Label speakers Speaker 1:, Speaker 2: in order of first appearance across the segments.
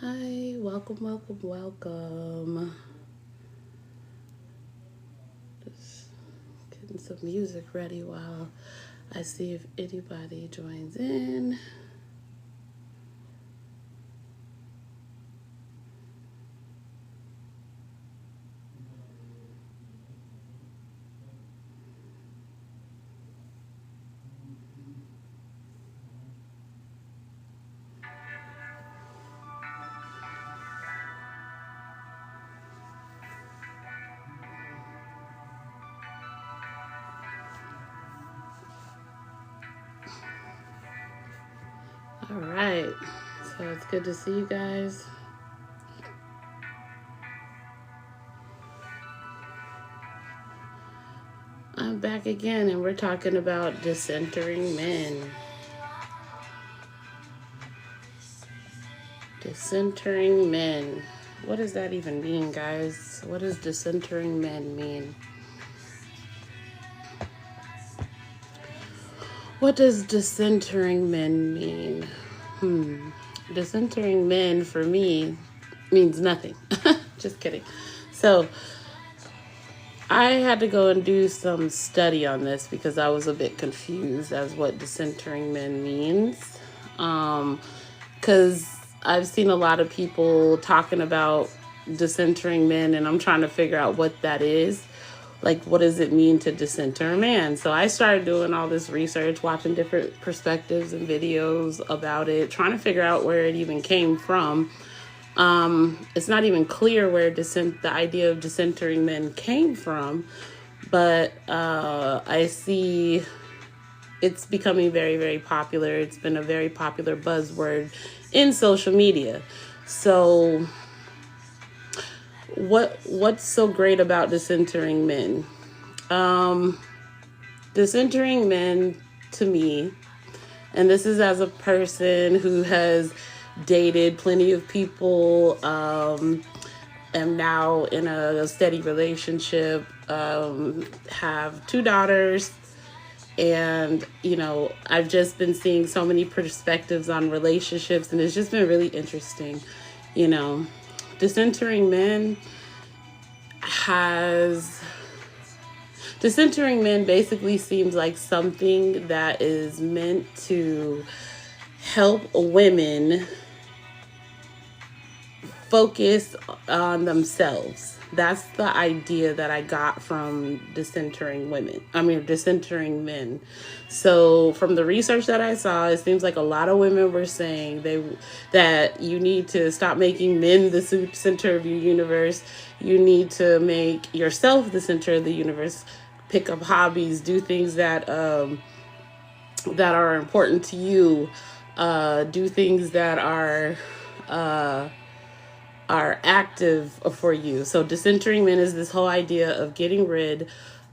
Speaker 1: Hi, welcome. Just getting some music ready while I see if anybody joins in. All right, so it's good to see you guys. I'm back again, and we're talking about decentering men. Decentering men. What does that even mean, guys? What does decentering men mean? What does decentering men mean? Decentering men for me means nothing. Just kidding. So I had to go and do some study on this because I was a bit confused as what decentering men means. Because I've seen a lot of people talking about decentering men, and I'm trying to figure out what that is. Like, what does it mean to decenter a man? So I started doing all this research, watching different perspectives and videos about it, trying to figure out where it even came from. It's not even clear where the idea of decentering men came from, but I see it's becoming very, very popular. It's been a very popular buzzword in social media. So what's so great about decentering men? Decentering men, to me, and this is as a person who has dated plenty of people, am now in a steady relationship, have two daughters, and I've just been seeing so many perspectives on relationships, and it's just been really interesting. you know decentering men has Decentering men basically seems like something that is meant to help women focus on themselves. That's the idea that I got from decentering men. So from the research that I saw, it seems like a lot of women were saying that you need to stop making men the center of your universe. You need to make yourself the center of the universe. Pick up hobbies, do things that are important to you. Do things that are active for you. So decentering men is this whole idea of getting rid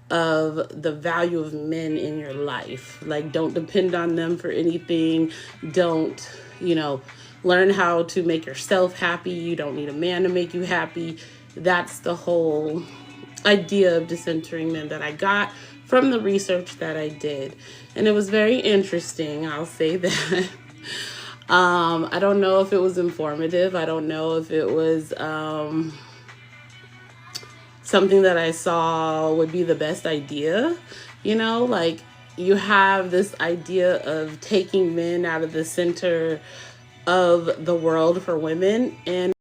Speaker 1: of the value of men in your life. Like, don't depend on them for anything. Don't, learn how to make yourself happy. You don't need a man to make you happy. That's the whole idea of decentering men that I got from the research that I did. And it was very interesting, I'll say that. I don't know if it was informative. I don't know if it was something that I saw would be the best idea. Like, you have this idea of taking men out of the center of the world for women. And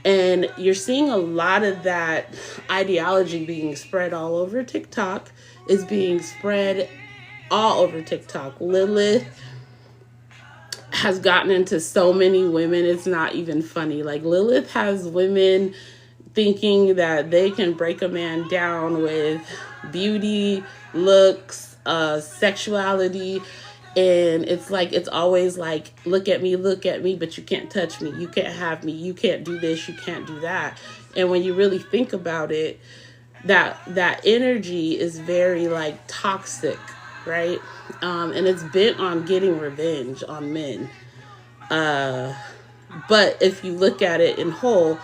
Speaker 1: And you're seeing a lot of that ideology being spread all over TikTok. Is being spread all over TikTok. Lilith has gotten into so many women, it's not even funny. Like, Lilith has women thinking that they can break a man down with beauty, looks, sexuality. And it's like, it's always like, look at me, but you can't touch me. You can't have me. You can't do this. You can't do that. And when you really think about it, that energy is very like toxic, right? And it's bent on getting revenge on men. But if you look at it in whole,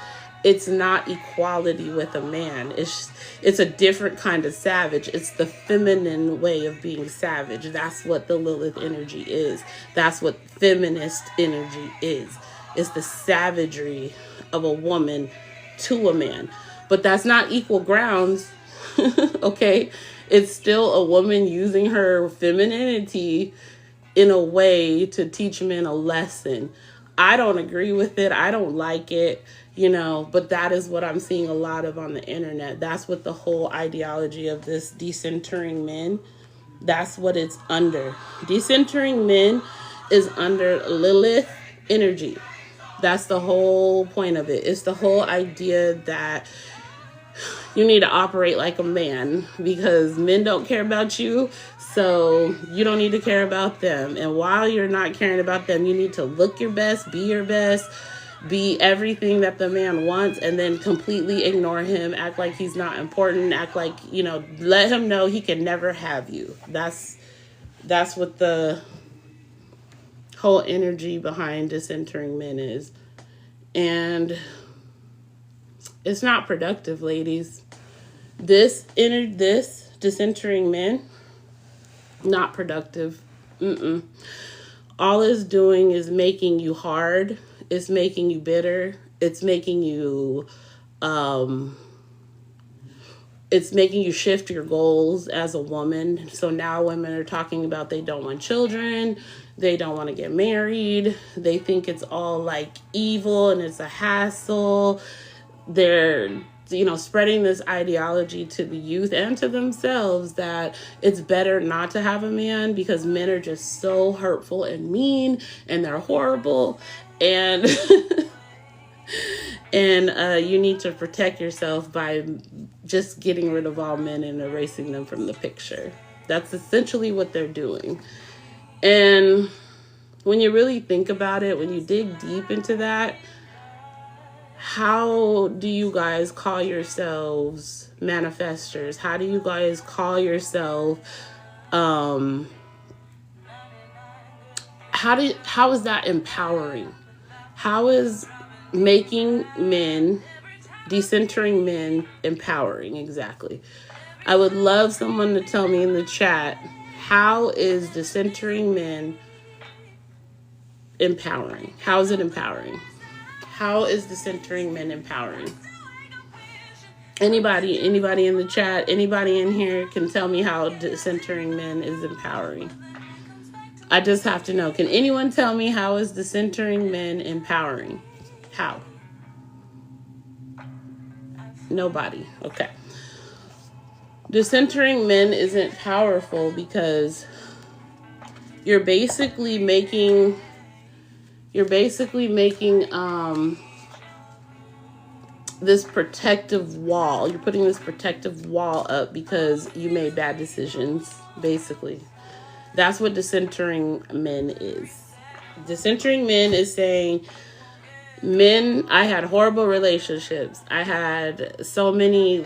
Speaker 1: it's not equality with a man. It's a different kind of savage. It's the feminine way of being savage. That's what the Lilith energy is. That's what feminist energy is. It's the savagery of a woman to a man. But that's not equal grounds, okay? It's still a woman using her femininity in a way to teach men a lesson. I don't agree with it. I don't like it, but that is what I'm seeing a lot of on the internet. That's what the whole ideology of this decentering men, that's what it's under. Decentering men is under Lilith energy. That's the whole point of it. It's the whole idea that you need to operate like a man because men don't care about you. So you don't need to care about them. And while you're not caring about them, you need to look your best, be everything that the man wants, and then completely ignore him, act like he's not important, act like, let him know he can never have you. That's what the whole energy behind decentering men is. And it's not productive, ladies. This decentering men, not productive. All it's doing is making you hard. It's making you bitter. It's making you shift your goals as a woman. So now women are talking about they don't want children. They don't want to get married. They think it's all like evil and it's a hassle. They're spreading this ideology to the youth and to themselves that it's better not to have a man because men are just so hurtful and mean and they're horrible. And you need to protect yourself by just getting rid of all men and erasing them from the picture. That's essentially what they're doing. And when you really think about it, when you dig deep into that, how do you guys call yourselves manifestors? How do you guys call yourself, how is that empowering? How is making men, decentering men, empowering? Exactly. I would love someone to tell me in the chat, how is decentering men empowering? How is it empowering? How is decentering men empowering? Anybody in the chat, anybody in here can tell me how decentering men is empowering. I just have to know. Can anyone tell me how is decentering men empowering? How? Nobody. Okay. Decentering men isn't powerful because you're basically making this protective wall. You're putting this protective wall up because you made bad decisions, basically. That's what decentering men is. Decentering men is saying, men, I had horrible relationships. I had so many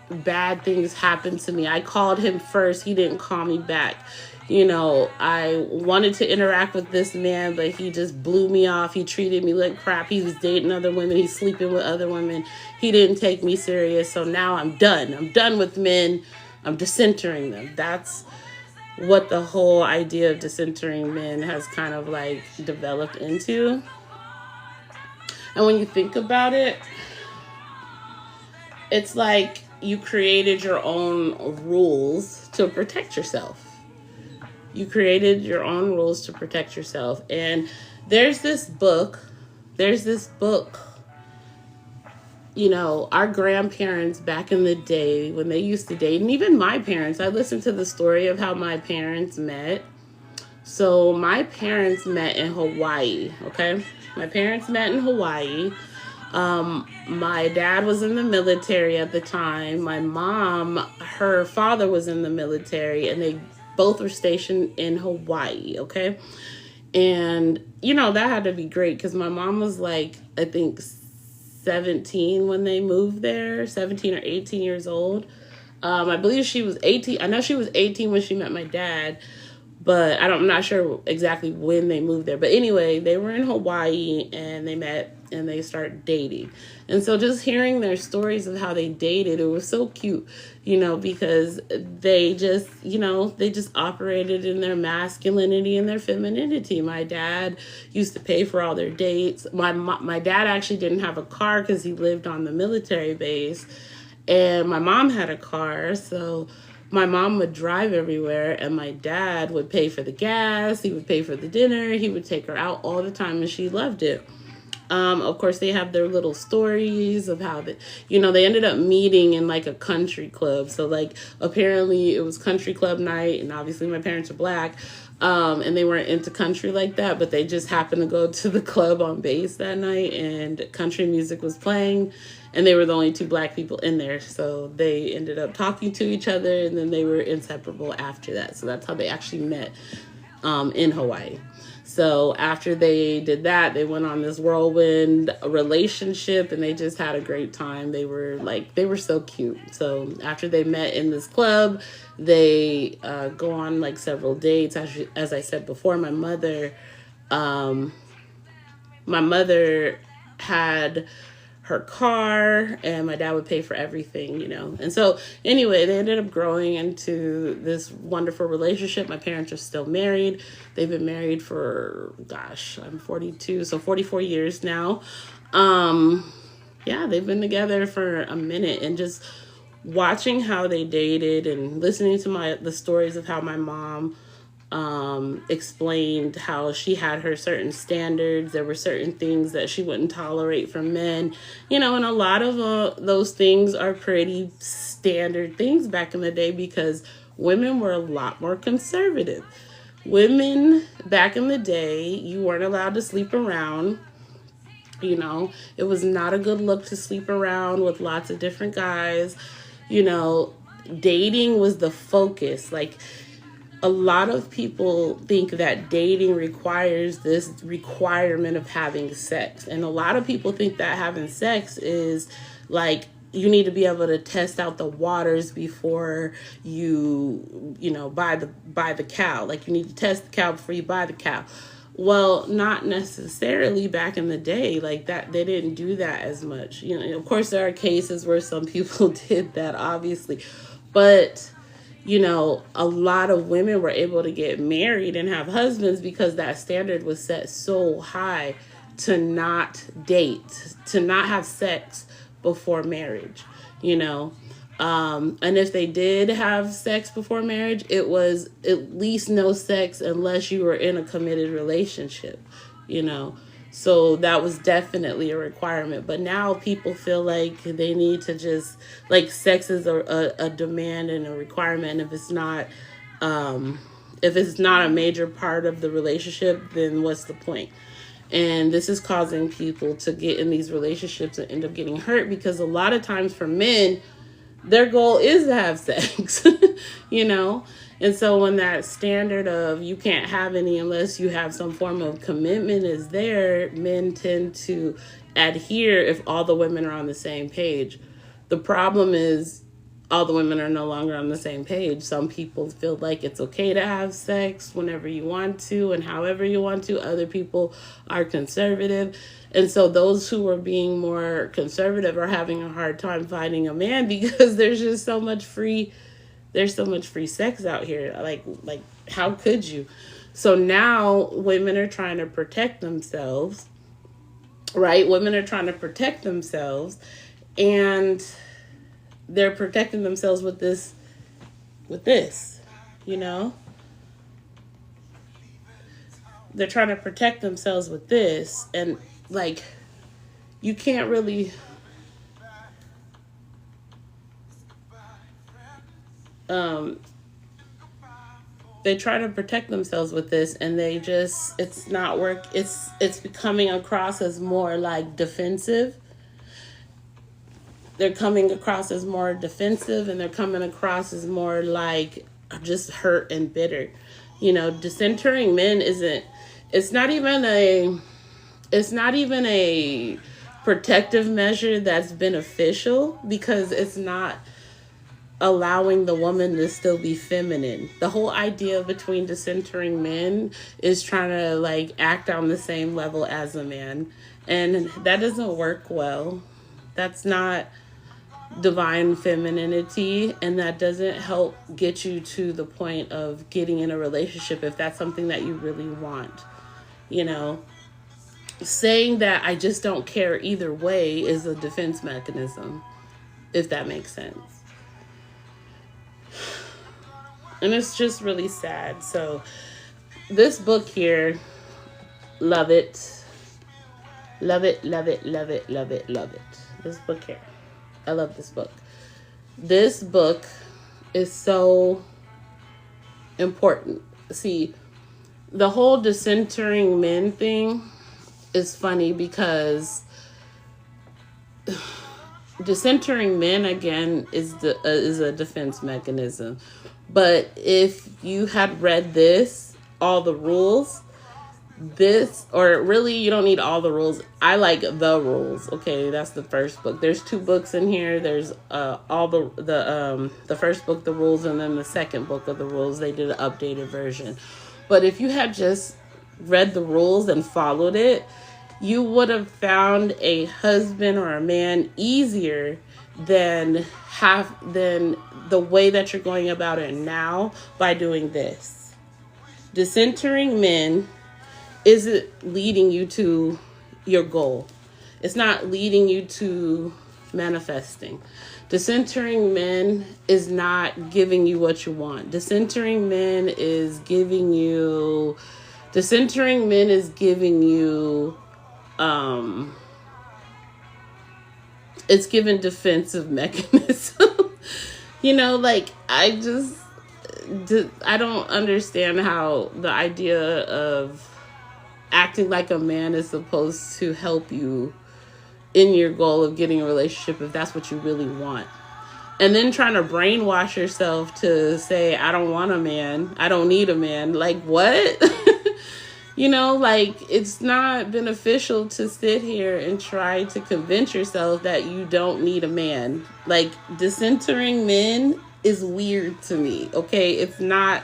Speaker 1: bad things happen to me. I called him first. He didn't call me back. I wanted to interact with this man, but he just blew me off. He treated me like crap. He was dating other women. He's sleeping with other women. He didn't take me serious. So now I'm done. I'm done with men. I'm decentering them. That's what the whole idea of decentering men has kind of developed into. And when you think about it, it's like you created your own rules to protect yourself. You created your own rules to protect yourself. And there's this book our grandparents back in the day when they used to date, and even my parents, I listened to the story of how my parents met. So my parents met in Hawaii, okay? My parents met in Hawaii. My dad was in the military at the time. My mom, her father was in the military, and they both were stationed in Hawaii, okay? And, that had to be great because my mom was like, I think 17 when they moved there, 17 or 18 years old. I believe she was 18. I know she was 18 when she met my dad, but I'm not sure exactly when they moved there. But anyway, they were in Hawaii and they met and they started dating. And so just hearing their stories of how they dated, it was so cute, because they just, they just operated in their masculinity and their femininity. My dad used to pay for all their dates. My dad actually didn't have a car because he lived on the military base. And my mom had a car, so my mom would drive everywhere, and my dad would pay for the gas, he would pay for the dinner, he would take her out all the time, and she loved it. Of course, they have their little stories of how they ended up meeting in like a country club. So like apparently it was country club night, and obviously my parents are black, and they weren't into country like that, but they just happened to go to the club on base that night, and country music was playing, and they were the only two black people in there. So they ended up talking to each other, and then they were inseparable after that. So that's how they actually met in Hawaii. So after they did that, they went on this whirlwind relationship, and they just had a great time. They were so cute. So after they met in this club, they go on like several dates. As I said before, my mother had her car, and my dad would pay for everything, And so anyway, they ended up growing into this wonderful relationship. My parents are still married. They've been married for, I'm 42, so 44 years now. They've been together for a minute, and just watching how they dated and listening to the stories of how my mom explained how she had her certain standards. There were certain things that she wouldn't tolerate from men, and a lot of those things are pretty standard things back in the day because women were a lot more conservative. Women back in the day, you weren't allowed to sleep around. It was not a good look to sleep around with lots of different guys. Dating was the focus. Like, a lot of people think that dating requires this requirement of having sex. And a lot of people think that having sex is like, you need to be able to test out the waters before you buy the cow. Like, you need to test the cow before you buy the cow. Well, not necessarily back in the day like that. They didn't do that as much. Of course, there are cases where some people did that, obviously. But a lot of women were able to get married and have husbands because that standard was set so high to not date, to not have sex before marriage, and if they did have sex before marriage, it was at least no sex unless you were in a committed relationship, So that was definitely a requirement. But now people feel like they need to just, like, sex is a demand and a requirement. If it's not a major part of the relationship, then what's the point? And this is causing people to get in these relationships and end up getting hurt because a lot of times for men, their goal is to have sex, And so when that standard of you can't have any unless you have some form of commitment is there, men tend to adhere if all the women are on the same page. The problem is all the women are no longer on the same page. Some people feel like it's okay to have sex whenever you want to and however you want to. Other people are conservative. And so those who are being more conservative are having a hard time finding a man because there's just so much free sex out here. Like how could you? So now women are trying to protect themselves, right? Women are trying to protect themselves, and they're protecting themselves with this, They're trying to protect themselves with this, and like, you can't really um, they try to protect themselves with this, and they just, it's not work. It's becoming across as more like defensive. They're coming across as more defensive, and they're coming across as more like just hurt and bitter. Decentering men isn't, it's not even a, it's not even a protective measure that's beneficial, because it's not allowing the woman to still be feminine. The whole idea between decentering men is trying to like act on the same level as a man, and that doesn't work well. That's not divine femininity, and that doesn't help get you to the point of getting in a relationship if that's something that you really want. You know, saying that I just don't care either way is a defense mechanism, if that makes sense. And it's just really sad. So this book here, love it. Love it, love it, love it, love it, love it. This book here. I love this book. This book is so important. See, the whole decentering men thing is funny because decentering men again is a defense mechanism. But if you had read this, all the rules, this, or really you don't need all the rules. I like the rules. Okay, that's the first book. There's two books in here. There's all the first book, the rules, and then the second book of the rules. They did an updated version. But if you had just read the rules and followed it, you would have found a husband or a man easier than the way that you're going about it now by doing this. Decentering men isn't leading you to your goal. It's not leading you to manifesting. Decentering men is not giving you what you want. Decentering men is giving you it's given defensive mechanism. Like I don't understand how the idea of acting like a man is supposed to help you in your goal of getting a relationship if that's what you really want. And then trying to brainwash yourself to say, I don't want a man. I don't need a man. Like, what? Like, it's not beneficial to sit here and try to convince yourself that you don't need a man. Like, decentering men is weird to me, okay? It's not.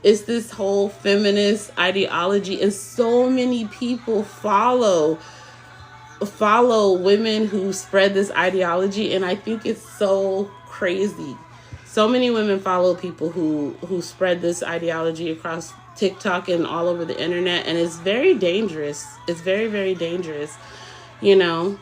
Speaker 1: It's this whole feminist ideology, and so many people follow women who spread this ideology, and I think it's so crazy. So many women follow people who spread this ideology across TikTok and all over the internet, and it's very dangerous. It's very, very dangerous, you know.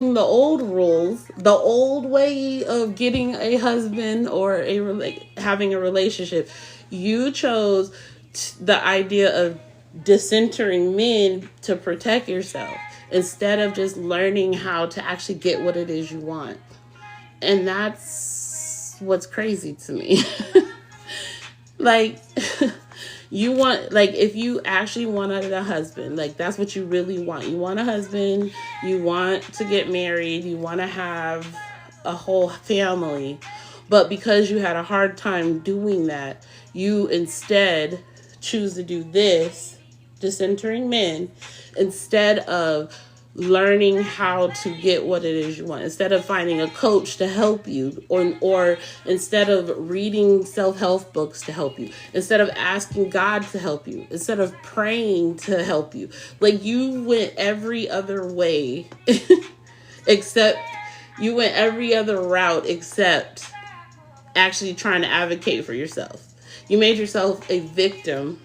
Speaker 1: breaking the old rules, the old way of getting a husband or having a relationship. You chose the idea of decentering men to protect yourself instead of just learning how to actually get what it is you want. And that's what's crazy to me. Like, you want, like, if you actually wanted a husband, like, that's what you really want. You want a husband, you want to get married, you want to have a whole family. But because you had a hard time doing that, you instead choose to do this, decentering men, instead of learning how to get what it is you want, instead of finding a coach to help you, or instead of reading self-help books to help you, instead of asking God to help you, instead of praying to help you. Like, you went every other way except you went every other route except actually trying to advocate for yourself. You made yourself a victim,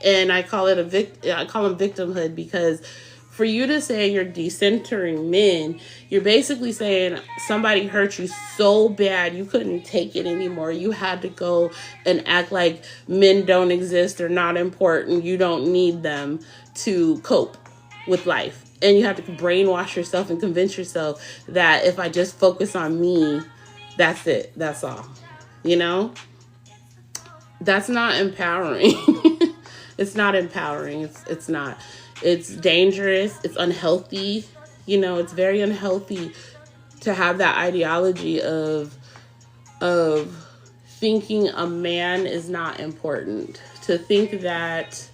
Speaker 1: and I call it I call them victimhood, because for you to say you're decentering men, you're basically saying somebody hurt you so bad you couldn't take it anymore. You had to go and act like men don't exist, they're not important, you don't need them to cope with life. And you have to brainwash yourself and convince yourself that if I just focus on me, that's it, that's all. You know? That's not empowering. It's not empowering. It's not. It's dangerous. It's unhealthy. You know, it's very unhealthy to have that ideology of thinking a man is not important. To think that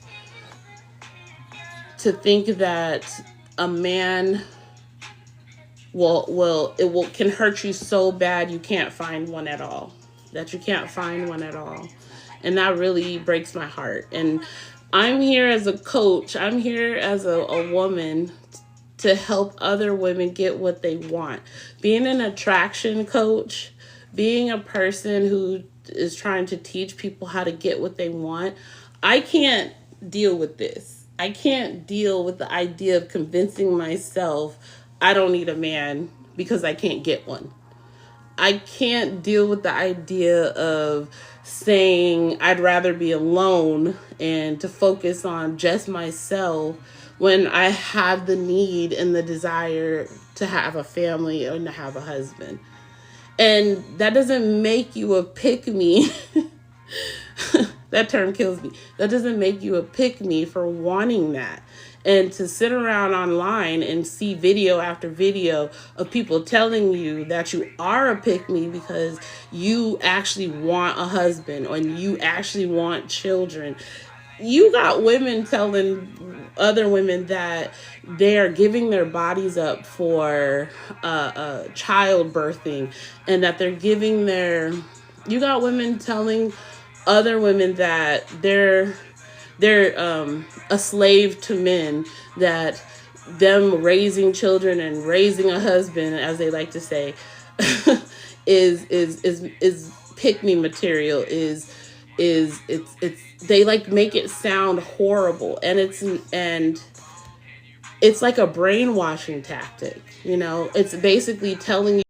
Speaker 1: a man can hurt you so bad you can't find one at all. That you can't find one at all. And that really breaks my heart. And I'm here as a coach. I'm here as a woman to help other women get what they want. Being an attraction coach, being a person who is trying to teach people how to get what they want, I can't deal with this. I can't deal with the idea of convincing myself I don't need a man because I can't get one. I can't deal with the idea of saying I'd rather be alone and to focus on just myself when I have the need and the desire to have a family and to have a husband. And that doesn't make you a pick-me. That term kills me. That doesn't make you a pick-me for wanting that. And to sit around online and see video after video of people telling you that you are a pick-me because you actually want a husband or you actually want children. You got women telling other women that they're giving their bodies up for childbirthing, and that they're giving their... You got women telling other women that they're a slave to men, that them raising children and raising a husband, as they like to say, is pick me material, is it's they like make it sound horrible, and it's like a brainwashing tactic. You know, it's basically telling you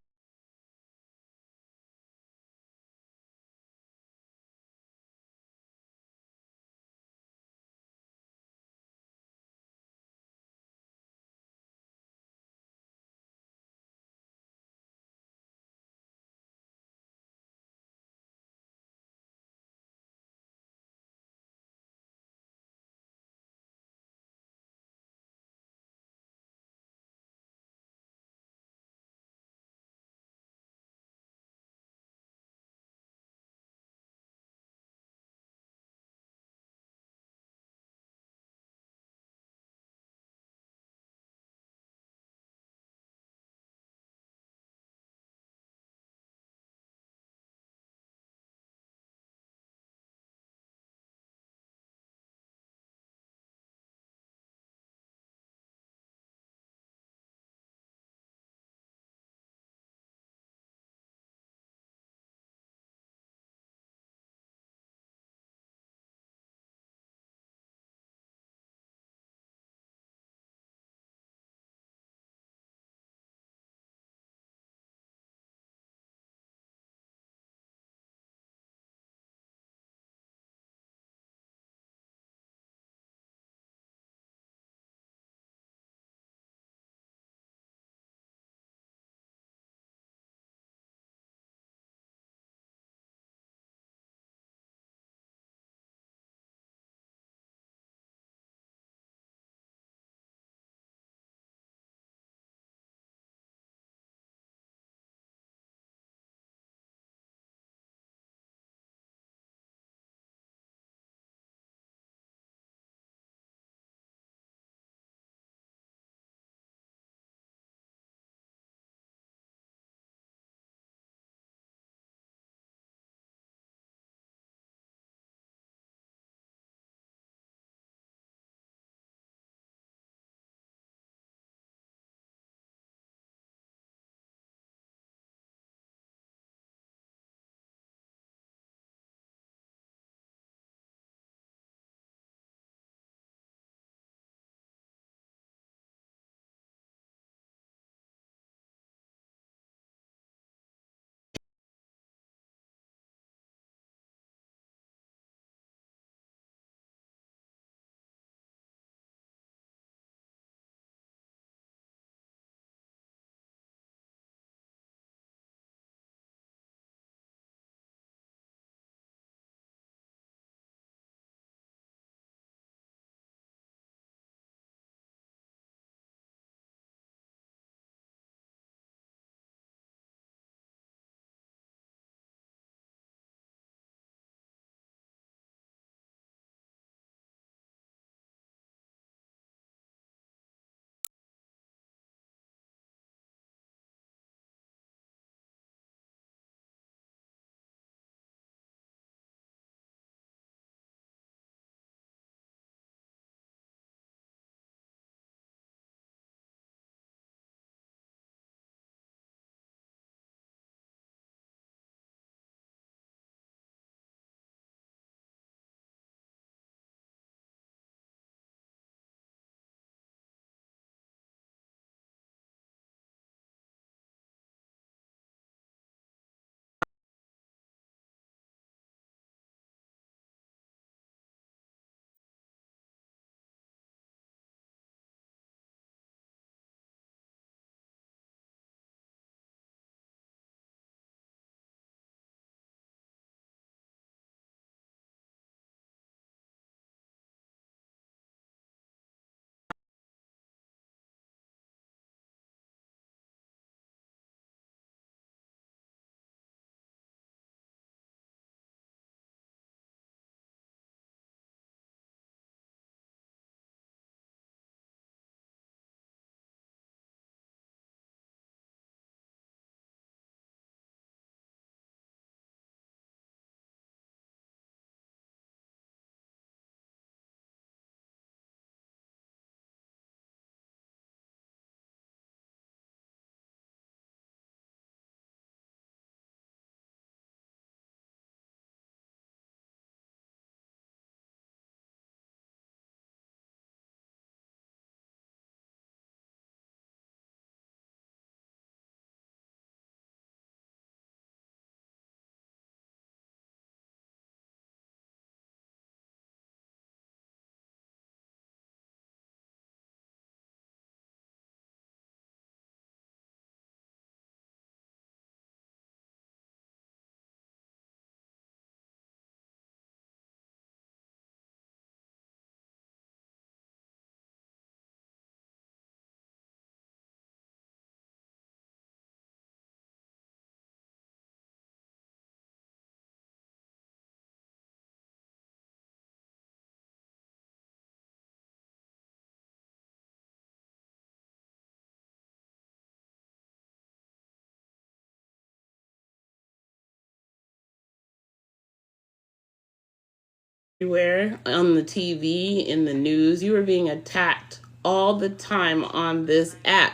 Speaker 1: everywhere on the TV, in the news. You are being attacked all the time on this app.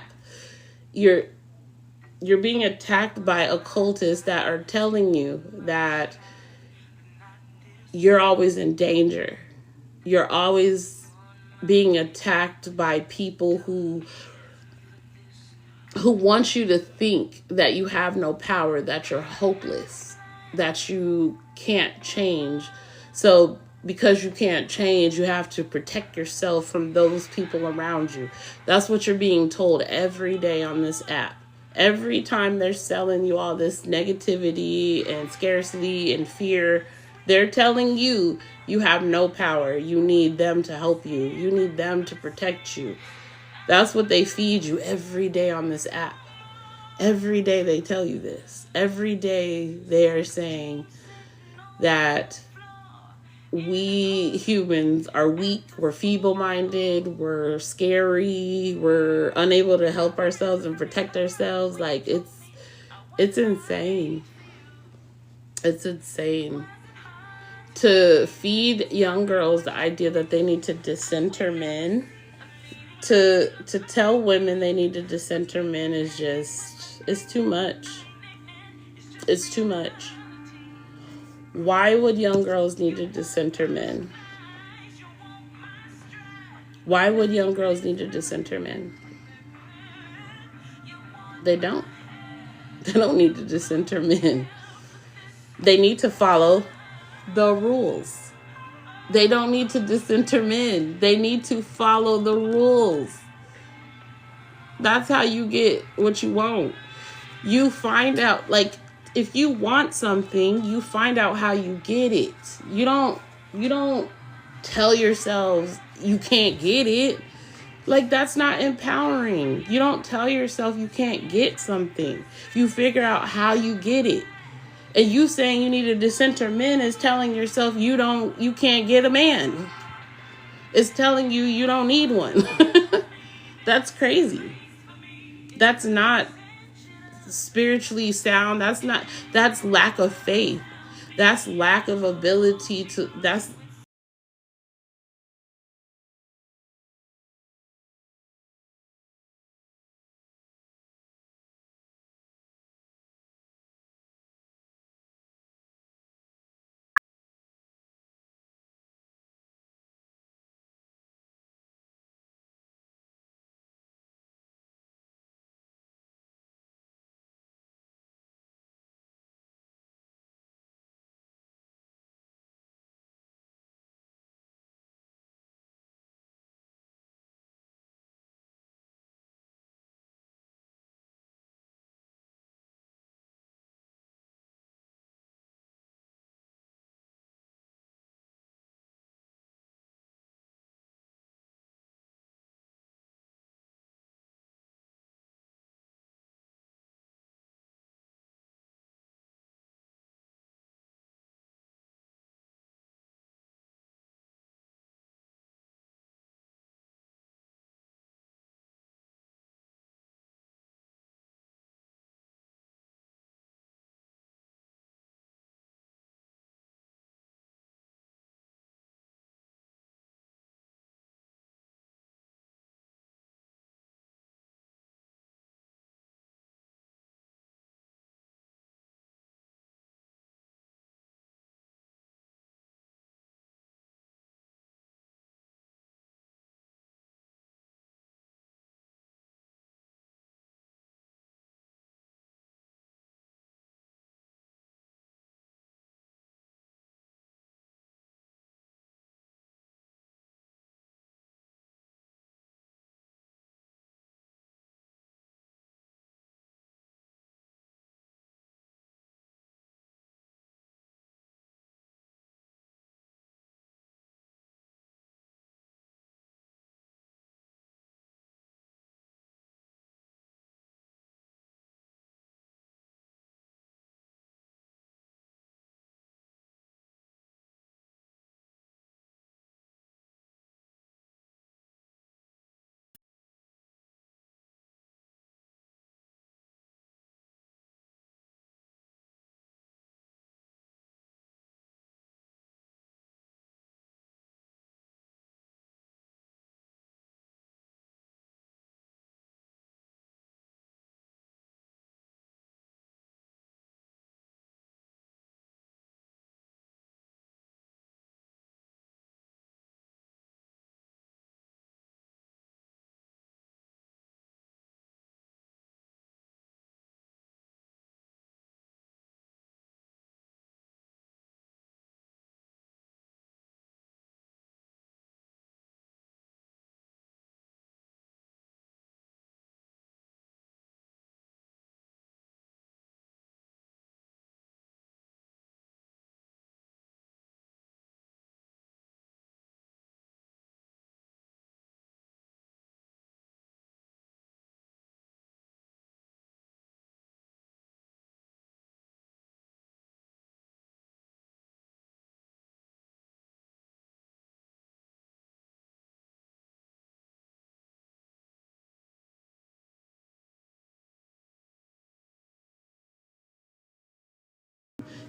Speaker 1: You're you're being attacked by occultists that are telling you that you're always in danger. You're always being attacked by people who want you to think that you have no power, that you're hopeless, that you can't change. So because you can't change, you have to protect yourself from those people around you. That's what you're being told every day on this app. Every time they're selling you all this negativity and scarcity and fear, they're telling you you have no power. You need them to help you. You need them to protect you. That's what they feed you every day on this app. Every day they tell you this. Every day they are saying that we humans are weak, we're feeble-minded, we're scary, we're unable to help ourselves and protect ourselves. Like it's insane. It's insane to feed young girls the idea that they need to decenter men. To tell women they need to decenter men is just, it's too much. It's too much. Why would young girls need to decenter men? Why would young girls need to decenter men? They don't. They don't need to decenter men. They need to follow the rules. They don't need to decenter men. They need to follow the rules. That's how you get what you want. You find out, like, if you want something, you find out how you get it. You don't tell yourselves you can't get it. Like, that's not empowering. You don't tell yourself you can't get something. You figure out how you get it. And you saying you need a dissenter men is telling yourself you can't get a man. It's telling you you don't need one. That's crazy. That's not spiritually sound. That's lack of faith. That's lack of ability to, that's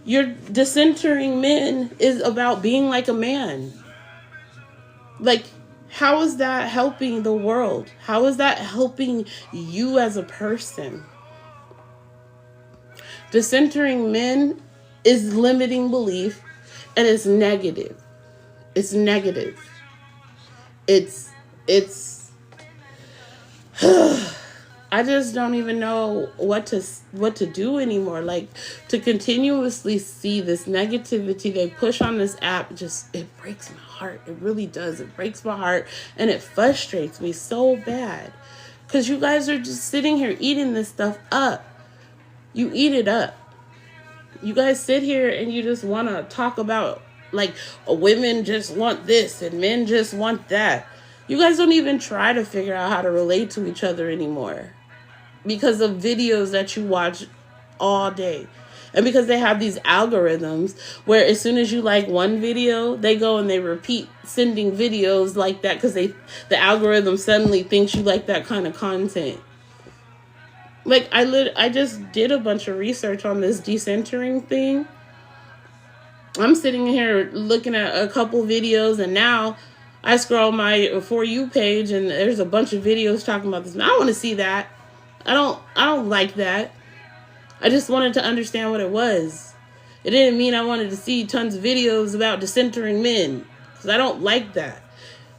Speaker 1: Your decentering men is about being like a man. Like, how is that helping the world? How is that helping you as a person? Decentering men is limiting belief, and it's negative. It's negative. It's I just don't even know what to do anymore. Like, to continuously see this negativity they push on this app, it breaks my heart. It really does. It breaks my heart, and it frustrates me so bad. Because you guys are just sitting here eating this stuff up. You eat it up. You guys sit here and you just want to talk about, like, women just want this and men just want that. You guys don't even try to figure out how to relate to each other anymore because of videos that you watch all day. And because they have these algorithms where as soon as you like one video, they go and they repeat sending videos like that because the algorithm suddenly thinks you like that kind of content. Like, I just did a bunch of research on this decentering thing. I'm sitting here looking at a couple videos, and now I scroll my For You page and there's a bunch of videos talking about this. And I want to see that. I don't like that. I just wanted to understand what it was. It didn't mean I wanted to see tons of videos about decentering men, because I don't like that.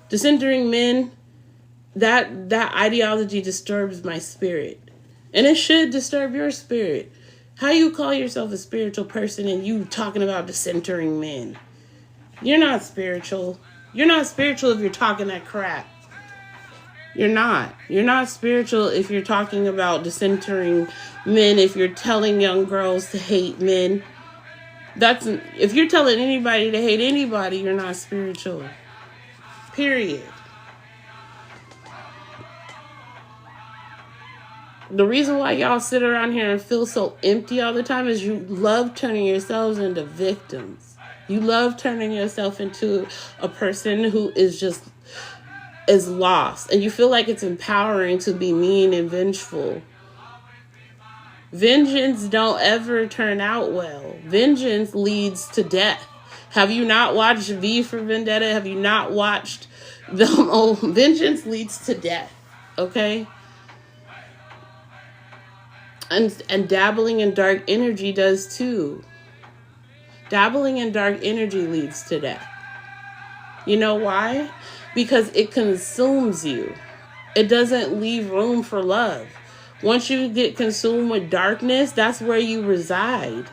Speaker 1: Decentering men, that ideology disturbs my spirit. And it should disturb your spirit. How you call yourself a spiritual person and you talking about decentering men? You're not spiritual. You're not spiritual if you're talking that crap. You're not. You're not spiritual if you're talking about decentering men, if you're telling young girls to hate men. If you're telling anybody to hate anybody, you're not spiritual. Period. The reason why y'all sit around here and feel so empty all the time is you love turning yourselves into victims. You love turning yourself into a person who is lost. And you feel like it's empowering to be mean and vengeful. Vengeance don't ever turn out well. Vengeance leads to death. Have you not watched V for Vendetta? Have you not watched them? Oh, vengeance leads to death. Okay? And dabbling in dark energy does too. Dabbling in dark energy leads to death. You know why? Because it consumes you. It doesn't leave room for love. Once you get consumed with darkness, that's where you reside.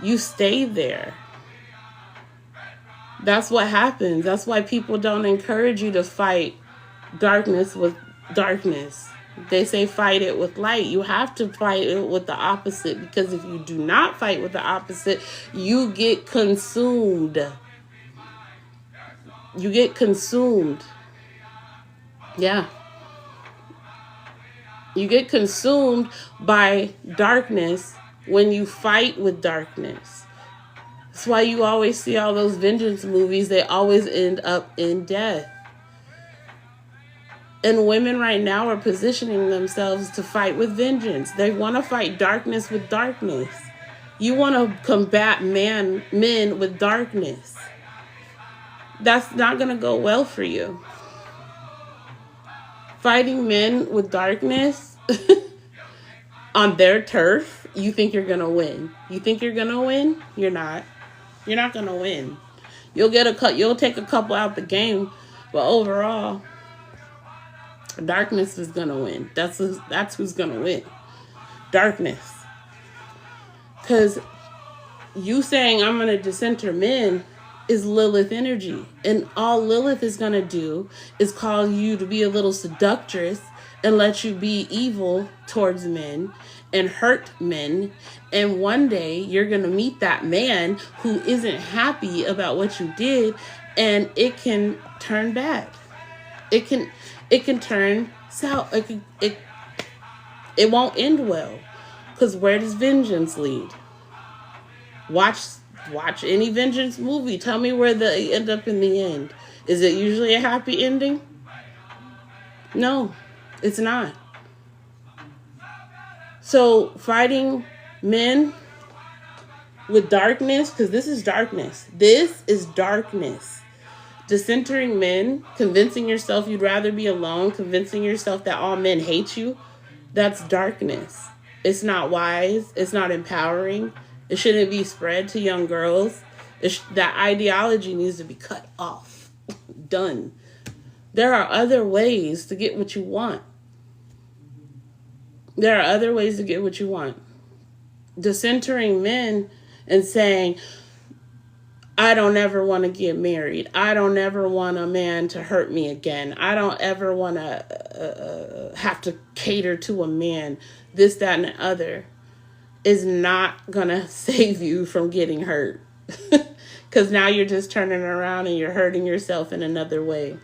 Speaker 1: You stay there. That's what happens. That's why people don't encourage you to fight darkness with darkness. They say fight it with light. You have to fight it with the opposite, because if you do not fight with the opposite, you get consumed. You get consumed. Yeah. You get consumed by darkness when you fight with darkness. That's why you always see all those vengeance movies. They always end up in death. And women right now are positioning themselves to fight with vengeance. They want to fight darkness with darkness. You want to combat men with darkness. That's not going to go well for you. Fighting men with darkness on their turf, you think you're going to win. You think you're going to win? You're not. You're not going to win. You'll take a couple out the game, but overall, darkness is going to win. That's who's going to win. Darkness. Because you saying I'm going to decenter men is Lilith energy. And all Lilith is going to do is cause you to be a little seductress and let you be evil towards men and hurt men. And one day you're going to meet that man who isn't happy about what you did, and it can turn bad. It can turn south. It won't end well. Because where does vengeance lead? Watch any vengeance movie. Tell me where they end up in the end. Is it usually a happy ending? No, it's not. So fighting men with darkness, because this is darkness. This is darkness. Decentering men, convincing yourself you'd rather be alone, convincing yourself that all men hate you, that's darkness. It's not wise. It's not empowering. It shouldn't be spread to young girls. That ideology needs to be cut off. Done. There are other ways to get what you want. There are other ways to get what you want. Decentering men and saying, I don't ever want to get married. I don't ever want a man to hurt me again. I don't ever want to have to cater to a man. This, that, and the other is not going to save you from getting hurt. Because now you're just turning around and you're hurting yourself in another way.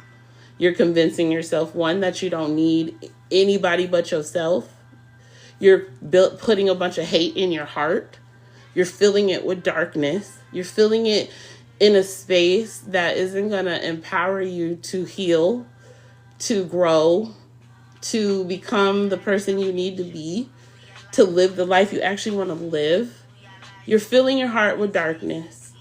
Speaker 1: You're convincing yourself, one, that you don't need anybody but yourself. You're putting a bunch of hate in your heart. You're filling it with darkness. You're filling it in a space that isn't going to empower you to heal, to grow, to become the person you need to be, to live the life you actually want to live. You're filling your heart with darkness.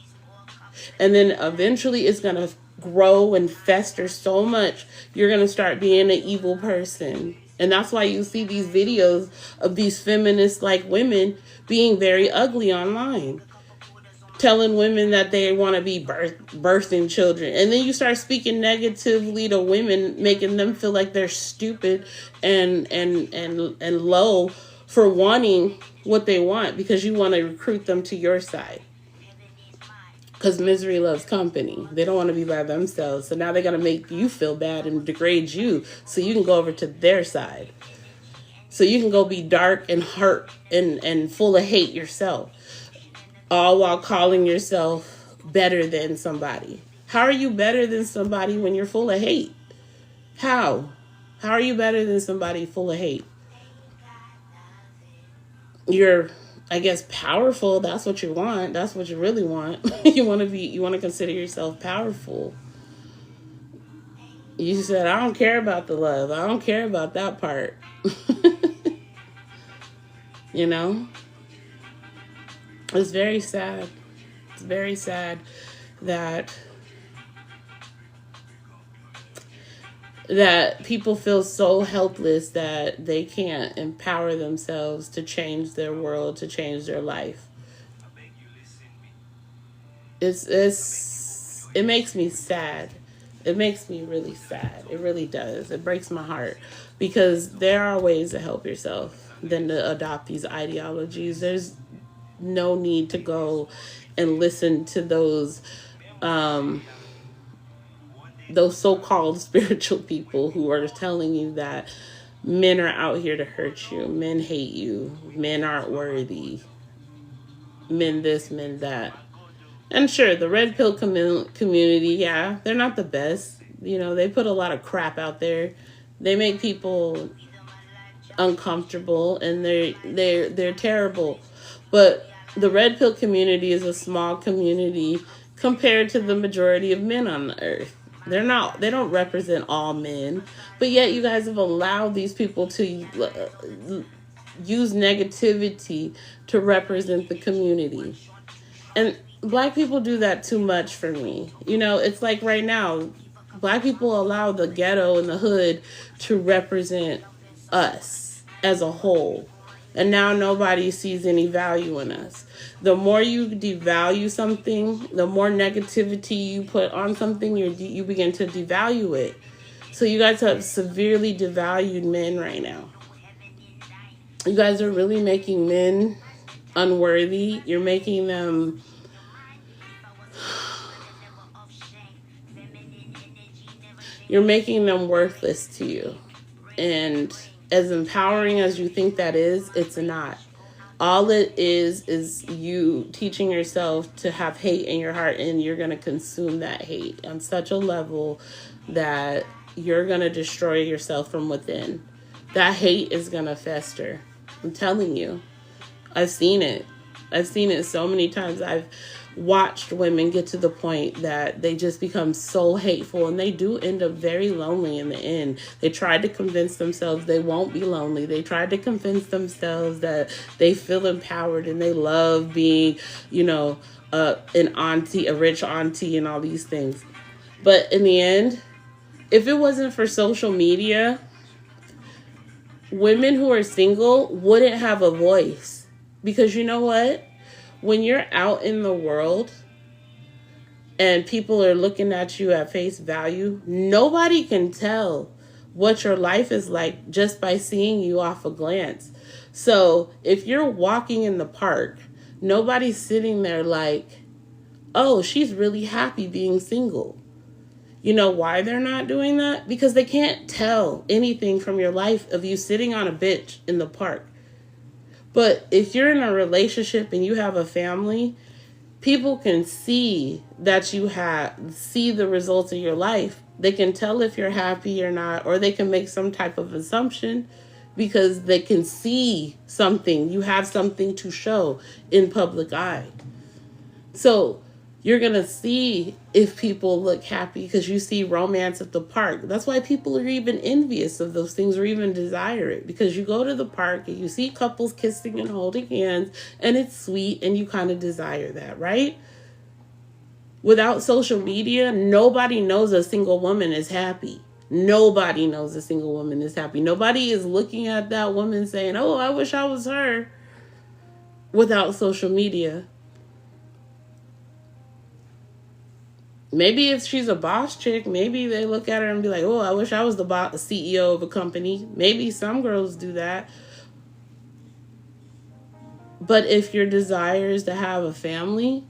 Speaker 1: And then eventually it's going to grow and fester so much, you're going to start being an evil person. And that's why you see these videos of these feminist-like women being very ugly online, telling women that they want to be birthing children. And then you start speaking negatively to women, making them feel like they're stupid and low for wanting what they want because you want to recruit them to your side. Because misery loves company. They don't want to be by themselves. So now they're going to make you feel bad and degrade you so you can go over to their side. So you can go be dark and hurt and full of hate yourself. All while calling yourself better than somebody. How are you better than somebody when you're full of hate? How? How are you better than somebody full of hate? You're, I guess, powerful. That's what you want. That's what you really want. You want to consider yourself powerful. You said, I don't care about the love. I don't care about that part. You know? It's very sad. It's very sad that people feel so helpless that they can't empower themselves to change their world, to change their life. It makes me sad. It makes me really sad. It really does. It breaks my heart because there are ways to help yourself than to adopt these ideologies. There's no need to go and listen to those so-called spiritual people who are telling you that men are out here to hurt you, men hate you, men aren't worthy, men this, men that. And sure, the red pill community, yeah, they're not the best. You know, they put a lot of crap out there. They make people uncomfortable and they're terrible. But the red pill community is a small community compared to the majority of men on the earth. They don't represent all men, but yet you guys have allowed these people to use negativity to represent the community. And Black people do that too much for me. You know, it's like right now, Black people allow the ghetto and the hood to represent us as a whole. And now nobody sees any value in us. The more you devalue something, the more negativity you put on something, you begin to devalue it. So you guys have severely devalued men right now. You guys are really making men unworthy. You're making them worthless to you. And as empowering as you think that is, it's not. All it is you teaching yourself to have hate in your heart, and you're going to consume that hate on such a level that you're going to destroy yourself from within. That hate is going to fester. I'm telling you. I've seen it. I've seen it so many times. I've watched women get to the point that they just become so hateful, and they do end up very lonely in the end. They tried to convince themselves they won't be lonely. They tried to convince themselves that they feel empowered and they love being, an auntie, a rich auntie, and all these things. But in the end, if it wasn't for social media, women who are single wouldn't have a voice. Because you know what? When you're out in the world and people are looking at you at face value, nobody can tell what your life is like just by seeing you off a glance. So if you're walking in the park, nobody's sitting there like, oh, she's really happy being single. You know why they're not doing that? Because they can't tell anything from your life of you sitting on a bench in the park. But if you're in a relationship and you have a family, people can see that see the results of your life. They can tell if you're happy or not, or they can make some type of assumption because they can see something. You have something to show in public eye. So you're going to see if people look happy because you see romance at the park. That's why people are even envious of those things or even desire it. Because you go to the park and you see couples kissing and holding hands and it's sweet and you kind of desire that, right? Without social media, nobody knows a single woman is happy. Nobody knows a single woman is happy. Nobody is looking at that woman saying, oh, I wish I was her. Without social media. Maybe if she's a boss chick, maybe they look at her and be like, oh, I wish I was the CEO of a company. Maybe some girls do that. But if your desire is to have a family,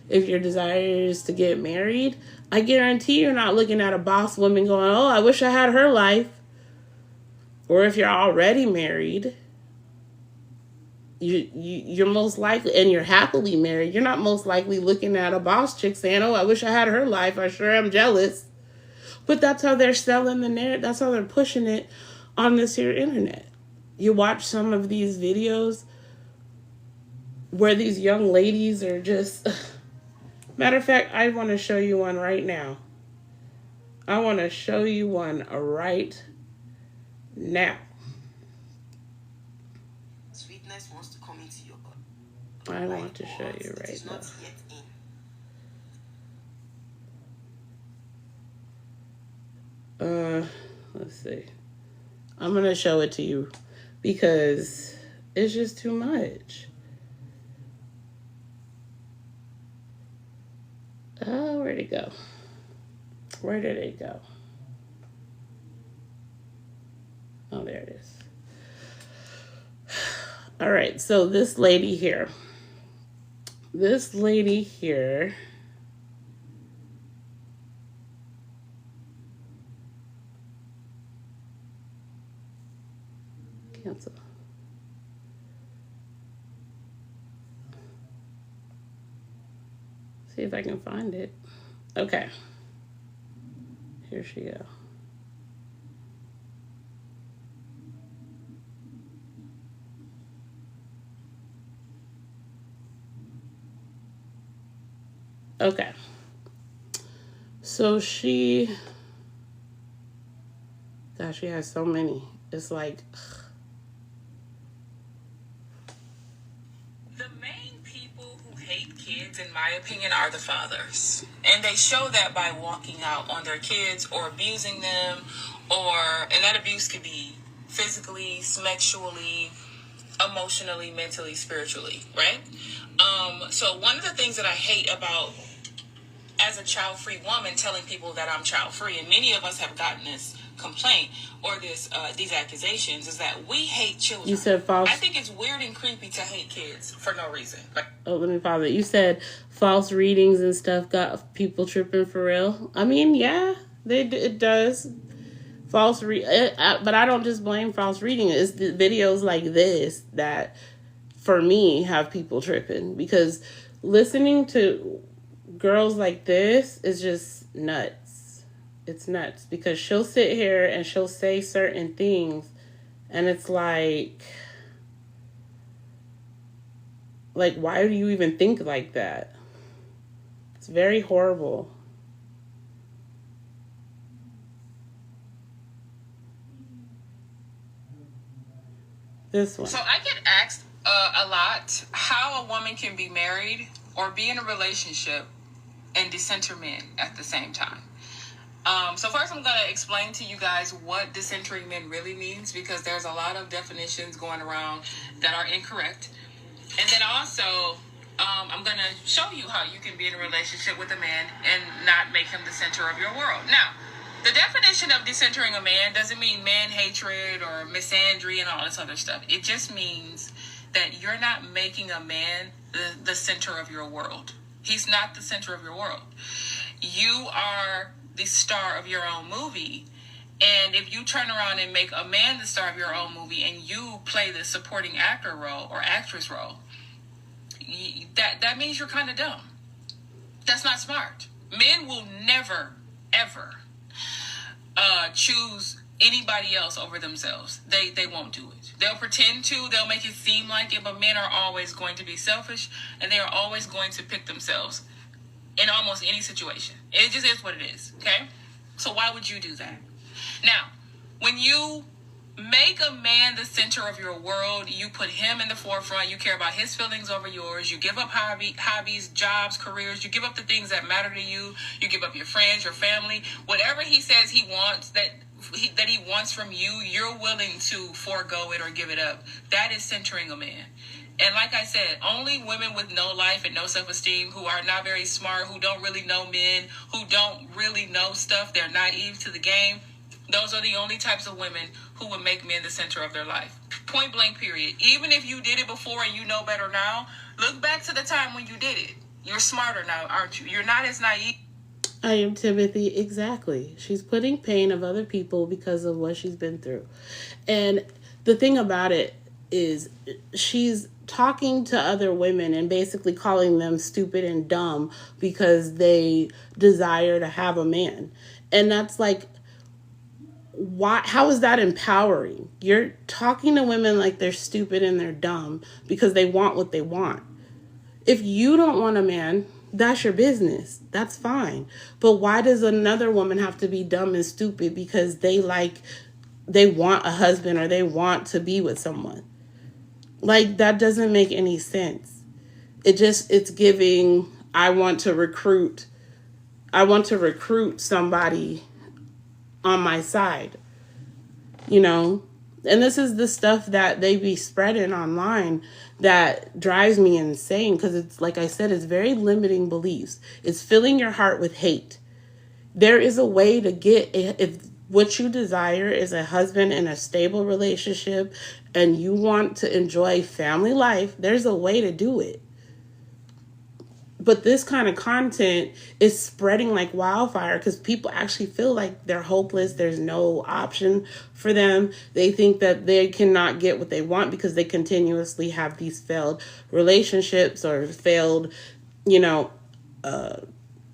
Speaker 1: if your desire is to get married, I guarantee you're not looking at a boss woman going, oh, I wish I had her life. Or if you're already married, you're most likely, and you're happily married, you're not most likely looking at a boss chick saying, oh, I wish I had her life. I sure am jealous. But that's how they're selling the narrative. That's how they're pushing it on this here internet. You watch some of these videos where these young ladies are just... Matter of fact, I want to show you one right now. I want to show you one right now.
Speaker 2: Sweetness wants to come into your body.
Speaker 1: I want to show you right now.
Speaker 2: Not yet in.
Speaker 1: Let's see. I'm going to show it to you because it's just too much. Oh, where'd it go? Where did it go? Oh, there it is. All right, so this lady here. Cancel. See if I can find it. Okay. Here she go. Okay. So she has so many. It's like...
Speaker 3: The main people who hate kids, in my opinion, are the fathers. And they show that by walking out on their kids or abusing them, and that abuse could be physically, sexually, emotionally, mentally, spiritually, right? So one of the things that I hate about, as a child-free woman, telling people that I'm child-free, and many of us have gotten this complaint or these accusations, is that we hate children.
Speaker 1: You said false.
Speaker 3: I think it's weird and creepy to hate kids for no reason.
Speaker 1: Oh, let me pause it. You said false readings and stuff got people tripping for real. I mean, yeah, it does. But I don't just blame false reading. It's the videos like this that, for me, have people tripping, because listening to girls like this is just nuts. It's nuts because she'll sit here and she'll say certain things and it's like, why do you even think like that? It's very horrible. This one.
Speaker 3: So I get asked a lot how a woman can be married or be in a relationship and decenter men at the same time. So first I'm going to explain to you guys what decentering men really means, because there's a lot of definitions going around that are incorrect. And then also, I'm going to show you how you can be in a relationship with a man and not make him the center of your world. Now, the definition of decentering a man doesn't mean man hatred or misandry and all this other stuff. It just means that you're not making a man the center of your world. He's not the center of your world. You are the star of your own movie. And if you turn around and make a man the star of your own movie and you play the supporting actor role or actress role, that means you're kind of dumb. That's not smart. Men will never, ever choose anybody else over themselves. They won't do it. They'll pretend to, they'll make it seem like it, but men are always going to be selfish, and they are always going to pick themselves in almost any situation. It just is what it is, okay? So why would you do that? Now, when you make a man the center of your world, you put him in the forefront, you care about his feelings over yours, you give up hobbies, jobs, careers, you give up the things that matter to you, you give up your friends, your family, whatever he says he wants, that he wants from you, you're willing to forego it or give it up. That is centering a man. And like I said, only women with no life and no self-esteem, who are not very smart, who don't really know men, who don't really know stuff, they're naive to the game, those are the only types of women who would make men the center of their life. Point blank, period. Even if you did it before and you know better now, look back to the time when you did it. You're smarter now, aren't you? You're not as naive.
Speaker 1: I am Timothy. Exactly. She's putting pain of other people because of what she's been through. And the thing about it is she's talking to other women and basically calling them stupid and dumb because they desire to have a man. And that's like, why? How is that empowering? You're talking to women like they're stupid and they're dumb because they want what they want. If you don't want a man, that's your business. That's fine. But why does another woman have to be dumb and stupid because they want a husband or they want to be with someone? Like, that doesn't make any sense. It's giving, I want to recruit somebody on my side, you know? And this is the stuff that they be spreading online that drives me insane, because it's, like I said, it's very limiting beliefs. It's filling your heart with hate. There is a way to get, if what you desire is a husband in a stable relationship and you want to enjoy family life, there's a way to do it. But this kind of content is spreading like wildfire because people actually feel like they're hopeless. There's no option for them. They think that they cannot get what they want because they continuously have these failed relationships or failed,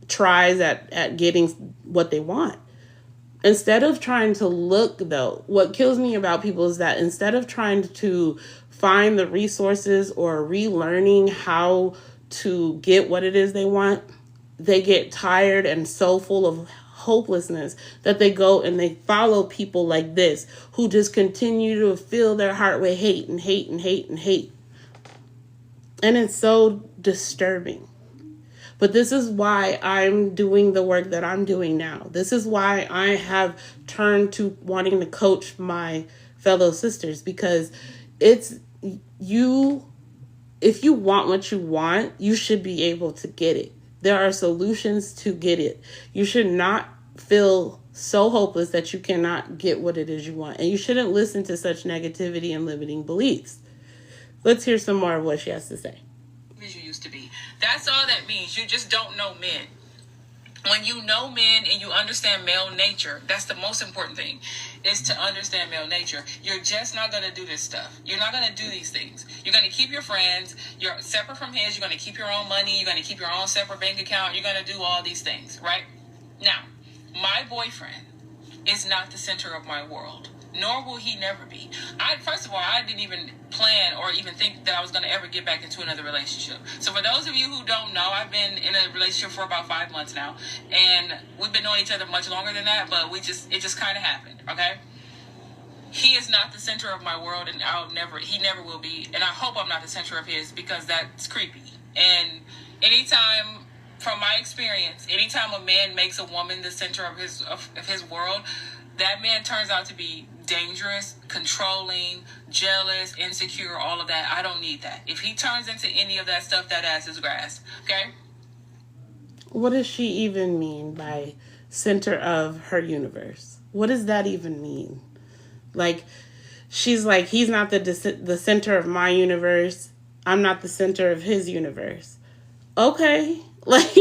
Speaker 1: tries at getting what they want. Instead of trying to look, though, what kills me about people is that instead of trying to find the resources or relearning how to get what it is they want, they get tired and so full of hopelessness that they go and they follow people like this who just continue to fill their heart with hate and hate and hate and hate. And it's so disturbing. But this is why I'm doing the work that I'm doing now. This is why I have turned to wanting to coach my fellow sisters, because it's you. If you want what you want, you should be able to get it. There are solutions to get it. You should not feel so hopeless that you cannot get what it is you want. And you shouldn't listen to such negativity and limiting beliefs. Let's hear some more of what she has to say.
Speaker 3: As you used to be. That's all that means. You just don't know men. When you know men and you understand male nature, that's the most important thing, is to understand male nature. You're just not going to do this stuff. You're not going to do these things. You're going to keep your friends. You're separate from his. You're going to keep your own money. You're going to keep your own separate bank account. You're going to do all these things, right? Now, my boyfriend is not the center of my world. nor will he never be. First of all, I didn't even plan or even think that I was going to ever get back into another relationship. So for those of you who don't know, I've been in a relationship for about 5 months now, and we've been knowing each other much longer than that, but it just kind of happened, okay? He is not the center of my world, and he never will be, and I hope I'm not the center of his, because that's creepy. And anytime, from my experience, anytime a man makes a woman the center of his world, that man turns out to be dangerous, controlling, jealous, insecure, all of that. I don't need that. If he turns into any of that stuff, that ass is grass. Okay?
Speaker 1: What does she even mean by center of her universe? What does that even mean? Like, she's like, he's not the center of my universe. I'm not the center of his universe. Okay. Like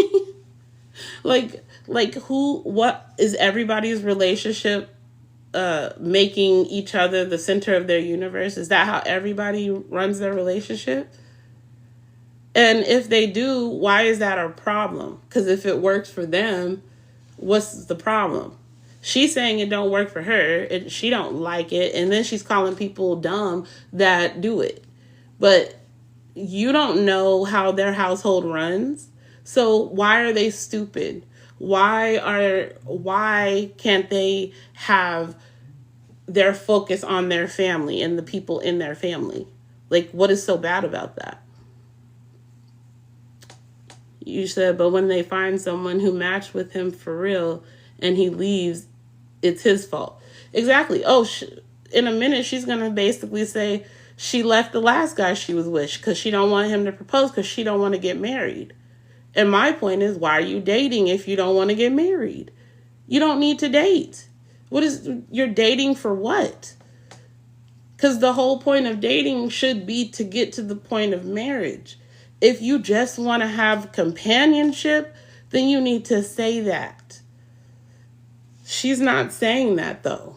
Speaker 1: what is everybody's relationship making each other the center of their universe? Is that how everybody runs their relationship? And if they do, why is that a problem? Because if it works for them, what's the problem? She's saying it don't work for her. She don't like it. And then she's calling people dumb that do it. But you don't know how their household runs. So why are they stupid? Why can't they have their focus on their family and the people in their family? Like, what is so bad about that? You said, but when they find someone who matched with him for real and he leaves, it's his fault. Exactly. Oh, in a minute, she's going to basically say she left the last guy she was with because she don't want him to propose because she don't want to get married. And my point is, why are you dating if you don't want to get married? You don't need to date. You're dating for what? Because the whole point of dating should be to get to the point of marriage. If you just want to have companionship, then you need to say that. She's not saying that, though.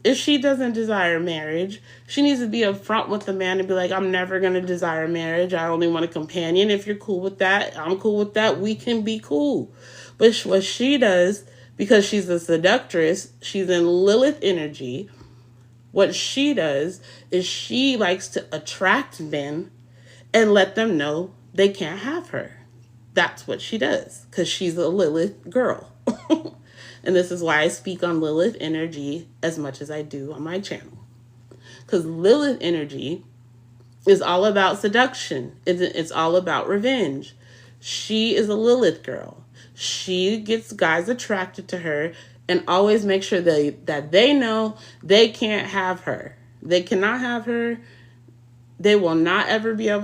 Speaker 1: If she doesn't desire marriage, she needs to be upfront with the man and be like, I'm never going to desire marriage. I only want a companion. If you're cool with that, I'm cool with that. We can be cool. But what she does, because she's a seductress, she's in Lilith energy. What she does is she likes to attract men and let them know they can't have her. That's what she does, because she's a Lilith girl. And this is why I speak on Lilith energy as much as I do on my channel. Because Lilith energy is all about seduction. It's all about revenge. She is a Lilith girl. She gets guys attracted to her and always make sure that they know they can't have her. They cannot have her. They will not ever be able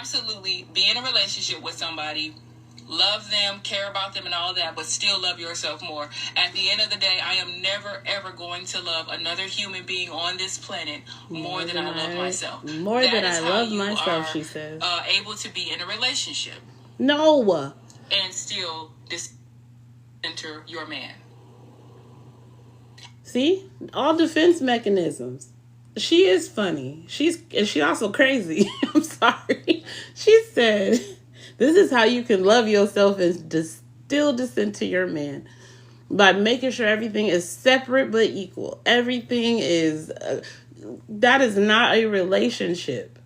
Speaker 3: absolutely be in a relationship with somebody, love them, care about them and all that, but still love yourself more. At the end of the day, I am never, ever going to love another human being on this planet more than I love myself.
Speaker 1: More than I love myself, she says.
Speaker 3: Able to be in a relationship.
Speaker 1: No.
Speaker 3: And still enter your man.
Speaker 1: See? All defense mechanisms. She is funny. She also crazy. I'm sorry. She said, this is how you can love yourself and still dissent to your man. By making sure everything is separate but equal. Everything is... that is not a relationship.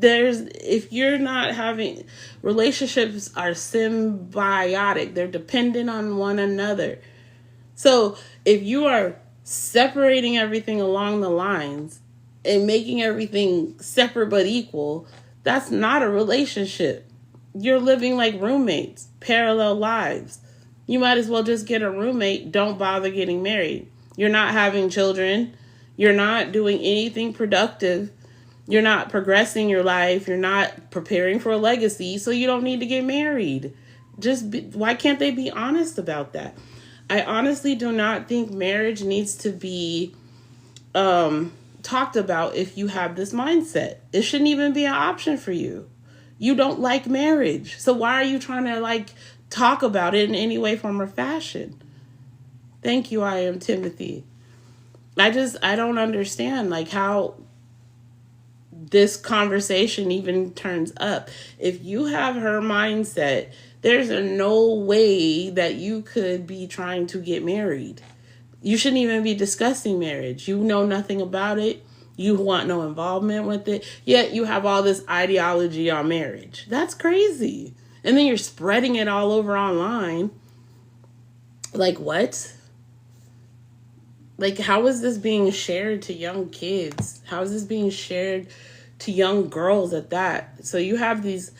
Speaker 1: If you're not having... relationships are symbiotic. They're dependent on one another. So if you are separating everything along the lines and making everything separate but equal, that's not a relationship. You're living like roommates, parallel lives. You might as well just get a roommate. Don't bother getting married. You're not having children. You're not doing anything productive. You're not progressing your life. You're not preparing for a legacy, so you don't need to get married. Why can't they be honest about that? I honestly do not think marriage needs to be talked about if you have this mindset. It shouldn't even be an option for you. You don't like marriage. So why are you trying to talk about it in any way, form, or fashion? Thank you, I am Timothy. I don't understand how this conversation even turns up. If you have her mindset, there's no way that you could be trying to get married. You shouldn't even be discussing marriage. You know nothing about it. You want no involvement with it. Yet you have all this ideology on marriage. That's crazy. And then you're spreading it all over online. What? How is this being shared to young kids? How is this being shared to young girls at that? So you have these...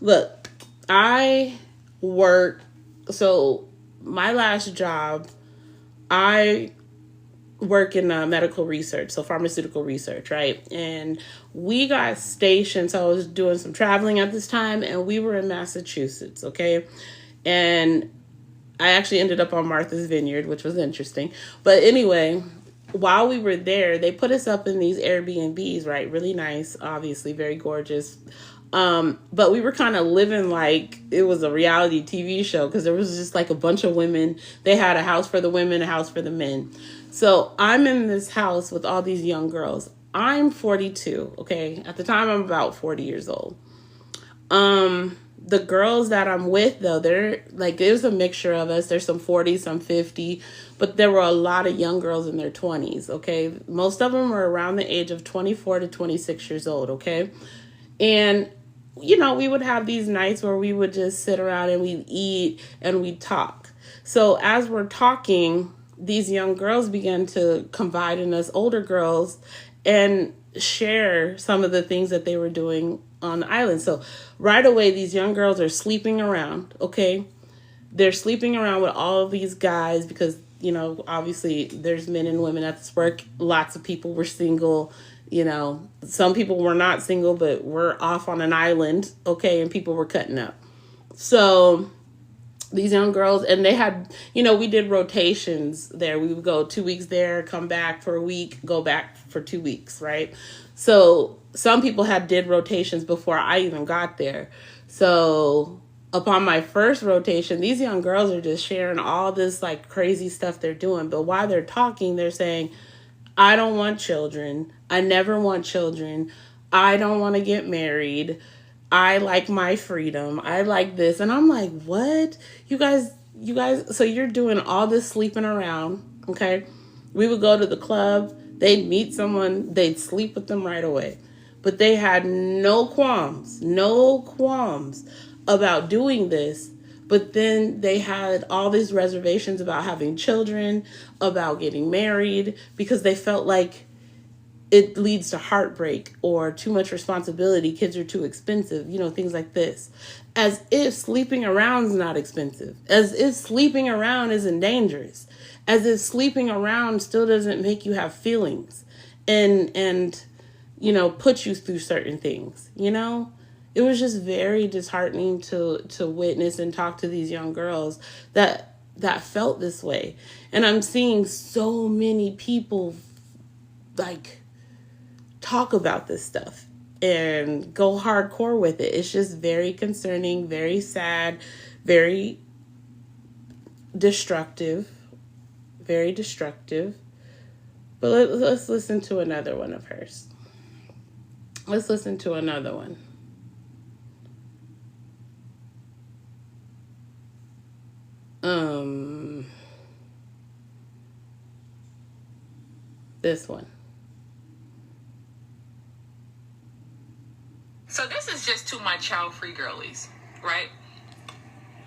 Speaker 1: Look, I work... So my last job, I work in medical research, so pharmaceutical research, right? And we got stationed, so I was doing some traveling at this time, and we were in Massachusetts, okay? And I actually ended up on Martha's Vineyard, which was interesting. But anyway, while we were there, they put us up in these Airbnbs, right? Really nice, obviously, very gorgeous. But we were kind of living like it was a reality TV show, because there was just a bunch of women. They had a house for the women, a house for the men. So I'm in this house with all these young girls. I'm 42, okay? At the time, I'm about 40 years old. The girls that I'm with, though, they're there's a mixture of us. There's some 40, some 50, but there were a lot of young girls in their 20s, okay? Most of them were around the age of 24 to 26 years old, okay? And we would have these nights where we would just sit around and we'd eat and we'd talk. So as we're talking, these young girls began to confide in us older girls and share some of the things that they were doing on the island. So right away, these young girls are sleeping around, okay? They're sleeping around with all of these guys because, obviously there's men and women at this work. Lots of people were single. Some people were not single, but were off on an island, okay, and people were cutting up. So these young girls, and they had, we did rotations there. We would go 2 weeks there, come back for a week, go back for 2 weeks, right? So some people did rotations before I even got there. So upon my first rotation, these young girls are just sharing all this crazy stuff they're doing. But while they're talking, they're saying, I don't want children. I never want children. I don't want to get married. I like my freedom. I like this. And I'm like, what? You guys, so you're doing all this sleeping around, okay? We would go to the club. They'd meet someone. They'd sleep with them right away. But they had no qualms about doing this. But then they had all these reservations about having children, about getting married, because they felt like it leads to heartbreak or too much responsibility. Kids are too expensive, things like this. As if sleeping around is not expensive. As if sleeping around isn't dangerous. As if sleeping around still doesn't make you have feelings. And put you through certain things, It was just very disheartening to witness and talk to these young girls that felt this way. And I'm seeing so many people like talk about this stuff and go hardcore with it. It's just very concerning, very sad, very destructive, very destructive. But let's listen to another one of hers. Let's listen to another one. This one.
Speaker 3: So this is just to my child-free girlies, right?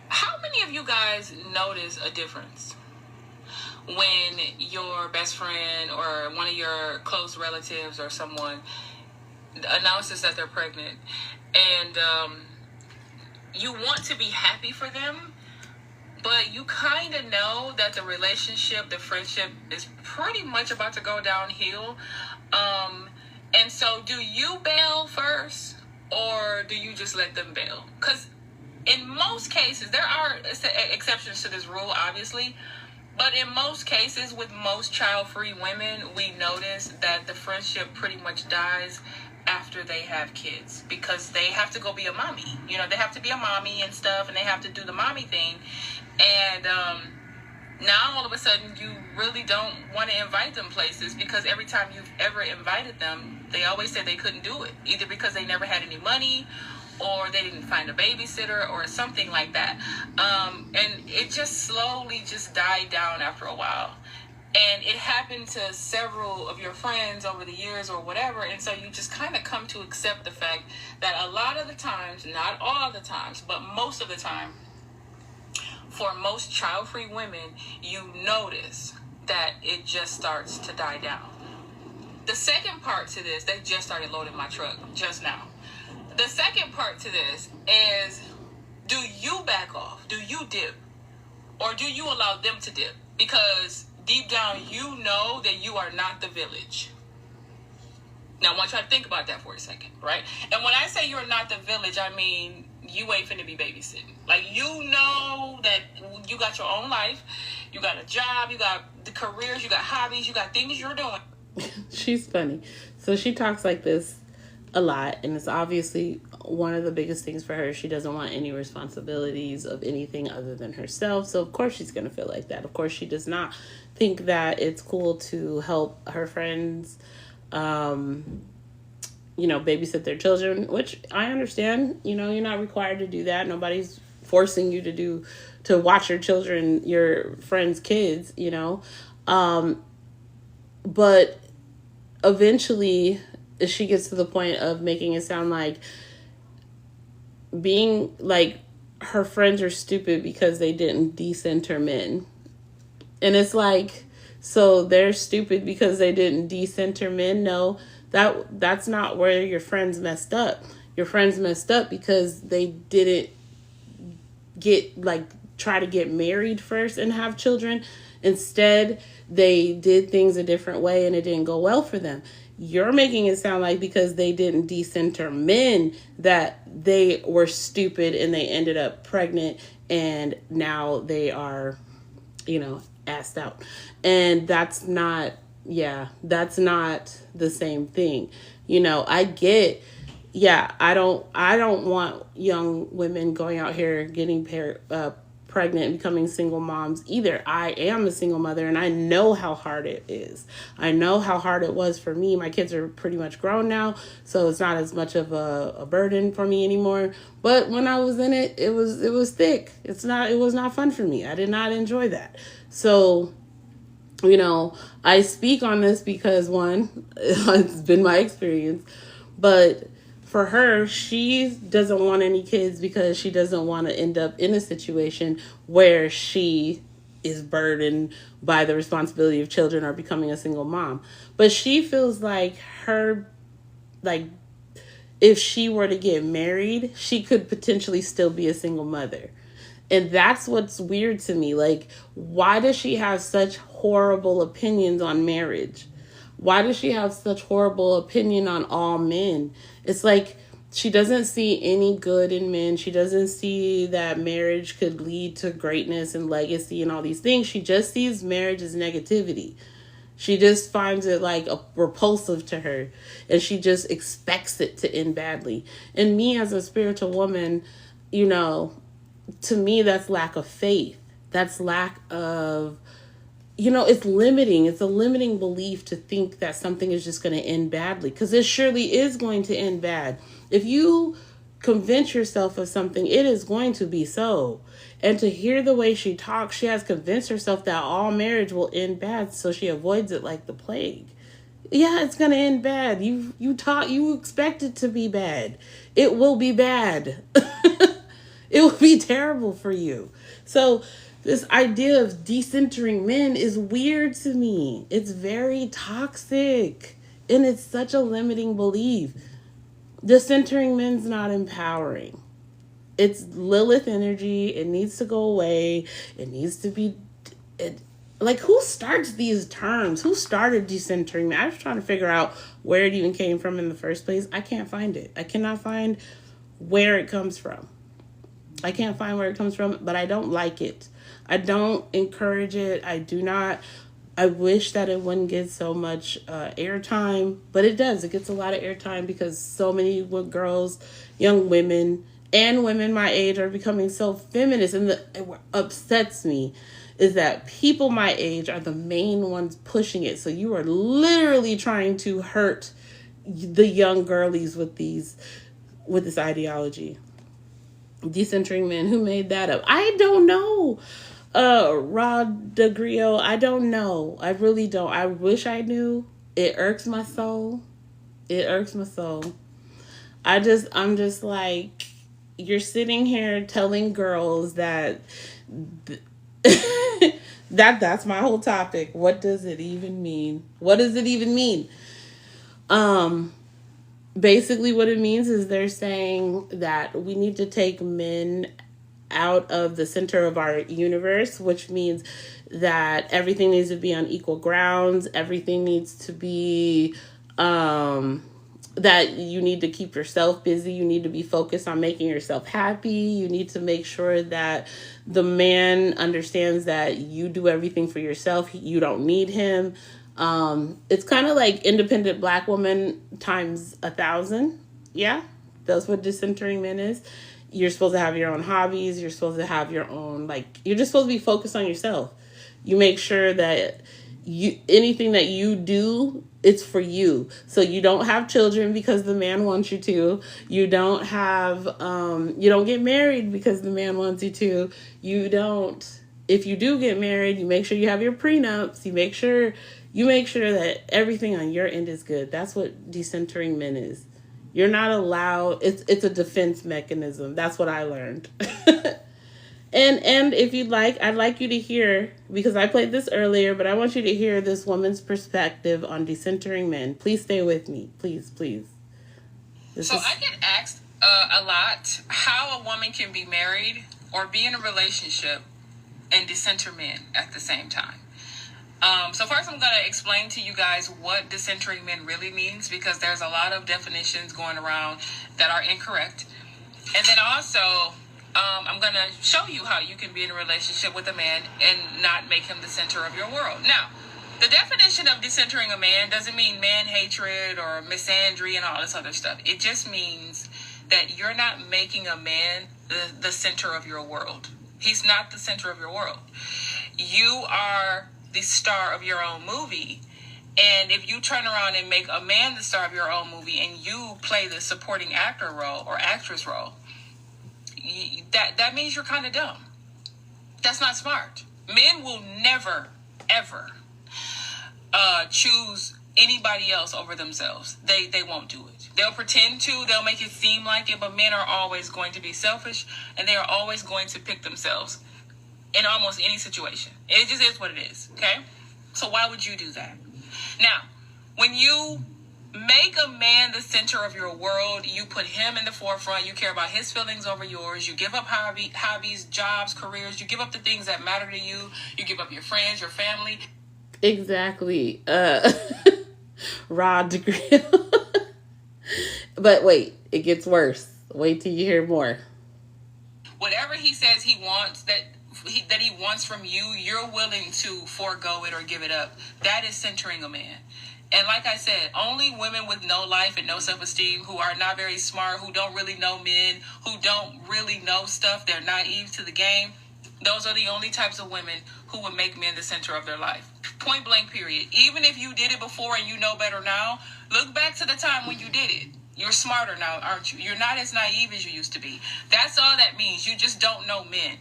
Speaker 3: How many of you guys notice a difference when your best friend or one of your close relatives or someone announces that they're pregnant, and you want to be happy for them, but you kind of know that the relationship, the friendship is pretty much about to go downhill. And so do you bail first, or do you just let them bail? Because in most cases, there are exceptions to this rule, obviously. But in most cases, with most child-free women, we notice that the friendship pretty much dies after they have kids, because they have to go be a mommy. They have to be a mommy and stuff, and they have to do the mommy thing. And now all of a sudden you really don't want to invite them places, because every time you've ever invited them, they always said they couldn't do it, either because they never had any money, or they didn't find a babysitter, or something like that. And it just slowly just died down after a while. And it happened to several of your friends over the years or whatever. And so you just kind of come to accept the fact that a lot of the times, not all the times, but most of the time, for most child-free women, you notice that it just starts to die down. The second part to this, they just started loading my truck just now. The second part to this is, do you back off? Do you dip? Or do you allow them to dip? Because deep down, you know that you are not the village. Now, I want you to think about that for a second, right? And when I say you're not the village, I mean, you ain't finna be babysitting. Like, you know that you got your own life, you got a job, you got the careers, you got hobbies, you got things you're doing.
Speaker 1: She's funny. So she talks like this a lot, and it's obviously one of the biggest things for her. She doesn't want any responsibilities of anything other than herself. So of course she's going to feel like that. Of course she does not think that it's cool to help her friends, babysit their children, which I understand. You're not required to do that. Nobody's forcing you to watch your children, your friends' kids, but eventually she gets to the point of making it sound like being like her friends are stupid because they didn't decenter men. And it's like, so they're stupid because they didn't decenter men? No, that's not where your friends messed up. Your friends messed up because they didn't try to get married first and have children. Instead, they did things a different way and it didn't go well for them. You're making it sound like because they didn't decenter men that they were stupid and they ended up pregnant and now they are, assed out. And that's not the same thing. I get, I don't want young women going out here getting pregnant and becoming single moms either. I am a single mother and I know how hard it is. I know how hard it was for me. My kids are pretty much grown now, so it's not as much of a burden for me anymore. But when I was in it, it was thick. It was not fun for me. I did not enjoy that. So, I speak on this because one, it's been my experience, but for her, she doesn't want any kids because she doesn't want to end up in a situation where she is burdened by the responsibility of children or becoming a single mom. But she feels like if she were to get married, she could potentially still be a single mother. And that's what's weird to me. Like, why does she have such horrible opinions on marriage? Why does she have such horrible opinion on all men? It's like she doesn't see any good in men. She doesn't see that marriage could lead to greatness and legacy and all these things. She just sees marriage as negativity. She just finds it like repulsive to her, and she just expects it to end badly. And me as a spiritual woman, you know, to me, that's lack of faith. That's lack of, it's limiting. It's a limiting belief to think that something is just going to end badly, because it surely is going to end bad. If you convince yourself of something, it is going to be so. And to hear the way she talks, she has convinced herself that all marriage will end bad, so she avoids it like the plague. Yeah, it's gonna end bad. You expect it to be bad. It will be bad. It will be terrible for you. So this idea of decentering men is weird to me. It's very toxic, and it's such a limiting belief. Decentering men's not empowering. It's Lilith energy. It needs to go away. It needs to be... like, who starts these terms? Who started decentering men? I was trying to figure out where it even came from in the first place. I can't find it. I cannot find where it comes from. I can't find where it comes from, but I don't like it. I don't encourage it. I do not. I wish that it wouldn't get so much airtime, but it does. It gets a lot of airtime because so many girls, young women, and women my age are becoming so feminist. And what upsets me is that people my age are the main ones pushing it. So you are literally trying to hurt the young girlies with this ideology. Decentering men, who made that up? I don't know. Rod DeGrio, I don't know. I really don't. I wish I knew. It irks my soul. It irks my soul. I'm just like, you're sitting here telling girls that that's my whole topic. What does it even mean? What does it even mean? Basically what it means is they're saying that we need to take men out of the center of our universe, which means that everything needs to be on equal grounds. Everything needs to be, that you need to keep yourself busy. You need to be focused on making yourself happy. You need to make sure that the man understands that you do everything for yourself. You don't need him. It's kind of like independent Black woman times 1,000. Yeah, that's what decentering men is. You're supposed to have your own hobbies. You're supposed to have your own, you're just supposed to be focused on yourself. You make sure that anything that you do, it's for you. So you don't have children because the man wants you to. You don't have, you don't get married because the man wants you to. If you do get married, you make sure you have your prenups. You make sure that everything on your end is good. That's what decentering men is. You're not allowed. It's a defense mechanism. That's what I learned. And if you'd like, I'd like you to hear, because I played this earlier, but I want you to hear this woman's perspective on decentering men. Please stay with me. Please.
Speaker 3: I get asked a lot how a woman can be married or be in a relationship and decenter men at the same time. So first I'm going to explain to you guys what decentering men really means, because there's a lot of definitions going around that are incorrect. And then also, I'm going to show you how you can be in a relationship with a man and not make him the center of your world. Now, the definition of decentering a man doesn't mean man hatred or misandry and all this other stuff. It just means that you're not making a man the center of your world. He's not the center of your world. You are the star of your own movie. And if you turn around and make a man the star of your own movie and you play the supporting actor role or actress role, that means you're kind of dumb. That's not smart. Men will never, ever choose anybody else over themselves. They won't do it. They'll pretend to. They'll make it seem like it. But men are always going to be selfish, and they are always going to pick themselves in almost any situation. It just is what it is, okay? So why would you do that? Now, when you make a man the center of your world, you put him in the forefront, you care about his feelings over yours, you give up hobbies, jobs, careers, you give up the things that matter to you, you give up your friends, your family.
Speaker 1: Exactly. rod to grill. But wait, it gets worse. Wait till you hear more.
Speaker 3: Whatever he says he wants, that he wants from you, you're willing to forego it or give it up. That is centering a man. And like I said, only women with no life and no self-esteem, who are not very smart, who don't really know men, who don't really know stuff, they're naive to the game, those are the only types of women who would make men the center of their life. Point blank, period. Even if you did it before and you know better now, look back to the time when you did it. You're smarter now, aren't you? You're not as naive as you used to be. That's all that means. You just don't know men.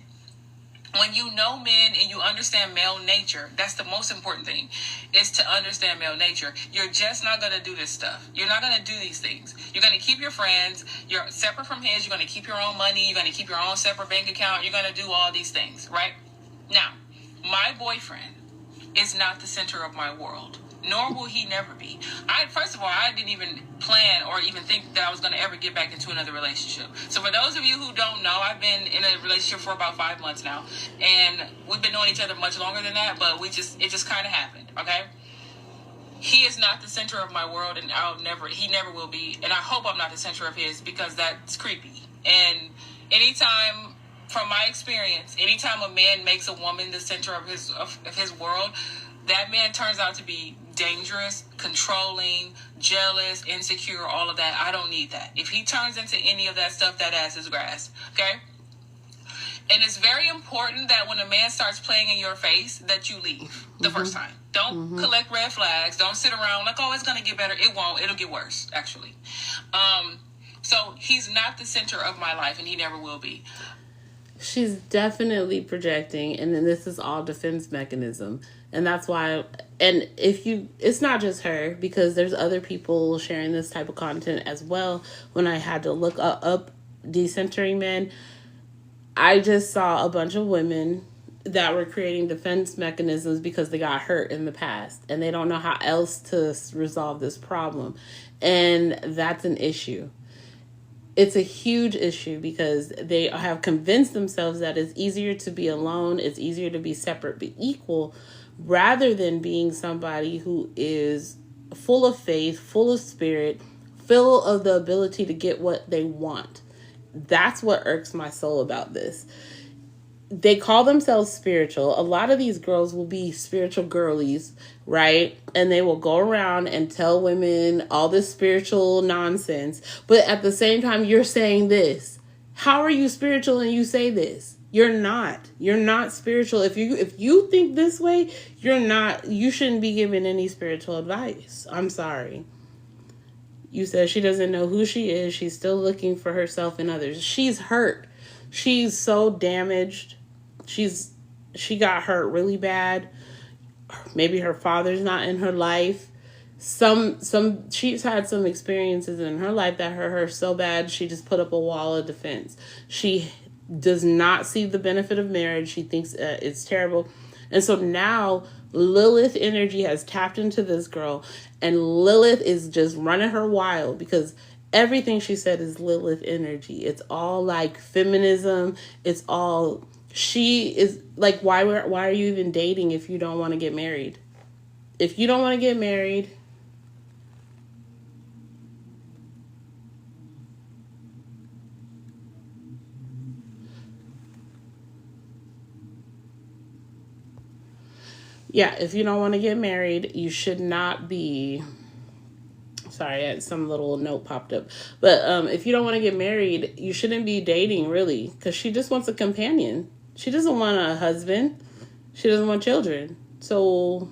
Speaker 3: When you know men and you understand male nature, that's the most important thing, is to understand male nature. You're just not going to do this stuff. You're not going to do these things. You're going to keep your friends. You're separate from his. You're going to keep your own money. You're going to keep your own separate bank account. You're going to do all these things, right? Now, my boyfriend is not the center of my world, nor will he never be. First of all, I didn't even plan or even think that I was going to ever get back into another relationship. So for those of you who don't know, I've been in a relationship for about 5 months now, and we've been knowing each other much longer than that, but it just kind of happened, okay? He is not the center of my world, and he never will be, and I hope I'm not the center of his, because that's creepy. And anytime, from my experience, anytime a man makes a woman the center of his world, that man turns out to be dangerous, controlling, jealous, insecure, all of that. I don't need that. If he turns into any of that stuff, that ass is grass. Okay? And it's very important that when a man starts playing in your face, that you leave the first time. Don't collect red flags. Don't sit around like, oh, it's going to get better. It won't. It'll get worse, actually. So he's not the center of my life, and he never will be.
Speaker 1: She's definitely projecting, and then this is all defense mechanism. And that's why, and it's not just her, because there's other people sharing this type of content as well. When I had to look up decentering men, I just saw a bunch of women that were creating defense mechanisms because they got hurt in the past and they don't know how else to resolve this problem. And that's an issue. It's a huge issue because they have convinced themselves that it's easier to be alone, it's easier to be separate but equal, rather than being somebody who is full of faith, full of spirit, full of the ability to get what they want. That's what irks my soul about this. They call themselves spiritual. A lot of these girls will be spiritual girlies, right? And they will go around and tell women all this spiritual nonsense. But at the same time, you're saying this. How are you spiritual and you say this? You're not. You're not spiritual. If you think this way, you're not. You shouldn't be giving any spiritual advice. I'm sorry. You said she doesn't know who she is. She's still looking for herself in others. She's hurt. She's so damaged. She got hurt really bad. Maybe her father's not in her life. She's had some experiences in her life that hurt her so bad she just put up a wall of defense. She does not see the benefit of marriage. She thinks it's terrible. And so now Lilith energy has tapped into this girl, and Lilith is just running her wild because everything she said is Lilith energy. It's all like feminism. It's all, she is like, why are you even dating if you don't want to get married? If you don't want to get married, if you don't want to get married, you should not be, sorry, I had some little note popped up. But if you don't want to get married, you shouldn't be dating, really, because she just wants a companion. She doesn't want a husband. She doesn't want children. So,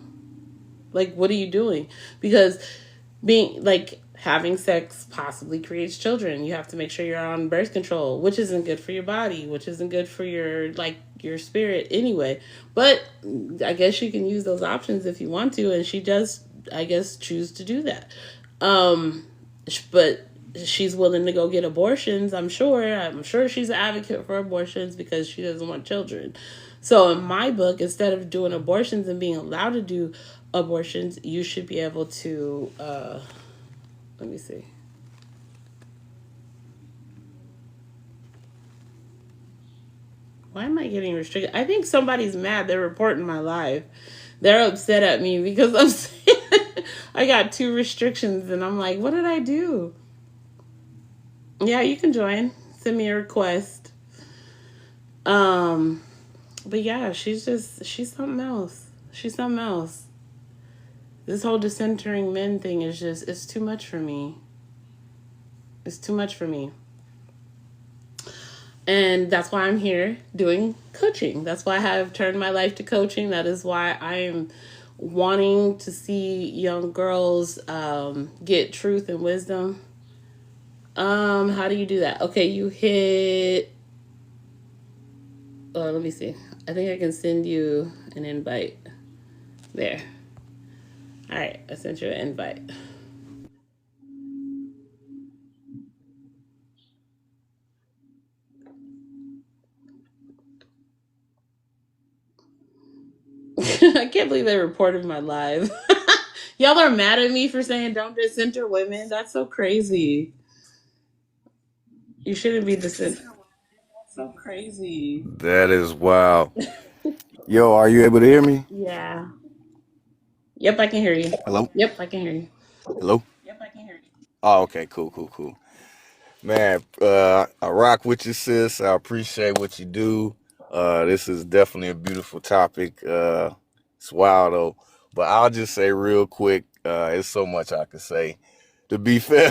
Speaker 1: like, what are you doing? Because having sex possibly creates children. You have to make sure you're on birth control, which isn't good for your body, which isn't good for your spirit anyway. But I guess you can use those options if you want to, and she does, I guess, choose to do that. But she's willing to go get abortions, I'm sure she's an advocate for abortions because she doesn't want children. So in my book, instead of doing abortions and being allowed to do abortions, you should be able to, let me see. Why am I getting restricted? I think somebody's mad. They're reporting my live. They're upset at me because I'm saying, I got two restrictions, and I'm like, what did I do? Yeah, you can join. Send me a request. Um, but yeah, she's something else. She's something else. This whole decentering men thing is just it's too much for me. It's too much for me. And that's why I'm here doing coaching. That's why I have turned my life to coaching. That is why I am wanting to see young girls get truth and wisdom. How do you do that? Okay, you hit. Let me see. I think I can send you an invite. There. All right, I sent you an invite. I can't believe they reported my live. Y'all are mad at me for saying don't dissenter women. That's so crazy. You shouldn't be dissenter. So crazy.
Speaker 4: That is wild. Yo, are you able to hear me?
Speaker 1: Yeah. Yep, I can hear you.
Speaker 4: Hello?
Speaker 1: Yep, I can hear you.
Speaker 4: Hello? Oh, okay, cool. Man, I rock with you, sis. I appreciate what you do. This is definitely a beautiful topic. It's wild though. But I'll just say real quick, there's so much I could say. To be fair,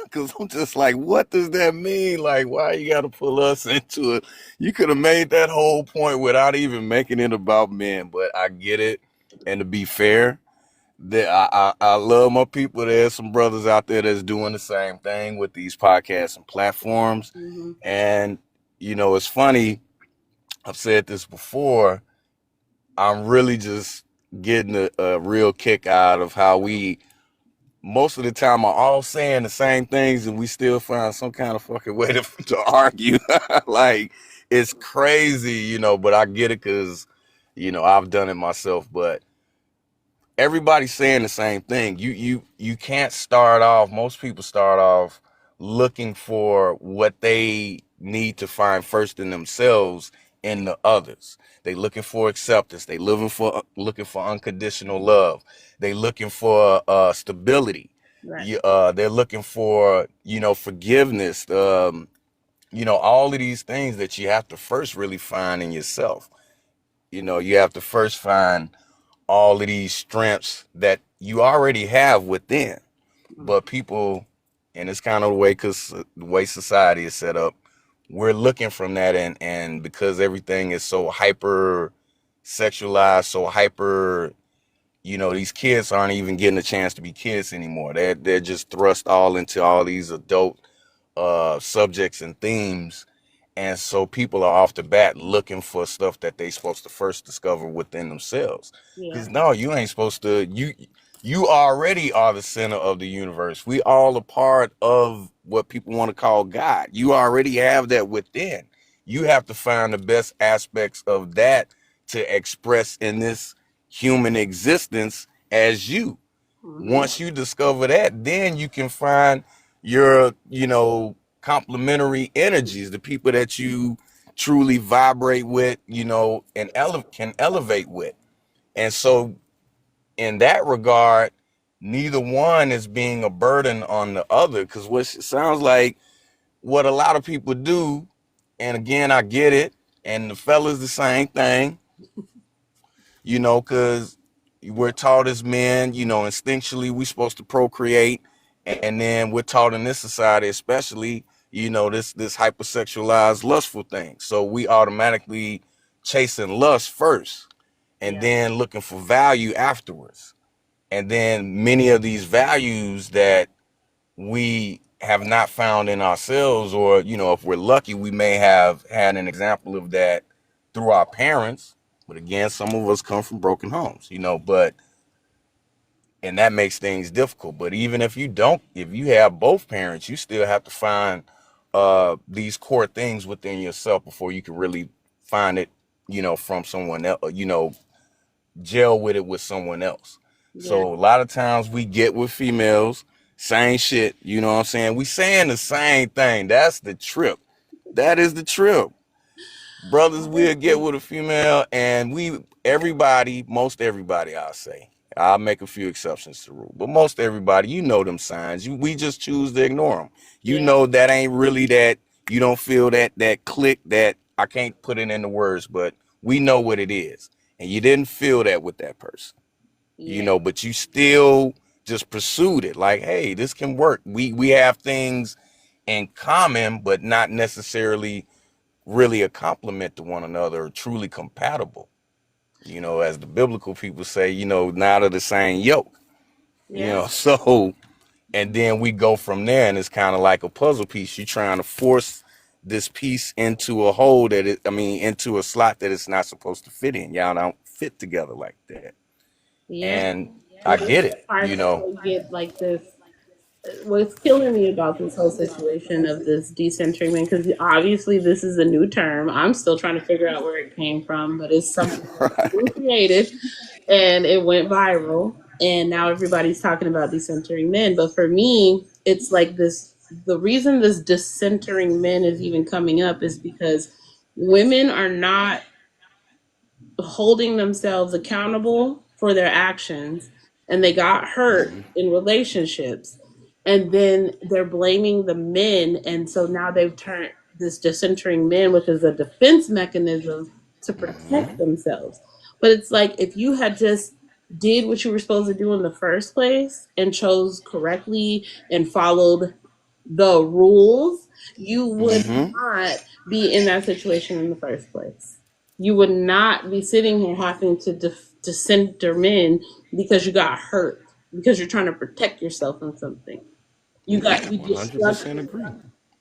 Speaker 4: because I'm just like, what does that mean? Like, why you got to pull us into it? You could have made that whole point without even making it about men, but I get it. And to be fair, that I love my people. There's some brothers out there that's doing the same thing with these podcasts and platforms.
Speaker 1: Mm-hmm.
Speaker 4: And, it's funny. I've said this before. I'm really just getting a real kick out of how we most of the time are all saying the same things and we still find some kind of fucking way to argue. Like, it's crazy, but I get it because, I've done it myself. But everybody's saying the same thing. You can't start off. Most people start off looking for what they need to find first in themselves in the others. They looking for acceptance. They looking for unconditional love. They looking for stability.
Speaker 1: Right.
Speaker 4: They're looking for forgiveness. All of these things that you have to first really find in yourself. You have to first find all of these strengths that you already have within. But people, and it's kind of the way, because the way society is set up, we're looking from that, and because everything is so hyper sexualized, so hyper, these kids aren't even getting a chance to be kids anymore. They're just thrust all into all these adult subjects and themes. And so people are off the bat looking for stuff that they supposed to first discover within themselves.
Speaker 1: Yeah.
Speaker 4: Because no, you ain't supposed to. You already are the center of the universe. We all a part of what people want to call God. You already have that within. You have to find the best aspects of that to express in this human existence as you.
Speaker 1: Mm-hmm.
Speaker 4: Once you discover that, then you can find your, complementary energies, the people that you truly vibrate with, and can elevate with. And so in that regard, neither one is being a burden on the other, because what it sounds like what a lot of people do, and again, I get it, and the fellas the same thing, because we're taught as men, instinctually we're supposed to procreate, and then we're taught in this society, especially, this hypersexualized, lustful thing. So we automatically chasing lust first, and then looking for value afterwards. And then many of these values that we have not found in ourselves, or if we're lucky, we may have had an example of that through our parents. But again, some of us come from broken homes, but and that makes things difficult. But even if you don't, if you have both parents, you still have to find these core things within yourself before you can really find it, from someone else, gel with it with someone else.
Speaker 1: Yeah.
Speaker 4: So a lot of times we get with females, same shit, you know what I'm saying? We saying the same thing. That's the trip. That is the trip. Brothers will get with a female, and most everybody, I'll say, I'll make a few exceptions to the rule, but most everybody, you know them signs. We just choose to ignore them. You
Speaker 1: Yeah.
Speaker 4: know that ain't really that. You don't feel that click that I can't put it into words, but we know what it is, and you didn't feel that with that person.
Speaker 1: Yeah.
Speaker 4: But you still just pursued it. Like, hey, this can work. We have things in common, but not necessarily really a complement to one another or truly compatible. As the biblical people say, not of the same yoke.
Speaker 1: Yeah.
Speaker 4: So and then we go from there, and it's kind of like a puzzle piece. You're trying to force this piece into a hole into a slot that it's not supposed to fit in. Y'all don't fit together like that.
Speaker 1: Yeah.
Speaker 4: And I
Speaker 1: Well,
Speaker 4: get
Speaker 1: this
Speaker 4: it,
Speaker 1: part that's why we get like this. What's killing me about this whole situation of this decentering, because obviously this is a new term. I'm still trying to figure out where it came from, but it's something that we
Speaker 4: right?
Speaker 1: created and it went viral. And now everybody's talking about decentering men. But for me, it's like this the reason this decentering men is even coming up is because women are not holding themselves accountable for their actions, and they got hurt
Speaker 4: Mm-hmm.
Speaker 1: in relationships, and then they're blaming the men, and so now they've turned this decentering men, which is a defense mechanism to protect
Speaker 4: Mm-hmm.
Speaker 1: themselves. But it's like if you had just did what you were supposed to do in the first place and chose correctly and followed the rules, you would
Speaker 4: Mm-hmm.
Speaker 1: not be in that situation in the first place. You would not be sitting here having to center men because you got hurt, because you're trying to protect yourself from something. You
Speaker 4: One hundred
Speaker 1: destruct
Speaker 4: percent agree.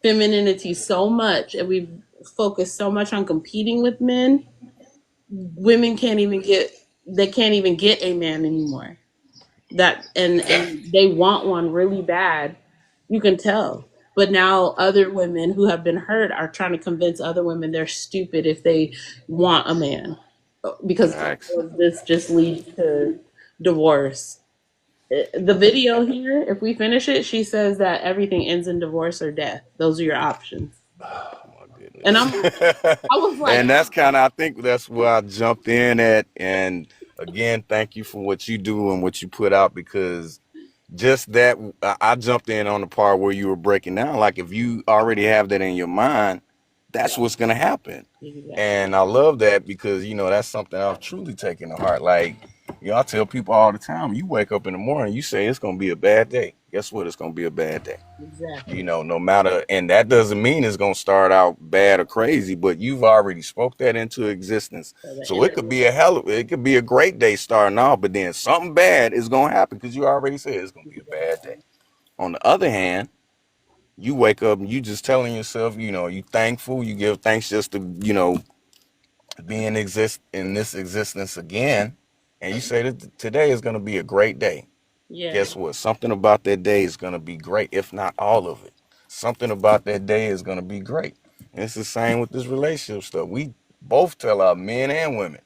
Speaker 1: femininity so much, and we've focused so much on competing with men. Women can't even get a man anymore. That and they want one really bad. You can tell. But now other women who have been hurt are trying to convince other women they're stupid if they want a man, because
Speaker 4: Facts.
Speaker 1: this just leads to divorce. The video here, if we finish it, she says that everything ends in divorce or death. Those are your options.
Speaker 4: My
Speaker 1: And
Speaker 4: goodness.
Speaker 1: I was like,
Speaker 4: And that's kind of, I think that's where I jumped in at. And again, thank you for what you do and what you put out, because just that, I jumped in on the part where you were breaking down. Like, if you already have that in your mind, that's what's going to happen.
Speaker 1: exactly.
Speaker 4: And I love that, because, that's something I've truly taken to heart. Like, I tell people all the time, you wake up in the morning, you say it's going to be a bad day. Guess what? It's going to be a bad day.
Speaker 1: Exactly.
Speaker 4: No matter, and that doesn't mean it's gonna start out bad or crazy, but you've already spoke that into existence.
Speaker 1: So the
Speaker 4: So
Speaker 1: energy.
Speaker 4: it could be a great day starting off, but then something bad is gonna happen because you already said it's gonna be a bad day. On the other hand, you wake up and you just telling yourself, you thankful, you give thanks just to, be in this existence again, and you say that today is gonna be a great day.
Speaker 1: Yeah.
Speaker 4: Guess what? Something about that day is going to be great, if not all of it. Something about that day is going to be great. And it's the same with this relationship stuff. We both tell our men and women,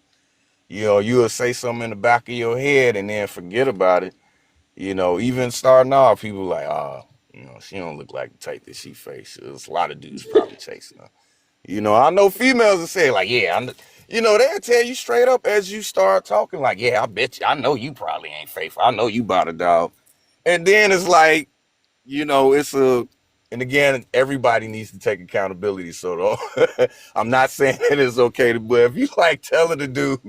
Speaker 4: you'll say something in the back of your head and then forget about it. Even starting off, people like, she don't look like the type that she face. There's a lot of dudes probably chasing her. I know females will say like, yeah, they'll tell you straight up as you start talking, like, yeah, I bet you, I know you probably ain't faithful. I know you about a dog. And then it's like, it's and again, everybody needs to take accountability. So though, I'm not saying that it's okay to, but if you like telling the dude,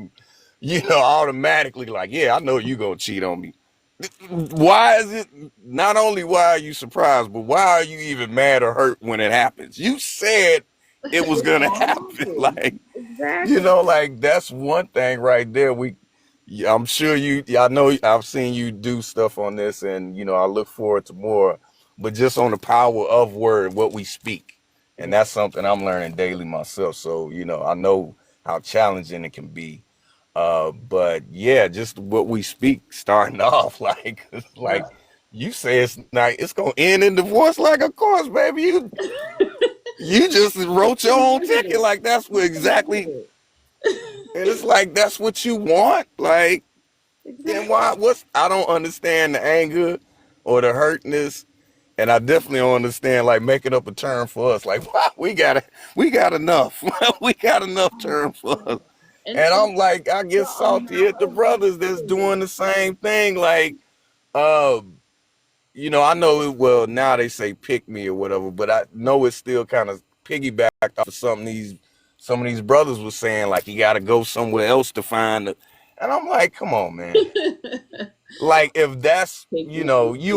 Speaker 4: automatically like, yeah, I know you gonna cheat on me. Why is it, not only why are you surprised, but why are you even mad or hurt when it happens? You said it was
Speaker 1: It's
Speaker 4: gonna
Speaker 1: gonna
Speaker 4: happen.
Speaker 1: happen.
Speaker 4: Like,
Speaker 1: Exactly.
Speaker 4: like that's one thing right there. Yeah, I'm sure I know I've seen you do stuff on this, and I look forward to more. But just on the power of word, what we speak, and
Speaker 1: Yeah.
Speaker 4: that's something I'm learning daily myself. So I know how challenging it can be. But yeah, just what we speak starting off, like you say, it's gonna end in divorce. Like, of course, baby, you just wrote your own ticket. Like, that's what exactly. And it's like, that's what you want. Like, then
Speaker 1: Exactly.
Speaker 4: why? I don't understand the anger or the hurtness, and I definitely don't understand like making up a term for us. Like, wow, we got enough. We got enough term for us.
Speaker 1: And
Speaker 4: And I'm like, I
Speaker 1: the
Speaker 4: get salty
Speaker 1: amount
Speaker 4: at the
Speaker 1: of
Speaker 4: brothers that's doing the same thing. Like, uh, I know it, well, now they say pick me or whatever, but I know it's still kind of piggybacked off of some of these brothers were saying, like, you gotta go somewhere else to find it. And I'm like, come on, man. Like, if that's,
Speaker 1: pick
Speaker 4: you
Speaker 1: me.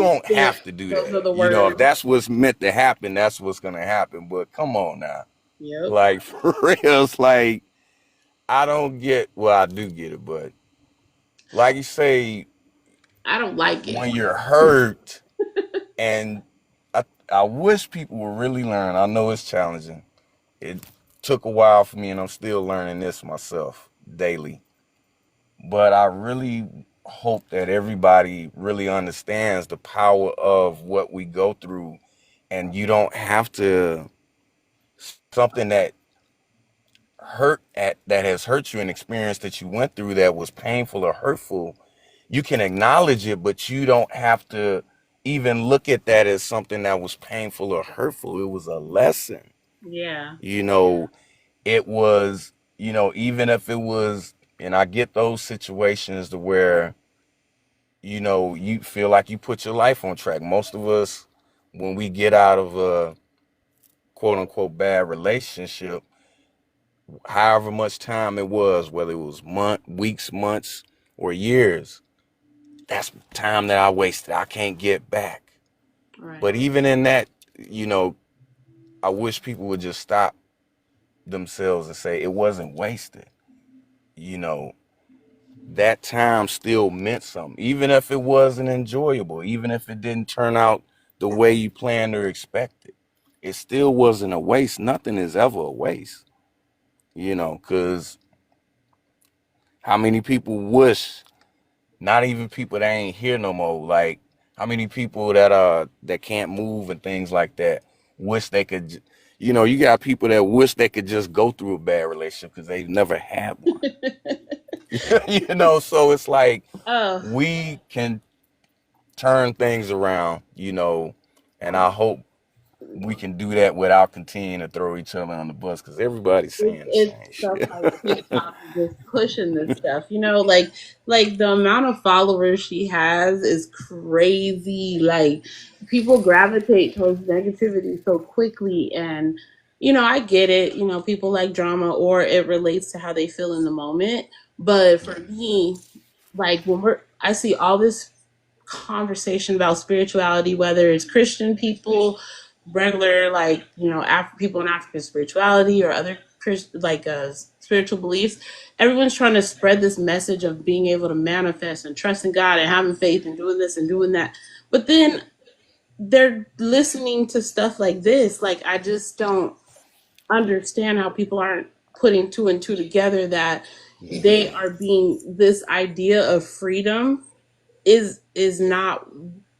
Speaker 4: don't
Speaker 1: Yeah,
Speaker 4: have to do
Speaker 1: those
Speaker 4: that.
Speaker 1: are the
Speaker 4: If
Speaker 1: words.
Speaker 4: that's what's meant to happen, that's what's gonna happen. But come on now.
Speaker 1: Yep.
Speaker 4: Like, for real, it's like, I don't get, well, I do get it, but like you say,
Speaker 1: I don't like it.
Speaker 4: when you're hurt, and I wish people would really learn. I know it's challenging. It took a while for me, and I'm still learning this myself daily. But I really hope that everybody really understands the power of what we go through, and you don't have to, something that has hurt you, an experience that you went through that was painful or hurtful. You can acknowledge it, but you don't have to even look at that as something that was painful or hurtful. It was a lesson.
Speaker 1: Yeah.
Speaker 4: You know, it was, even if it was, and I get those situations to where, you feel like you put your life on track. Most of us, when we get out of a quote unquote bad relationship, however much time it was, whether it was weeks, months, or years, that's time that I wasted. I can't get back.
Speaker 1: Right.
Speaker 4: But even in that, you know, I wish people would just stop themselves and say it wasn't wasted. You know, that time still meant something, even if it wasn't enjoyable, even if it didn't turn out the way you planned or expected. It still wasn't a waste. Nothing is ever a waste, because how many people wish, not even people that ain't here no more, like how many people that can't move and things like that wish they could, you got people that wish they could just go through a bad relationship because they've never had one. So it's like
Speaker 1: Oh,
Speaker 4: we can turn things around, and I hope we can do that without continuing to throw each other on the bus because everybody's saying the
Speaker 1: it's
Speaker 4: same
Speaker 1: stuff
Speaker 4: shit.
Speaker 1: like TikTok is just pushing this stuff. Like the amount of followers she has is crazy. Like people gravitate towards negativity so quickly, and I get it. People like drama, or it relates to how they feel in the moment. But for me, like I see all this conversation about spirituality, whether it's Christian people, regular like people in African spirituality or other spiritual beliefs. Everyone's trying to spread this message of being able to manifest and trusting God and having faith and doing this and doing that. But then they're listening to stuff like this. Like I just don't understand how people aren't putting two and two together that they are being this idea of freedom is not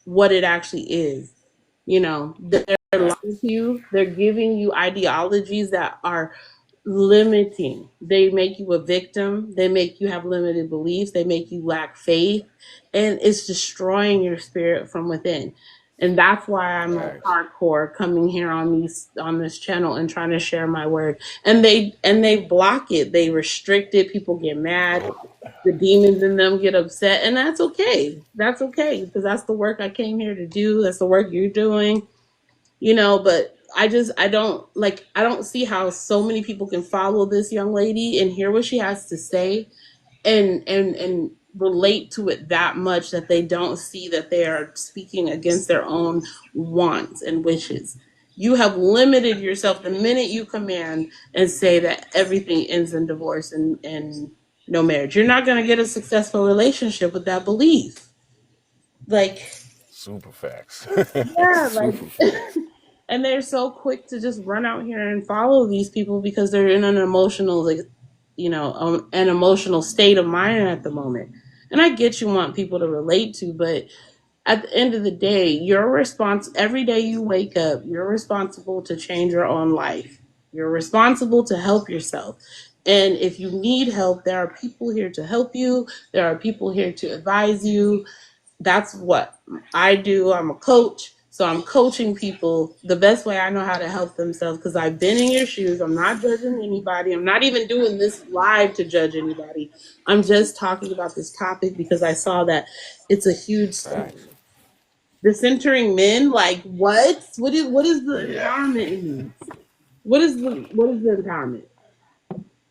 Speaker 1: what it actually is. They're lying to you. They're giving you ideologies that are limiting. They make you a victim. They make you have limited beliefs. They make you lack faith, and it's destroying your spirit from within. And that's why I'm like
Speaker 4: Facts.
Speaker 1: hardcore coming here on this channel and trying to share my word. And they block it. They restrict it. People get mad. The demons in them get upset, and that's okay. That's okay because that's the work I came here to do. That's the work you're doing. But I don't see how so many people can follow this young lady and hear what she has to say and relate to it that much that they don't see that they are speaking against their own wants and wishes. You have limited yourself the minute you command and say that everything ends in divorce and no marriage. You're not going to get a successful relationship with that belief. Like,
Speaker 4: Super facts.
Speaker 1: yeah,
Speaker 4: Super
Speaker 1: like
Speaker 4: facts.
Speaker 1: and they're so quick to just run out here and follow these people because they're in an emotional an emotional state of mind at the moment. And I get you want people to relate to, but at the end of the day, every day you wake up, you're responsible to change your own life. You're responsible to help yourself. And if you need help, there are people here to help you. There are people here to advise you. That's what I do. I'm a coach. So I'm coaching people the best way I know how to help themselves because I've been in your shoes. I'm not judging anybody. I'm not even doing this live to judge anybody. I'm just talking about this topic because I saw that it's a huge
Speaker 4: Facts.
Speaker 1: decentering men. Like what? What is the empowerment in these? What is the empowerment?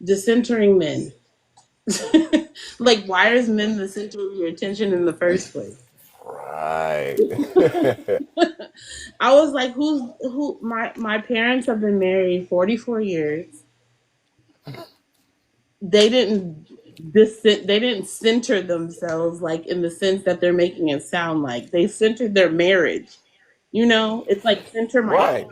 Speaker 1: Decentering men. Like why is men the center of your attention in the first place?
Speaker 4: Right.
Speaker 1: I was like, who? My parents have been married 44 years. They didn't they didn't center themselves like in the sense that they're making it sound like they centered their marriage. It's like center my
Speaker 4: Right.
Speaker 1: family,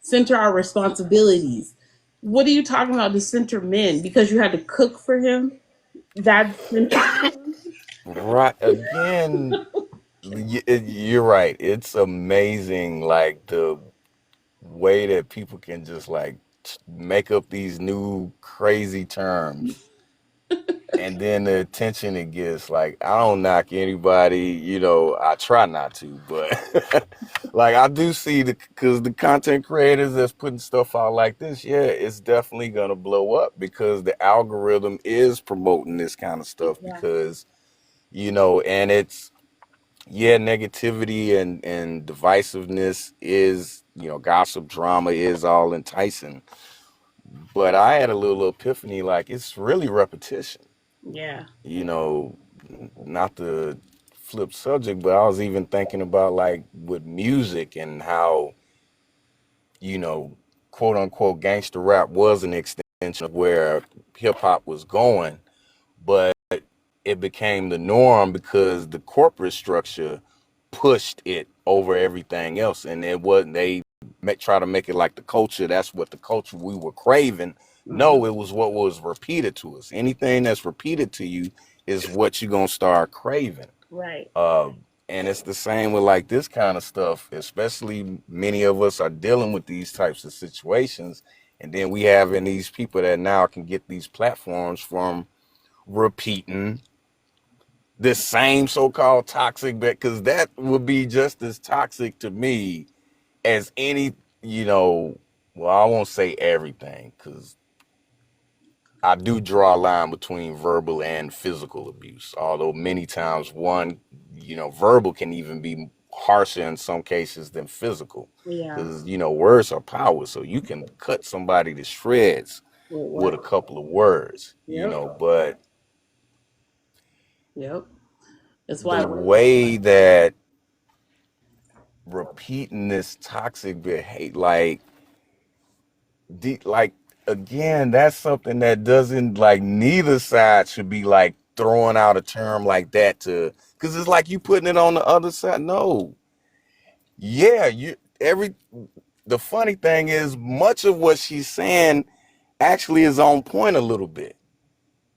Speaker 1: center our responsibilities. What are you talking about to center men? Because you had to cook for him? That's centering him?
Speaker 4: Right. Again, you're right. It's amazing, like the way that people can just like make up these new crazy terms, and then the attention it gets. Like I don't knock anybody, I try not to, but like I do see because the content creators that's putting stuff out like this, yeah, it's definitely gonna blow up because the algorithm is promoting this kind of stuff
Speaker 1: Yeah.
Speaker 4: because and it's yeah, negativity and divisiveness is, gossip drama is all enticing. But I had a little epiphany, like it's really repetition.
Speaker 1: Yeah.
Speaker 4: You know, not to flip subject, but I was even thinking about like with music and how, you know, quote unquote gangster rap was an extension of where hip hop was going, but it became the norm because the corporate structure pushed it over everything else, and it wasn't try to make it like the culture. That's what the culture we were craving.
Speaker 1: Mhm.
Speaker 4: No, it was what was repeated to us. Anything that's repeated to you is what you're gonna start craving.
Speaker 1: Right.
Speaker 4: Uh, and it's the same with like this kind of stuff. Especially many of us are dealing with these types of situations, and then we have in these people that now can get these platforms from repeating this same so-called toxic because that would be just as toxic to me as any, well, I won't say everything because I do draw a line between verbal and physical abuse, although many times one, verbal can even be harsher in some cases than physical
Speaker 1: Yeah.
Speaker 4: because, words are power. So you can cut somebody to shreds
Speaker 1: With
Speaker 4: with a
Speaker 1: what?
Speaker 4: couple of words,
Speaker 1: Yep.
Speaker 4: but
Speaker 1: Yep. That's
Speaker 4: the
Speaker 1: why
Speaker 4: way that repeating this toxic behavior, like again, that's something that doesn't like neither side should be like throwing out a term like that to because it's like you putting it on the other side. No, yeah, the funny thing is much of what she's saying actually is on point a little bit.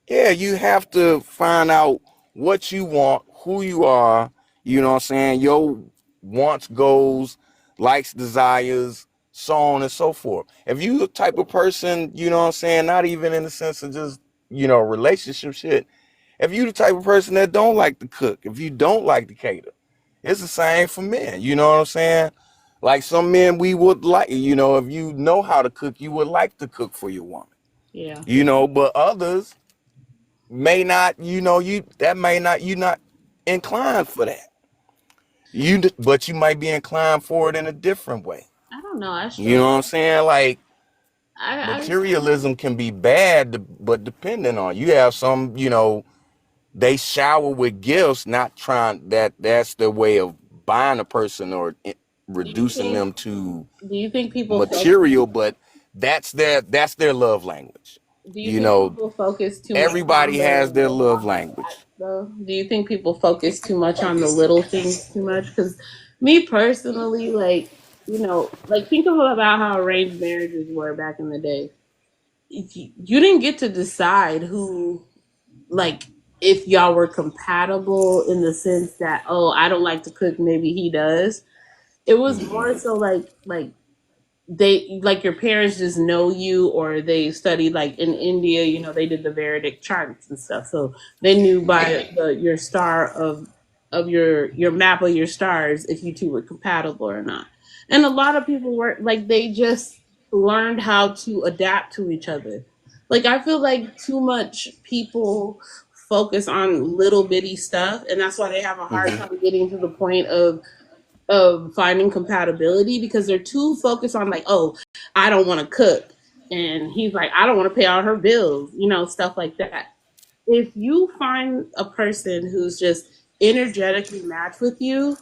Speaker 4: Yeah, you have to find out what you want, who you are, you know what I'm saying, your wants, goals, likes, desires, so on and so forth. If you the type of person, you know what I'm saying, not even in the sense of just, relationship shit, if you the type of person that don't like to cook, if you don't like to cater, it's the same for men, you know what I'm saying? Like some men we would like, if you know how to cook, you would like to cook for your woman.
Speaker 1: yeah.
Speaker 4: But others may not, that may not you not inclined for that. But you might be inclined for it in a different way.
Speaker 1: I don't know. I
Speaker 4: You know
Speaker 1: struggle.
Speaker 4: what I'm saying? Like
Speaker 1: I
Speaker 4: materialism can be bad, but depending on you have some, they shower with gifts, not trying that's their way of buying a person or
Speaker 1: do you
Speaker 4: reducing
Speaker 1: think
Speaker 4: them to
Speaker 1: do you think people
Speaker 4: material, but that's their love language.
Speaker 1: do you
Speaker 4: You
Speaker 1: think
Speaker 4: know,
Speaker 1: people focus too much
Speaker 4: everybody
Speaker 1: on
Speaker 4: has their
Speaker 1: the
Speaker 4: love language.
Speaker 1: though? Do you think people focus too much on the little things too much? Because me personally, like like think about how arranged marriages were back in the day. You didn't get to decide who, like, if y'all were compatible in the sense that, oh, I don't like to cook, maybe he does. It was
Speaker 4: Hmm.
Speaker 1: more so like they like your parents just know you or they studied like in India, they did the Vedic charts and stuff. So they knew by your star of your map of your stars if you two were compatible or not. And a lot of people were like they just learned how to adapt to each other. Like I feel like too much people focus on little bitty stuff and that's why they have a hard
Speaker 4: Hmm.
Speaker 1: time getting to the point of finding compatibility because they're too focused on like, oh, I don't want to cook. And he's like, I don't want to pay all her bills, stuff like that. If you find a person who's just energetically matched with you,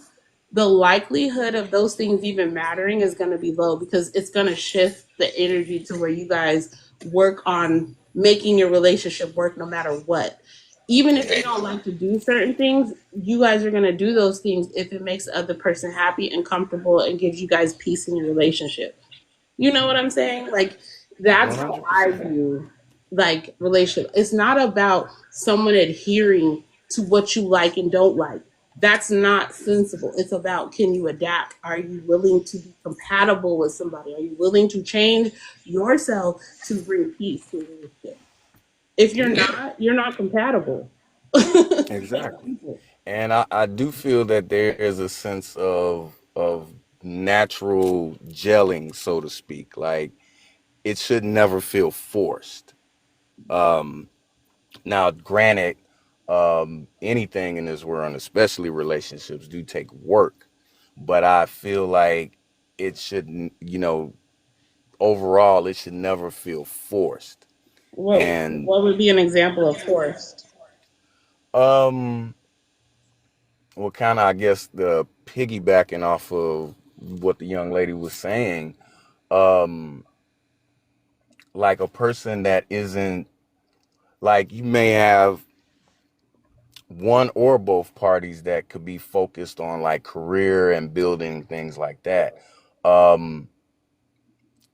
Speaker 1: the likelihood of those things even mattering is going to be low because it's going to shift the energy to where you guys work on making your relationship work no matter what. Even if you don't like to do certain things, you guys are going to do those things if it makes the other person happy and comfortable and gives you guys peace in your relationship. You know what I'm saying? Like that's how I
Speaker 4: 100%.
Speaker 1: view like relationship. It's not about someone adhering to what you like and don't like. That's not sensible. It's about can you adapt? Are you willing to be compatible with somebody? Are you willing to change yourself to bring peace to the relationship? If you're
Speaker 4: Yeah,
Speaker 1: not, you're not compatible.
Speaker 4: exactly. And I do feel that there is a sense of natural gelling, so to speak. Like it should never feel forced. Um, Now, granted, anything in this world, especially relationships, do take work. But I feel like it shouldn't, overall, it should never feel forced. And
Speaker 1: What would be an example of forced?
Speaker 4: um, well, kind of, I guess the piggybacking off of what the young lady was saying, um, like a person that isn't like you may have one or both parties that could be focused on like career and building things like that. Um,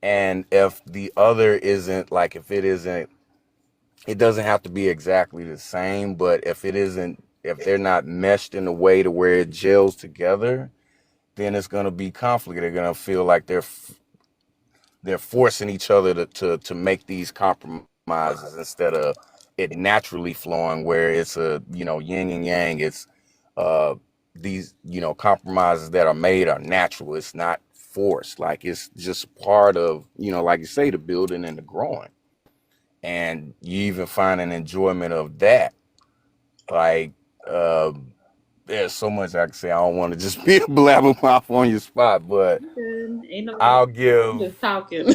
Speaker 4: and if the other isn't like, if it isn't, it doesn't have to be exactly the same, but if it isn't, if they're not meshed in a way to where it gels together, then it's going to be conflict. They're going to feel like they're forcing each other to make these compromises instead of it naturally flowing where it's a yin and yang. It's uh these compromises that are made are natural. It's not forced. Like it's just part of like you say, the building and the growing, and you even find an enjoyment of that. Like uh there's so much I can say. I don't want to just be a blabbermouth on your spot, but
Speaker 1: Ain't no,
Speaker 4: I'll
Speaker 1: I'm
Speaker 4: give
Speaker 1: just talking.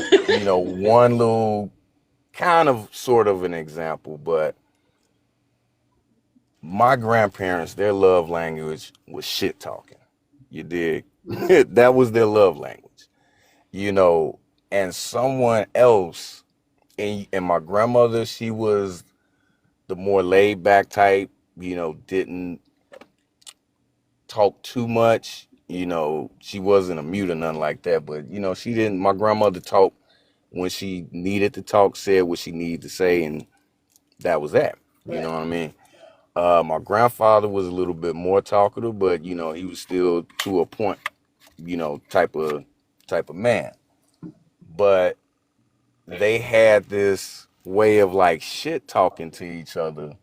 Speaker 4: one little kind of sort of an example. But my grandparents, their love language was shit talking. You dig? That was their love language, you know. And someone else, and my grandmother, she was the more laid back type, didn't talk too much. She wasn't a mute or nothing like that, but she didn't. My grandmother talked when she needed to talk, said what she needed to say, and that was that. You know
Speaker 1: Right.
Speaker 4: what I mean? My grandfather was a little bit more talkative, but he was still to a point, type of man. But they had this way of like shit talking to each other.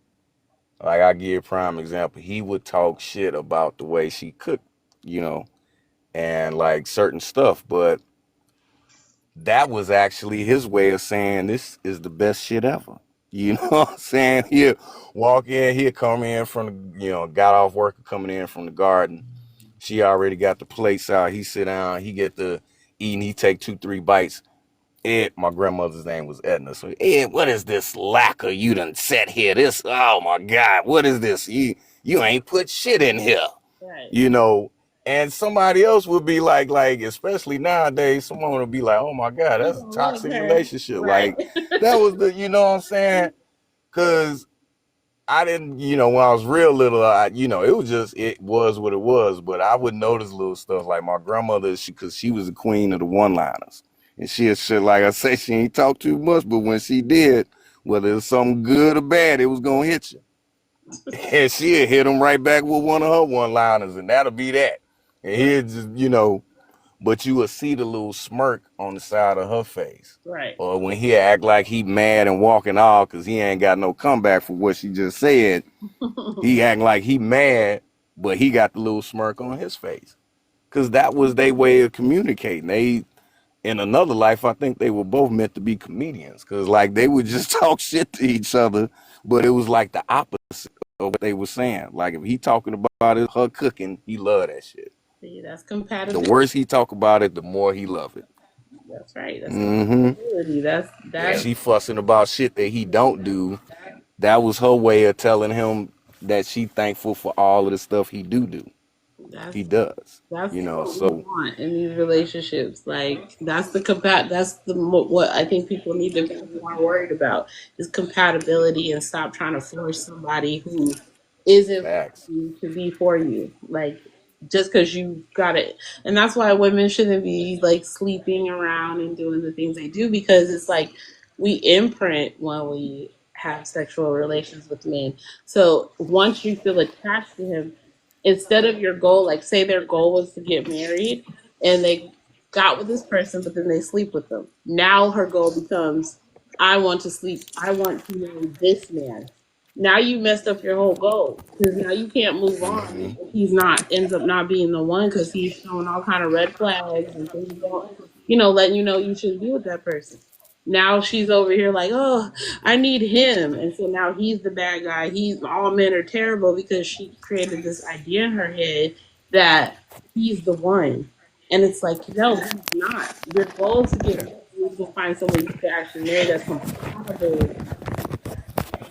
Speaker 4: Like I give a prime example. He would talk shit about the way she cooked, you know, and like certain stuff, but that was actually his way of saying this is the best shit ever. You know what I'm saying? He'll walk in, he'll come in from the, got off work coming in from the garden. She already got the plates out. He sit down, he get the eating, he take 2, 3 bites. Ed, my grandmother's name was Edna. So Ed, what is this lacquer you done set here? This, oh my God, what is this? You ain't put shit in here
Speaker 1: Right.
Speaker 4: you know. And somebody else would be like, especially nowadays, someone would be like, "Oh my God,
Speaker 1: You
Speaker 4: that's a
Speaker 1: don't love
Speaker 4: toxic
Speaker 1: her.
Speaker 4: relationship."
Speaker 1: Right.
Speaker 4: Like that was the, you know what I'm saying? Because I didn't, when I was real little, it was what it was. But I would notice little stuff like my grandmother, because she was the queen of the one-liners, and she had shit like I say, she ain't talk too much, but when she did, whether it was something good or bad, it was gonna hit you. And she'll hit him right back with one of her one-liners, and that'll be that. And he'll just, but you will see the little smirk on the side of her face.
Speaker 1: Right.
Speaker 4: Or when he act like he mad and walking off because he ain't got no comeback for what she just said, he act like he mad, but he got the little smirk on his face because that was their way of communicating. They, in another life, I think they were both meant to be comedians because like they would just talk shit to each other, but it was like the opposite of what they were saying. Like if he talking about it, her cooking, he loved that shit.
Speaker 1: See, that's
Speaker 4: The
Speaker 1: compatibility.
Speaker 4: worse he talk about it, the more he love it.
Speaker 1: That's right. That's
Speaker 4: Mm-hmm.
Speaker 1: compatibility.
Speaker 4: If
Speaker 1: That's
Speaker 4: she fussing about shit that he don't do, that was her way of telling him that she thankful for all of the stuff he do.
Speaker 1: that's
Speaker 4: He does.
Speaker 1: that's
Speaker 4: You know,
Speaker 1: what we
Speaker 4: so
Speaker 1: want in these relationships. Like that's the That's what I think people need to be more worried about is compatibility and stop trying to force somebody who isn't for
Speaker 4: facts.
Speaker 1: you to be for you. Like just because you got it, and that's why women shouldn't be like sleeping around and doing the things they do because it's like we imprint when we have sexual relations with men. So once you feel attached to him, instead of your goal, like say their goal was to get married and they got with this person, but then they sleep with them. Now her goal becomes, I want to sleep, I want to marry this man. Now you messed up your whole goal because now you can't move on
Speaker 4: Mm-hmm.
Speaker 1: if he's not ends up not being the one because he's showing all kind of red flags and things don't, letting you know you shouldn't be with that person. Now she's over here like, oh, I need him. And so now he's the bad guy. He's all men are terrible because she created this idea in her head that he's the one. And it's like, no, he's not. Your goal is to get married is to find someone you can actually marry that's compatible.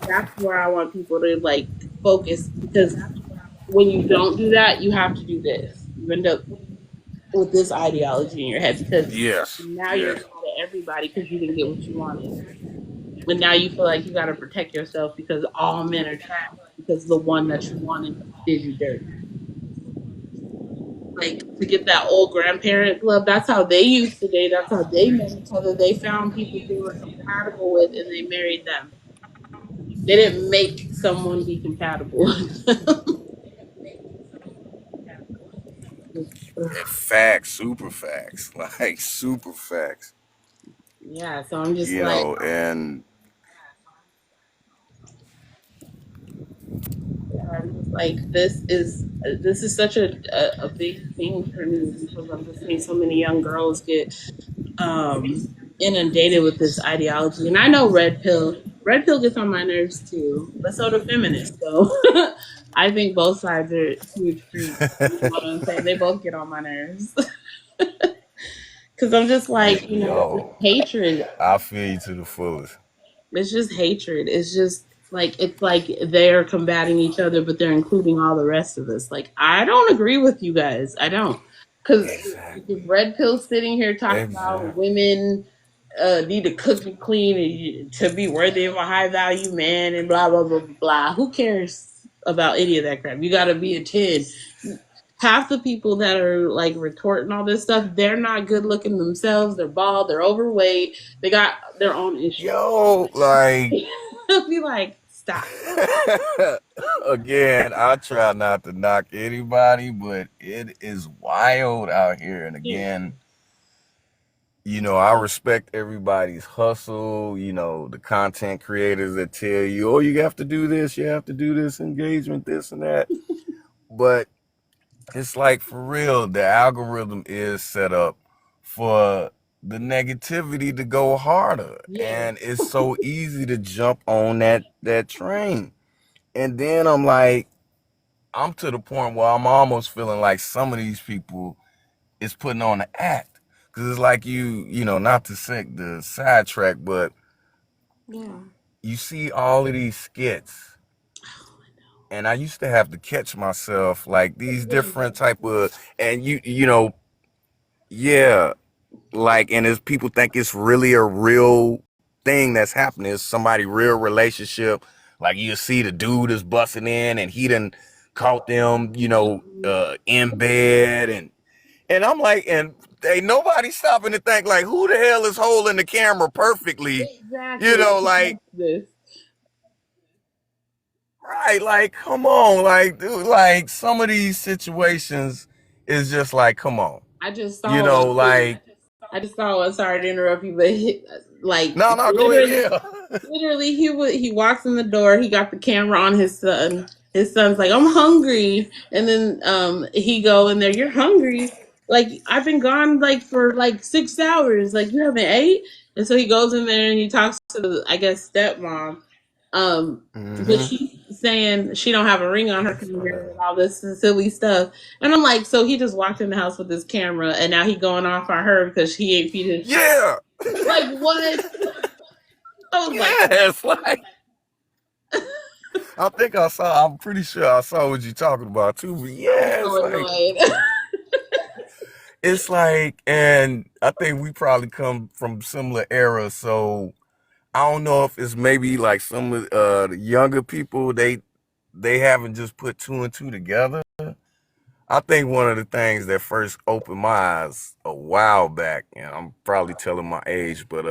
Speaker 1: That's where I want people to like focus because when you don't do that, you have to do this. You end up with this ideology in your head because
Speaker 4: Yes.
Speaker 1: now you're
Speaker 4: Yes.
Speaker 1: mad at everybody because you didn't get what you wanted. And now you feel like you got to protect yourself because all men are trash because the one that you wanted did you dirty. Like to get that old grandparent love, that's how they used to date. That's how they met each other. They found people they were compatible with and they married them. They didn't make someone be compatible.
Speaker 4: And facts, super facts, like super facts.
Speaker 1: Yeah, so I'm just
Speaker 4: You
Speaker 1: like,
Speaker 4: know, and
Speaker 1: I'm just like this is such a big thing for me because I'm just seeing so many young girls get inundated with this ideology. And I know red pill gets on my nerves too, but so do feminists. So I think both sides are huge freaks. You know what I'm saying? They both get on my nerves because I'm just like,
Speaker 4: yo,
Speaker 1: hatred.
Speaker 4: I feel you to the fullest.
Speaker 1: It's just hatred. It's like they're combating each other, but they're including all the rest of us. Like I don't agree with you guys. I don't, because
Speaker 4: Exactly.
Speaker 1: red pill sitting here talking about
Speaker 4: Exactly.
Speaker 1: women need to cook and clean to be worthy of a high value man and blah blah blah blah. Who cares about any of that crap? You got to be a 10. Half the people that are like retorting all this stuff, they're not good looking themselves. They're bald. They're overweight. They got their own issues.
Speaker 4: Yo, like
Speaker 1: I'll be like, stop.
Speaker 4: again, I try not to knock anybody, but it is wild out here. And
Speaker 1: Yeah.
Speaker 4: again, I respect everybody's hustle, the content creators that tell you, oh, you have to do this, you have to do this engagement, this and that. But it's like for real, the algorithm is set up for the negativity to go harder.
Speaker 1: Yeah.
Speaker 4: And it's so easy to jump on that train. And then I'm to the point where I'm almost feeling like some of these people is putting on an act. Cause it's like not to set the sidetrack, but
Speaker 1: Yeah.
Speaker 4: you see all of these skits. And I used to have to catch myself like these different type of, and yeah, like, and as people think it's really a real thing that's happening, it's somebody real relationship. Like you see the dude is busting in and he done caught them, in bed and I'm like, and ain't nobody stopping to think like, who the hell is holding the camera perfectly?
Speaker 1: Exactly.
Speaker 4: Like,
Speaker 1: This.
Speaker 4: right, like, come on, like, dude, like some of these situations is just like, come on,
Speaker 1: I just saw one too.
Speaker 4: like,
Speaker 1: I just saw one. Sorry to interrupt you, but like
Speaker 4: no, go ahead,
Speaker 1: literally,
Speaker 4: yeah.
Speaker 1: literally, he walks in the door. He got the camera on his son, his son's like, I'm hungry. And then he go in there, you're hungry. Like, I've been gone like for like 6 hours. Like, you haven't ate? And so he goes in there and he talks to the, I guess, stepmom. But
Speaker 4: Mm-hmm.
Speaker 1: she's saying she don't have a ring on her
Speaker 4: That's
Speaker 1: finger and
Speaker 4: fine.
Speaker 1: all this silly stuff. And I'm like, so he just walked in the house with his camera and now he going off on her because he ain't feed his child.
Speaker 4: Yeah.
Speaker 1: Like, what? I was like,
Speaker 4: Yes, like I think I saw. I'm pretty sure I saw what you're talking about too. But
Speaker 1: I was
Speaker 4: yeah,
Speaker 1: so annoyed.
Speaker 4: it's like, and I think we probably come from similar eras. So I don't know if it's maybe like some of the younger people they haven't just put two and two together. I think one of the things that first opened my eyes a while back, and I'm probably telling my age, but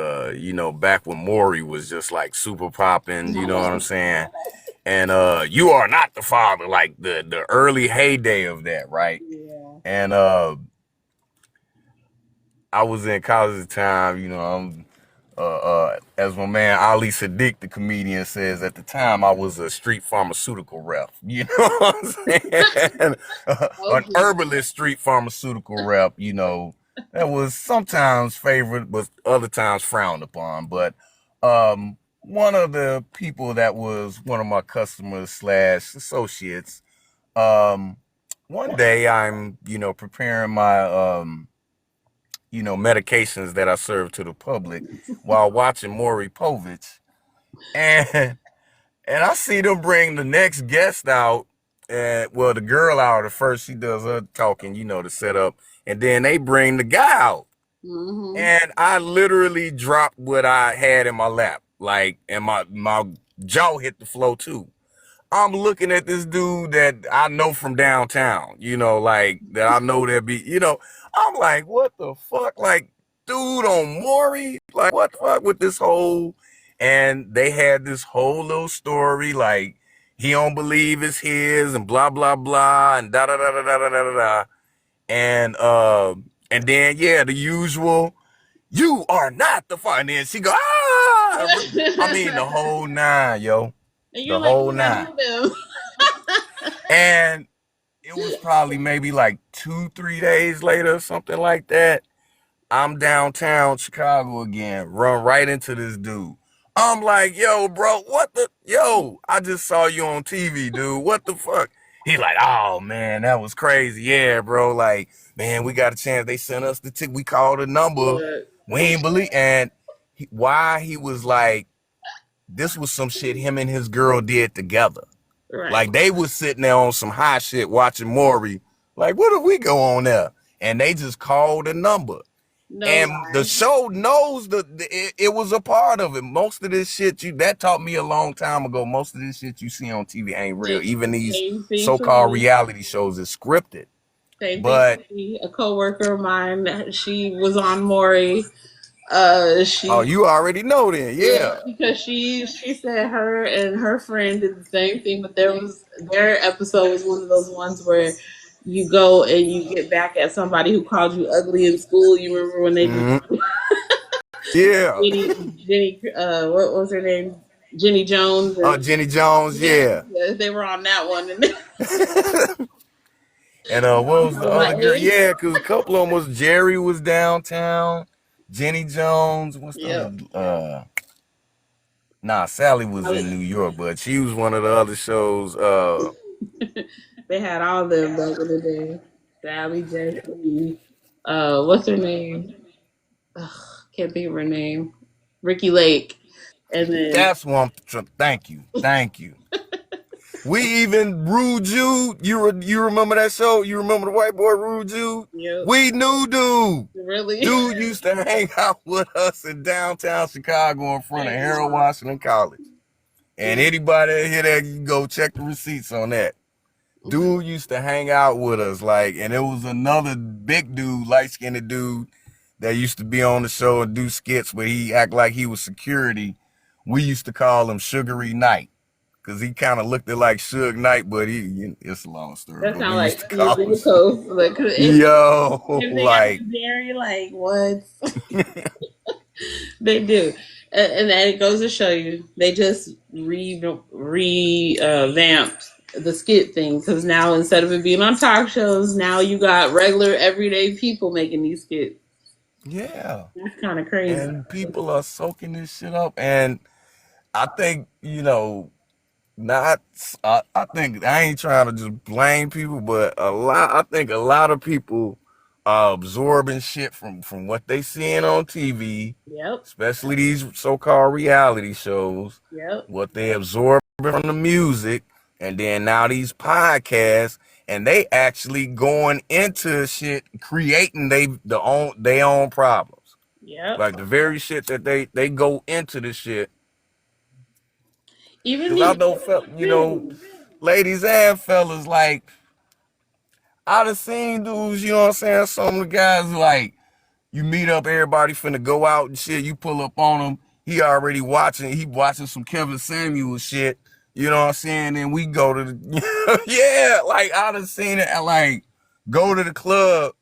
Speaker 4: back when Maury was just like super popping, you know what I'm saying? And you are not the father, like the early heyday of that, right?
Speaker 1: Yeah.
Speaker 4: And I was in college at the time, I'm as my man Ali Sadiq, the comedian, says, at the time I was a street pharmaceutical rep. You know what I'm saying?
Speaker 1: Oh,
Speaker 4: An
Speaker 1: geez.
Speaker 4: herbalist street pharmaceutical rep, that was sometimes favored, but other times frowned upon. But one of the people that was one of my customers slash associates, um, one day I'm, preparing my medications that I serve to the public while watching Maury Povich. And I see them bring the next guest out. And well, the girl out at first, she does her talking, to set up. And then they bring the guy out.
Speaker 1: Mm-hmm.
Speaker 4: And I literally dropped what I had in my lap. Like, and my jaw hit the floor too. I'm looking at this dude that I know from downtown, like that I know that I'm like, what the fuck? Like, dude on Maury? Like, what the fuck with this whole, and they had this whole little story, like, he don't believe it's his and blah, blah, blah, and da, da, da, da, da, da, da, da. And then, yeah, the usual, you are not the father. And then she go, ah, I mean, the whole nine, yo,
Speaker 1: And you're
Speaker 4: the
Speaker 1: like,
Speaker 4: whole
Speaker 1: what I
Speaker 4: nine.
Speaker 1: do them?
Speaker 4: And it was probably maybe like 2, 3 days later, something like that. I'm downtown Chicago again, run right into this dude. I'm like, yo, bro, I just saw you on TV, dude. What the fuck? He like, oh man, that was crazy. Yeah, bro. Like, man, we got a chance. They sent us the ticket. We called a number.
Speaker 1: Look,
Speaker 4: We ain't believe. And why he was like, this was some shit him and his girl did together.
Speaker 1: right.
Speaker 4: Like they was sitting there on some high shit watching Maury. Like, what if we go on there? And they just called a number.
Speaker 1: No
Speaker 4: And the
Speaker 1: lie.
Speaker 4: show knows it was a part of it. Most of this shit that taught me a long time ago. Most of this shit you see on TV ain't real.
Speaker 1: Same,
Speaker 4: Even these
Speaker 1: same thing for
Speaker 4: so-called
Speaker 1: me.
Speaker 4: reality shows is scripted.
Speaker 1: Same thing for
Speaker 4: But
Speaker 1: me. A coworker of mine, she was on Maury.
Speaker 4: oh,
Speaker 1: She
Speaker 4: you already know then,
Speaker 1: yeah,
Speaker 4: yeah.
Speaker 1: because she said her and her friend did the same thing, but their episode was one of those ones where you go and you get back at somebody who called you ugly in school. You remember when they did
Speaker 4: Hmm. Yeah.
Speaker 1: Jenny, what was her name? Jenny Jones, and
Speaker 4: Jenny Jones,
Speaker 1: yeah,
Speaker 4: yeah.
Speaker 1: yeah, they were on that one, and
Speaker 4: And what was the
Speaker 1: my
Speaker 4: other girl?
Speaker 1: age.
Speaker 4: Yeah, because a couple of them was Jerry was downtown, Jenny Jones. What's the
Speaker 1: Yep.
Speaker 4: other? Nah, Sally was in New York, but she was one of the other shows.
Speaker 1: They had all them back in the day. Sally Jesse. What's her name? Ugh, can't think of her name. Ricky Lake. And then
Speaker 4: That's one. Thank you, thank you. We even Rude Jude. You remember that show? You remember the white boy Rude Jude?
Speaker 1: yep,
Speaker 4: We knew dude.
Speaker 1: really.
Speaker 4: Dude used to hang out with us in downtown Chicago in front of
Speaker 1: Thank
Speaker 4: Harold
Speaker 1: God.
Speaker 4: Washington College. And anybody that hear that, you can go check the receipts on that. Dude used to hang out with us, like, and it was another big dude, light skinned dude that used to be on the show and do skits where he act like he was security. We used to call him Sugary Knight because he kind of looked like Suge Knight, but it's a long story,
Speaker 1: That
Speaker 4: but
Speaker 1: sounds
Speaker 4: we used
Speaker 1: like
Speaker 4: to call him
Speaker 1: Illegal Coast. Like,
Speaker 4: Yo,
Speaker 1: if they got
Speaker 4: like,
Speaker 1: the dairy, like what? They do, and then it goes to show you they just revamped the skit thing, because now instead of it being on talk shows, now you got regular everyday people making these skits.
Speaker 4: Yeah.
Speaker 1: That's kind of crazy.
Speaker 4: And people are soaking this shit up. And I think, not, I think I ain't trying to just blame people, but I think a lot of people are absorbing shit from what they seeing on TV,
Speaker 1: Yep.
Speaker 4: especially these so-called reality shows,
Speaker 1: Yep.
Speaker 4: what they absorb from the music, and then now these podcasts, and they actually going into shit, creating they own problems.
Speaker 1: Yep.
Speaker 4: Like the very shit that they go into the shit.
Speaker 1: Even
Speaker 4: Cause I
Speaker 1: these
Speaker 4: know, ladies and fellas, like I done seen dudes, you know what I'm saying? Some of the guys like you meet up, everybody finna go out and shit. You pull up on him, he watching some Kevin Samuel shit. You know what I'm saying? And we go to the yeah, like I done seen it. And like go to the club.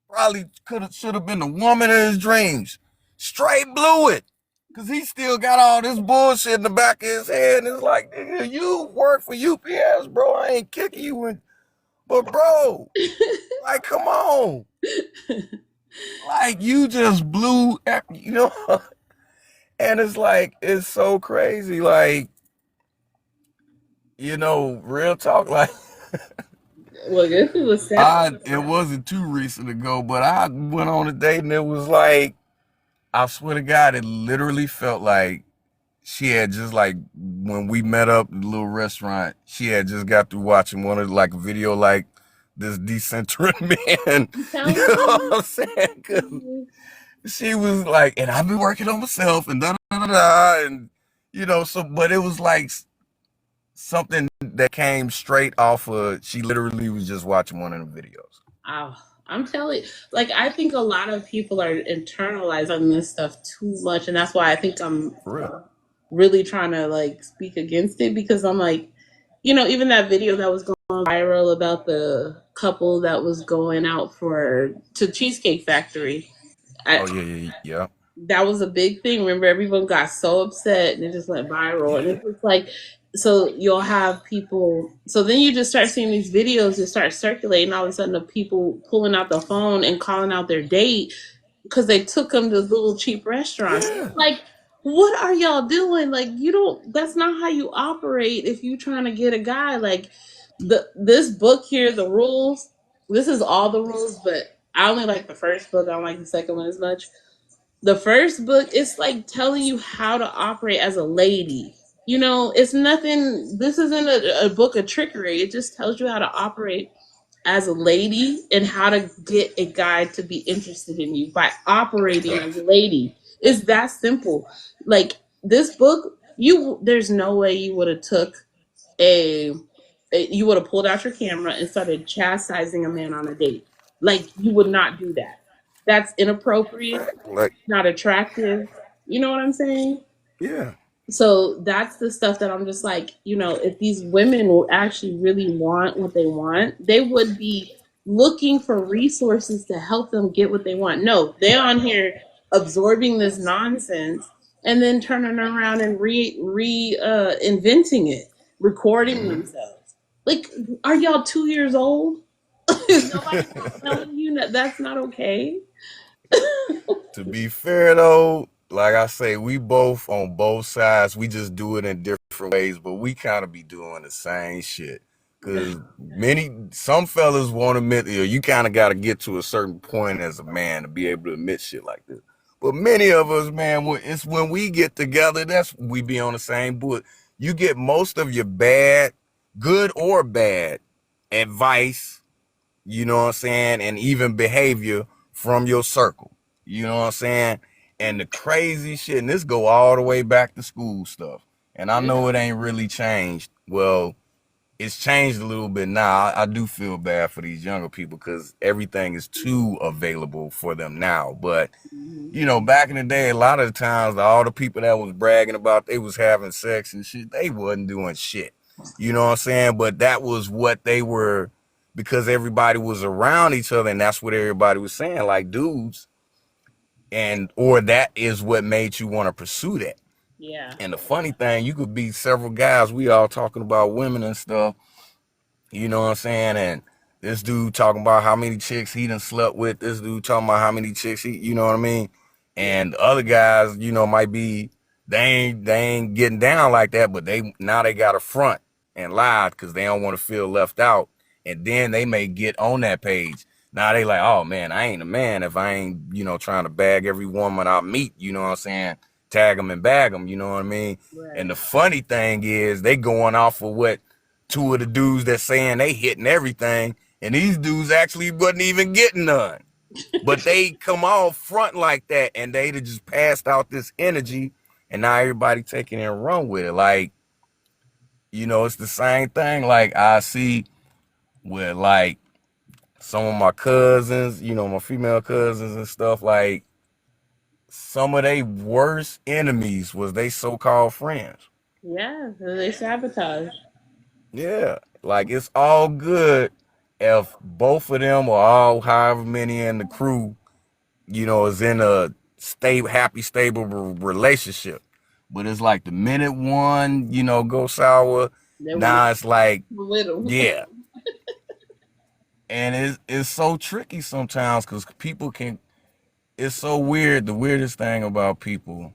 Speaker 4: Probably should have been the woman of his dreams. Straight blew it. Cause he still got all this bullshit in the back of his head. And it's like, nigga, you work for UPS, bro. I ain't kicking you in. But bro, like, come on. Like you just blew, you know. And it's like, it's so crazy. Like, real talk. Like,
Speaker 1: well, this was seven.
Speaker 4: it wasn't too recent ago, but I went on a date and it was like, I swear to God, it literally felt like she had just like when we met up at the little restaurant, she had just got through watching one of like a video like this Decentering man.
Speaker 1: I'm
Speaker 4: You
Speaker 1: telling
Speaker 4: know what I'm
Speaker 1: you.
Speaker 4: saying? 'Cause she was like, and I've been working on myself and da da da da, and so but it was like something that came straight off of. She literally was just watching one of the videos.
Speaker 1: Oh, I'm telling like I think a lot of people are internalizing this stuff too much, and that's why I think I'm
Speaker 4: For real.
Speaker 1: really trying to like speak against it because I'm like, even that video that was going viral about the couple that was going out to Cheesecake Factory. I,
Speaker 4: Oh yeah, yeah, yeah,
Speaker 1: that was a big thing. Remember, everyone got so upset and it just went viral. And
Speaker 4: yeah.
Speaker 1: it's just like, so you'll have people. So then you just start seeing these videos that start circulating. All of a sudden, of people pulling out the phone and calling out their date because they took them to little cheap restaurants.
Speaker 4: Yeah.
Speaker 1: Like, what are y'all doing? Like, you don't. That's not how you operate. If you trying to get a guy, like this book here, the rules. This is all the rules, but I only like the first book. I don't like the second one as much. The first book, it's like telling you how to operate as a lady. It's nothing. This isn't a book of trickery. It just tells you how to operate as a lady and how to get a guy to be interested in you by operating as a
Speaker 4: Facts.
Speaker 1: lady. It's that simple. Like this book, there's no way you would have took a, you would have pulled out your camera and started chastising a man on a date. Like you would not do that. That's inappropriate,
Speaker 4: Fact. Like,
Speaker 1: not attractive. You know what I'm saying?
Speaker 4: yeah.
Speaker 1: So that's the stuff that I'm just like, if these women will actually really want what they want, they would be looking for resources to help them get what they want. No, they're on here absorbing this nonsense and then turning around and inventing it, recording
Speaker 4: Hmm.
Speaker 1: themselves. Like, are y'all 2 years old? Is nobody telling you that that's not okay?
Speaker 4: To be fair though, like I say, we both on both sides. We just do it in different ways, but we kind of be doing the same shit. Cause some fellas won't admit, you kind of got to get to a certain point as a man to be able to admit shit like this. But many of us, man, it's when we get together, that's we be on the same boat. You get most of your bad, good or bad, advice, you know what I'm saying, and even behavior from your circle. You know what I'm saying? And the crazy shit, and this go all the way back to school stuff. And I know it ain't really changed. Well, it's changed a little bit now. I do feel bad for these younger people because everything is too available for them now. But back in the day, a lot of the times, all the people that was bragging about they was having sex and shit, they wasn't doing shit. You know what I'm saying? But that was what they were because everybody was around each other, and that's what everybody was saying, like dudes, or that is what made you want to pursue that.
Speaker 1: Yeah.
Speaker 4: And the funny thing, you could be several guys, we all talking about women and stuff, you know what I'm saying? And this dude talking about how many chicks he done slept with. This dude talking about how many chicks he, you know what I mean?
Speaker 1: Yeah.
Speaker 4: And the other guys, might be they ain't getting down like that, but they got a front and lie because they don't want to feel left out. And then they may get on that page. Now they like, oh man, I ain't a man if I ain't, trying to bag every woman I meet, you know what I'm saying? Tag them and bag them, you know what I mean? And
Speaker 1: Right.
Speaker 4: the funny thing is they going off of what two of the dudes that saying they hitting everything, and these dudes actually wasn't even getting none. But they come off front like that, and they just passed out this energy, and now everybody taking it and run with it. Like, it's the same thing. Like I see with like some of my cousins, my female cousins and stuff. Like some of their worst enemies was they so-called friends.
Speaker 1: Yeah. So they sabotage.
Speaker 4: Yeah, like it's all good if both of them or all however many in the crew, is in a stable, happy, stable relationship. But it's like the minute one, go sour,
Speaker 1: They want
Speaker 4: now it's like,
Speaker 1: to with them.
Speaker 4: yeah. And it's so tricky sometimes because people can, it's so weird. The weirdest thing about people,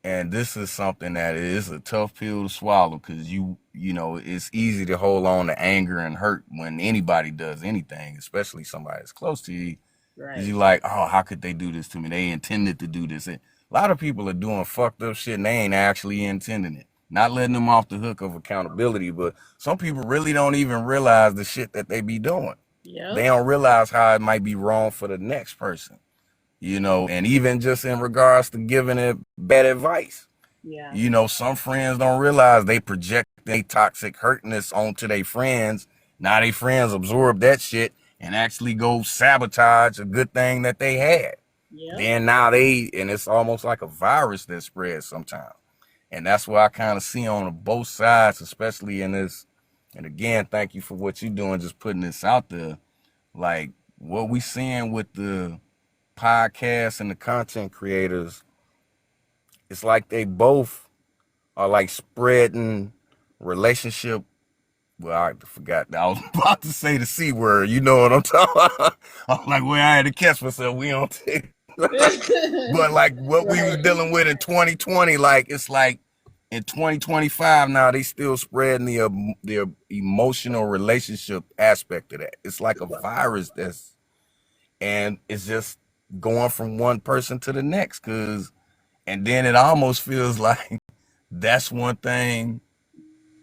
Speaker 4: and this is something that is a tough pill to swallow because it's easy to hold on to anger and hurt when anybody does anything, especially somebody that's close to you. Because
Speaker 1: Right.
Speaker 4: you like, oh, how could they do this to me? They intended to do this. And a lot of people are doing fucked up shit and they ain't actually intending it. Not letting them off the hook of accountability, but some people really don't even realize the shit that they be doing. They
Speaker 1: Yep.
Speaker 4: don't realize how it might be wrong for the next person, and even just in regards to giving it bad advice.
Speaker 1: Yeah.
Speaker 4: Some friends don't realize they project their toxic hurtness onto their friends. Now their friends absorb that shit and actually go sabotage a good thing that they had.
Speaker 1: Yep.
Speaker 4: Then and it's almost like a virus that spreads sometimes. And that's what I kind of see on both sides, especially in this. And again, thank you for what you're doing, just putting this out there. Like what we seeing with the podcasts and the content creators, it's like they both are like spreading relationship. Well, I forgot. I was about to say the C word. You know what I'm talking about? I'm like, well, I had to catch myself. We don't take. But like what we was
Speaker 1: Right.
Speaker 4: dealing with in 2020, like it's like in 2025 now they still spreading the emotional relationship aspect of that. It's like a virus and it's just going from one person to the next. And then it almost feels like that's one thing.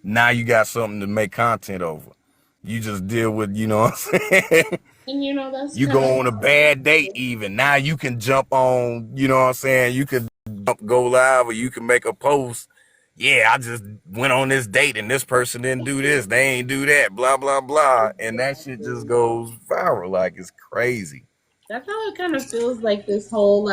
Speaker 4: Now you got something to make content over. You just deal with, what I'm saying?
Speaker 1: And that's
Speaker 4: You
Speaker 1: kind
Speaker 4: go on a bad date
Speaker 1: of
Speaker 4: even. Now you can jump on, what I'm saying? You can go live or you can make a post. Yeah, I just went on this date and this person didn't do this. They ain't do that, blah, blah, blah. And that shit just
Speaker 1: exactly.
Speaker 4: goes viral. Like it's crazy.
Speaker 1: That's how it kind of feels like this whole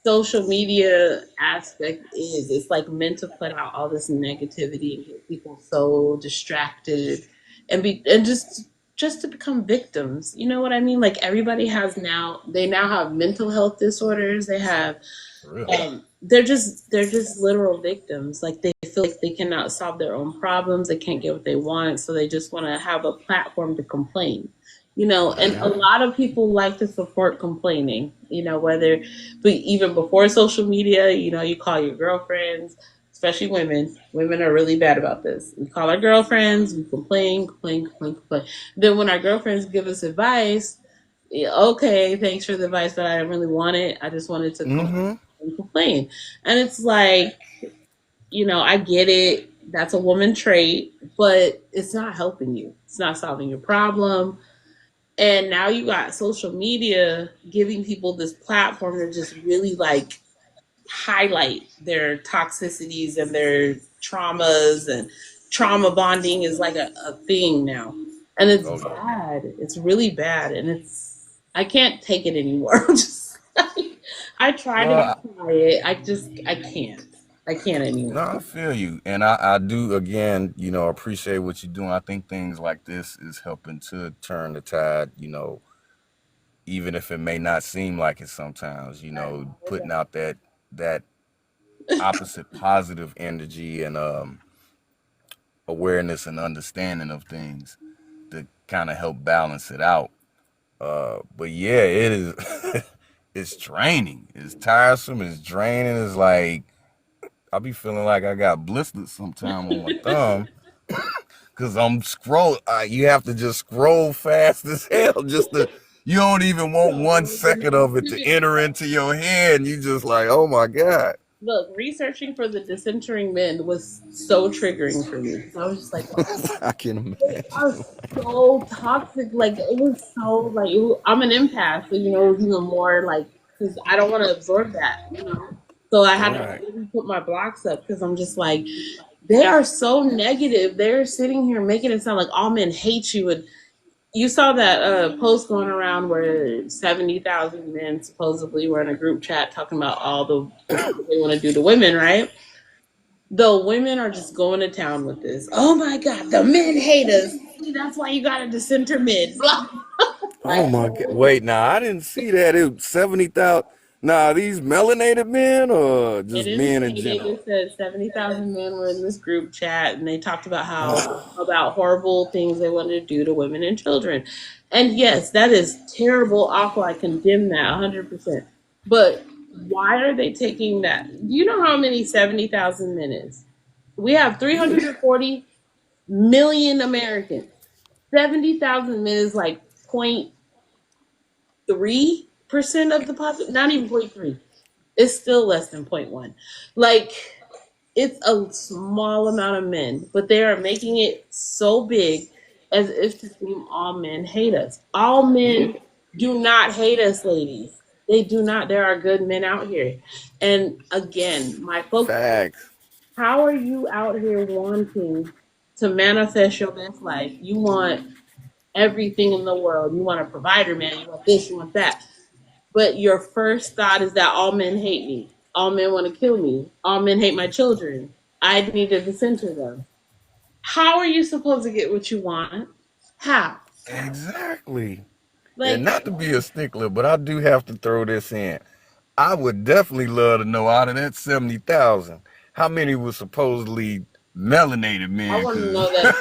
Speaker 1: social media aspect is. It's like meant to put out all this negativity and get people so distracted and just to become victims. You know what I mean? Like everybody now have mental health disorders. They have
Speaker 4: For real.
Speaker 1: they're just literal victims. Like they feel like they cannot solve their own problems. They can't get what they want, so they just want to have a platform to complain. And a
Speaker 4: Mm-hmm.
Speaker 1: lot of people like to support complaining. But even before social media, you call your girlfriends, especially women. Women are really bad about this. We call our girlfriends, we complain, complain, complain, complain. Then when our girlfriends give us advice, yeah, okay, thanks for the advice, but I didn't really want it. I just wanted to
Speaker 4: Mm-hmm.
Speaker 1: complain. And it's like, I get it. That's a woman trait, but it's not helping you. It's not solving your problem. And now you got social media giving people this platform to just really highlight their toxicities and their traumas, and trauma bonding is like a thing now. And it's
Speaker 4: Oh yeah.
Speaker 1: bad. It's really bad. And I can't take it anymore. I'm just I try to be
Speaker 4: Well,
Speaker 1: quiet. I can't. I can't
Speaker 4: no,
Speaker 1: anymore.
Speaker 4: I feel you. And I do, again, appreciate what you're doing. I think things like this is helping to turn the tide, even if it may not seem like it sometimes, putting out that. that opposite positive energy and awareness and understanding of things to kind of help balance it out. But yeah, it is. It's draining. It's tiresome. It's draining. It's like I be feeling like I got blisters sometime on my thumb because I'm scroll. You have to just scroll fast as hell just to. You don't even want 1 second of it to enter into your head. And you just like, oh my god.
Speaker 1: Look, researching for the Decentering Men was so triggering for me. I was just like, oh,
Speaker 4: I can
Speaker 1: they are
Speaker 4: imagine.
Speaker 1: so toxic. Like it was so like I'm an empath, so it was even more like because I don't want to absorb that. So I had to
Speaker 4: Right.
Speaker 1: really put my blocks up because I'm just like they are so negative. They're sitting here making it sound like all men hate you. And you saw that post going around where 70,000 men supposedly were in a group chat talking about all the things they want to do to women, right? The women are just going to town with this. Oh my God, the men hate us. See, that's why you got to dissenter men. Blah.
Speaker 4: Oh my god! Wait, now I didn't see that. It was 70,000. Now these melanated men or
Speaker 1: It
Speaker 4: just
Speaker 1: didn't
Speaker 4: men in
Speaker 1: say they
Speaker 4: general?
Speaker 1: just said 70,000 men were in this group chat and they talked about about horrible things they wanted to do to women and children. And yes, that is terrible, awful. I condemn that 100%. But why are they taking that? Do you know how many 70,000 men is? We have 340 million Americans. 70,000 men is like 0.3% of the population, not even 0.3. It's still less than point 0.1. Like, it's a small amount of men, but they are making it so big as if to seem all men hate us. All men do not hate us, ladies. They do not. There are good men out here. And again, my folks,
Speaker 4: Facts.
Speaker 1: how are you out here wanting to manifest your best life? You want everything in the world. You want a provider, man. You want this, you want that. But your first thought is that all men hate me. All men want to kill me. All men hate my children. I need to censor them. How are you supposed to get what you want? How?
Speaker 4: Exactly. And
Speaker 1: Like,
Speaker 4: not to be a stickler, but I do have to throw this in. I would definitely love to know out of that 70,000, how many was supposedly melanated
Speaker 1: I
Speaker 4: men?
Speaker 1: want to
Speaker 4: Because
Speaker 1: know that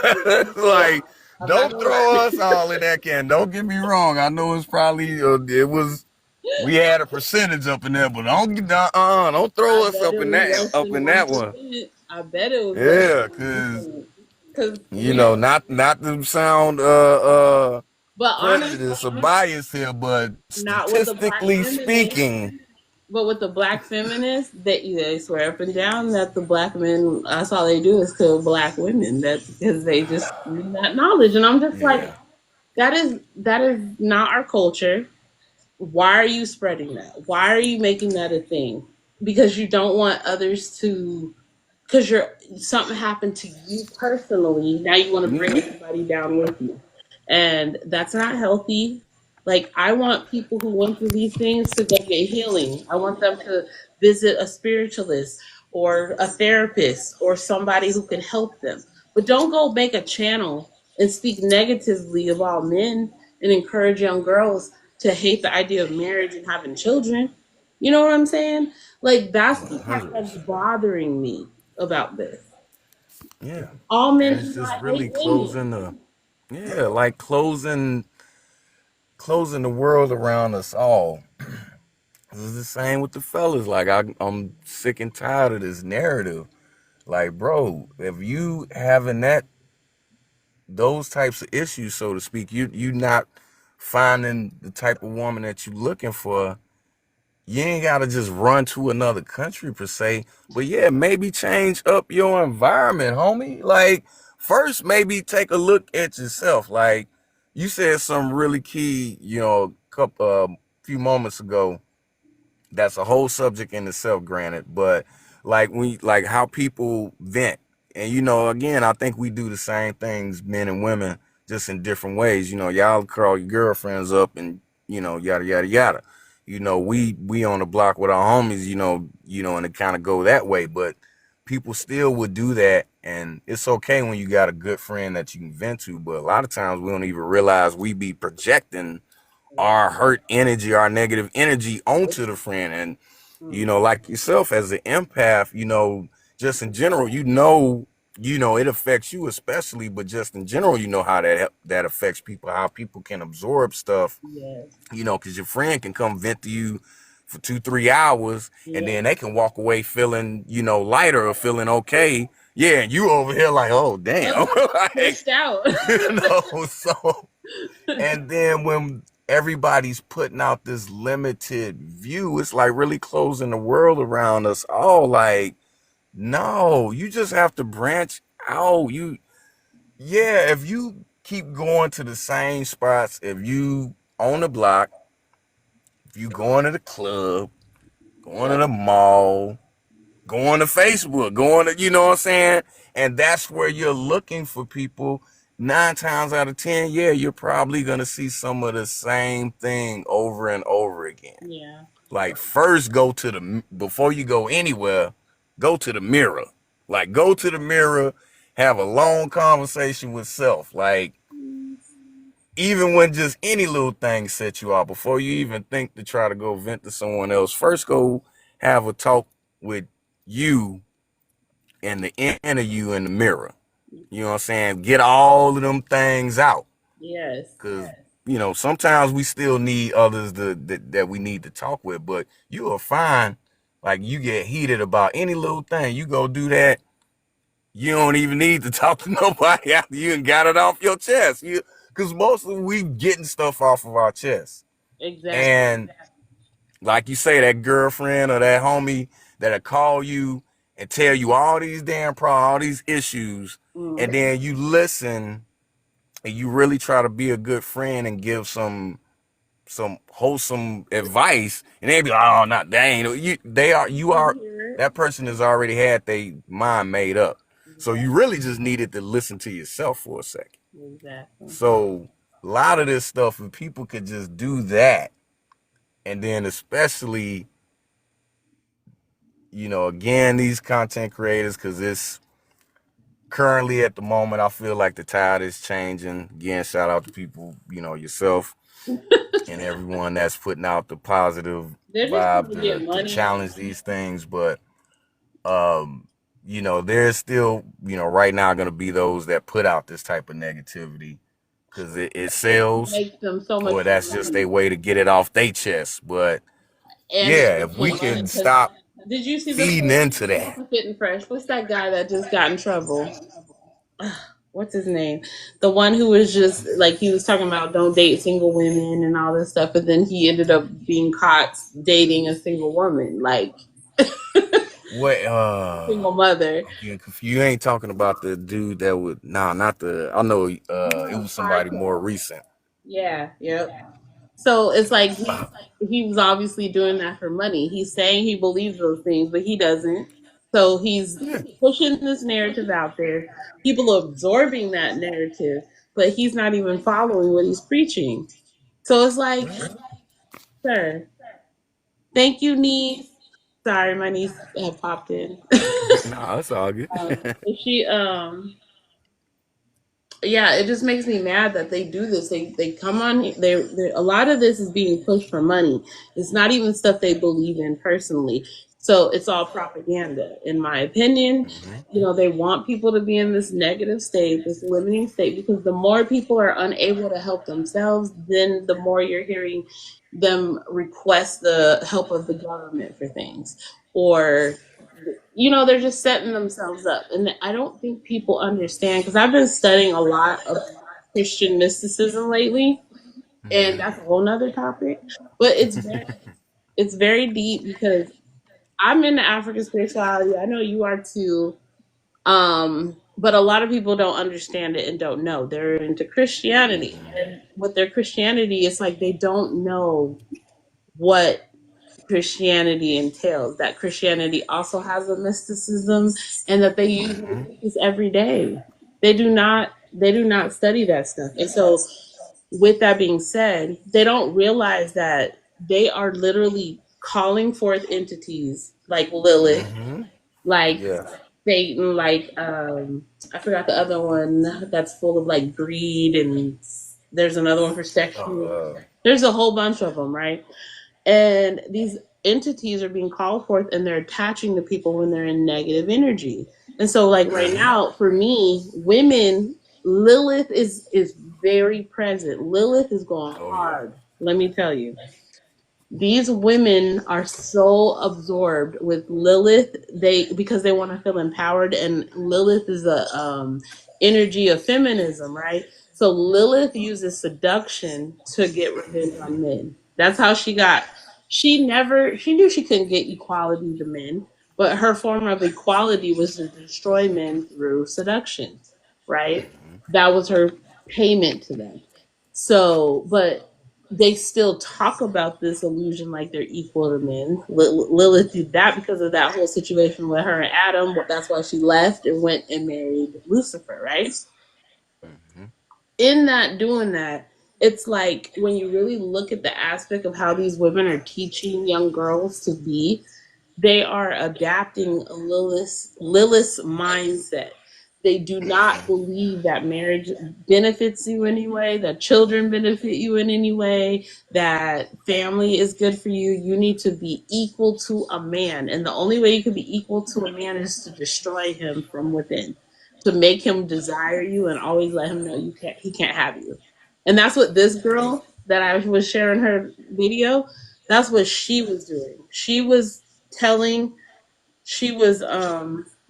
Speaker 1: too. Yeah,
Speaker 4: like,
Speaker 1: I'm not
Speaker 4: don't
Speaker 1: gonna
Speaker 4: throw
Speaker 1: lie.
Speaker 4: us all in that can. Don't get me wrong. I know it's probably it was we had a percentage up in there, but don't
Speaker 1: I
Speaker 4: throw us
Speaker 1: bet
Speaker 4: up
Speaker 1: it
Speaker 4: in
Speaker 1: was
Speaker 4: that
Speaker 1: less than one
Speaker 4: one.
Speaker 1: percent. I bet it was less
Speaker 4: Yeah,
Speaker 1: than one
Speaker 4: because
Speaker 1: percent. Because
Speaker 4: not to sound
Speaker 1: but
Speaker 4: prejudice or
Speaker 1: honestly,
Speaker 4: bias here, but
Speaker 1: not with the black
Speaker 4: statistically
Speaker 1: feminists.
Speaker 4: speaking,
Speaker 1: But with the black feminists, they swear up and down that the black men, that's all they do is kill black women. That's because they just need that knowledge. And I'm just like,
Speaker 4: yeah,
Speaker 1: that is not our culture. Why are you spreading that? Why are you making that a thing? Because you don't want others to, because you're something happened to you personally. Now you want to bring
Speaker 4: yeah,
Speaker 1: everybody down with you, and that's not healthy. Like I want people who went through these things to go get healing. I want them to visit a spiritualist or a therapist or somebody who can help them. But don't go make a channel and speak negatively of all men and encourage young girls to hate the idea of marriage and having children. You know what I'm saying? Like that's the part that's
Speaker 4: 100%.
Speaker 1: bothering me about this.
Speaker 4: Yeah,
Speaker 1: All
Speaker 4: and
Speaker 1: men
Speaker 4: it's
Speaker 1: do
Speaker 4: just
Speaker 1: not
Speaker 4: really
Speaker 1: hate women.
Speaker 4: closing the like closing the world around us all. It's the same with the fellas. Like I'm sick and tired of this narrative. Like, bro, if you having those types of issues, so to speak, you not finding the type of woman that you looking for, you ain't gotta just run to another country per se. But yeah, maybe change up your environment, homie. Like, first maybe take a look at yourself. Like you said something really key, couple few moments ago. That's a whole subject in itself, granted, but like how people vent. And again, I think we do the same things, men and women, just in different ways. Y'all call your girlfriends up and yada yada yada. We on the block with our homies, and it kind of go that way. But people still would do that, and it's okay when you got a good friend that you can vent to. But a lot of times we don't even realize we be projecting our hurt energy, our negative energy onto the friend. And Like yourself as an empath, just in general, it affects you especially, but just in general, how that affects people, how people can absorb stuff,
Speaker 1: Yes.
Speaker 4: because your friend can come vent to you for 2, 3 hours, and
Speaker 1: Yeah.
Speaker 4: then they can walk away feeling, lighter or feeling okay. Yeah, and you over here like, oh damn, like,
Speaker 1: Pushed out.
Speaker 4: so, and then when everybody's putting out this limited view, it's like really closing the world around us all. Like, no, you just have to branch out. Yeah, if you keep going to the same spots, if you on the block, if you going to the club, going to
Speaker 1: Yeah.
Speaker 4: the mall, going to Facebook, going to, you know what I'm saying? And that's where you're looking for people. 9 times out of 10, yeah, you're probably going to see some of the same thing over and over again.
Speaker 1: Yeah.
Speaker 4: Like, first before you go anywhere, go to the mirror. Like, go to the mirror, have a long conversation with self. Like, even when just any little thing set you off, before you even think to try to go vent to someone else, first go have a talk with you and the inner you in the mirror. You know what I'm saying? Get all of them things out.
Speaker 1: Yes.
Speaker 4: Because, sometimes we still need others that we need to talk with, but you will find, like, you get heated about any little thing. You go do that, you don't even need to talk to nobody after you and got it off your chest. Because mostly we getting stuff off of our chest.
Speaker 1: Exactly.
Speaker 4: And like you say, that girlfriend or that homie that'll call you and tell you all these damn problems, all these issues, and
Speaker 1: Mm.
Speaker 4: then you listen and you really try to be a good friend and give some wholesome advice, and they be like, oh, not they ain't you
Speaker 1: You
Speaker 4: are
Speaker 1: hear it?
Speaker 4: that person has already had their mind made up. So you
Speaker 1: Exactly.
Speaker 4: really just needed to listen to yourself for a second.
Speaker 1: Exactly.
Speaker 4: So a lot of this stuff, if people could just do that, and then especially, again, these content creators, because it's currently at the moment, I feel like the tide is changing. Again, shout out to people, yourself and everyone that's putting out the positive
Speaker 1: They're just trying
Speaker 4: vibe
Speaker 1: to get
Speaker 4: to
Speaker 1: money.
Speaker 4: challenge these things. But, there's still, right now going to be those that put out this type of negativity because it
Speaker 1: It
Speaker 4: sells,
Speaker 1: makes them so much
Speaker 4: or that's just a
Speaker 1: money.
Speaker 4: way to get it off their chest. But
Speaker 1: And it
Speaker 4: yeah,
Speaker 1: makes
Speaker 4: if we
Speaker 1: them money
Speaker 4: can
Speaker 1: because
Speaker 4: stop
Speaker 1: did you see the
Speaker 4: feeding
Speaker 1: post
Speaker 4: into that.
Speaker 1: on Fit and Fresh? What's that guy that just got in trouble? What's his name? The one who was just like he was talking about don't date single women and all this stuff, but then he ended up being caught dating a single woman, like
Speaker 4: What
Speaker 1: single mother.
Speaker 4: I'm getting confused. You ain't talking about the dude that would nah, not the I know it was somebody more recent.
Speaker 1: Yeah, yep. So it's like
Speaker 4: Uh,
Speaker 1: he was obviously doing that for money. He's saying he believes those things, but he doesn't. So he's
Speaker 4: yeah.
Speaker 1: pushing this narrative out there. People are absorbing that narrative, but he's not even following what he's preaching. So it's like, sir, thank you, niece. Sorry, my niece had popped in.
Speaker 4: Nah, that's all good.
Speaker 1: She yeah, it just makes me mad that they do this. They come on. They a lot of this is being pushed for money. It's not even stuff they believe in personally. So it's all propaganda, in my opinion.
Speaker 4: Hmm.
Speaker 1: They want people to be in this negative state, this limiting state, because the more people are unable to help themselves, then the more you're hearing them request the help of the government for things, or they're just setting themselves up. And I don't think people understand because I've been studying a lot of Christian mysticism lately, and
Speaker 4: Hmm.
Speaker 1: that's a whole nother topic. But it's very deep because I'm into African spirituality. I know you are too. But a lot of people don't understand it and don't know. They're into Christianity.
Speaker 4: Hmm.
Speaker 1: And with their Christianity, it's like they don't know what Christianity entails. That Christianity also has a mysticism, and that they use
Speaker 4: Hmm.
Speaker 1: this every day. They do not study that stuff. And so, with that being said, they don't realize that they are literally calling forth entities like Lilith,
Speaker 4: Hmm.
Speaker 1: like
Speaker 4: Yeah.
Speaker 1: Satan, like I forgot the other one that's full of like greed, and there's another one for
Speaker 4: Oh,
Speaker 1: sexual. There's a whole bunch of them, right? And these entities are being called forth and they're attaching to people when they're in negative energy. And so like right now for me, women, Lilith is very present. Lilith is going
Speaker 4: Oh yeah.
Speaker 1: hard. Let me tell you, these women are so absorbed with Lilith, they because they want to feel empowered, and Lilith is a energy of feminism, right? So Lilith uses seduction to get revenge on men. That's how she got. She knew she couldn't get equality to men, but her form of equality was to destroy men through seduction, right? That was her payment to them. So, but they still talk about this illusion like they're equal to men. Lilith did that because of that whole situation with her and Adam. That's why she left and went and married Lucifer, right?
Speaker 4: Mm-hmm.
Speaker 1: In that doing that, it's like when you really look at the aspect of how these women are teaching young girls to be, they are adapting Lilith's mindset. They do not believe that marriage benefits you anyway, that children benefit you in any way, that family is good for you. You need to be equal to a man. And the only way you can be equal to a man is to destroy him from within, to make him desire you and always let him know he can't have you. And that's what this girl that I was sharing her video, that's what she was doing. She was telling she was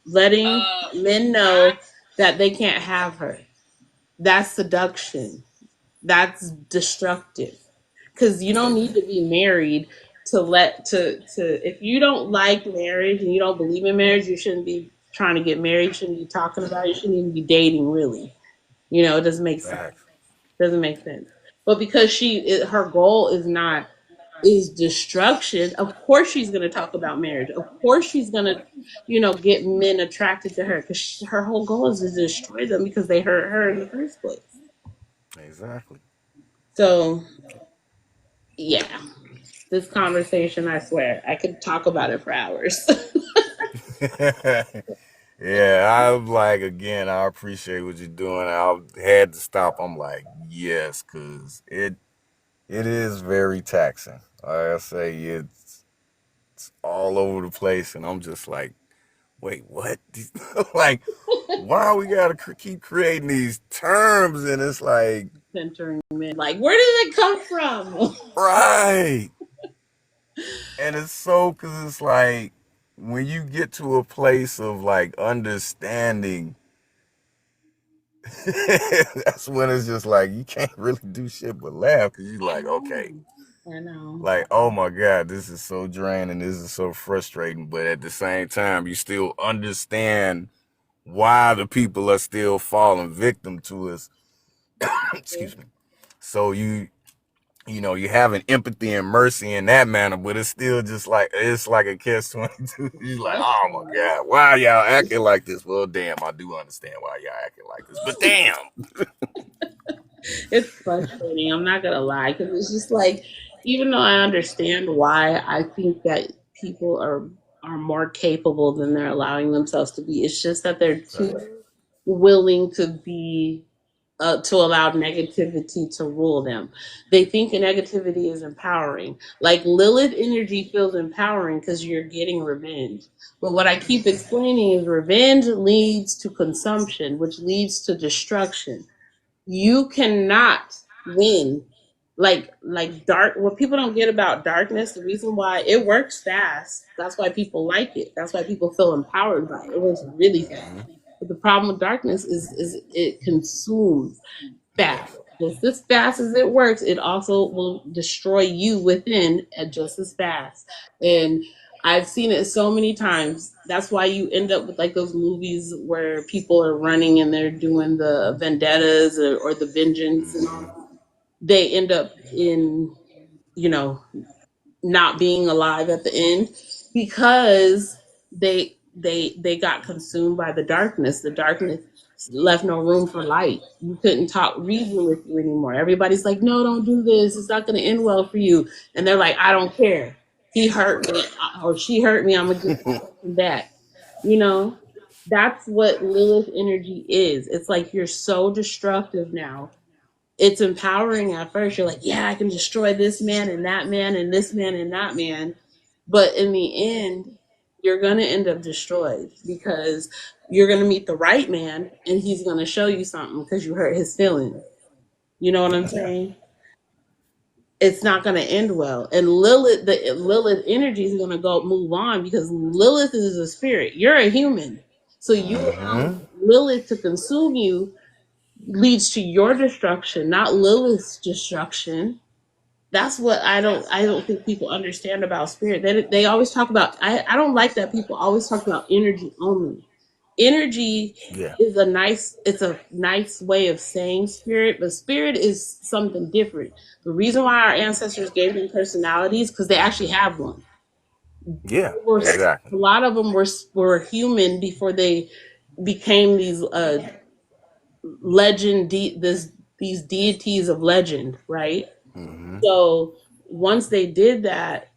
Speaker 1: letting men know
Speaker 3: I
Speaker 1: that they can't have her. That's seduction. That's destructive. Because you don't need to be married to if you don't like marriage and you don't believe in marriage, you shouldn't be trying to get married, you shouldn't be talking about it, you shouldn't even be dating really. It doesn't make sense.
Speaker 4: Facts.
Speaker 1: Doesn't make sense. But because her goal is destruction, of course she's going to talk about marriage. Of course she's going to, get men attracted to her because her whole goal is to destroy them because they hurt her in the first place.
Speaker 4: Exactly.
Speaker 1: So, yeah, this conversation, I swear, I could talk about it for hours.
Speaker 4: Yeah, I'm like again, I appreciate what you're doing. I had to stop. I'm like, yes, cause it is very taxing. Like I say, it's all over the place, and I'm just like, wait, what? Like, why we gotta keep creating these terms? And it's like,
Speaker 1: Centering men. Like, where did it come from?
Speaker 4: right. And it's so, cause it's like when you get to a place of like understanding, that's when it's just like you can't really do shit but laugh, because you're
Speaker 1: I
Speaker 4: like, okay,
Speaker 1: know. I know.
Speaker 4: like, oh my God, this is so draining, this is so frustrating, but at the same time, you still understand why the people are still falling victim to us. Excuse me. So you have an empathy and mercy in that manner, but it's still just like it's like a catch-22. You're like, oh my God, why y'all acting like this? Well, damn, I do understand why y'all acting like this, but damn.
Speaker 1: It's frustrating. I'm not gonna lie, because it's just like, even though I understand why, I think that people are more capable than they're allowing themselves to be. It's just that they're too
Speaker 4: Facts.
Speaker 1: willing to allow negativity to rule them. They think negativity is empowering. Like Lilith energy feels empowering because you're getting revenge. But what I keep explaining is revenge leads to consumption, which leads to destruction. You cannot win. Like dark, what people don't get about darkness, the reason why it works fast, that's why people like it, that's why people feel empowered by it. It works really fast.
Speaker 4: Hmm.
Speaker 1: But the problem with darkness is it consumes fast.
Speaker 4: Yes.
Speaker 1: Just as fast as it works, it also will destroy you within at just as fast. And I've seen it so many times. That's why you end up with like those movies where people are running and they're doing the vendettas or the vengeance and all
Speaker 4: Hmm.
Speaker 1: that. They end up in, you know, not being alive at the end because they got consumed by the darkness. The darkness left no room for light. You couldn't talk reason with you anymore. Everybody's like, no, don't do this, it's not going to end well for you. And they're like, I don't care, he hurt me or she hurt me, I'm gonna get that. you know that's what Lilith energy is. It's like you're so destructive now. It's empowering at first. You're like, yeah, I can destroy this man and that man and this man and that man. But in the end, you're going to end up destroyed because you're going to meet the right man and he's going to show you something because you hurt his feelings. You know what I'm saying? It's not going to end well. And Lilith energy is going to go move on because Lilith is a spirit. You're a human. So you allow
Speaker 4: Mm-hmm.
Speaker 1: Lilith to consume you leads to your destruction, not Lilith's destruction. That's what I don't think people understand about spirit. They always talk about I don't like that people always talk about energy only. Energy
Speaker 4: Yeah.
Speaker 1: is it's a nice way of saying spirit, but spirit is something different. The reason why our ancestors gave them personalities because they actually have one.
Speaker 4: Yeah.
Speaker 1: A
Speaker 4: Exactly.
Speaker 1: lot of them were human before they became these these deities of legend, right?
Speaker 4: Mm-hmm.
Speaker 1: So once they did that,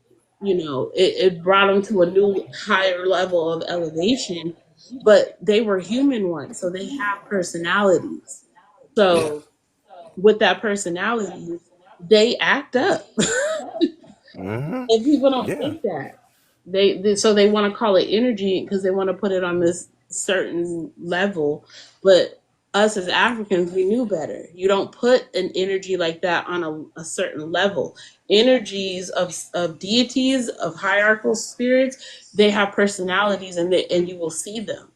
Speaker 1: it brought them to a new higher level of elevation. But they were human once, so they have personalities.
Speaker 4: Yeah.
Speaker 1: So with that personality, they act up.
Speaker 4: Mm-hmm.
Speaker 1: And people don't
Speaker 4: Yeah.
Speaker 1: think that. So they want to call it energy because they want to put it on this certain level. But us as Africans, we knew better. You don't put an energy like that on a certain level. Energies of deities, of hierarchical spirits, they have personalities and you will see them.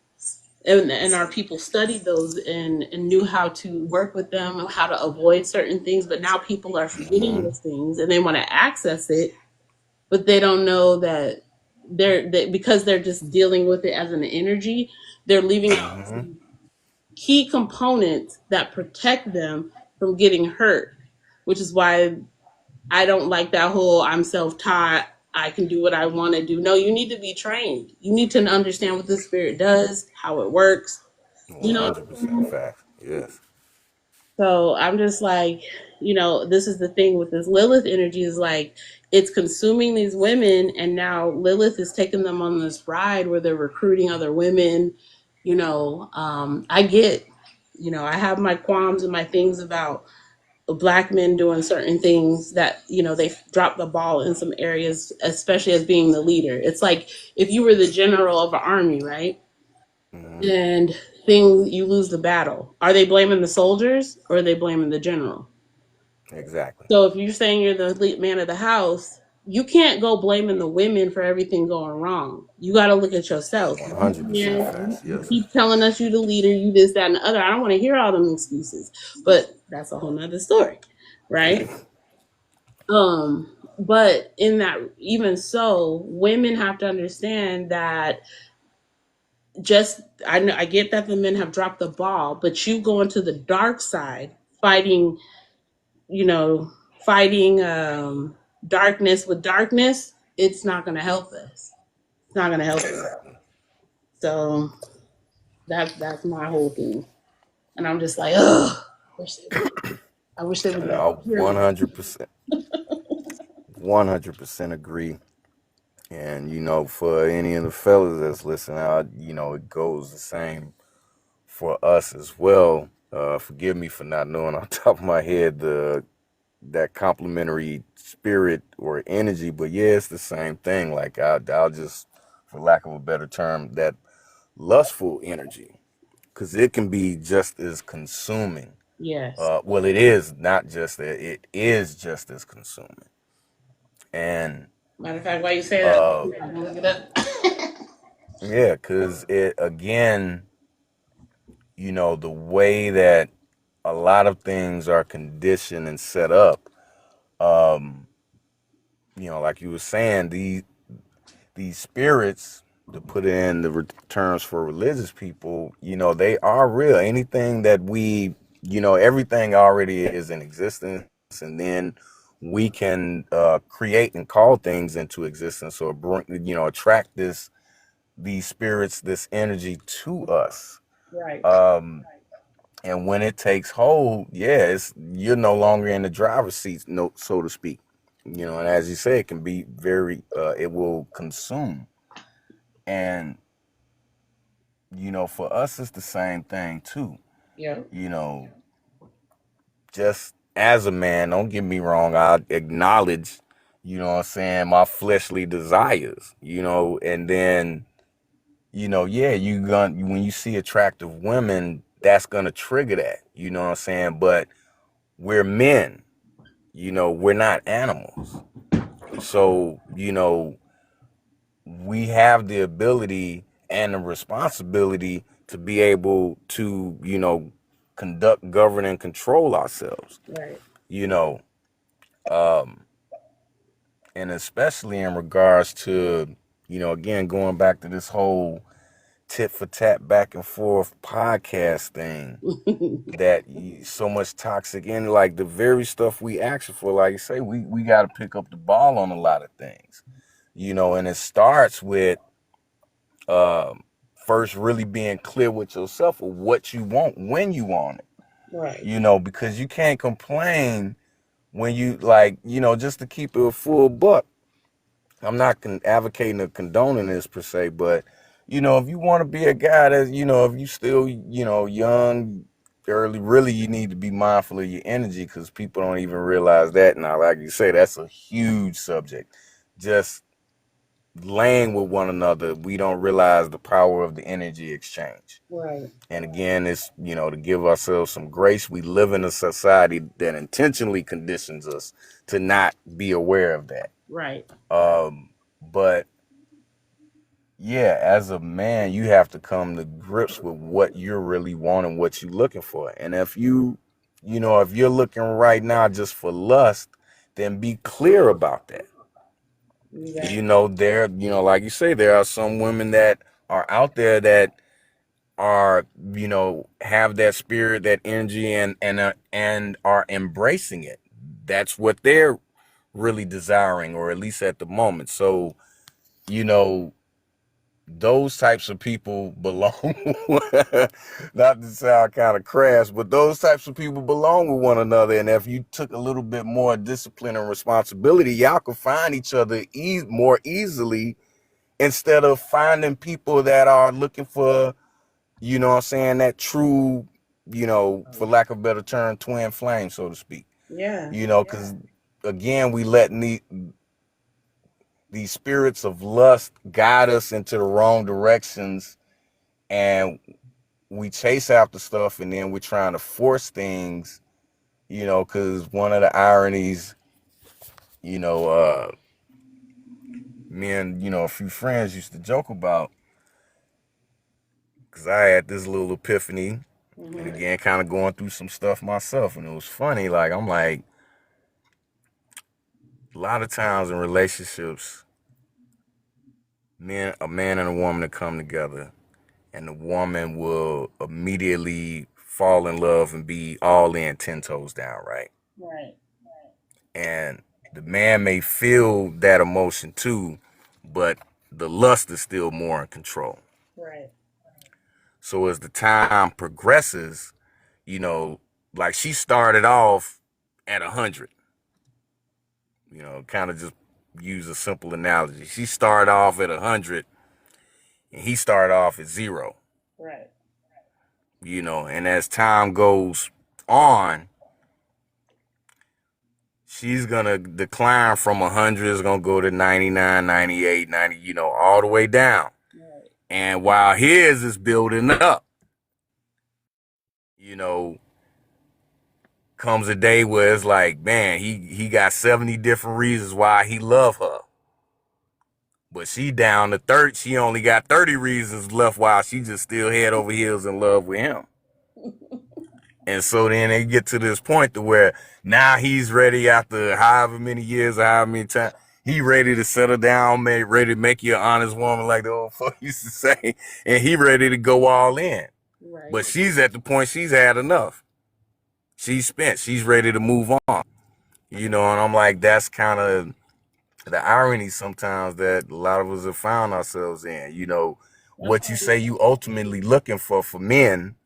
Speaker 1: And our people studied those and knew how to work with them and how to avoid certain things. But now people are forgetting
Speaker 4: Mm-hmm.
Speaker 1: those things and they want to access it, but they don't know that because they're just dealing with it as an energy, they're leaving out
Speaker 4: Mm-hmm.
Speaker 1: key components that protect them from getting hurt, which is why I don't like that whole I'm self-taught, I can do what I want to do. No, you need to be trained. You need to understand what the spirit does, how it works. You know,
Speaker 4: 100% facts. Yes.
Speaker 1: so I'm just like, this is the thing with this Lilith energy is like it's consuming these women, and now Lilith is taking them on this ride where they're recruiting other women. I get, I have my qualms and my things about black men doing certain things that they dropped the ball in some areas, especially as being the leader. It's like if you were the general of an army, right?
Speaker 4: Mm-hmm.
Speaker 1: And things you lose the battle. Are they blaming the soldiers or are they blaming the general?
Speaker 4: Exactly.
Speaker 1: So if you're saying you're the lead man of the house, you can't go blaming the women for everything going wrong. You got to look at yourself. Yeah,
Speaker 4: 100% facts.
Speaker 1: you
Speaker 4: Yes.
Speaker 1: keep telling us you the leader, you this, that, and the other. I don't want to hear all them excuses, but that's a whole nother story, right? But in that, even so, women have to understand that just I know I get that the men have dropped the ball, but you go into the dark side fighting, you know, fighting darkness with darkness, it's not going to help us. It's not going to help us.
Speaker 4: Exactly.
Speaker 1: So that's my whole thing, and I'm just like, ugh. Wish they would, I wish they would let
Speaker 4: I
Speaker 1: me hear me.
Speaker 4: 100% agree. And for any of the fellas that's listening out, it goes the same for us as well. Forgive me for not knowing on top of my head that complementary spirit or energy, but yeah, it's the same thing. Like I'll just, for lack of a better term, that lustful energy, because it can be just as consuming.
Speaker 1: Yes.
Speaker 4: Well, it is not just that; it is just as consuming. And
Speaker 1: Matter of fact, why you say that?
Speaker 4: uh,
Speaker 1: I'm gonna look it up.
Speaker 4: yeah, because it again, the way that a lot of things are conditioned and set up. Um, like you were saying, these spirits, to put in the terms for religious people, they are real. Anything that everything already is in existence, and then we can create and call things into existence, or bring, attract these spirits, this energy to us.
Speaker 1: Right.
Speaker 4: Um, and when it takes hold, yeah, you're no longer in the driver's seat, no, so to speak. And as you say, it can be very, it will consume. And, for us, it's the same thing too.
Speaker 1: Yeah.
Speaker 4: You know, just as a man, don't get me wrong, I acknowledge, you know what I'm saying, my fleshly desires, you know, and then, you know, yeah, when you see attractive women, that's gonna trigger that, you know what I'm saying? But we're men, you know, we're not animals. So, you know, we have the ability and the responsibility to be able to, you know, conduct, govern, and control ourselves,
Speaker 1: Right.
Speaker 4: you know, um, and especially in regards to, you know, again, going back to this whole tit for tat back and forth podcast thing, that so much toxic in, like the very stuff we ask for, like you say, we got to pick up the ball on a lot of things, you know, and it starts with um, first really being clear with yourself of what you want when you want it,
Speaker 1: Right.
Speaker 4: you know, because you can't complain when you, like, you know, just to keep it a full buck. I'm not advocating or condoning this per se, but you know, if you want to be a guy that, you know, if you still, you know, young, early, really, you need to be mindful of your energy, because people don't even realize that. Now, like you say, that's a huge subject. Just laying with one another, we don't realize the power of the energy exchange.
Speaker 1: Right.
Speaker 4: And again, it's, you know, to give ourselves some grace. We live in a society that intentionally conditions us to not be aware of that.
Speaker 1: Right.
Speaker 4: But yeah, as a man, you have to come to grips with what you're really wanting, what you're looking for. And if you know, if you're looking right now just for lust, then be clear about that. You know, you know, like you say, there are some women that are out there that are, you know, have that spirit, that energy, and are embracing it. That's what they're really desiring, or at least at the moment. So, you know, those types of people belong, not to sound kind of crass, but those types of people belong with one another. And if you took a little bit more discipline and responsibility, y'all could find each other more easily, instead of finding people that are looking for, you know what I'm saying, that true, you know, for lack of a better term, twin flame, so to speak.
Speaker 1: Yeah.
Speaker 4: You know, because again, we letting these spirits of lust guide us into the wrong directions, and we chase after stuff, and then we're trying to force things, you know, because one of the ironies, you know, me and, you know, a few friends used to joke about, because I had this little epiphany, and again, kind of going through some stuff myself, and it was funny. Like, I'm like, a lot of times in relationships, a man and a woman to come together, and the woman will immediately fall in love and be all in, 10 toes down, right?
Speaker 1: Right.
Speaker 4: And the man may feel that emotion too, but the lust is still more in control.
Speaker 1: Right.
Speaker 4: So as the time progresses, you know, like she started off at 100, you know, kind of just use a simple analogy. She started off at 100 and he started off at 0.
Speaker 1: Right.
Speaker 4: You know, and as time goes on, she's gonna decline from 100, is gonna go to 99, 98, 90, you know, all the way down.
Speaker 1: Right.
Speaker 4: And while his is building up, you know, comes a day where it's like, man, he got 70 different reasons why he love her. But she down to 30, she only got 30 reasons left while she just still head over heels in love with him. And so then they get to this point to where now he's ready, after however many years or however many times, he ready to settle down, ready to make you an honest woman, like the old folks used to say, and he ready to go all in.
Speaker 1: Right.
Speaker 4: But she's at the point she's had enough. She's spent. She's ready to move on. You know, and I'm like, that's kind of the irony sometimes that a lot of us have found ourselves in. You know, what you say you ultimately looking for men,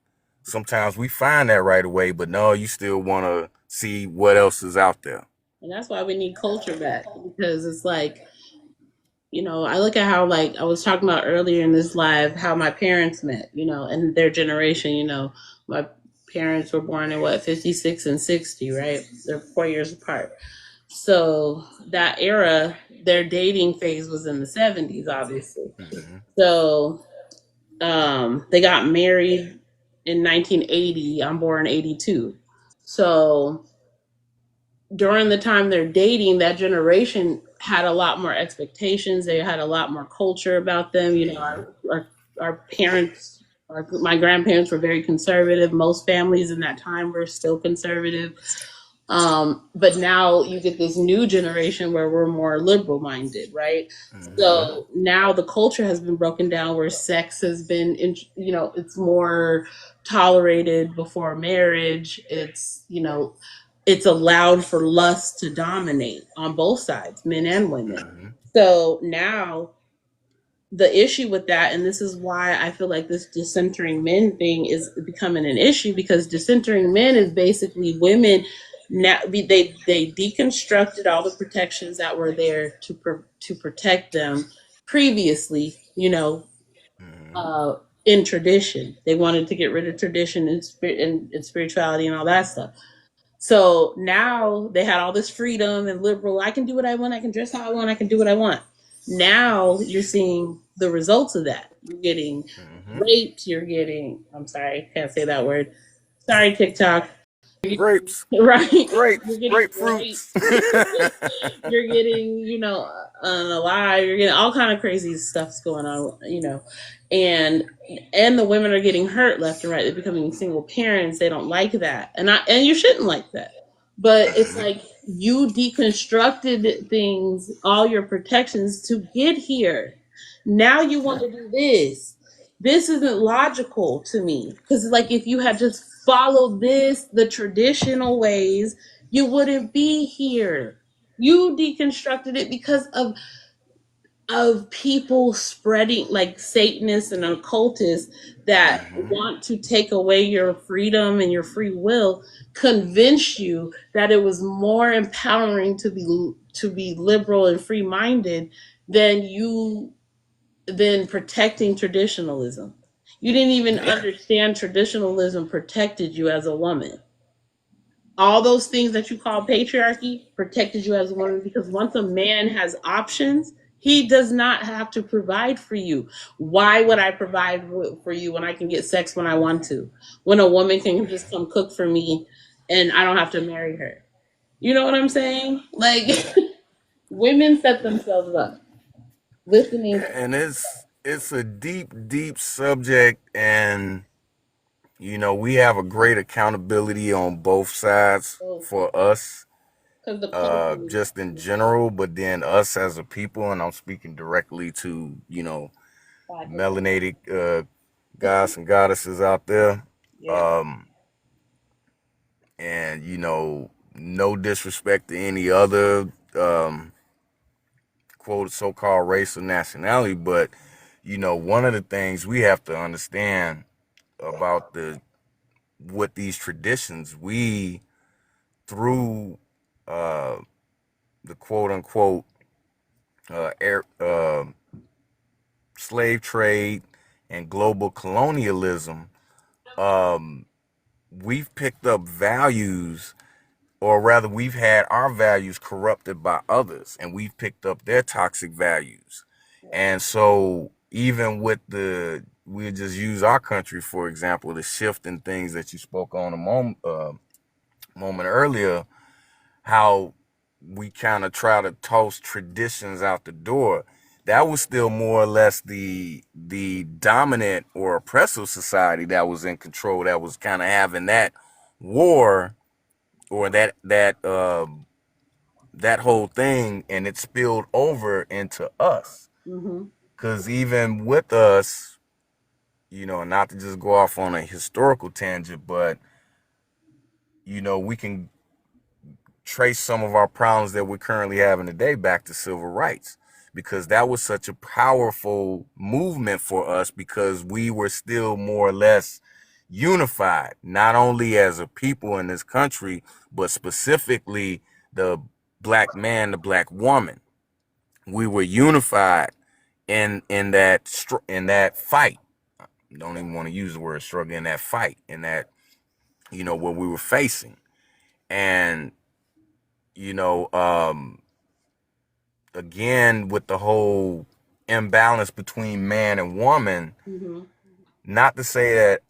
Speaker 4: sometimes we find that right away, but no, you still want to see what else is out there.
Speaker 1: And that's why we need culture back, because it's like, you know, I look at how, like I was talking about earlier in this live, how my parents met, you know, and their generation, you know, my parents were born in what, 56 and 60, right? They're 4 years apart. So that era, their dating phase was in the 70s, obviously.
Speaker 4: Mm-hmm.
Speaker 1: So they got married in 1980. I'm born 82. So during the time they're dating, that generation had a lot more expectations. They had a lot more culture about them. You know,
Speaker 4: Mm-hmm.
Speaker 1: our parents, my grandparents were very conservative. Most families in that time were still conservative. But now you get this new generation where we're more liberal minded, right?
Speaker 4: Mm-hmm.
Speaker 1: So now the culture has been broken down where sex has been, you know, it's more tolerated before marriage. It's, you know, it's allowed for lust to dominate on both sides, men and women.
Speaker 4: Mm-hmm.
Speaker 1: So now the issue with that, and this is why I feel like this decentering men thing is becoming an issue, because decentering men is basically women now they deconstructed all the protections that were there to protect them previously, you know,
Speaker 4: Mm-hmm.
Speaker 1: uh, in tradition. They wanted to get rid of tradition and spirit and spirituality and all that stuff. So now they had all this freedom and liberal. I can do what I want. I can dress how I want. I can do what I want. Now you're seeing the results of that. You're getting
Speaker 4: Mm-hmm.
Speaker 1: raped. You're getting, I'm sorry, can't say that word. Sorry, TikTok.
Speaker 4: Grapes,
Speaker 1: Right? You're
Speaker 4: grapes,
Speaker 1: getting raped.
Speaker 4: grapefruits.
Speaker 1: You're getting, you know, alive. You're getting all kind of crazy stuff's going on, you know, and the women are getting hurt left and right. They're becoming single parents. They don't like that, and you shouldn't like that. But it's
Speaker 4: Mm-hmm.
Speaker 1: like you deconstructed things, all your protections to get here. Now you want to do this. This isn't logical to me, because like if you had just followed this the traditional ways, you wouldn't be here. You deconstructed it because of people spreading, like Satanists and occultists, that
Speaker 4: Mm-hmm.
Speaker 1: want to take away your freedom and your free will, convince you that it was more empowering to be liberal and free minded than protecting traditionalism. You didn't even
Speaker 4: Yeah.
Speaker 1: understand traditionalism protected you as a woman. All those things that you call patriarchy protected you as a woman, because once a man has options, he does not have to provide for you. Why would I provide for you when I can get sex when I want to? When a woman can just come cook for me and I don't have to marry her. You know what I'm saying? Like, women set themselves up. Listening to
Speaker 4: And it's a deep, deep subject, and we have a great accountability on both sides
Speaker 1: both
Speaker 4: for us,
Speaker 1: because the culture
Speaker 4: just in
Speaker 1: is
Speaker 4: general, but then us as a people, and I'm speaking directly to,
Speaker 1: Black women.
Speaker 4: melanated guys and goddesses out there.
Speaker 1: Yeah.
Speaker 4: Um, and, no disrespect to any other quote so-called race or nationality, but, one of the things we have to understand about what these traditions, we through uh, the quote unquote air, slave trade and global colonialism, um, we've picked up values, or rather, we've had our values corrupted by others, and we've picked up their toxic values. And so, even with we'll just use our country for example, the shift in things that you spoke on moment earlier, how we kind of try to toss traditions out the door. That was still more or less the dominant or oppressive society that was in control, that was kind of having that war, or that whole thing, and it spilled over into us.
Speaker 1: Mm-hmm.
Speaker 4: Because even with us, not to just go off on a historical tangent, but we can trace some of our problems that we're currently having today back to civil rights, because that was such a powerful movement for us, because we were still more or less unified, not only as a people in this country, but specifically the black man, the black woman. We were unified in that fight. Don't even want to use the word struggle, in that fight, in that what we were facing. And you know, again, with the whole imbalance between man and woman,
Speaker 1: Mm-hmm.
Speaker 4: not to say that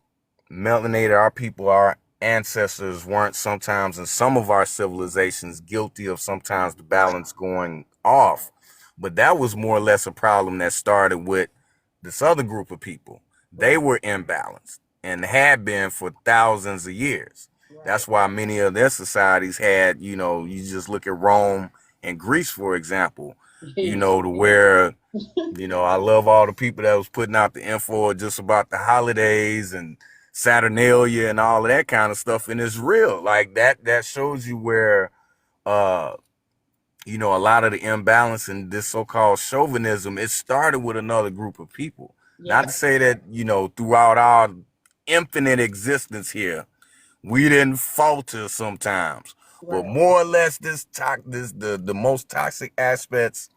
Speaker 4: melanated, our people, our ancestors weren't sometimes in some of our civilizations guilty of sometimes the balance going off. But that was more or less a problem that started with this other group of people. They
Speaker 1: Right.
Speaker 4: were imbalanced and had been for thousands of years.
Speaker 1: Right.
Speaker 4: That's why many of their societies had, you just look at Rome and Greece, for example, to where I love all the people that was putting out the info just about the holidays and Saturnalia and all of that kind of stuff. And it's real. Like that shows you where, uh, a lot of the imbalance and this so-called chauvinism, it started with another group of people.
Speaker 1: Yeah.
Speaker 4: Not to say that, throughout our infinite existence here, we didn't falter sometimes, but
Speaker 1: Right.
Speaker 4: more or less the most toxic aspects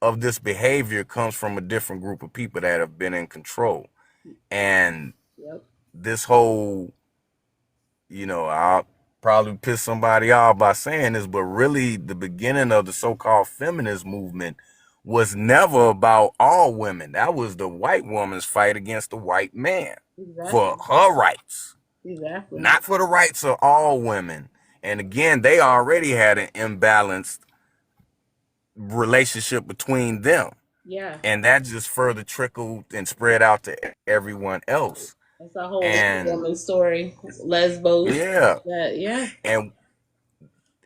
Speaker 4: of this behavior comes from a different group of people that have been in control. And
Speaker 1: Yep.
Speaker 4: this whole, I'll probably piss somebody off by saying this, but really the beginning of the so-called feminist movement was never about all women. That was the white woman's fight against the white man for
Speaker 1: Exactly.
Speaker 4: her rights,
Speaker 1: Exactly.
Speaker 4: not for the rights of all women. And again, they already had an imbalanced relationship between them.
Speaker 1: Yeah.
Speaker 4: And that just further trickled and spread out to everyone else.
Speaker 1: That's a whole
Speaker 4: And
Speaker 1: woman story. Lesbos.
Speaker 4: yeah,
Speaker 1: That yeah.
Speaker 4: and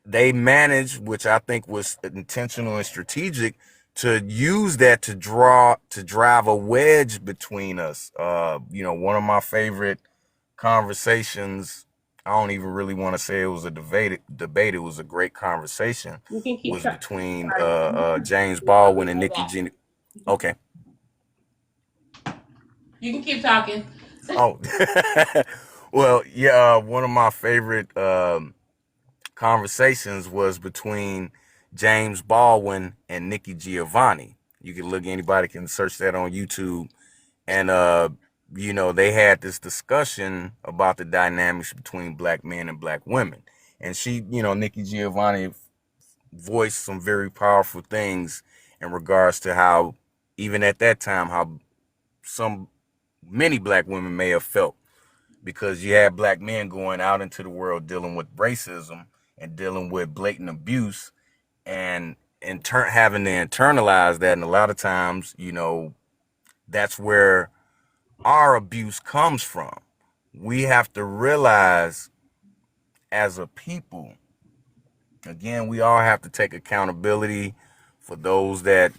Speaker 4: they managed, which I think was intentional and strategic, to use that to drive a wedge between us. One of my favorite conversations, I don't even really want to say it was a debate, it was a great conversation,
Speaker 1: You can keep
Speaker 4: was
Speaker 1: trying.
Speaker 4: between
Speaker 1: Sorry.
Speaker 4: James
Speaker 1: Keep talking
Speaker 4: Baldwin and
Speaker 1: about
Speaker 4: Nikki
Speaker 1: that.
Speaker 4: G. Okay.
Speaker 1: You can keep talking.
Speaker 4: Oh, well, yeah. One of my favorite conversations was between James Baldwin and Nikki Giovanni. You can look, anybody can search that on YouTube. And, they had this discussion about the dynamics between black men and black women. And she, Nikki Giovanni voiced some very powerful things in regards to how, even at that time, how many black women may have felt, because you had black men going out into the world dealing with racism and dealing with blatant abuse, and in turn having to internalize that. And a lot of times, that's where our abuse comes from. We have to realize, as a people, again, we all have to take accountability for those that,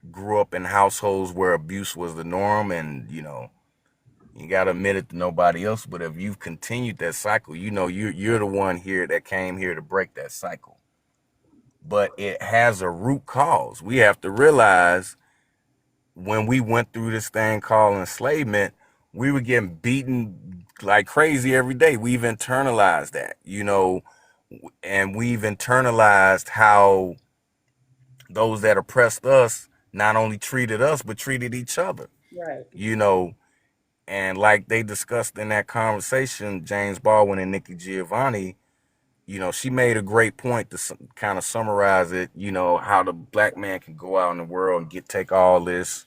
Speaker 4: grew up in households where abuse was the norm. And, you got to admit it to nobody else, but if you've continued that cycle, you're the one here that came here to break that cycle. But it has a root cause. We have to realize, when we went through this thing called enslavement, we were getting beaten like crazy every day. We've internalized that, and we've internalized how those that oppressed us not only treated us, but treated each other,
Speaker 1: Right.
Speaker 4: you know. And like they discussed in that conversation, James Baldwin and Nikki Giovanni, she made a great point to kind of summarize it, how the black man can go out in the world and take all this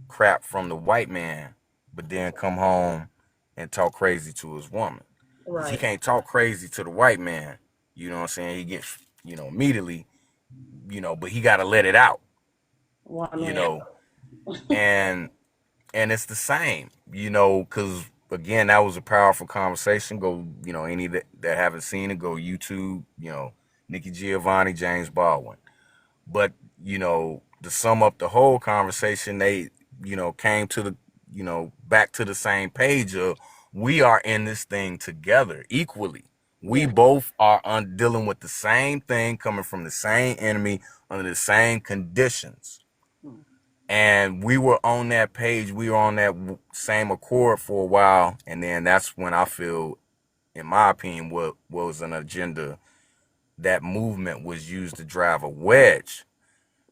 Speaker 4: crap from the white man, but then come home and talk crazy to his woman. Because he
Speaker 1: Right.
Speaker 4: can't talk crazy to the white man, you know what I'm saying? He gets, immediately, but he got to let it out,
Speaker 1: One
Speaker 4: you
Speaker 1: way.
Speaker 4: know, and it's the same, because again, that was a powerful conversation. Go, any that haven't seen it, go YouTube, Nikki Giovanni, James Baldwin. But, to sum up the whole conversation, they, came to the, back to the same page of, we are in this thing together equally. We
Speaker 1: Yeah.
Speaker 4: both are dealing with the same thing, coming from the same enemy, under the same conditions. And we were on that page, we were on that same accord for a while. And then that's when I feel, in my opinion, what was an agenda, that movement was used to drive a wedge.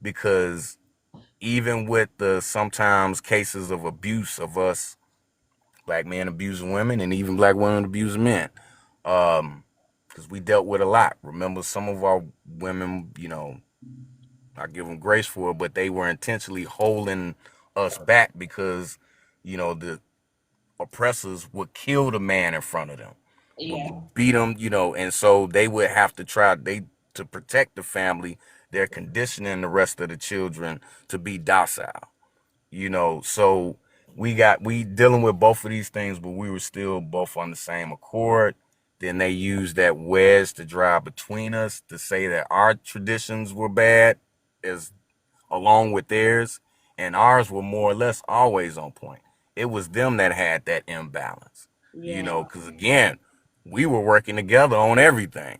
Speaker 4: Because even with the sometimes cases of abuse of us, black men abusing women and even black women abusing men, because we dealt with a lot. Remember, some of our women, I give them grace for it, but they were intentionally holding us back because, the oppressors would kill the man in front of them,
Speaker 1: Yeah.
Speaker 4: would beat them, and so they would have to to protect the family. They're conditioning the rest of the children to be docile, So we dealing with both of these things, but we were still both on the same accord. Then they used that wedge to drive between us to say that our traditions were bad, as along with theirs, and ours were more or less always on point. It was them that had that imbalance,
Speaker 1: Yeah.
Speaker 4: because again, we were working together on everything.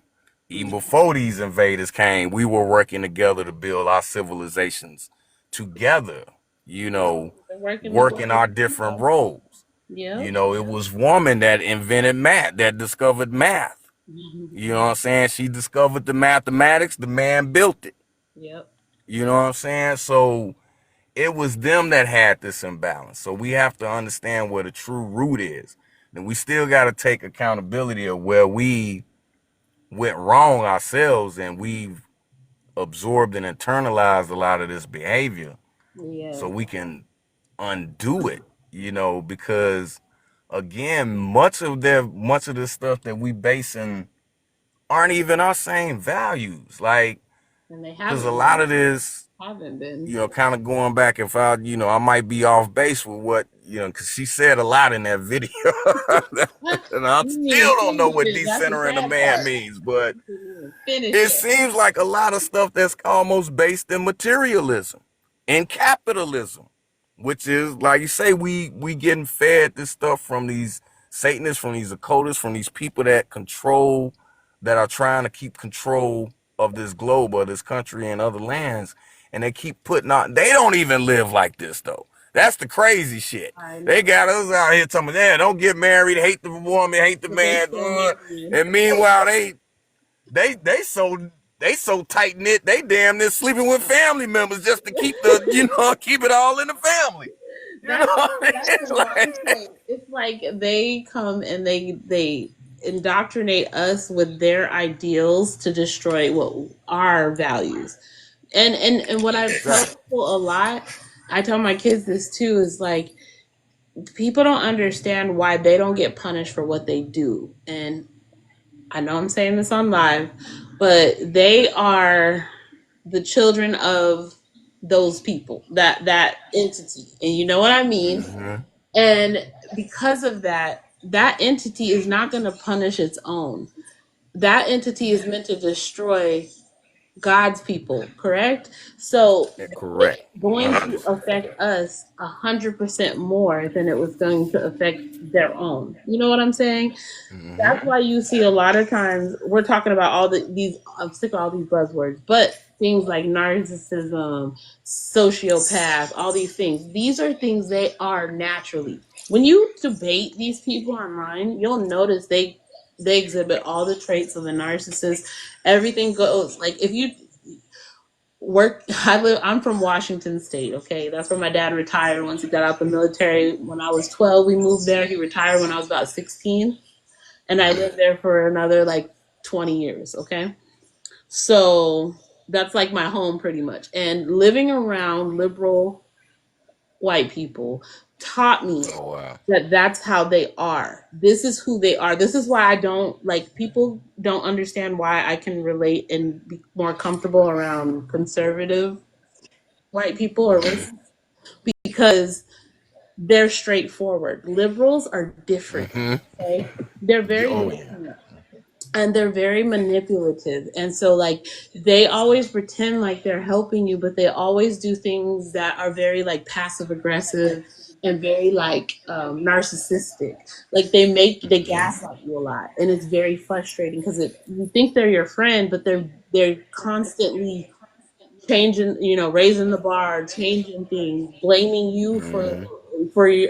Speaker 4: Even before these invaders came, we were working together to build our civilizations together, you know,
Speaker 1: They're working
Speaker 4: working
Speaker 1: together.
Speaker 4: our different roles.
Speaker 1: Yep.
Speaker 4: It was woman that invented math, that discovered math. You know what I'm saying? She discovered the mathematics, the man built it.
Speaker 1: Yep.
Speaker 4: You know what I'm saying? So it was them that had this imbalance. So we have to understand where the true root is. And we still got to take accountability of where we went wrong ourselves and we've absorbed and internalized a lot of this behavior so
Speaker 1: Yes.
Speaker 4: we can undo it, because again, much of the stuff that we basing aren't even our same values. Like,
Speaker 1: And they
Speaker 4: because a
Speaker 1: haven't
Speaker 4: lot of this,
Speaker 1: been.
Speaker 4: kind of going back, if I might be off base with what, because she said a lot in that video. And I
Speaker 1: You didn't
Speaker 4: still
Speaker 1: even
Speaker 4: don't know
Speaker 1: finish
Speaker 4: what
Speaker 1: it. That's the
Speaker 4: decentering a
Speaker 1: sad
Speaker 4: man
Speaker 1: part.
Speaker 4: means, but
Speaker 1: You didn't even finish
Speaker 4: it
Speaker 1: it.
Speaker 4: seems like a lot of stuff that's almost based in materialism and capitalism, which is like you say, we getting fed this stuff from these Satanists, from these occultists, from these people that are trying to keep control of this globe or this country and other lands, and they keep putting out. They don't even live like this though. That's the crazy shit.
Speaker 1: I
Speaker 4: They
Speaker 1: know.
Speaker 4: got us out here telling me, yeah, don't get married, hate the woman, hate the
Speaker 1: But they
Speaker 4: man,
Speaker 1: still married.
Speaker 4: and meanwhile they so tight knit. They damn near sleeping with family members just to keep keep it all in the family. You know
Speaker 1: That's
Speaker 4: what I
Speaker 1: that's
Speaker 4: mean?
Speaker 1: another thing. It's like they come and they indoctrinate us with their ideals to destroy what our values. And what I tell
Speaker 4: Exactly.
Speaker 1: people a lot, I tell my kids this too, is like people don't understand why they don't get punished for what they do. And I know I'm saying this on live, but they are the children of those people, that entity. And you know what I mean?
Speaker 4: Mm-hmm.
Speaker 1: And because of that, that entity is not going to punish its own. That entity is meant to destroy God's people, correct? So
Speaker 4: Yeah,
Speaker 1: it's
Speaker 4: correct.
Speaker 1: going to
Speaker 4: 100%.
Speaker 1: affect us 100% more than it was going to affect their own. You know what I'm saying? That's
Speaker 4: Mm-hmm.
Speaker 1: why you see a lot of times we're talking about these. I'm sick of all these buzzwords, but things like narcissism, sociopath, all these things. These are things they are naturally. When you debate these people online, you'll notice they exhibit all the traits of the narcissist. Everything goes like if you work. I'm from Washington State. Okay, that's where my dad retired once he got out the military. When I was 12, we moved there. He retired when I was about 16, and I lived there for another like 20 years. Okay, so that's like my home pretty much. And living around liberal white people taught me
Speaker 4: Oh wow.
Speaker 1: that that's how they are. This is who they are. This is why I don't like people don't understand why I can relate and be more comfortable around conservative white people or racists because they're straightforward. Liberals are different.
Speaker 4: Mm-hmm.
Speaker 1: Okay? They're very
Speaker 4: Oh yeah.
Speaker 1: different and they're very manipulative. And so like they always pretend like they're helping you, but they always do things that are very like passive aggressive and very like narcissistic. Like they
Speaker 4: Mm-hmm.
Speaker 1: gaslight you a lot, and it's very frustrating because you think they're your friend, but they're constantly changing, raising the bar, changing things, blaming you
Speaker 4: Mm-hmm.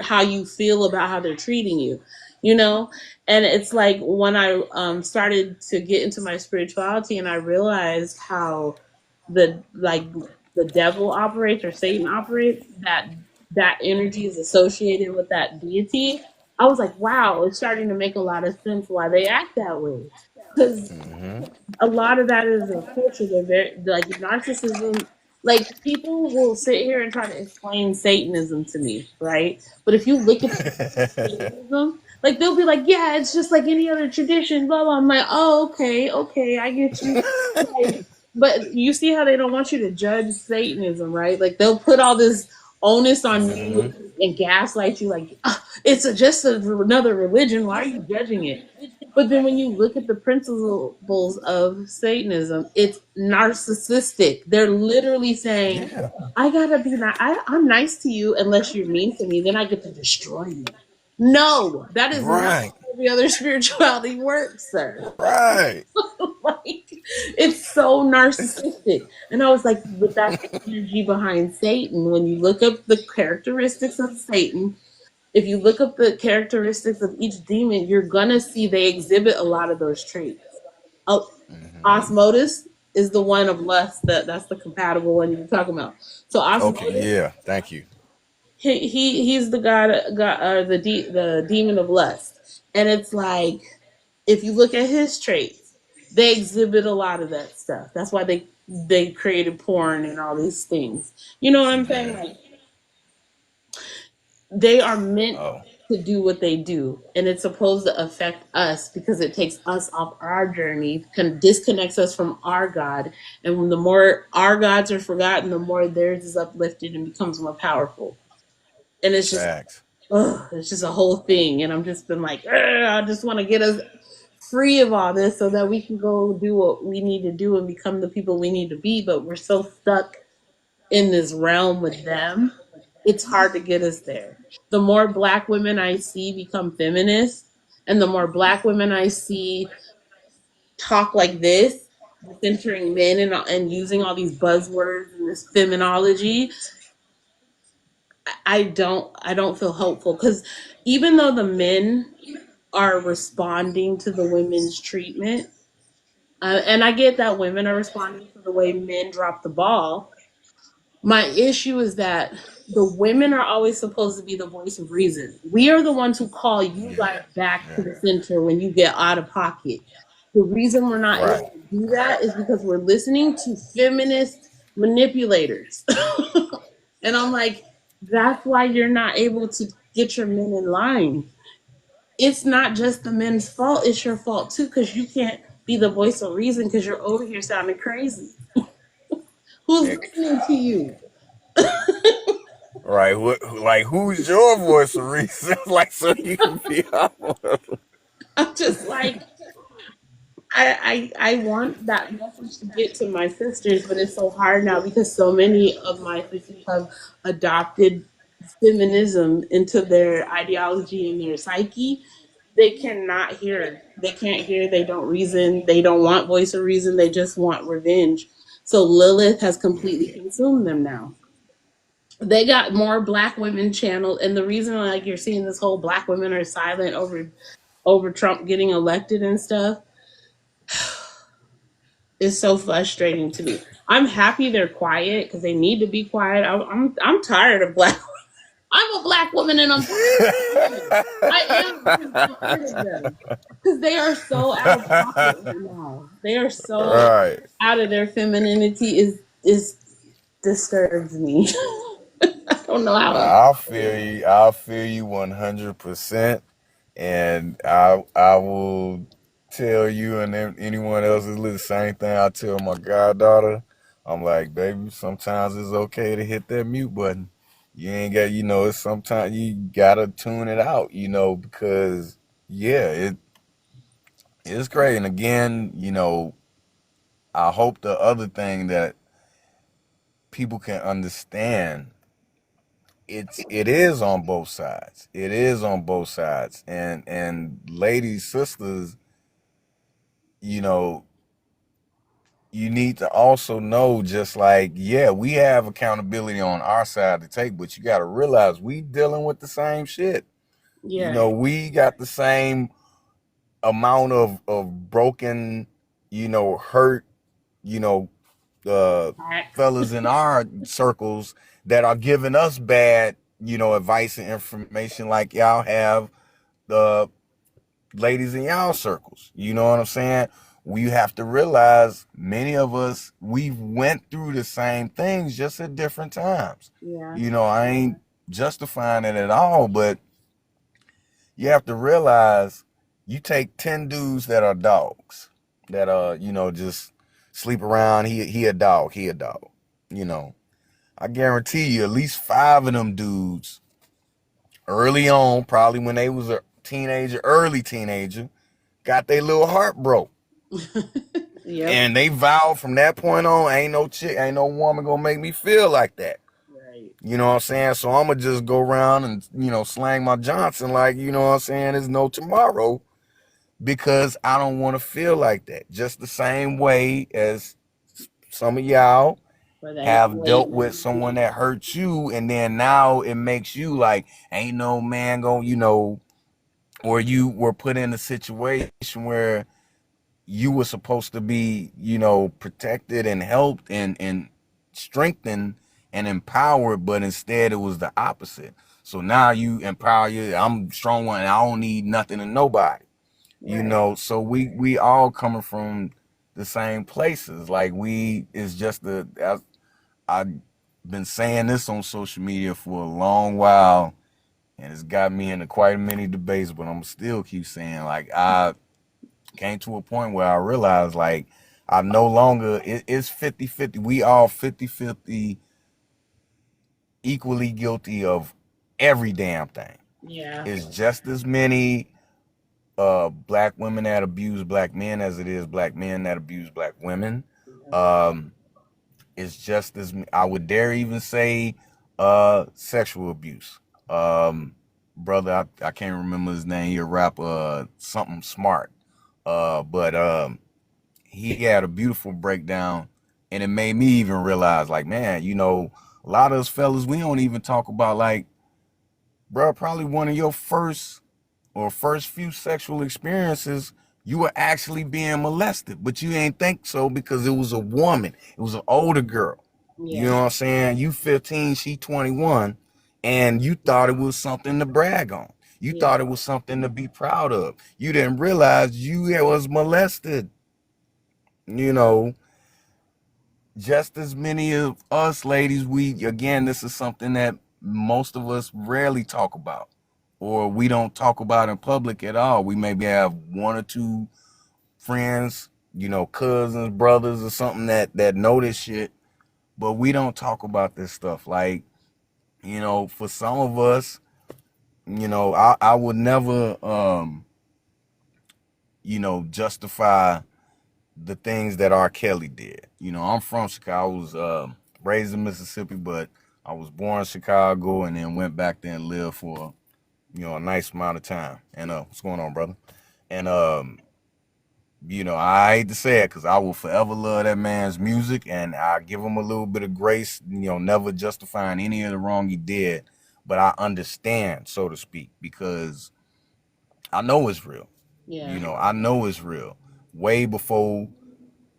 Speaker 1: how you feel about how they're treating you, you know. And it's like when I started to get into my spirituality, and I realized how the devil operates or Satan operates, that energy is associated with that deity. I was like, wow, it's starting to make a lot of sense why they act that way. because
Speaker 4: Mm-hmm.
Speaker 1: a lot of that is a culture. They're very like narcissism. Like people will sit here and try to explain Satanism to me, right? But if you look at Satanism, like they'll be like, "Yeah, it's just like any other tradition." Blah blah. I'm like, "Oh, okay, okay, I get you." Like, but you see how they don't want you to judge Satanism, right? Like they'll put all this onus on
Speaker 4: Mm-hmm.
Speaker 1: you and gaslight you, like it's another religion. Why are you judging it? But then when you look at the principles of Satanism, it's narcissistic. They're literally saying,
Speaker 4: Yeah.
Speaker 1: I gotta be I'm nice to you unless you're mean to me, then I get to destroy you. No, that is not
Speaker 4: Right.
Speaker 1: how every other spirituality works, sir.
Speaker 4: Right.
Speaker 1: Like it's so narcissistic. And I was like, but that's the energy behind Satan. When you look up the characteristics of Satan, if you look up the characteristics of each demon, you're gonna see they exhibit a lot of those traits. Oh,
Speaker 4: Mm-hmm.
Speaker 1: Osmotus is the one of lust. That's the compatible one you're talking about. So
Speaker 4: Okay.
Speaker 1: Osmotus,
Speaker 4: Yeah. Thank you.
Speaker 1: he's the the demon of lust, and it's like if you look at his traits, they exhibit a lot of that stuff. That's why they created porn and all these things. You know what I'm saying?
Speaker 4: Yeah.
Speaker 1: Like they are meant
Speaker 4: Oh.
Speaker 1: to do what they do, and it's supposed to affect us because it takes us off our journey, disconnects us from our God, and when the more our gods are forgotten, the more theirs is uplifted and becomes more powerful. And it's just,
Speaker 4: Facts.
Speaker 1: ugh, it's just a whole thing. And I'm just been like, "Ugh, I just want to get us free of all this so that we can go do what we need to do and become the people we need to be. But we're so stuck in this realm with them, it's hard to get us there. The more black women I see become feminists, and the more black women I see talk like this, centering men and using all these buzzwords and this feminology, I don't feel hopeful because even though the men are responding to the women's treatment, and I get that women are responding to the way men drop the ball. My issue is that the women are always supposed to be the voice of reason. We are the ones who call you
Speaker 4: Yeah.
Speaker 1: guys back to
Speaker 4: Yeah.
Speaker 1: the center when you get out of pocket. The reason we're not able
Speaker 4: Right.
Speaker 1: to do that is because we're listening to feminist manipulators. And I'm like, that's why you're not able to get your men in line. It's not just the men's fault, it's your fault too, because you can't be the voice of reason because you're over here sounding crazy. Who's
Speaker 4: It,
Speaker 1: listening to you?
Speaker 4: right. Like, who's your voice of reason? Like, so you can be out.
Speaker 1: I'm just like, I want that message to get to my sisters, but it's so hard now because so many of my sisters have adopted feminism into their ideology and their psyche. They cannot hear. They can't hear. They don't reason. They don't want voice of reason. They just want revenge. So Lilith has completely consumed them now. They got more black women channeled, and the reason like you're seeing this whole black women are silent over Trump getting elected and stuff is so frustrating to me. I'm happy they're quiet because they need to be quiet. I'm tired of black. I'm a black woman and I'm tired of them. I am because I'm tired of them because they are so out of pocket right now. They are so
Speaker 4: Right.
Speaker 1: out of their femininity is disturbs me. I don't know how else.
Speaker 4: Nah, I feel you. I feel you 100%. And I will tell you and anyone else is the same thing I tell my goddaughter. I'm like, baby, sometimes it's okay to hit that mute button. You ain't got, it's sometimes you gotta tune it out, because yeah, it's great. And again, I hope the other thing that people can understand, it is on both sides. It is on both sides. And ladies, sisters, you know, you need to also know, just like, yeah, we have accountability on our side to take, but you got to realize we dealing with the same shit.
Speaker 1: Yeah.
Speaker 4: We got the same amount of broken, hurt, you know uh fellas in our circles that are giving us bad, advice and information, like y'all have the ladies in y'all circles. You know what I'm saying? We have to realize many of us, we went through the same things just at different times.
Speaker 1: Yeah.
Speaker 4: You know, I ain't justifying it at all, but you have to realize you take 10 dudes that are dogs, that are, just sleep around. He a dog, he a dog. You know, I guarantee you at least 5 of them dudes early on, probably when they was a teenager, early teenager, got their little heart broke.
Speaker 1: Yep.
Speaker 4: And they vowed from that point on, ain't no chick, ain't no woman gonna make me feel like that.
Speaker 1: Right.
Speaker 4: You know what I'm saying? So I'm gonna just go around and, slang my Johnson like, you know what I'm saying, there's no tomorrow, because I don't want to feel like that. Just the same way as some of y'all
Speaker 1: For that
Speaker 4: have
Speaker 1: late
Speaker 4: dealt with
Speaker 1: night.
Speaker 4: someone that hurt you, and then now it makes you like, ain't no man gonna, or you were put in a situation where you were supposed to be, protected and helped and strengthened and empowered, but instead it was the opposite. So now you empower you. I'm strong one. I don't need nothing and nobody.
Speaker 1: Right.
Speaker 4: So we all coming from the same places. Like it's just I've been saying this on social media for a long while, and it's got me into quite many debates. But I'm still keep saying, like, I came to a point where I realized, like, I no longer, it's 50-50. We all 50-50 equally guilty of every damn thing.
Speaker 1: Yeah.
Speaker 4: It's just as many black women that abuse black men as it is black men that abuse black women. Um, it's just as, I would dare even say, sexual abuse. Brother, I can't remember his name. He a rapper, something smart. But he had a beautiful breakdown, and it made me even realize, like, man, a lot of us fellas, we don't even talk about, like, bro, probably one of your first few sexual experiences, you were actually being molested, but you ain't think so because it was a woman, it was an older girl. You
Speaker 1: Yeah.
Speaker 4: know what I'm saying? You 15, she 21, and you thought it was something to brag on. You
Speaker 1: Yeah.
Speaker 4: thought it was something to be proud of. You didn't realize you was molested. You know, just as many of us ladies, again, this is something that most of us rarely talk about, or we don't talk about in public at all. We maybe have one or two friends, cousins, brothers, or something that know this shit, but we don't talk about this stuff. Like, for some of us, I would never, justify the things that R. Kelly did. I'm from Chicago. I was raised in Mississippi, but I was born in Chicago and then went back there and lived for, a nice amount of time. And what's going on, brother? And I hate to say it because I will forever love that man's music, and I give him a little bit of grace, never justifying any of the wrong he did. But I understand, so to speak, because I know it's real.
Speaker 1: Yeah.
Speaker 4: I know it's real. Way before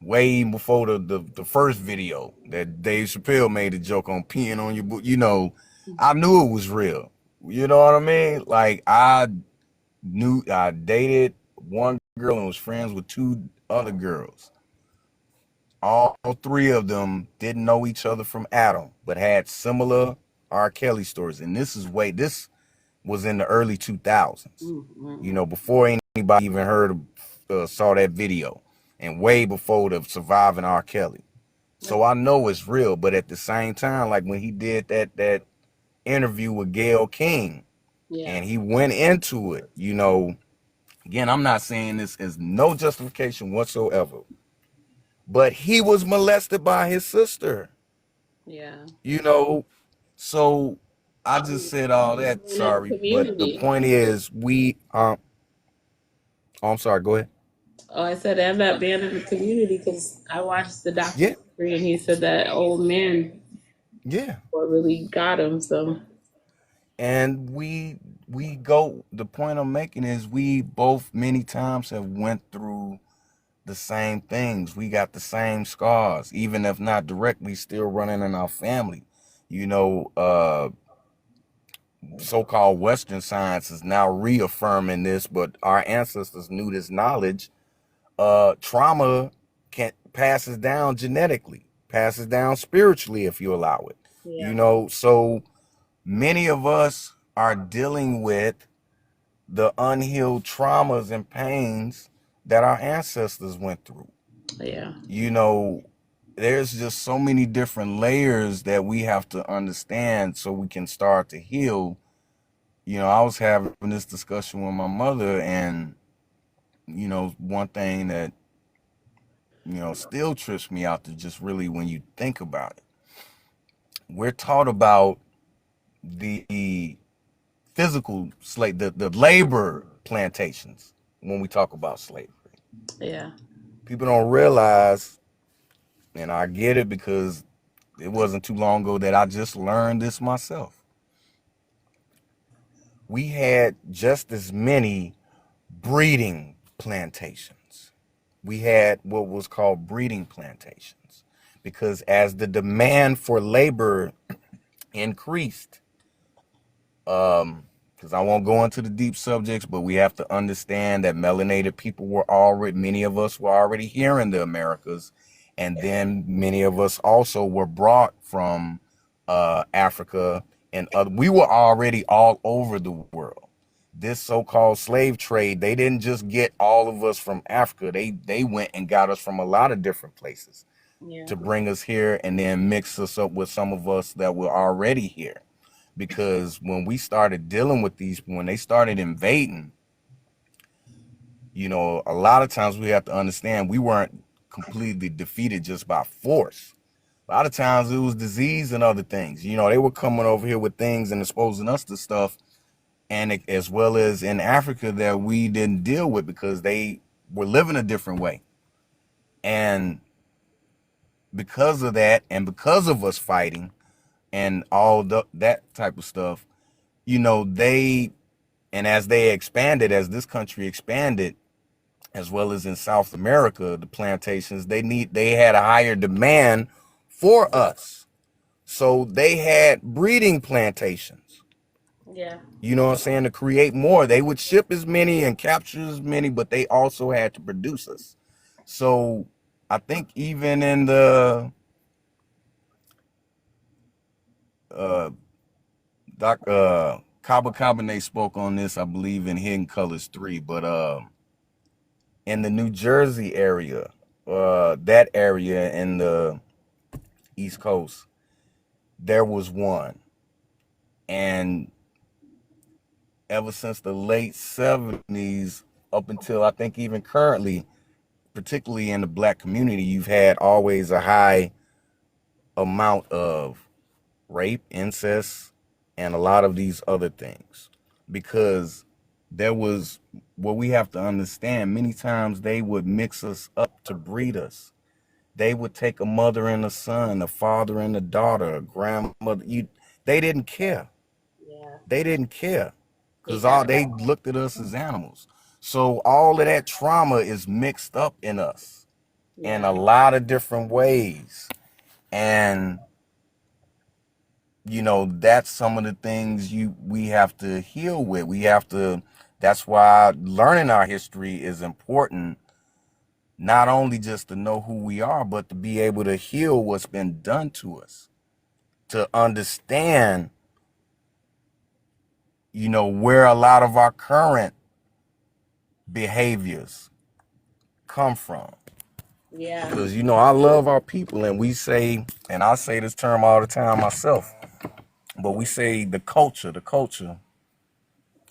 Speaker 4: way before the first video that Dave Chappelle made a joke on peeing on your boot. I knew it was real. You know what I mean? Like, I knew I dated one girl and was friends with two other girls. All three of them didn't know each other from Adam, but had similar R. Kelly stories. And this was in the early 2000s.
Speaker 1: Mm-hmm.
Speaker 4: Before anybody even saw that video, and way before the surviving R. Kelly. So I know it's real, but at the same time, like when he did that interview with Gayle King,
Speaker 1: Yeah.
Speaker 4: and he went into it, again, I'm not saying this as no justification whatsoever, but he was molested by his sister,
Speaker 1: Yeah.
Speaker 4: you know. So I just said all that,
Speaker 1: In that
Speaker 4: sorry, but the
Speaker 1: community.
Speaker 4: point is oh, I'm sorry, go ahead.
Speaker 1: Oh, I said and that band in the community because I watched the
Speaker 4: Yeah,
Speaker 1: documentary and he said that old man
Speaker 4: yeah.
Speaker 1: what really got him. So
Speaker 4: And we go, the point I'm making is we both many times have went through the same things. We got the same scars, even if not directly still running in our family. You know, so-called Western science is now reaffirming this, but our ancestors knew this knowledge. Trauma can passes down genetically, passes down spiritually if you allow it.
Speaker 1: Yeah.
Speaker 4: So many of us are dealing with the unhealed traumas and pains that our ancestors went through.
Speaker 1: Yeah.
Speaker 4: You know, there's just so many different layers that we have to understand so we can start to heal. I was having this discussion with my mother, and one thing that still trips me out to just really when you think about it. We're taught about the physical slave, the labor plantations when we talk about slavery.
Speaker 1: Yeah.
Speaker 4: People don't realize, and I get it because it wasn't too long ago that I just learned this myself. We had just as many breeding plantations. We had what was called breeding plantations because as the demand for labor increased, because I won't go into the deep subjects, but we have to understand that melanated people were already, many of us were already here in the Americas, and then many of us also were brought from Africa, and we were already all over the world. This so-called slave trade, they didn't just get all of us from Africa. They went and got us from a lot of different places
Speaker 1: Yeah.
Speaker 4: to bring us here and then mix us up with some of us that were already here. Because when we started dealing with these, when they started invading, a lot of times we have to understand we weren't completely defeated just by force. A lot of times it was disease and other things. They were coming over here with things and exposing us to stuff, and as well as in Africa that we didn't deal with because they were living a different way. And because of that, and because of us fighting and all that type of stuff, they and as they expanded, as this country expanded, as well as in South America, the plantations, they had a higher demand for us. So they had breeding plantations.
Speaker 1: Yeah.
Speaker 4: You know what I'm saying? To create more. They would ship as many and capture as many, but they also had to produce us. So I think even in the uh Doc Kaba Cabernet spoke on this, I believe, in Hidden Colors 3, but in the New Jersey area, that area in the East Coast, there was one. And ever since the late 70s, up until I think even currently, particularly in the black community, you've had always a high amount of rape, incest, and a lot of these other things. Because there was what we have to understand, many times they would mix us up to breed us. They would take a mother and a son, a father and a daughter, a grandmother. They didn't care.
Speaker 1: Yeah.
Speaker 4: They didn't care
Speaker 1: They
Speaker 4: because
Speaker 1: got
Speaker 4: all
Speaker 1: it
Speaker 4: they
Speaker 1: all.
Speaker 4: looked at us as animals. So all of that trauma is mixed up in us in a
Speaker 1: Yeah.
Speaker 4: lot of different ways. And that's some of the things we have to heal with. We have to. That's why learning our history is important. Not only just to know who we are, but to be able to heal what's been done to us. To understand, where a lot of our current behaviors come from.
Speaker 1: Yeah.
Speaker 4: Because, I love our people, and we say, and I say this term all the time myself, but we say the culture,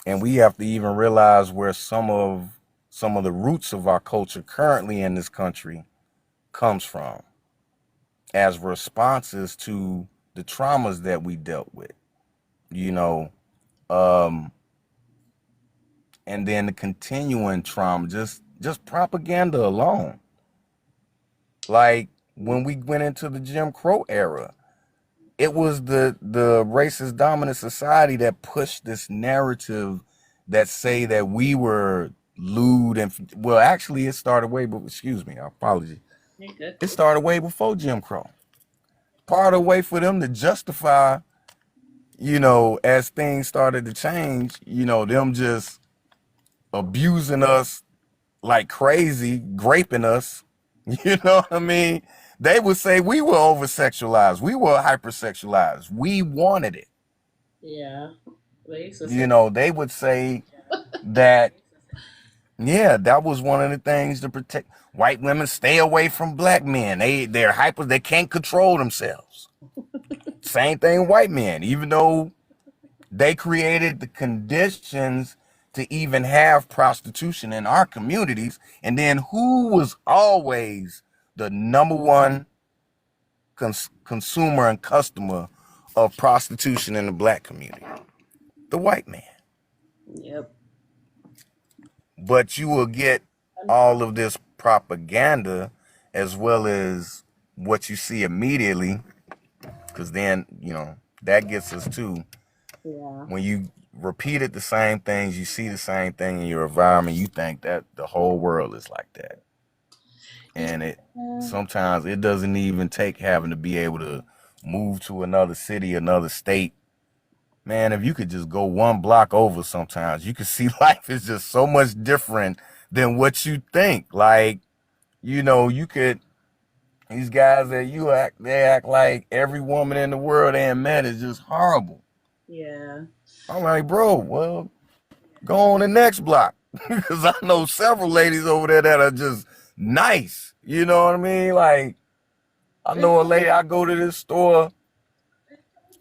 Speaker 4: and we have to even realize where some of the roots of our culture currently in this country comes from as responses to the traumas that we dealt with, you know, um, and then the continuing trauma, just propaganda alone. Like when we went into the Jim Crow era, it was the racist dominant society that pushed this narrative that say that we were lewd and well, actually it started way, but excuse me, apology.
Speaker 1: You're good.
Speaker 4: It started way before Jim Crow. Part of the way for them to justify as things started to change, them just abusing us like crazy, graping us. You know what I mean? They would say we were over sexualized, we were hypersexualized, we wanted it.
Speaker 1: Yeah. They used to say,
Speaker 4: They would say that, yeah, that was one of the things to protect white women. Stay away from black men. They're hyper. They can't control themselves. Same thing, white men. Even though they created the conditions to even have prostitution in our communities, and then who was always the number one consumer and customer of prostitution in the black community? The white man.
Speaker 1: yep.
Speaker 4: But you will get all of this propaganda as well as what you see immediately, because then that gets us too.
Speaker 1: Yeah.
Speaker 4: When you repeated the same things, you see the same thing in your environment, you think that the whole world is like that. And it
Speaker 1: Yeah.
Speaker 4: sometimes it doesn't even take having to be able to move to another city, another state. Man, if you could just go one block over, sometimes you could see life is just so much different than what you think. Like, you could, these guys that they act like every woman in the world they ain't met is just horrible.
Speaker 1: Yeah.
Speaker 4: I'm like, bro, well, go on the next block. Because I know several ladies over there that are just nice. You know what I mean? Like, I know a lady, I go to this store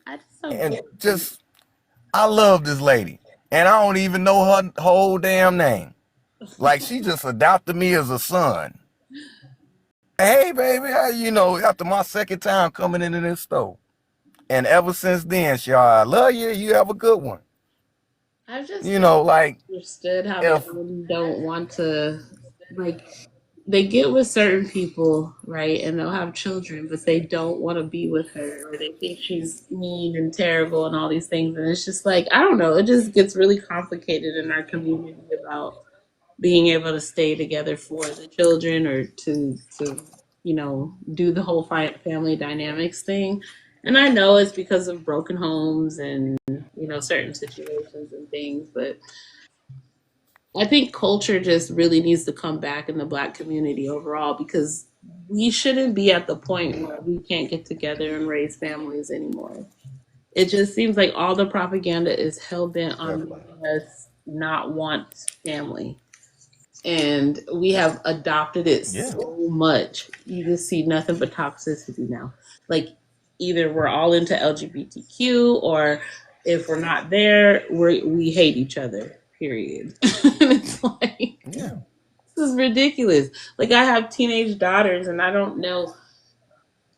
Speaker 1: I just don't
Speaker 4: and
Speaker 1: get
Speaker 4: just, I love this lady. And I don't even know her whole damn name. Like, she just adopted me as a son. Hey, baby, how after my second time coming into this store. And ever since then, I love you. You have a good one.
Speaker 1: I've just
Speaker 4: Like,
Speaker 1: understood how they
Speaker 4: if,
Speaker 1: really don't want to, like, they get with certain people, right, and they'll have children, but they don't want to be with her, or they think she's mean and terrible and all these things. And it's just like, I don't know, it just gets really complicated in our community about being able to stay together for the children, or to do the whole family dynamics thing. And I know it's because of broken homes and certain situations and things, but I think culture just really needs to come back in the black community overall, because we shouldn't be at the point where we can't get together and raise families anymore. It just seems like all the propaganda is hell bent on
Speaker 4: definitely.
Speaker 1: making us not want family. And we have adopted it
Speaker 4: Yeah.
Speaker 1: so much. You just see nothing but toxicity now. Like, either we're all into LGBTQ, or if we're not there, we hate each other. Period. And it's like,
Speaker 4: Yeah.
Speaker 1: this is ridiculous. Like, I have teenage daughters, and I don't know,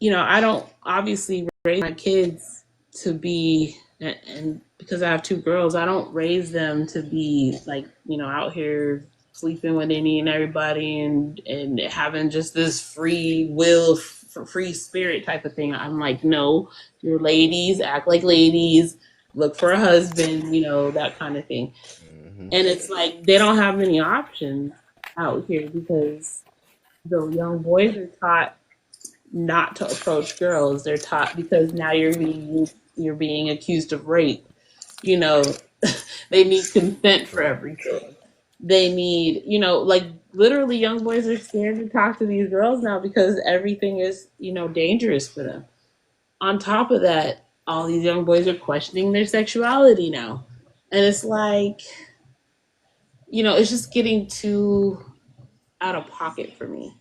Speaker 1: I don't obviously raise my kids to be, and because I have two girls, I don't raise them to be like, out here sleeping with any and everybody, and having just this free will, free spirit type of thing. I'm like, no, you're ladies, act like ladies, look for a husband, that kind of thing.
Speaker 4: Hmm.
Speaker 1: And it's like they don't have any options out here, because the young boys are taught not to approach girls. They're taught, because now you're being accused of rape. You know, they need consent for
Speaker 4: Right.
Speaker 1: everything. They need, like, literally, young boys are scared to talk to these girls now, because everything is, dangerous for them. On top of that, all these young boys are questioning their sexuality now. And it's like, it's just getting too out of pocket for me.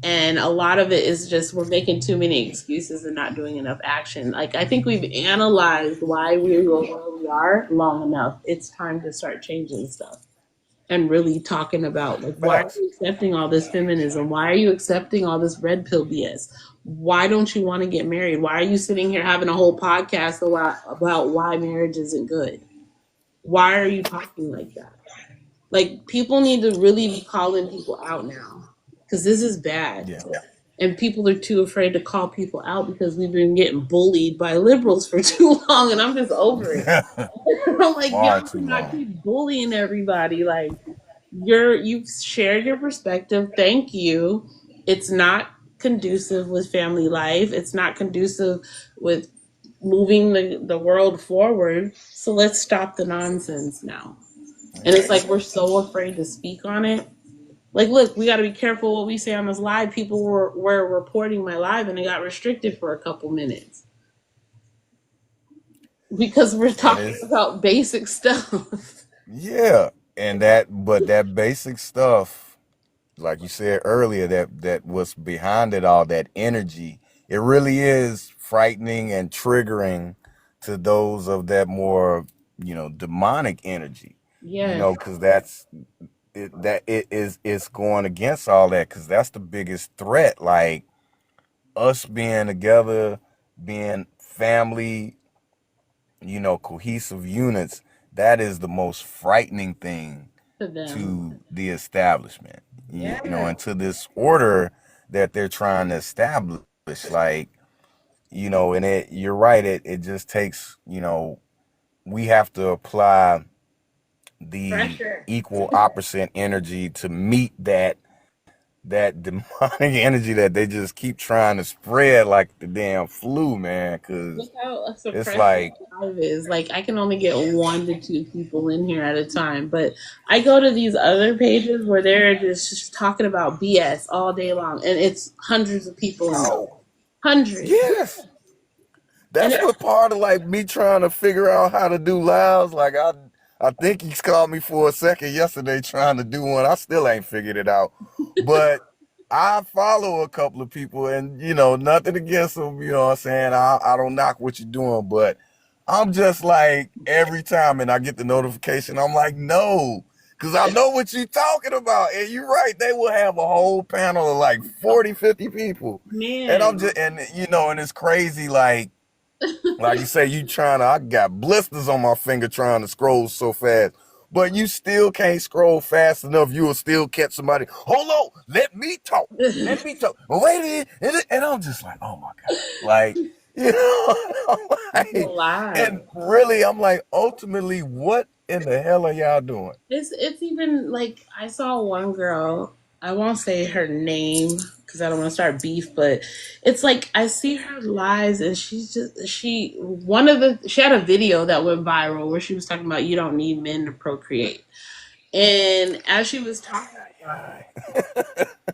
Speaker 1: And a lot of it is just we're making too many excuses and not doing enough action. Like, I think we've analyzed why we are where we are long enough. It's time to start changing stuff and really talking about, like, why are
Speaker 4: Facts.
Speaker 1: you accepting all this feminism? Why are you accepting all this red pill BS? Why don't you want to get married? Why are you sitting here having a whole podcast about why marriage isn't good? Why are you talking like that? Like, people need to really be calling people out now, because this is bad.
Speaker 4: Yeah.
Speaker 1: And people are too afraid to call people out, because we've been getting bullied by liberals for too long, and I'm just over it. I'm like,
Speaker 4: Far
Speaker 1: y'all
Speaker 4: too
Speaker 1: cannot
Speaker 4: long.
Speaker 1: keep bullying everybody. Like, you've shared your perspective. Thank you. It's not conducive with family life. It's not conducive with moving the world forward. So let's stop the nonsense now. And it's like we're
Speaker 4: Exactly.
Speaker 1: so afraid to speak on it. Like, look, we got to be careful what we say on this live. People were reporting my live and it got restricted for a couple minutes because we're
Speaker 4: And
Speaker 1: talking
Speaker 4: it's
Speaker 1: about basic stuff.
Speaker 4: yeah, and that basic stuff, like you said earlier, that was behind it all, that energy, it really is frightening and triggering to those of that more, demonic energy.
Speaker 1: Yes,
Speaker 4: Because it's going against all that, because that's the biggest threat. Like us being together, being family, cohesive units, that is the most frightening thing
Speaker 1: to them.
Speaker 4: to the establishment,
Speaker 1: Yeah,
Speaker 4: and to this order that they're trying to establish. Like, and you're right, it just takes, we have to apply the
Speaker 1: pressure.
Speaker 4: equal opposite energy to meet that demonic energy that they just keep trying to spread like the damn flu, man. Cause
Speaker 1: Look how
Speaker 4: it's
Speaker 1: suppressive
Speaker 4: like,
Speaker 1: live is. Like I can only get 1 to 2 people in here at a time, but I go to these other pages where they're just talking about BS all day long, and it's hundreds of people in there.
Speaker 4: oh,
Speaker 1: Hundreds,
Speaker 4: yes.
Speaker 1: and
Speaker 4: That's what part of like me trying to figure out how to do lives. Like I think he's called me for a second yesterday trying to do one. I still ain't figured it out. But I follow a couple of people, and nothing against them, what I'm saying? I don't knock what you're doing, but I'm just like every time and I get the notification, I'm like, no. Cause I know what you're talking about. And you're right, they will have a whole panel of like 40, 50 people. And I'm
Speaker 1: man,
Speaker 4: just and it's crazy, like you say, you trying to, I got blisters on my finger trying to scroll so fast. But you still can't scroll fast enough. You will still catch somebody. Hold on, let me talk. Let me talk. But wait a minute. And I'm just like, oh my God. Like, I'm
Speaker 1: it's a
Speaker 4: like,
Speaker 1: lot.
Speaker 4: and really, I'm like, ultimately, what in the hell are y'all doing?
Speaker 1: It's even like I saw one girl. I won't say her name because I don't want to start beef, but it's like I see her lives and she had a video that went viral where she was talking about you don't need men to procreate, and as she was talking about it,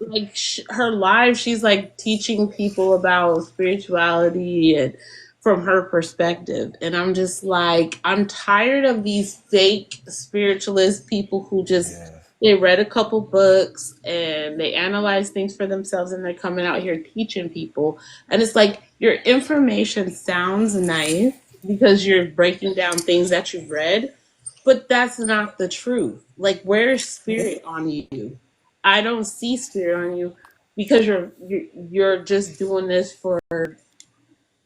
Speaker 1: like her live, she's like teaching people about spirituality and from her perspective. And I'm just like, I'm tired of these fake spiritualist people who just
Speaker 4: Yes,
Speaker 1: they read a couple books and they analyze things for themselves and they're coming out here teaching people. And it's like your information sounds nice because you're breaking down things that you've read, but that's not the truth. Like, where's spirit on you? I don't see spirit on you because you're just doing this for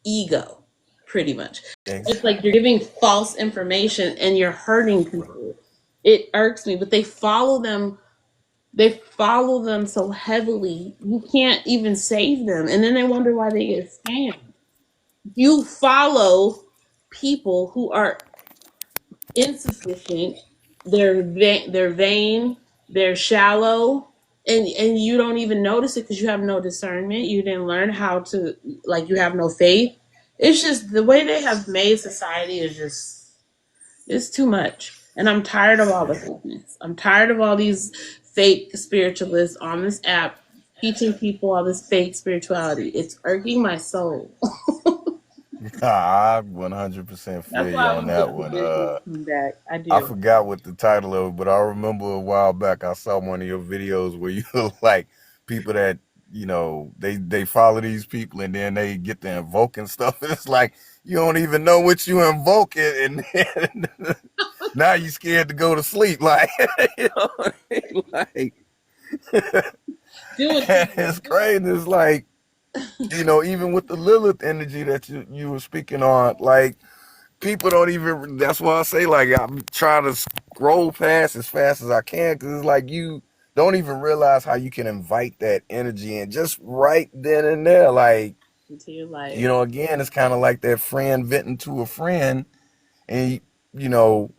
Speaker 1: ego, pretty much. It's like you're giving false information and you're hurting people. It irks me, but they follow them. They follow them so heavily, you can't even save them, and then they wonder why they get scammed. You follow people who are insufficient. They're vain. They're shallow, and you don't even notice it because you have no discernment. You didn't learn how to like. You have no faith. It's just the way they have made society is just it's too much. And I'm tired of all the fakeness. I'm tired of all these fake spiritualists on this app teaching people all this fake spirituality. It's irking my soul.
Speaker 4: I 100%
Speaker 1: That's
Speaker 4: feel you
Speaker 1: why I
Speaker 4: on
Speaker 1: want the
Speaker 4: that one.
Speaker 1: tradition to come back. I
Speaker 4: I
Speaker 1: do.
Speaker 4: forgot what the title of it, but I remember a while back I saw one of your videos where you like people that they follow these people and then they get to invoking stuff. And it's like you don't even know what you invoke it, and then now you scared to go to sleep. Like you know, what I mean? Like
Speaker 1: Do it to
Speaker 4: it's crazy. It's like even with the Lilith energy that you were speaking on, like people don't even. That's why I say like I'm trying to scroll past as fast as I can because it's like you don't even realize how you can invite that energy in just right then and there. Like
Speaker 1: into your life.
Speaker 4: again, it's kind of like that friend venting to a friend, and you know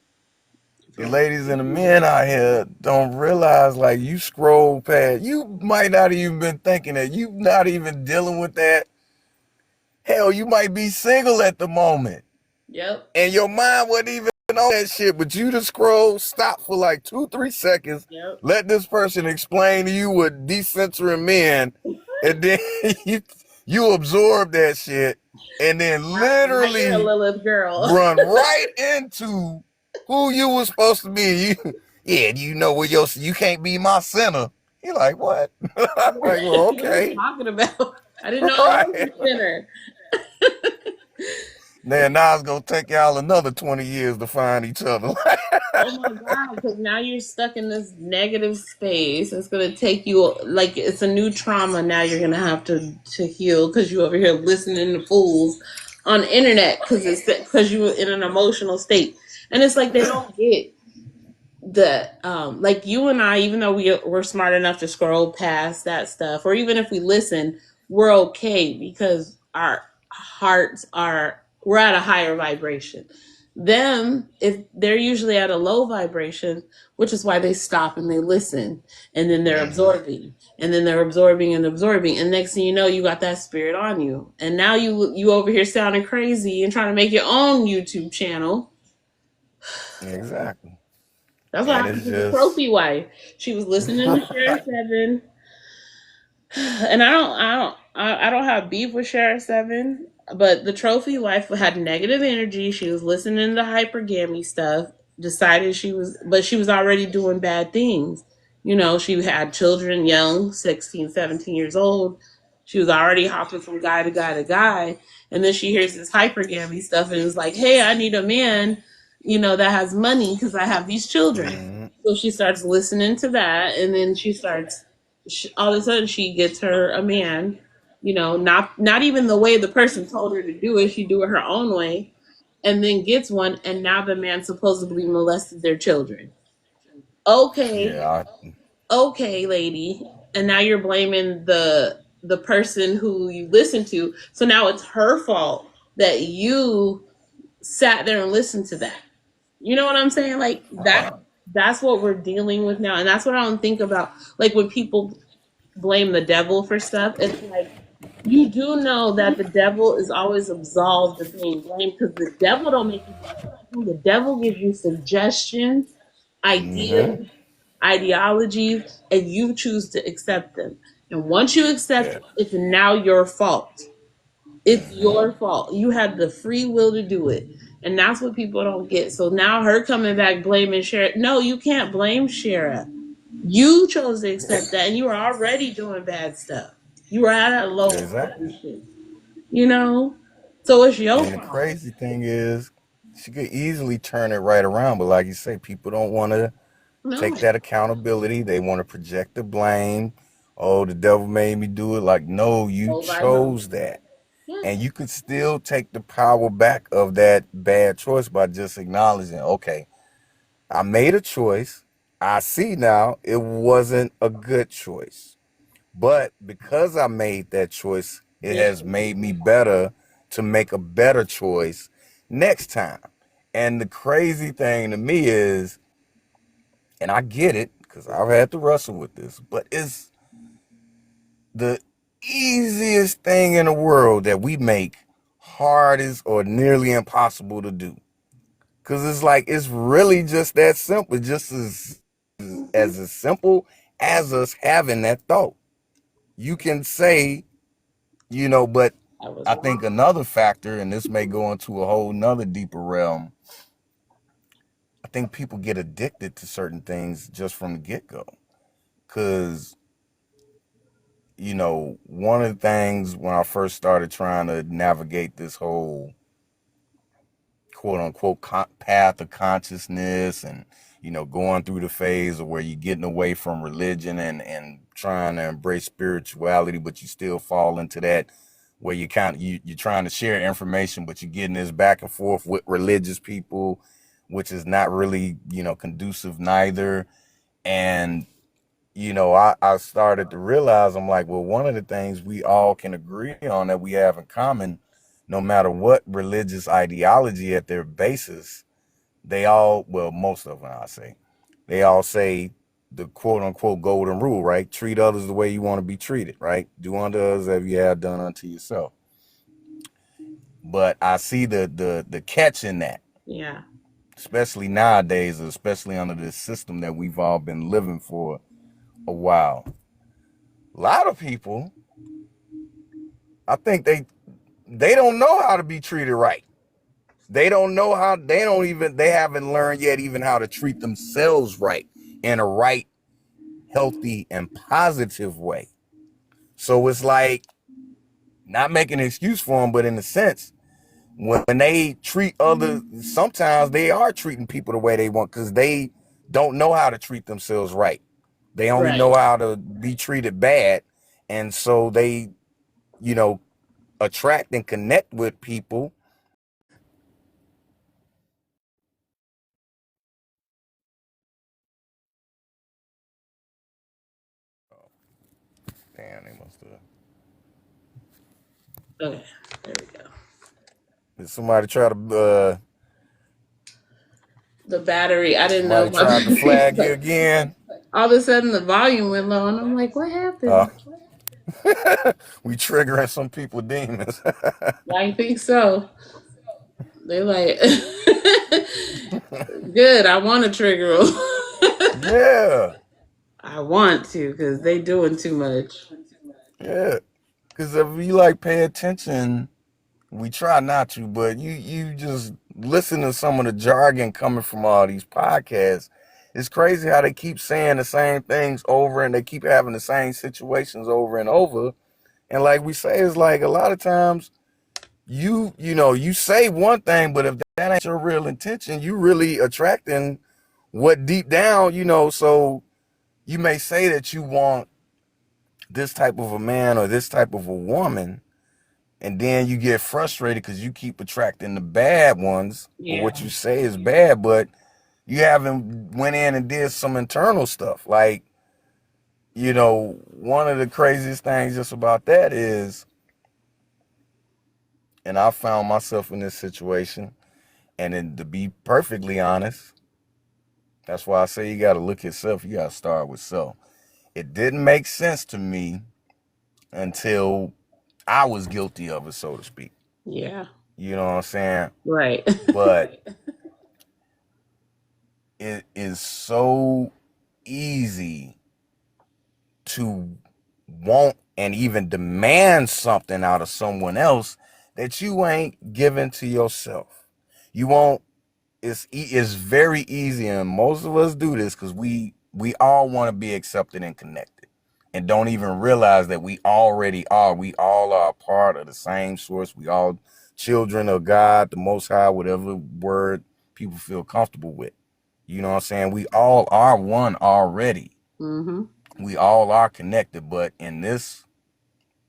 Speaker 4: the
Speaker 1: Don't
Speaker 4: ladies and the men out here don't realize like you scroll past. You might not even been thinking that you not even dealing with that. hell, you might be single at the moment.
Speaker 1: Yep.
Speaker 4: And your mind wasn't even on that shit, but you just scroll, stop for like 2-3 seconds,
Speaker 1: Yep.
Speaker 4: let this person explain to you what decentering men, and then you absorb that shit, and then
Speaker 1: Now you're a
Speaker 4: literally
Speaker 1: Lilith girl.
Speaker 4: run right into who you was supposed to be. Yeah, you know what you can't be my sinner. You're like, what? I'm like, well,
Speaker 1: What are you
Speaker 4: okay,
Speaker 1: talking about? I didn't know I was
Speaker 4: right.
Speaker 1: a sinner.
Speaker 4: Now it's gonna take y'all another 20 years to find each other.
Speaker 1: Oh my God, because now you're stuck in this negative space. It's gonna take you like it's a new trauma now you're gonna have to heal because you over here listening to fools on the internet because you were in an emotional state. And it's like they don't get the like you and I, even though we're smart enough to scroll past that stuff, or even if we listen, we're okay because our hearts are we're at a higher vibration. Them, if they're usually at a low vibration, which is why they stop and they listen, and then they're
Speaker 4: Hmm.
Speaker 1: absorbing, and then they're absorbing and absorbing, and next thing you know, you got that spirit on you, and now you over here sounding crazy and trying to make your own YouTube channel.
Speaker 4: Exactly.
Speaker 1: That's what
Speaker 4: And
Speaker 1: happened
Speaker 4: it's
Speaker 1: to the
Speaker 4: just
Speaker 1: trophy wife. She was listening to Share Seven, and I don't have beef with Share Seven, but the trophy wife had negative energy. She was listening to hypergamy stuff. Decided but she was already doing bad things. You know, she had children young, 16, 17 years old. She was already hopping from guy to guy to guy. And then she hears this hypergamy stuff and is like, hey, I need a man, that has money because I have these children.
Speaker 4: mhm,
Speaker 1: So she starts listening to that. And then all of a sudden, she gets her a man, not even the way the person told her to do it. She do it her own way and then gets one. And now the man supposedly molested their children. Okay,
Speaker 4: yeah,
Speaker 1: okay, lady, and now you're blaming the person who you listened to. So now it's her fault that you sat there and listened to that. You know what I'm saying? Like
Speaker 4: right.
Speaker 1: that's what we're dealing with now. And that's what I don't think about. Like when people blame the devil for stuff, it's like you do know that the devil is always absolved of being blamed because the devil don't make you do anything. The devil gives you suggestions,
Speaker 4: Hmm.
Speaker 1: ideas, ideologies, and you choose to accept them. And once you accept
Speaker 4: Yeah.
Speaker 1: it, it's now your fault. It's
Speaker 4: Hmm.
Speaker 1: your fault. You had the free will to do it. And that's what people don't get. So now her coming back blaming Sheriff. No, you can't blame Sheriff. You chose to accept that and you were already doing bad stuff. You were at a low
Speaker 4: Exactly.
Speaker 1: vibration, you know? So it's your
Speaker 4: And the
Speaker 1: fault.
Speaker 4: crazy thing is, she could easily turn it right around, but like you say, people don't want to
Speaker 1: No.
Speaker 4: take that accountability. They want to project the blame. Oh, the devil made me do it. Like, no, you
Speaker 1: Low
Speaker 4: chose
Speaker 1: vibration.
Speaker 4: that.
Speaker 1: Yeah.
Speaker 4: And you could still take the power back of that bad choice by just acknowledging, okay, I made a choice. I see now it wasn't a good choice. But because I made that choice, it
Speaker 1: Yeah.
Speaker 4: has made me better to make a better choice next time. And the crazy thing to me is, and I get it because I've had to wrestle with this, but it's the easiest thing in the world that we make hardest or nearly impossible to do. Because it's like, it's really just that simple, just as simple as us having that thought. You can say, but
Speaker 1: I was
Speaker 4: I think
Speaker 1: wrong.
Speaker 4: another factor, and this may go into a whole nother deeper realm, I think people get addicted to certain things just from the get go. Because, one of the things when I first started trying to navigate this whole quote unquote path of consciousness and, going through the phase of where you're getting away from religion and trying to embrace spirituality, but you still fall into that where you're trying to share information, but you're getting this back and forth with religious people, which is not really, conducive neither. And, I started to realize, I'm like, well, one of the things we all can agree on that we have in common, no matter what religious ideology at their basis, well, most of them, I say, they all say the quote unquote golden rule, right? Treat others the way you want to be treated, right? Do unto others as you have done unto yourself. But I see the catch in that,
Speaker 1: Yeah.
Speaker 4: especially nowadays, especially under this system that we've all been living for a while. A lot of people, I think they don't know how to be treated right. They don't know how, they haven't learned yet even how to treat themselves right in a right, healthy, and positive way. So it's like, not making an excuse for them, but in a sense, when they treat others, sometimes they are treating people the way they want because they don't know how to treat themselves right. They only
Speaker 1: Right.
Speaker 4: know how to be treated bad. And so they, you know, attract and connect with people. Damn, they must have.
Speaker 1: Okay. There we go.
Speaker 4: Did somebody try to,
Speaker 1: The battery. I didn't know
Speaker 4: somebody
Speaker 1: my
Speaker 4: tried to
Speaker 1: battery.
Speaker 4: flag you again?
Speaker 1: All of a sudden, the volume went low, and I'm like, "What
Speaker 4: Uh,
Speaker 1: happened?"
Speaker 4: we triggering some people demons.
Speaker 1: I think so. They like, good. I want to trigger them.
Speaker 4: Yeah,
Speaker 1: I want to because they doing too much.
Speaker 4: yeah. Because if you like pay attention, we try not to, but you just listen to some of the jargon coming from all these podcasts. It's crazy how they keep saying the same things over and they keep having the same situations over and over. And like we say, it's like a lot of times you say one thing, but if that ain't your real intention, you really attracting what deep down, so you may say that you want this type of a man or this type of a woman, and then you get frustrated because you keep attracting the bad ones or
Speaker 1: Yeah.
Speaker 4: what you say is bad, but you haven't went in and did some internal stuff. Like, one of the craziest things just about that is, and I found myself in this situation, and then to be perfectly honest, that's why I say you got to look at self. You got to start with self. It didn't make sense to me until I was guilty of it, so to speak.
Speaker 1: Yeah.
Speaker 4: You know what I'm saying?
Speaker 1: Right.
Speaker 4: But it is so easy to want and even demand something out of someone else that you ain't giving to yourself. You won't. It's very easy, and most of us do this because we all want to be accepted and connected, and don't even realize that we already are. We all are a part of the same source. We all children of God, the Most High, whatever word people feel comfortable with. You know what I'm saying? We all are one already.
Speaker 1: Mm-hmm.
Speaker 4: We all are connected, but in this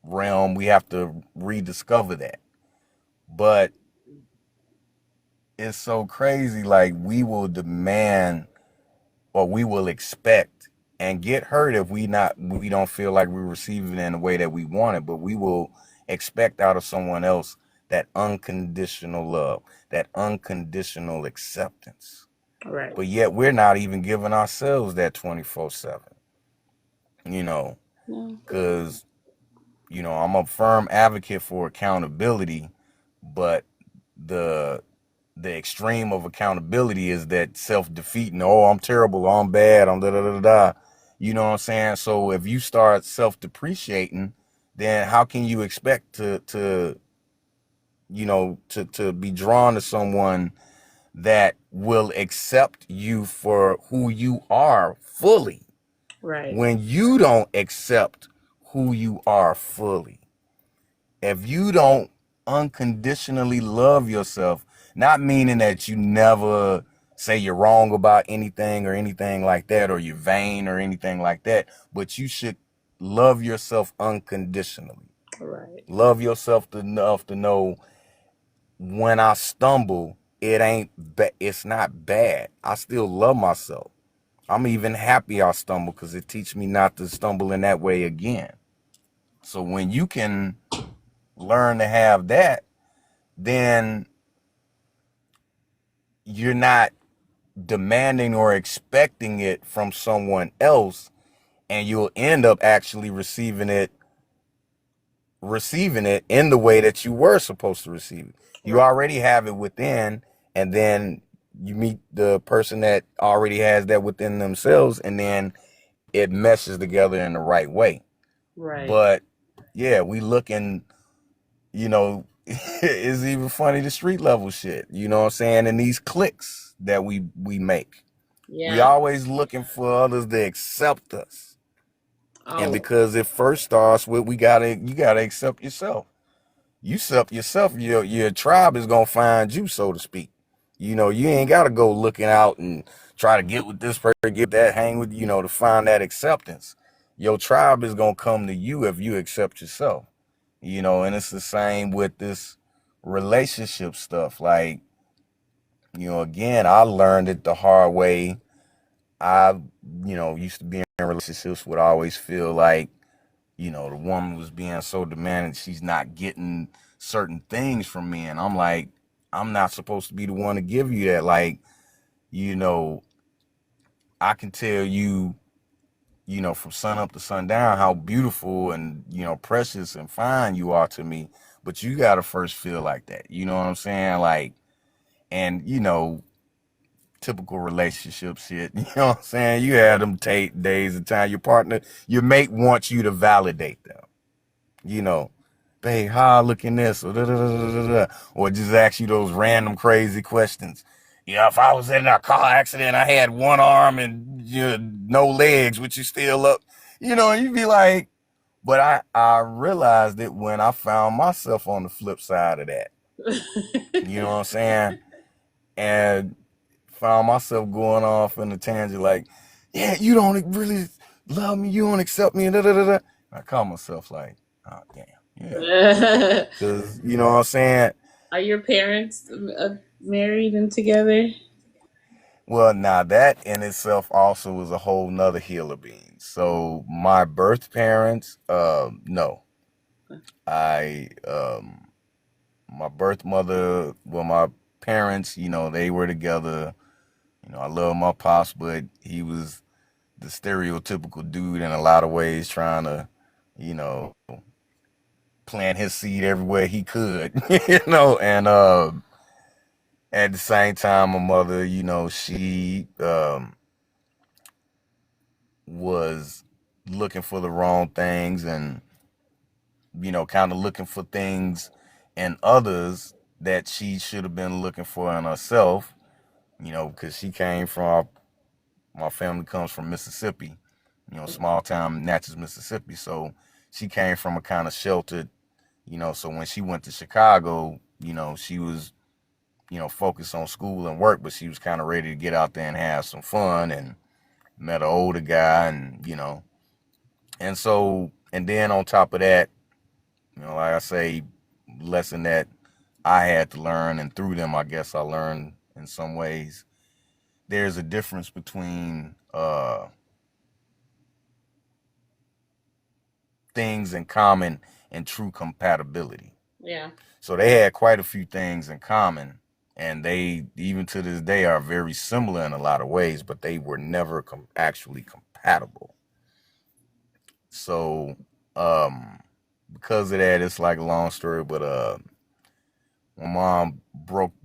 Speaker 4: realm, we have to rediscover that. But it's so crazy. Like, we will demand or we will expect and get hurt if we don't feel like we're receiving it in the way that we want it, but we will expect out of someone else that unconditional love, that unconditional acceptance.
Speaker 1: Right.
Speaker 4: But yet we're not even giving ourselves that 24/7, you know,
Speaker 1: Yeah.
Speaker 4: because, I'm a firm advocate for accountability, but the the extreme of accountability is that self-defeating. Oh, I'm terrible. Oh, I'm bad. I'm da da da da. You know what I'm saying? So if you start self-depreciating, then how can you expect to be drawn to someone that will accept you for who you are fully
Speaker 1: Right.
Speaker 4: when you don't accept who you are fully? If you don't unconditionally love yourself, not meaning that you never say you're wrong about anything or anything like that, or you're vain or anything like that, but you should love yourself unconditionally.
Speaker 1: Right.
Speaker 4: Love yourself enough to know when I stumble, it's not bad. I still love myself. I'm even happy I stumble because it teaches me not to stumble in that way again. So when you can learn to have that, then you're not demanding or expecting it from someone else, and you'll end up actually receiving it receiving it in the way that you were supposed to receive it. You
Speaker 1: Right.
Speaker 4: already have it within, and then you meet the person that already has that within themselves, and then it meshes together in the right way.
Speaker 1: Right.
Speaker 4: But yeah, we looking, you know, it's even funny the street level shit. You know what I'm saying? And these clicks that we make, we
Speaker 1: Yeah.
Speaker 4: always looking for others to accept us. And
Speaker 1: Oh.
Speaker 4: because it first starts with you gotta accept yourself. You accept yourself, your tribe is gonna find you, so to speak. You know, you ain't gotta go looking out and try to get with this person, get that, hang with, to find that acceptance. Your tribe is gonna come to you if you accept yourself. And it's the same with this relationship stuff. Like, again, I learned it the hard way. I, used to be in relationships would always feel like, the woman was being so demanding, she's not getting certain things from me. And I'm like, I'm not supposed to be the one to give you that. Like, you know, I can tell you, from sun up to sundown, how beautiful and, precious and fine you are to me. But you got to first feel like that. You know what I'm saying? Like, and, typical relationship shit. You know what I'm saying? You had them days of time, your mate wants you to validate them. You know, babe, how I look in this, or da, da, da, da, da, or just ask you those random crazy questions. Yeah, if I was in a car accident, I had one arm and no legs, would you still up? You'd be like, but I realized it when I found myself on the flip side of that. You know what I'm saying? And found myself going off in a tangent like, yeah, you don't really love me, you don't accept me, and da da da da. I call myself like, oh damn, yeah. Cause you know what I'm saying?
Speaker 1: Are your parents married and together?
Speaker 4: Well, now that in itself also is a whole nother hill of beans. So my birth parents, no. I my birth mother, well, my parents, they were together. I love my pops, but he was the stereotypical dude in a lot of ways, trying to, you know, plant his seed everywhere he could, and at the same time, my mother, she was looking for the wrong things and, kind of looking for things in others that she should have been looking for in herself, because she came from, my family comes from Mississippi, small town Natchez, Mississippi. So she came from a kind of sheltered, so when she went to Chicago, she was, focused on school and work, but she was kind of ready to get out there and have some fun, and met an older guy, and and so, and then on top of that, like I say, lesson that I had to learn, and through them, I guess I learned in some ways. There's a difference between things in common and true compatibility.
Speaker 1: Yeah.
Speaker 4: So they had quite a few things in common, and they, even to this day, are very similar in a lot of ways, but they were never actually compatible. So, because of that, it's like a long story, but my mom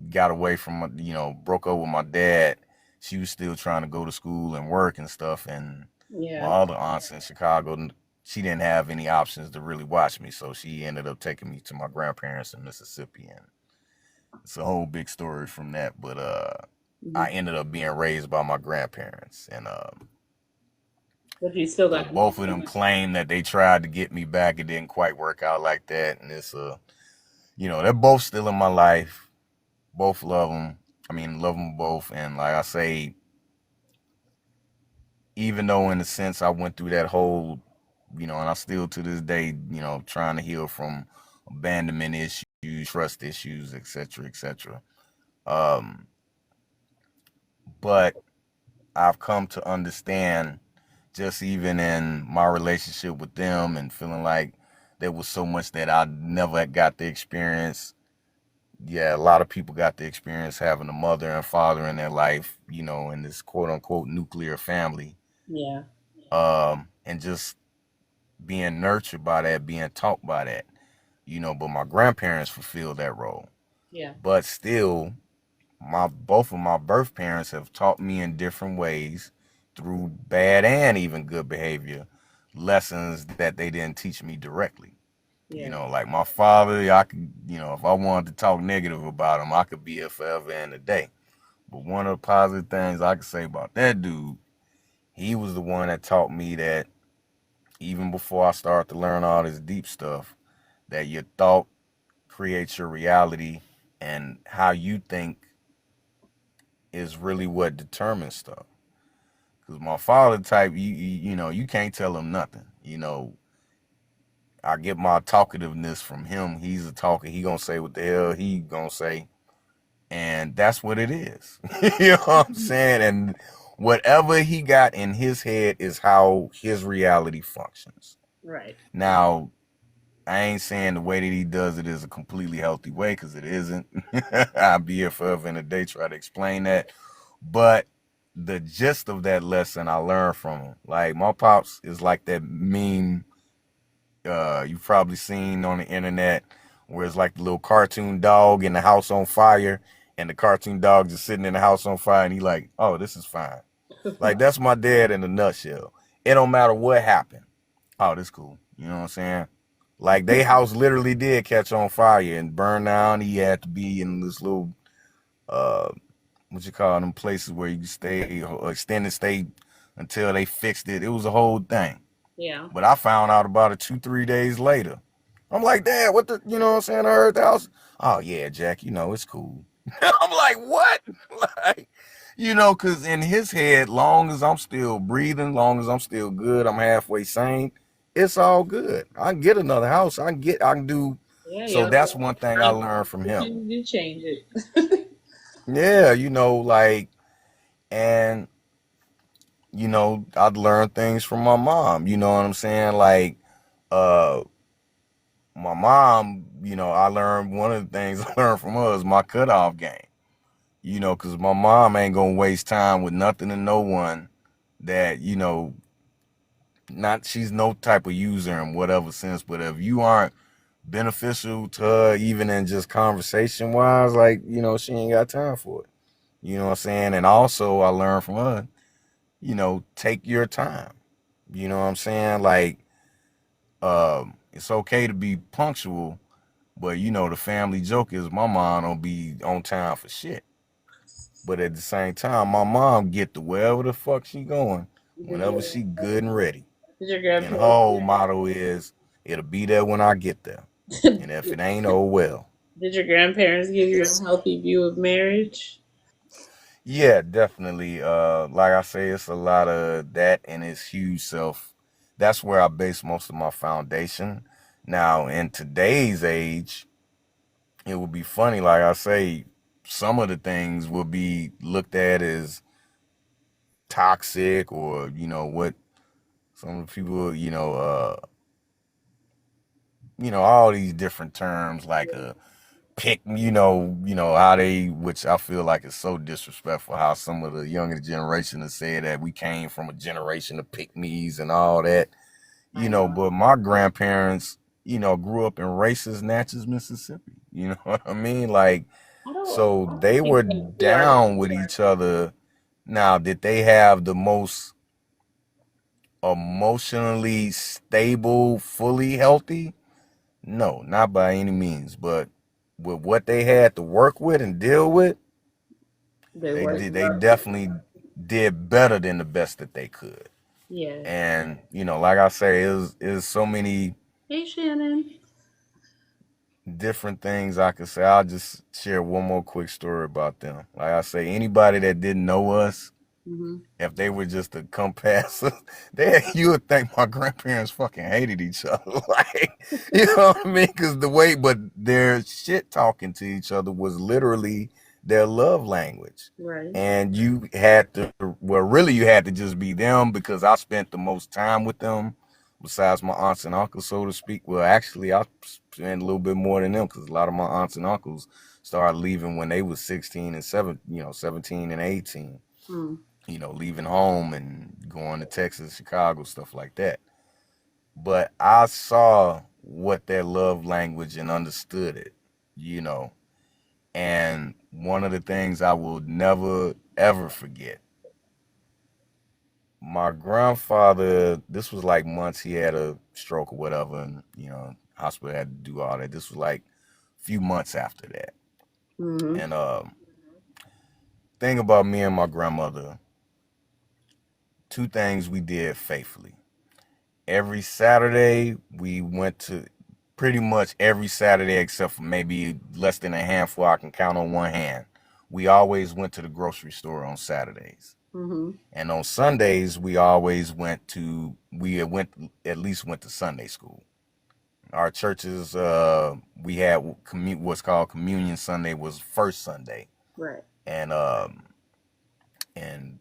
Speaker 4: got away from, broke up with my dad. She was still trying to go to school and work and stuff, and my
Speaker 1: Yeah.
Speaker 4: other aunts in Chicago, she didn't have any options to really watch me, so she ended up taking me to my grandparents in Mississippi, and it's a whole big story from that. But I
Speaker 1: Mhm.
Speaker 4: ended up being raised by my grandparents, and
Speaker 1: But you still got.
Speaker 4: but both of them claim that they tried to get me back. It didn't quite work out like that, and it's they're both still in my life. Both love them. I mean, love them both, and like I say, even though in a sense I went through that whole, and I still to this day, trying to heal from abandonment issues, trust issues, etc., etc. Um, but I've come to understand, just even in my relationship with them, and feeling like there was so much that I never got the experience. Yeah, a lot of people got the experience having a mother and father in their life, in this quote unquote nuclear family.
Speaker 1: Yeah.
Speaker 4: And just being nurtured by that, being taught by that. But my grandparents fulfilled that role.
Speaker 1: Yeah.
Speaker 4: But still, my both of my birth parents have taught me in different ways through bad and even good behavior lessons that they didn't teach me directly.
Speaker 1: Yeah.
Speaker 4: Like my father, I could, if I wanted to talk negative about him, I could be here forever and a day. But one of the positive things I could say about that dude, he was the one that taught me that even before I started to learn all this deep stuff, that your thought creates your reality, and how you think is really what determines stuff. Because my father type, you can't tell him nothing. I get my talkativeness from him. He's a talker. He gonna say what the hell he gonna say, and that's what it is. You know what I'm saying? And whatever he got in his head is how his reality functions.
Speaker 1: Right.
Speaker 4: Now, I ain't saying the way that he does it is a completely healthy way, because it isn't. I'll be here forever and a day try to explain that. But the gist of that lesson I learned from him. Like my pops is like that meme you've probably seen on the internet, where it's like the little cartoon dog in the house on fire, and the cartoon dog just sitting in the house on fire, and he like, oh, this is fine. Like that's my dad in a nutshell. It don't matter what happened. Oh, this cool. You know what I'm saying? Like they house literally did catch on fire and burn down. He had to be in this little uh what you call them places where you stay extended stay until they fixed it. It was a whole thing.
Speaker 1: Yeah.
Speaker 4: But I found out about it 2, 3 days later. I'm like, Dad, what the, you know what I'm saying? I heard the house. Oh, yeah, Jack, it's cool. I'm like, what? Like, because in his head, long as I'm still breathing, long as I'm still good, I'm halfway sane, it's all good. I can get another house. I can do.
Speaker 1: Yeah.
Speaker 4: So
Speaker 1: Yeah.
Speaker 4: that's one thing I learned from him.
Speaker 1: You change it.
Speaker 4: Yeah, like, and, I'd learn things from my mom. You know what I'm saying? Like, uh, my mom, I learned one of the things I learned from her is my cutoff game. Because my mom ain't gonna waste time with nothing and no one that, not she's no type of user in whatever sense, but if you aren't beneficial to her, even in just conversation wise, like, she ain't got time for it. You know what I'm saying? And also, I learned from her, take your time. You know what I'm saying? Like, it's okay to be punctual, but the family joke is my mom don't be on time for shit. But at the same time, my mom get to wherever the fuck she going
Speaker 1: Did
Speaker 4: whenever
Speaker 1: your
Speaker 4: she good and ready.
Speaker 1: did your
Speaker 4: And her
Speaker 1: grandparents
Speaker 4: whole motto is, it'll be there when I get there. And if it ain't, oh well.
Speaker 1: did your grandparents give you a healthy view of marriage?
Speaker 4: Yeah, definitely. Like I say, it's a lot of that and it's huge self. That's where I base most of my foundation. Now, in today's age, it would be funny, like I say, some of the things will be looked at as toxic, or what some of the people, all these different terms like a pick, how they, which I feel like is so disrespectful, how some of the younger generation has said that we came from a generation of pick me's and all that.
Speaker 1: I know.
Speaker 4: But my grandparents, grew up in racist Natchez, Mississippi. You know what I mean? Like,
Speaker 1: I
Speaker 4: so
Speaker 1: don't
Speaker 4: they
Speaker 1: think
Speaker 4: were
Speaker 1: that we are.
Speaker 4: down with each other. Now, did they have the most emotionally stable, fully healthy? No, not by any means. But with what they had to work with and deal with,
Speaker 1: They
Speaker 4: they
Speaker 1: were.
Speaker 4: did. They definitely did better than the best that they could.
Speaker 1: Yeah.
Speaker 4: And like I say, is so many
Speaker 1: Hey, Shannon.
Speaker 4: different things I could say. I'll just share one more quick story about them. Like I say, anybody that didn't know us,
Speaker 1: Hmm.
Speaker 4: if they were just to come past us, you would think my grandparents fucking hated each other. Like, you know what I mean? Because the way, but their shit talking to each other was literally their love language.
Speaker 1: Right.
Speaker 4: And you had to, well, really, you had to just be them, because I spent the most time with them besides my aunts and uncles, so to speak. Well, actually, I spent a little bit more than them, because a lot of my aunts and uncles started leaving when they was 16 and 17 and 18,
Speaker 1: Mm.
Speaker 4: leaving home and going to Texas, Chicago, stuff like that. But I saw what their love language and understood it, you know. And one of the things I will never ever forget, my grandfather, this was like months he had a stroke or whatever, and hospital had to do all that. This was like a few months after that.
Speaker 1: Mhm.
Speaker 4: And thing about me and my grandmother, two things we did faithfully. Every Saturday we went to, pretty much every Saturday except for maybe less than a handful I can count on one hand. We always went to the grocery store on Saturdays.
Speaker 1: Mhm.
Speaker 4: And on Sundays we always at least went to Sunday school. Our churches, we had what's called Communion Sunday was first Sunday,
Speaker 1: Right.
Speaker 4: and and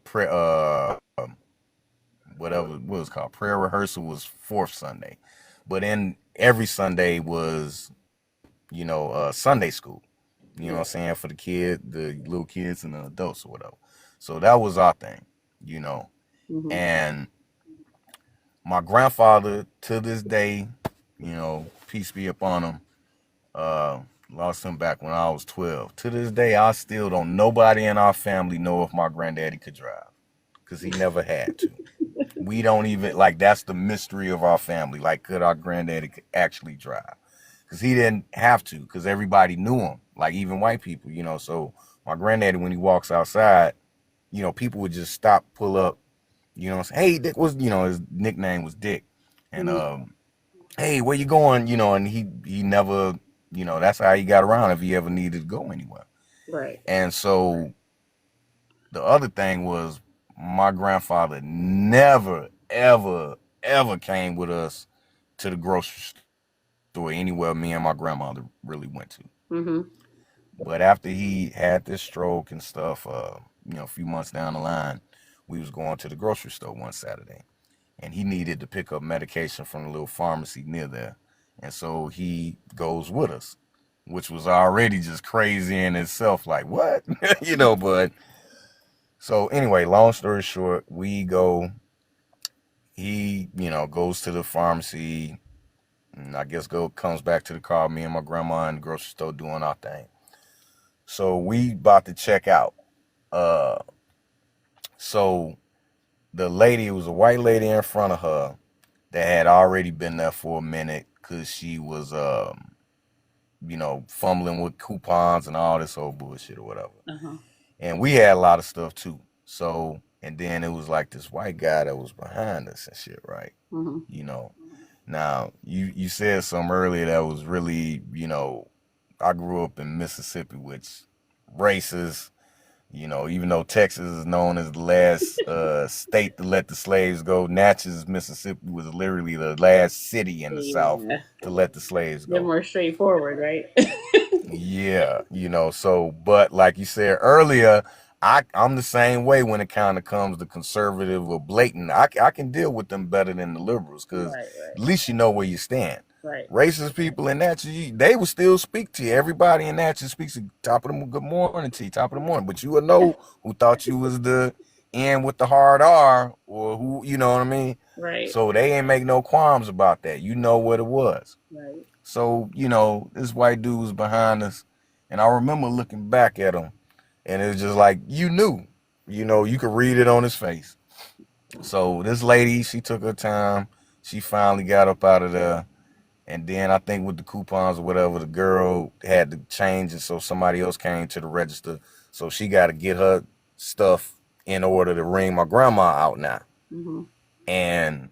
Speaker 4: pre whatever what was called prayer rehearsal was fourth Sunday, but in every Sunday was Sunday school. You know what I'm
Speaker 1: Yeah.
Speaker 4: saying, for the little kids and the adults or whatever. So that was our thing, you know.
Speaker 1: Mhm.
Speaker 4: And my grandfather to this day, peace be upon him, uh, lost him back when I was 12. To this day, I still don't. Nobody in our family know if my granddaddy could drive, because he never had to. We don't even like. That's the mystery of our family. Like, could our granddaddy actually drive? Because he didn't have to. Because everybody knew him. Like even white people, So my granddaddy, when he walks outside, people would just stop, pull up. Hey, Dick was. His nickname was Dick, and
Speaker 1: Mhm.
Speaker 4: hey, where you going? And he never. That's how he got around if he ever needed to go anywhere.
Speaker 1: Right.
Speaker 4: And so the other thing was my grandfather never, ever, ever came with us to the grocery store anywhere me and my grandmother really went to.
Speaker 1: Mhm.
Speaker 4: But after he had this stroke and stuff, a few months down the line, we was going to the grocery store one Saturday, and he needed to pick up medication from the little pharmacy near there, and so he goes with us, which was already just crazy in itself. Like what, But so anyway, long story short, we go. He, goes to the pharmacy, and I guess comes back to the car. Me and my grandma in the grocery store doing our thing. So we about to check out. Uh, so the lady, it was a white lady in front of her that had already been there for a minute because she was, fumbling with coupons and all this old bullshit or whatever.
Speaker 1: Uh huh.
Speaker 4: And we had a lot of stuff too. So, and then it was like this white guy that was behind us and shit, right?
Speaker 1: Mhm.
Speaker 4: You know. Now, you said something earlier that was really, I grew up in Mississippi, which racist, even though Texas is known as the last state to let the slaves go, Natchez, Mississippi was literally the last city in the South
Speaker 1: Yeah.
Speaker 4: to let the slaves
Speaker 1: They're
Speaker 4: go.
Speaker 1: more straightforward, right?
Speaker 4: Yeah, so, but like you said earlier, I'm the same way when it kind of comes to conservative or blatant. I can deal with them better than the liberals because
Speaker 1: Right. Right.
Speaker 4: at least you know where you stand.
Speaker 1: Right.
Speaker 4: Racist people in Natchez, they will still speak to you. Everybody in Natchez speaks at top of the good morning to you, top of the morning. But you would know who thought you was the N with the hard R, or who, you know what I mean?
Speaker 1: Right.
Speaker 4: So they ain't make no qualms about that. You know what it was.
Speaker 1: Right.
Speaker 4: So, this white dude was behind us. And I remember looking back at him. And it was just like, you knew. You could read it on his face. So this lady, she took her time. She finally got up out of there. And then I think with the coupons or whatever, the girl had to change it so somebody else came to the register. So she got to get her stuff in order to ring my grandma out now.
Speaker 1: Mhm.
Speaker 4: And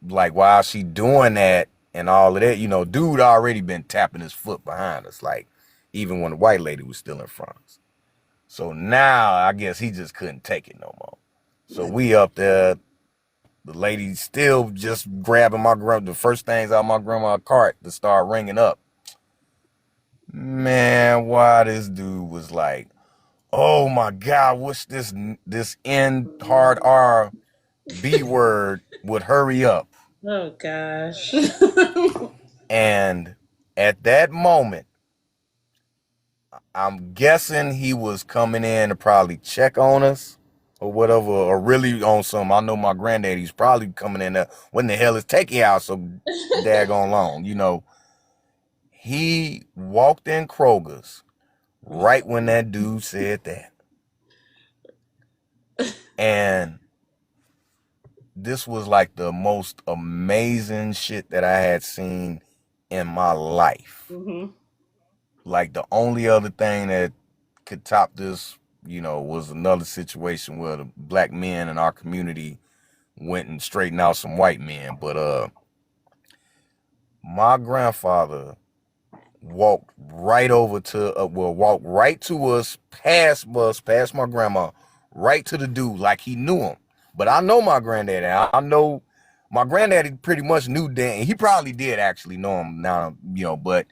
Speaker 4: like while she doing that and all of that, dude already been tapping his foot behind us, like even when the white lady was still in front of us. So now I guess he just couldn't take it no more. So we up there, the lady still just grabbing the first things out of my grandma's cart to start ringing up. Man, why this dude was like, oh my God, what's this N hard R B word would hurry up.
Speaker 1: Oh gosh.
Speaker 4: And at that moment, I'm guessing he was coming in to probably check on us, or whatever, or really on some. I know my granddaddy's probably coming in there. When the hell is taking out so daggone long? He walked in Kroger's right when that dude said that, and this was like the most amazing shit that I had seen in my life.
Speaker 1: Mm-hmm.
Speaker 4: Like the only other thing that could top this, was another situation where the black men in our community went and straightened out some white men. But my grandfather walked right to us, past my grandma, right to the dude like he knew him. But I know my granddaddy. I know my granddaddy pretty much knew Dan. He probably did actually know him now, but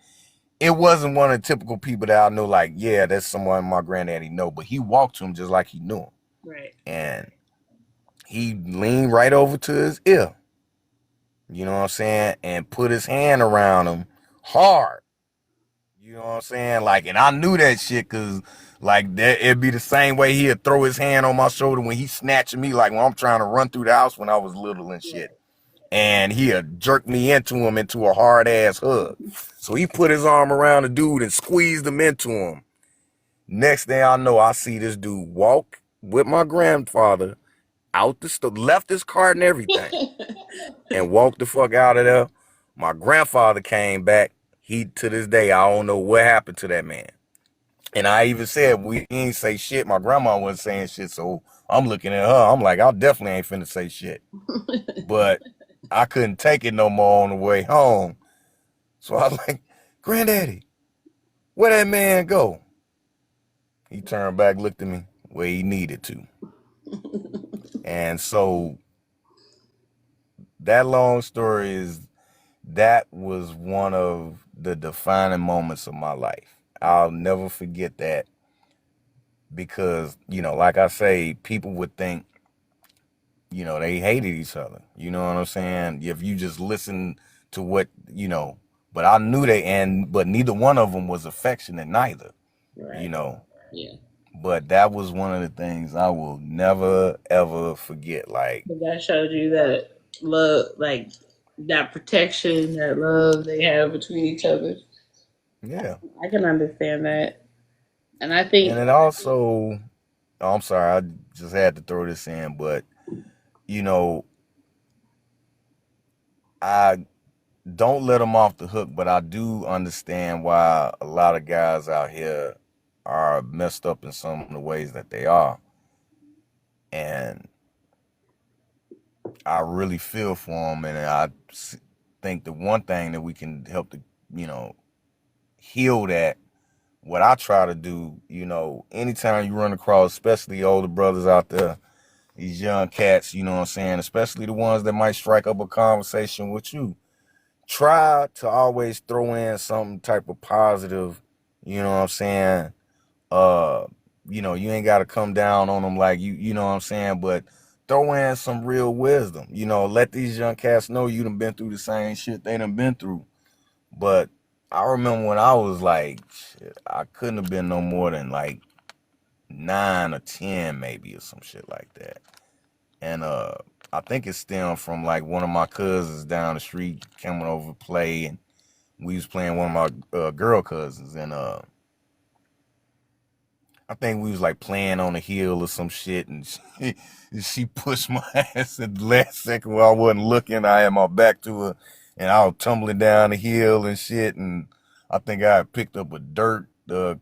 Speaker 4: it wasn't one of the typical people that I know, like, yeah, that's someone my granddaddy know. But he walked to him just like he knew him.
Speaker 1: Right.
Speaker 4: And he leaned right over to his ear, you know what I'm saying, and put his hand around him hard. You know what I'm saying? Like, and I knew that shit because, like, that it'd be the same way he'd throw his hand on my shoulder when he snatching me, like when I'm trying to run through the house when I was little and shit. And he'd jerk me into a hard ass hug. So he put his arm around the dude and squeezed him into him. Next thing I know, I see this dude walk with my grandfather out the store, left his cart and everything, and walked the fuck out of there. My grandfather came back. He, to this day, I don't know what happened to that man. And I even said, we ain't say shit. My grandma wasn't saying shit, so I'm looking at her. I'm like, I definitely ain't finna say shit. But I couldn't take it no more on the way home. So I was like, Granddaddy, where that man go? He turned back, looked at me where he needed to. And so that long story is, that was one of the defining moments of my life. I'll never forget that because, like I say, people would think, they hated each other. You know what I'm saying? If you just listen to but I knew but neither one of them was affectionate neither, you
Speaker 1: Right.
Speaker 4: know.
Speaker 1: Yeah.
Speaker 4: But that was one of the things I will never, ever forget. Like,
Speaker 1: But that showed you that love, like that protection, that love they have between each other.
Speaker 4: yeah.
Speaker 1: I can understand that. And I
Speaker 4: And
Speaker 1: think,
Speaker 4: then also, oh, I'm sorry, I just had to throw this in, but, you know, I don't let them off the hook, but I do understand why a lot of guys out here are messed up in some of the ways that they are. And I really feel for them. And think the one thing that we can help to, you know, heal that, what I try to do, anytime you run across, especially older brothers out there, these young cats, you know what I'm saying, especially the ones that might strike up a conversation with you, try to always throw in some type of positive, you know what I'm saying? Uh, you ain't gotta come down on them like you know what I'm saying, but throw in some real wisdom. Let these young cats know you done been through the same shit they done been through. But I remember when I was like, shit, I couldn't have been no more than like 9 or 10 maybe or some shit like that. And I think it stemmed from like one of my cousins down the street coming over to play, and we was playing one of my girl cousins, and I think we was like playing on the hill or some shit, and she pushed my ass at the last second while I wasn't looking. I had my back to her, and I was tumbling down the hill and shit, and I think I had picked up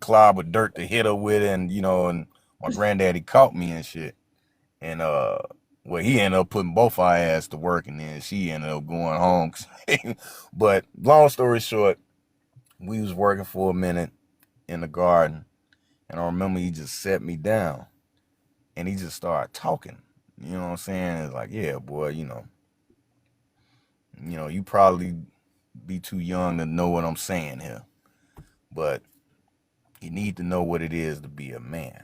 Speaker 4: clob of dirt to hit her with, and and my granddaddy caught me and shit. And well, he ended up putting both our ass to work, and then she ended up going home. But long story short, we was working for a minute in the garden, and I remember he just set me down, and he just started talking. You know what I'm saying? It's like, yeah, boy, you probably be too young to know what I'm saying here, but you need to know what it is to be a man.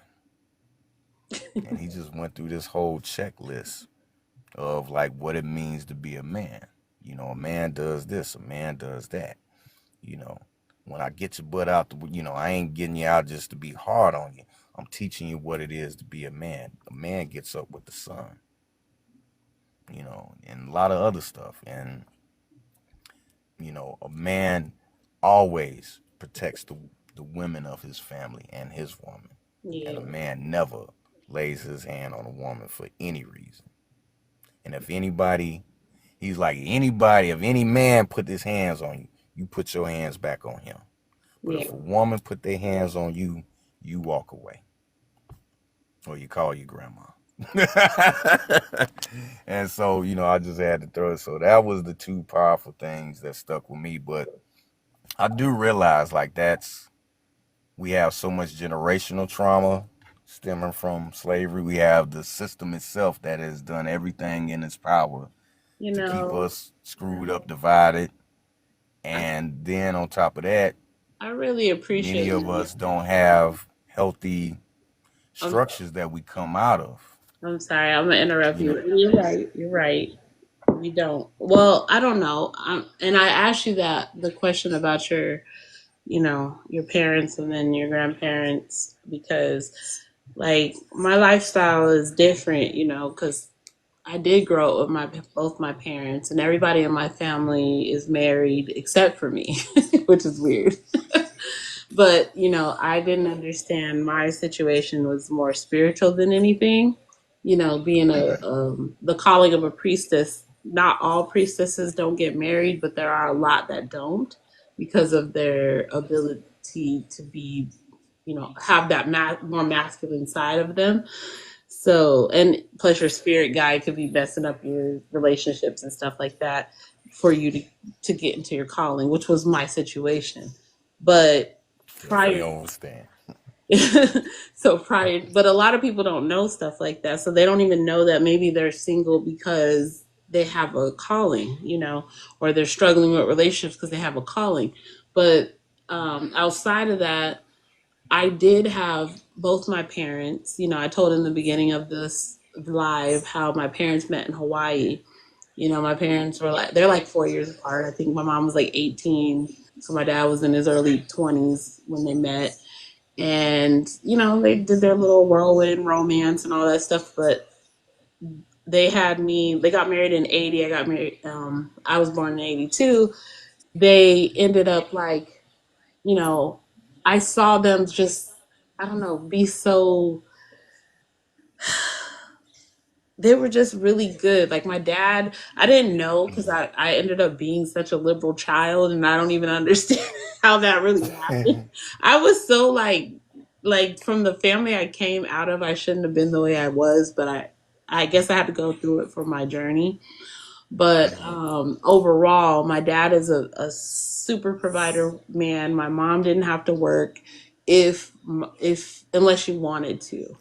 Speaker 4: And he just went through this whole checklist of like what it means to be a man. A man does this, a man does that. You know, when I get your butt out, I ain't getting you out just to be hard on you. I'm teaching you what it is to be a man. A man gets up with the sun, and a lot of other stuff. And, a man always protects the women of his family and his woman. And a
Speaker 1: Yeah.
Speaker 4: man never lays his hand on a woman for any reason. And if anybody, he's like, anybody, if any man put his hands on you, you put your hands back on him. But
Speaker 1: Yeah.
Speaker 4: if a woman put their hands on you, you walk away. Or you call your grandma. And so, I just had to throw it. So that was the two powerful things that stuck with me. But I do realize like we have so much generational trauma stemming from slavery. We have the system itself that has done everything in its power
Speaker 1: You
Speaker 4: to keep
Speaker 1: know,
Speaker 4: us screwed up, divided.
Speaker 1: I,
Speaker 4: And then on top of that,
Speaker 1: I really
Speaker 4: many
Speaker 1: appreciate
Speaker 4: of
Speaker 1: you.
Speaker 4: us don't have healthy
Speaker 1: I'm,
Speaker 4: structures that we come out of.
Speaker 1: I'm sorry, I'm gonna interrupt
Speaker 4: You know,
Speaker 1: you. You're right. You're right. We don't. Well, I don't know. And I asked you the question about your parents and then your grandparents because, like, my lifestyle is different, because I did grow up with both my parents, and everybody in my family is married except for me, which is weird. But I didn't understand my situation was more spiritual than anything. Being
Speaker 4: right?
Speaker 1: the calling of a priestess. Not all priestesses don't get married, but there are a lot that don't because of their ability to be, have that more masculine side of them. So, and plus your spirit guide could be messing up your relationships and stuff like that for you to get into your calling, which was my situation. But
Speaker 4: Yes, we
Speaker 1: prior
Speaker 4: understand.
Speaker 1: but a lot of people don't know stuff like that. So they don't even know that maybe they're single because they have a calling, or they're struggling with relationships because they have a calling. But outside of that, I did have both my parents. I told in the beginning of this live how my parents met in Hawaii. My parents were they're like 4 years apart. I think my mom was like 18. So my dad was in his early 20s when they met. And, they did their little whirlwind romance and all that stuff. But they got married in 80. I was born in 82. They ended up like, you know, I saw them just, I don't know, be so, they were just really good. Like my dad, I didn't know because I ended up being such a liberal child and I don't even understand how that really happened. I was so like from the family I came out of, I shouldn't have been the way I was, but I guess I had to go through it for my journey. But
Speaker 4: Hmm.
Speaker 1: overall, my dad is a super provider man. My mom didn't have to work if unless she wanted to,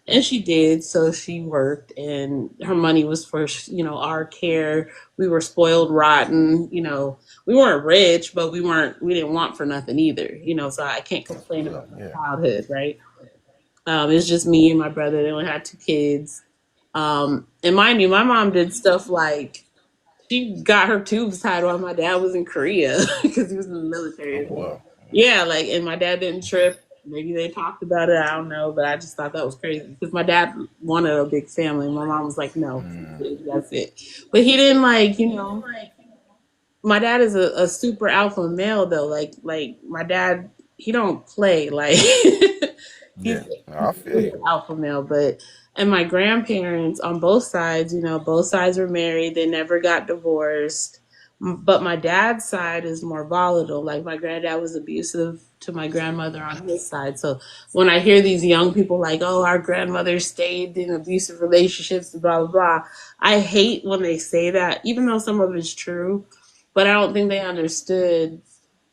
Speaker 1: and she did. So she worked, and her money was for our care. We were spoiled rotten. We weren't rich, but we didn't want for nothing either. So I can't complain
Speaker 4: Yeah,
Speaker 1: about my
Speaker 4: yeah.
Speaker 1: childhood, right? It's just me and my brother. They only had two kids. And mind you, my mom did stuff like she got her tubes tied while my dad was in Korea because he was in the
Speaker 4: Oh
Speaker 1: military.
Speaker 4: wow.
Speaker 1: Yeah, like, and my dad didn't trip. Maybe they talked about it. I don't know, but I just thought that was crazy because my dad wanted a big family. My mom was like, "No,
Speaker 4: Mm,
Speaker 1: that's it." But he didn't like, my dad is a super alpha male though. Like my dad, he don't play. Like he's
Speaker 4: yeah. No, I feel you.
Speaker 1: super alpha male. But and my grandparents on both sides, both sides were married. They never got divorced. But my dad's side is more volatile. Like my granddad was abusive to my grandmother on his side. So when I hear these young people like, "Oh, our grandmother stayed in abusive relationships," blah blah blah, I hate when they say that, even though some of it's true, but I don't think they understood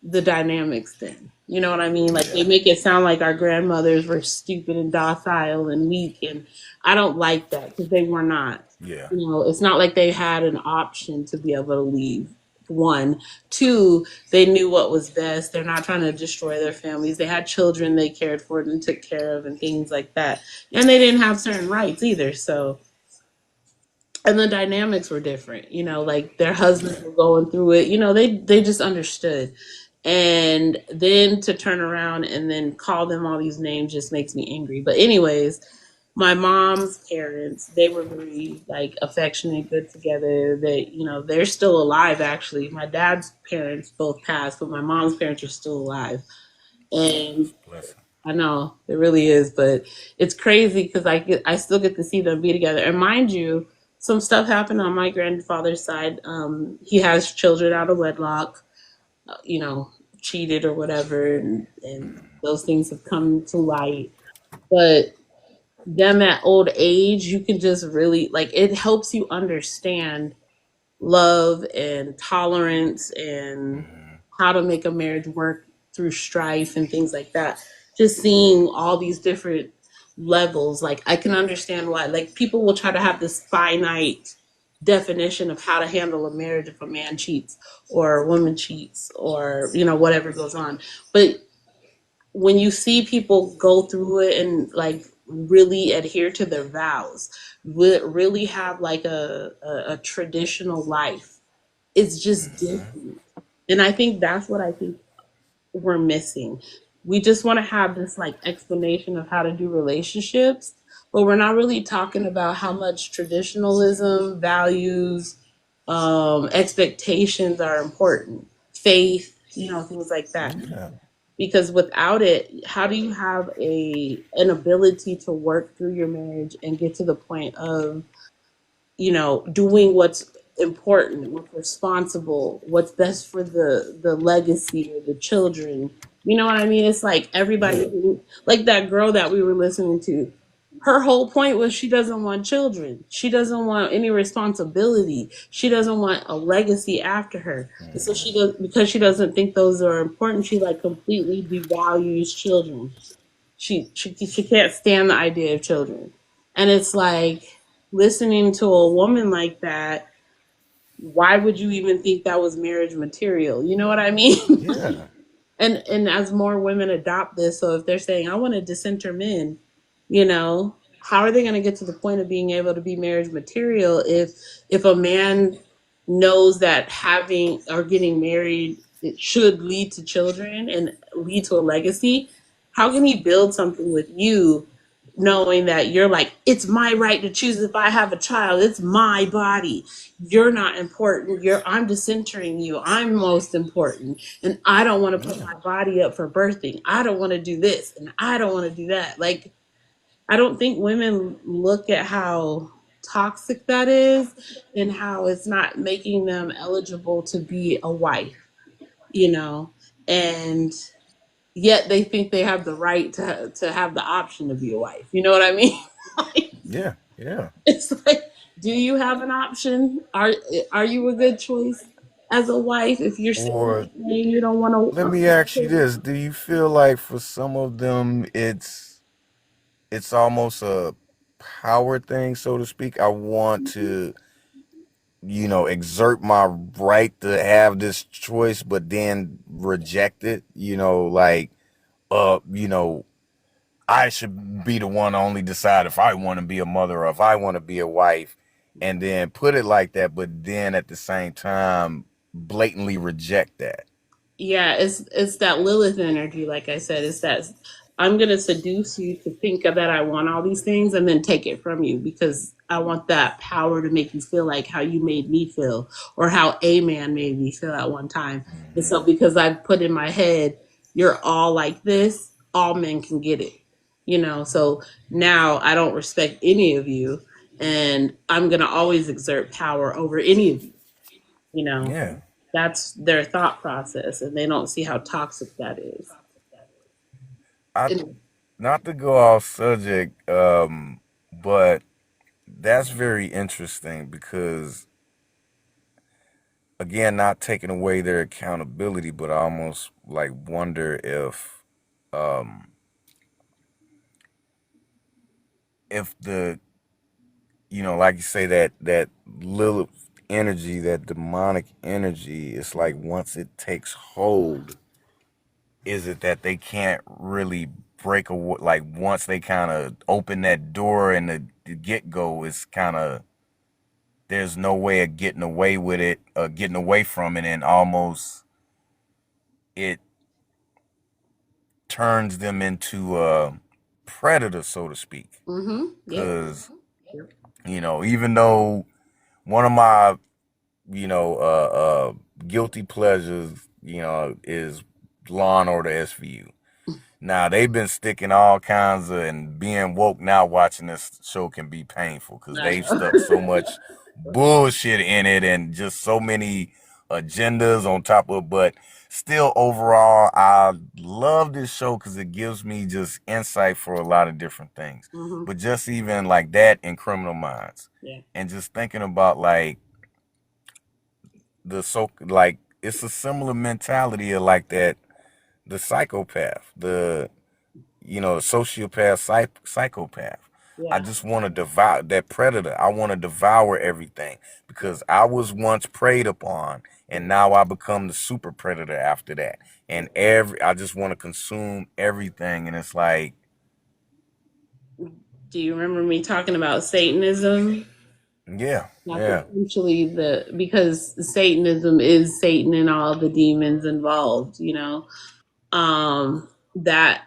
Speaker 1: the dynamics then. You know what I mean? Like they
Speaker 4: Yeah,
Speaker 1: make it sound like our grandmothers were stupid and docile and weak, and I don't like that because they were not.
Speaker 4: yeah,
Speaker 1: It's not like they had an option to be able to leave. One, two, they knew what was best. They're not trying to destroy their families. They had children they cared for and took care of and things like that. And they didn't have certain rights either. So and the dynamics were different, like their husbands
Speaker 4: right.
Speaker 1: were going through it, they just understood. And then to turn around and then call them all these names just makes me angry. But anyways, my mom's parents, they were very like affectionate, good together. They, they're still alive actually. My dad's parents both passed, but my mom's parents are still alive. And
Speaker 4: It's a blessing.
Speaker 1: I know it really is, but it's crazy because I still get to see them be together. And mind you, some stuff happened on my grandfather's side. He has children out of wedlock, you know, cheated or whatever, and those things have come to light. But them at old age, you can just really like it helps you understand love and tolerance and how to make a marriage work through strife and things like that. Just seeing all these different levels, like I can understand why like people will try to have this finite definition of how to handle a marriage if a man cheats or a woman cheats or whatever goes on. But when you see people go through it and like really adhere to their vows, really have like a traditional life, it's just different. And I think that's what I think we're missing. We just want to have this like explanation of how to do relationships, but we're not really talking about how much traditionalism, values, expectations are important, faith, things like that.
Speaker 4: Yeah.
Speaker 1: Because without it, how do you have an ability to work through your marriage and get to the point of doing what's important, what's responsible, what's best for the legacy or the children? You know what I mean? It's like
Speaker 4: Yeah.
Speaker 1: everybody, like that girl that we were listening to. Her whole point was she doesn't want children. She doesn't want any responsibility. She doesn't want a legacy after her. And so she does, because she doesn't think those are important. She like completely devalues children. She can't stand the idea of children. And it's like listening to a woman like that, why would you even think that was marriage material? You know what I mean?
Speaker 4: Yeah.
Speaker 1: And as more women adopt this, so if they're saying I want to dissenter men, how are they going to get to the point of being able to be marriage material if a man knows that having or getting married it should lead to children and lead to a legacy? How can he build something with you knowing that you're like, it's my right to choose if I have a child, it's my body, you're not important, I'm decentering you, I'm most important, and I don't want to put
Speaker 4: Yeah.
Speaker 1: my body up for birthing, I don't want to do this and I don't want to do that. Like, I don't think women look at how toxic that is and how it's not making them eligible to be a wife, you know and yet they think they have the right to have the option to be a wife. You know what I mean? Like,
Speaker 4: Yeah. Yeah.
Speaker 1: it's like, do you have an option? Are you a good choice as a wife if you're sitting
Speaker 4: Or
Speaker 1: there saying you don't want
Speaker 4: let me ask you this: do you feel like for some of them, it's almost a power thing, so to speak? I want to, exert my right to have this choice, but then reject it. You know, I should be the one to only decide if I want to be a mother or if I want to be a wife, and then put it like that, but then at the same time, blatantly reject that.
Speaker 1: Yeah, it's that Lilith energy. Like I said, it's that I'm gonna seduce you to think that I want all these things and then take it from you because I want that power to make you feel like how you made me feel or how a man made me feel at one time. And so because I've put in my head, you're all like this, all men can get it. So now I don't respect any of you and I'm gonna always exert power over any of you, you know
Speaker 4: Yeah.
Speaker 1: that's their thought process and they don't see how toxic that is.
Speaker 4: I
Speaker 1: And
Speaker 4: Not to go off subject, but that's very interesting because again, not taking away their accountability, but I almost like wonder um if the like you say, that Lilith energy, that demonic energy, it's like once it takes hold, is it that they can't really break away? Like once they kind of open that door and the get go is kind of, there's no way of getting away with it, getting away from it, and almost it turns them into predators, so to speak.
Speaker 1: Mm-hmm. Yep.
Speaker 4: Because,
Speaker 1: Yep.
Speaker 4: even though one of my, guilty pleasures, is Law and Order SVU. Now they've been sticking all kinds of, and being woke now watching this show can be painful because
Speaker 1: I
Speaker 4: they've stuck so much bullshit in it and just so many agendas on top of it. But still, overall, I love this show because it gives me just insight for a lot of different things.
Speaker 1: Mm-hmm.
Speaker 4: But just even like that in Criminal Minds,
Speaker 1: Yeah.
Speaker 4: and just thinking about like like it's a similar mentality of like that, the psychopath, the sociopath, psychopath. I
Speaker 1: Yeah.
Speaker 4: just want to devour that predator. I want to devour everything because I was once preyed upon, and now I become the super predator after that. And I just want to consume everything, and it's like,
Speaker 1: Do you remember me talking about Satanism?
Speaker 4: yeah,
Speaker 1: That's
Speaker 4: yeah,
Speaker 1: essentially because Satanism is Satan and all the demons involved, that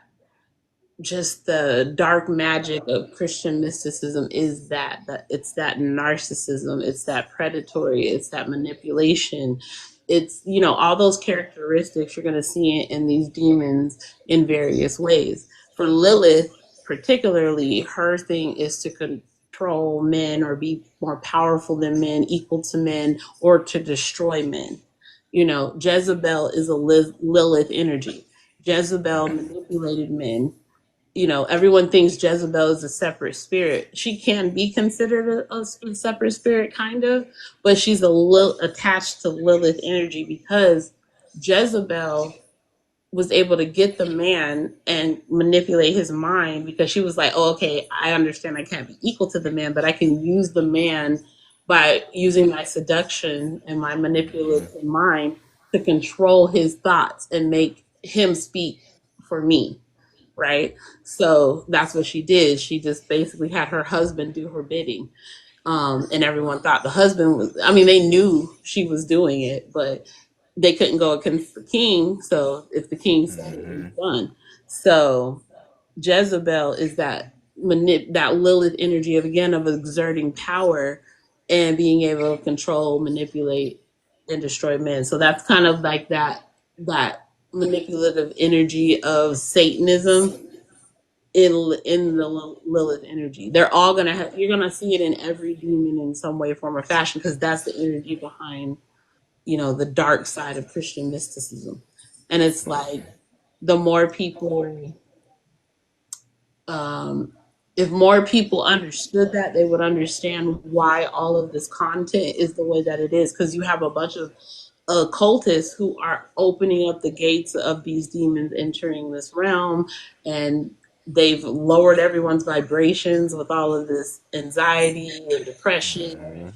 Speaker 1: just the dark magic of Christian mysticism is that it's that narcissism, it's that predatory, it's that manipulation, it's all those characteristics you're going to see in these demons in various ways. For Lilith, particularly, her thing is to control men or be more powerful than men, equal to men, or to destroy men. Jezebel is a Lilith energy. Jezebel manipulated men. Everyone thinks Jezebel is a separate spirit. She can be considered a separate spirit, kind of, but she's attached to Lilith energy because Jezebel was able to get the man and manipulate his mind because she was like, oh, okay, I understand I can't be equal to the man, but I can use the man by using my seduction and my
Speaker 4: hmm
Speaker 1: manipulative mind to control his thoughts and make him speak for me, right? So that's what she did. She just basically had her husband do her bidding. And everyone thought the husband was, I mean, they knew she was doing it, but they couldn't go against the king. So if the king said it, it was
Speaker 4: hmm
Speaker 1: done. So Jezebel is that Lilith energy of, again, of exerting power and being able to control, manipulate, and destroy men. So that's kind of like that manipulative energy of Satanism in the Lilith energy. They're all gonna have. You're gonna see it in every demon in some way, form, or fashion because that's the energy behind the dark side of Christian mysticism. And it's like the more people, um, if more people understood that, they would understand why all of this content is the way that it is. Because you have a bunch of occultists who are opening up the gates of these demons entering this realm, and they've lowered everyone's vibrations with all of this anxiety and depression,
Speaker 4: hmm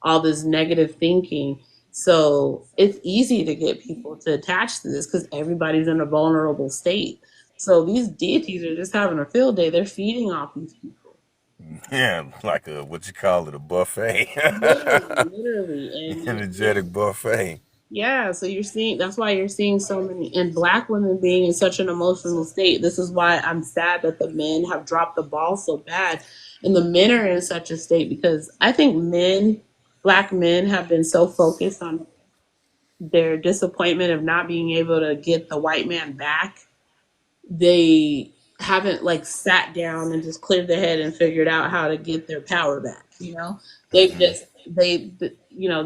Speaker 1: all this negative thinking. So it's easy to get people to attach to this because everybody's in a vulnerable state. So these deities are just having a field day. They're feeding off these people.
Speaker 4: yeah, like a what you call it, a buffet,
Speaker 1: Literally, literally. And you're
Speaker 4: energetic
Speaker 1: seeing,
Speaker 4: buffet.
Speaker 1: yeah, so you're seeing, that's why you're seeing so many, and black women being in such an emotional state. This is why I'm sad that the men have dropped the ball so bad. And the men are in such a state because I think black men have been so focused on their disappointment of not being able to get the white man back, they haven't like sat down and just cleared their head and figured out how to get their power back. They've
Speaker 4: hmm
Speaker 1: just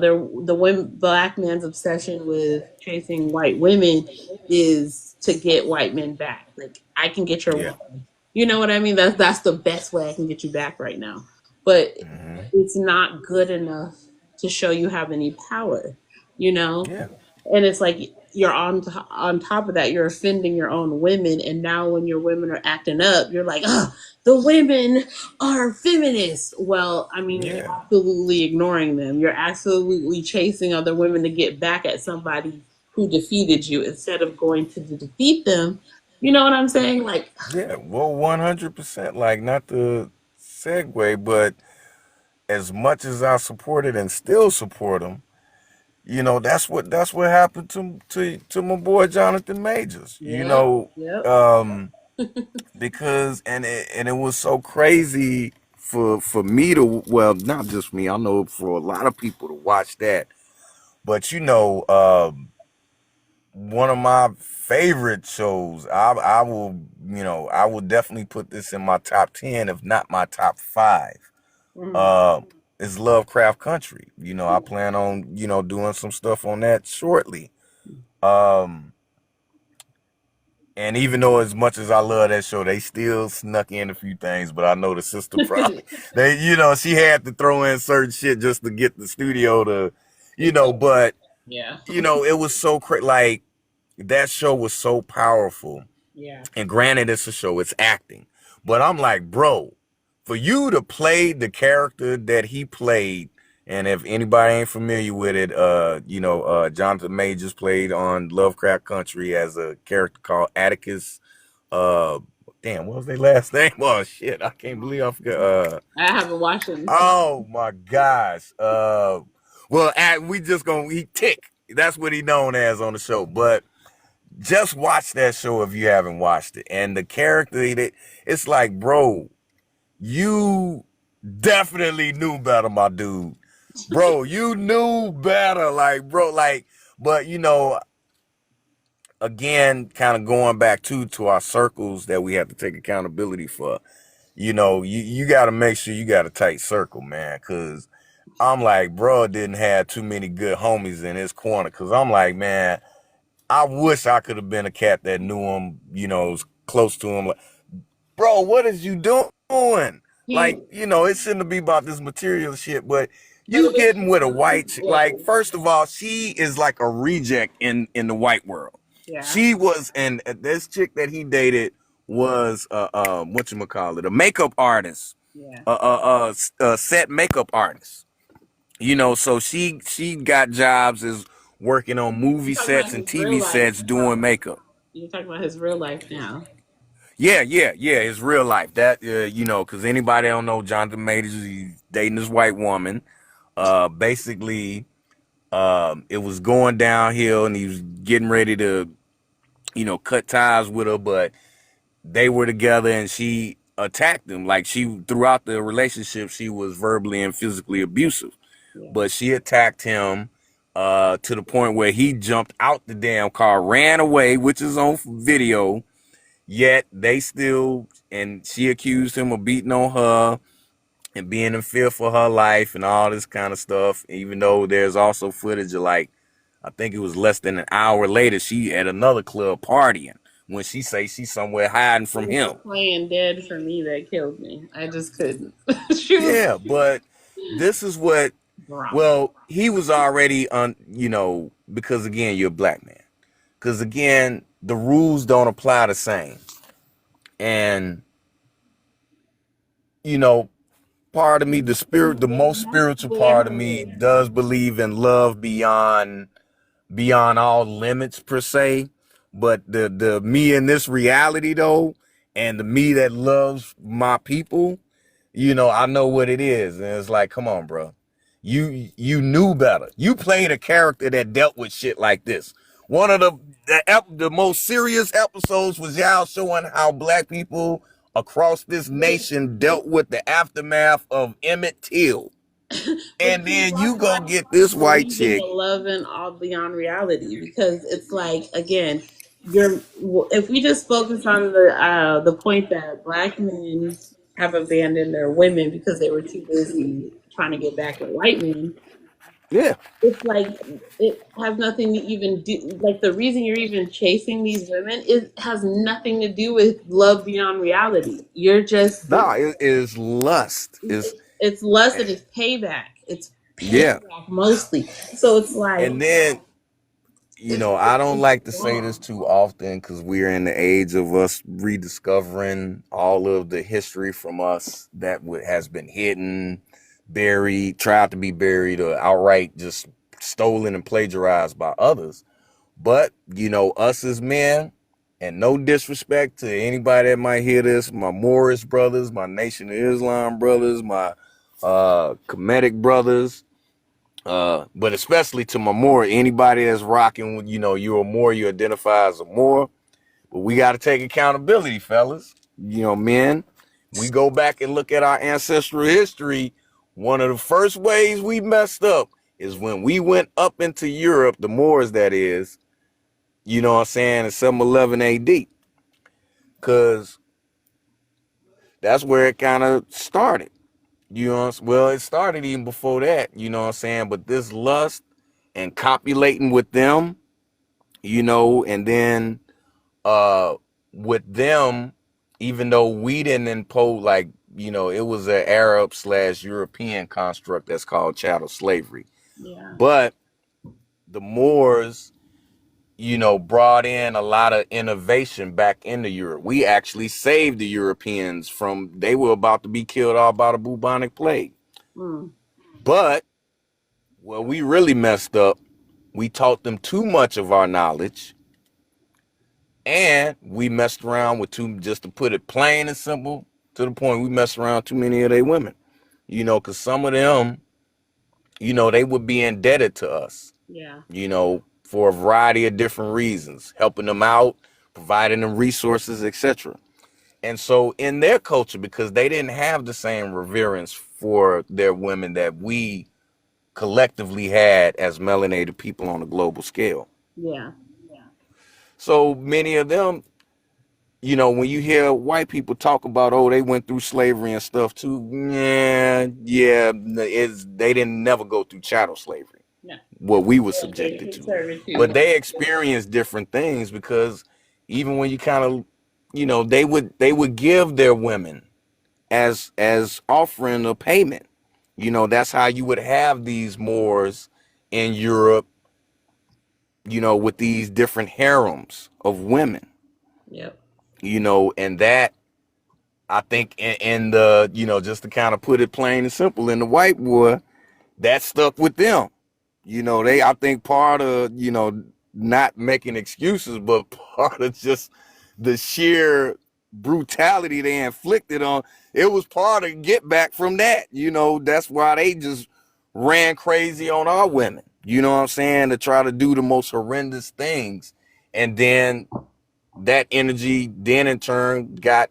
Speaker 1: they're the women black man's obsession with chasing white women is to get white men back. Like, I can get your
Speaker 4: Yeah.
Speaker 1: woman. You know what I mean? That's the best way I can get you back right now. But
Speaker 4: hmm
Speaker 1: it's not good enough to show you have any power, you know?
Speaker 4: Yeah.
Speaker 1: And it's like you're on top of that, you're offending your own women, and now when your women are acting up, you're like, oh, the women are feminists. Well, I mean, you're
Speaker 4: Yeah.
Speaker 1: absolutely ignoring them. You're absolutely chasing other women to get back at somebody who defeated you instead of going to defeat them. You know what I'm saying? Like,
Speaker 4: Yeah. Well, 100%. Like, not to segue, but as much as I supported and still support them, that's what happened to my boy Jonathan Majors.
Speaker 1: Yep. Yep.
Speaker 4: Because and it was so crazy for me to, well, not just me, I know for a lot of people to watch that. But one of my favorite shows, I will definitely put this in my top 10, if not my top 5.
Speaker 1: Mhm.
Speaker 4: Uh, is Lovecraft Country. I plan on, doing some stuff on that shortly. Um, and even though as much as I love that show, they still snuck in a few things, but I know the sister probably, she had to throw in certain shit just to get the studio to, but,
Speaker 1: Yeah.
Speaker 4: it was so crazy. Like, that show was so powerful.
Speaker 1: Yeah.
Speaker 4: And granted, it's a show, it's acting. But I'm like, bro, for you to play the character that he played, and if anybody ain't familiar with it, Jonathan Majors played on Lovecraft Country as a character called Atticus. Uh, Damn, what was their last name? Oh shit, I can't believe I forgot.
Speaker 1: I haven't watched it in so
Speaker 4: Oh my gosh. Well, we just gonna he Tick. That's what he known as on the show, but just watch that show if you haven't watched it. And the character that it's like, bro, you definitely knew better, my dude. Bro, you knew better. Like, bro, like, but again, kind of going back to our circles that we have to take accountability for. You gotta make sure you got a tight circle, man. Cause I'm like, bro, didn't have too many good homies in his corner. Cause I'm like, man, I wish I could have been a cat that knew him, was close to him. Like, bro, what is you doing? Like,
Speaker 1: he
Speaker 4: it shouldn't be about this material shit, but
Speaker 1: but
Speaker 4: you
Speaker 1: it was
Speaker 4: getting with a white chick.
Speaker 1: yeah.
Speaker 4: Like, first of all, she is like a reject in the white world.
Speaker 1: Yeah.
Speaker 4: She was, and this chick that he dated was, whatchamacallit, a makeup artist,
Speaker 1: Yeah.
Speaker 4: set makeup artist. So she got jobs as working on movie
Speaker 1: You're talking about
Speaker 4: sets and
Speaker 1: his real
Speaker 4: TV
Speaker 1: life
Speaker 4: sets
Speaker 1: now.
Speaker 4: doing makeup.
Speaker 1: You're talking about his real life now.
Speaker 4: Yeah. It's real life. That because anybody don't know Jonathan Majors, he's dating this white woman. Basically, it was going downhill, and he was getting ready to, cut ties with her, but they were together, and she attacked him. Like, she throughout the relationship, she was verbally and physically abusive.
Speaker 1: Yeah.
Speaker 4: But she attacked him to the point where he jumped out the damn car, ran away, which is on video. Yet they still, and she accused him of beating on her and being in fear for her life and all this kind of stuff. Even though there's also footage of, like, I think it was less than an hour later, she at another club partying when she say she's somewhere hiding
Speaker 1: It
Speaker 4: from
Speaker 1: was
Speaker 4: him.
Speaker 1: the playing dead for me that killed me. I just couldn't. She was
Speaker 4: Yeah, but this is what,
Speaker 1: drama.
Speaker 4: well, he was already on, because again, you're a black man. Because again, the rules don't apply the same. And, you know, part of me, the most spiritual
Speaker 1: What I
Speaker 4: part of me
Speaker 1: heard.
Speaker 4: does believe in love beyond all limits per se. But the me in this reality though, and the me that loves my people, I know what it is. And it's like, come on, bro. You knew better. You played a character that dealt with shit like this. One of the most serious episodes was y'all showing how black people across this nation dealt with the aftermath of Emmett Till.
Speaker 1: But
Speaker 4: And
Speaker 1: see,
Speaker 4: then
Speaker 1: that's
Speaker 4: you
Speaker 1: why
Speaker 4: go get this
Speaker 1: I
Speaker 4: white
Speaker 1: believe in the
Speaker 4: chick.
Speaker 1: love and all beyond reality because it's like again, you're if we just focus on the point that black men have abandoned their women because they were too busy trying to get back at white men.
Speaker 4: Yeah.
Speaker 1: It's like it has nothing to even do like the reason you're even chasing these women is has nothing to do with love beyond reality. You're just
Speaker 4: Nah, it is lust.
Speaker 1: it's less and it's payback. It's
Speaker 4: Yeah.
Speaker 1: payback mostly. So it's like
Speaker 4: And then, I don't
Speaker 1: it's
Speaker 4: like to say this
Speaker 1: wrong.
Speaker 4: too often because we're in the age of us rediscovering all of the history from us that has been hidden, buried, tried to be buried, or outright just stolen and plagiarized by others. But, us as men, and no disrespect to anybody that might hear this, my Morris brothers, my Nation of Islam brothers, my Kemetic brothers, But especially to my Moor, anybody that's rocking with, you're a Moor, you identify as a Moor. But we got to take accountability, fellas. Men, we go back and look at our ancestral history. One of the first ways we messed up is when we went up into Europe, the Moors, that is, you know what I'm saying, in 711 AD. Because that's where it kind of started. Well, it started even before that, you know what I'm saying? But this lust and copulating with them, and then uh with them, even though we didn't impose, like, it was an Arab/European construct that's called chattel slavery.
Speaker 1: Yeah.
Speaker 4: But the Moors, brought in a lot of innovation back into Europe. We actually saved the Europeans from, they were about to be killed off by the bubonic plague.
Speaker 1: Mm.
Speaker 4: But well, we really messed up. We taught them too much of our knowledge, and we messed around with just to put it plain and simple, to the point we messed around too many of their women. Because some of them, they would be indebted to us,
Speaker 1: Yeah.
Speaker 4: For a variety of different reasons, helping them out, providing them resources, etc. And so in their culture, because they didn't have the same reverence for their women that we collectively had as melanated people on a global scale.
Speaker 1: Yeah.
Speaker 4: So many of them, when you hear white people talk about, oh, they went through slavery and stuff too, they didn't never go through chattel slavery,
Speaker 1: Yeah.
Speaker 4: what we were
Speaker 1: They
Speaker 4: subjected
Speaker 1: can
Speaker 4: to.
Speaker 1: serve it
Speaker 4: But
Speaker 1: too.
Speaker 4: they experienced different things, because even when you kind of, they would give their women as offering a payment. That's how you would have these Moors in Europe, with these different harems of women,
Speaker 1: Yep.
Speaker 4: and that, I think, in the, just to kind of put it plain and simple, in the white war, that stuck with them. I think part of, not making excuses, but part of just the sheer brutality they inflicted on, it was part of get back from that. That's why they just ran crazy on our women. You know what I'm saying? To try to do the most horrendous things. And then that energy then in turn got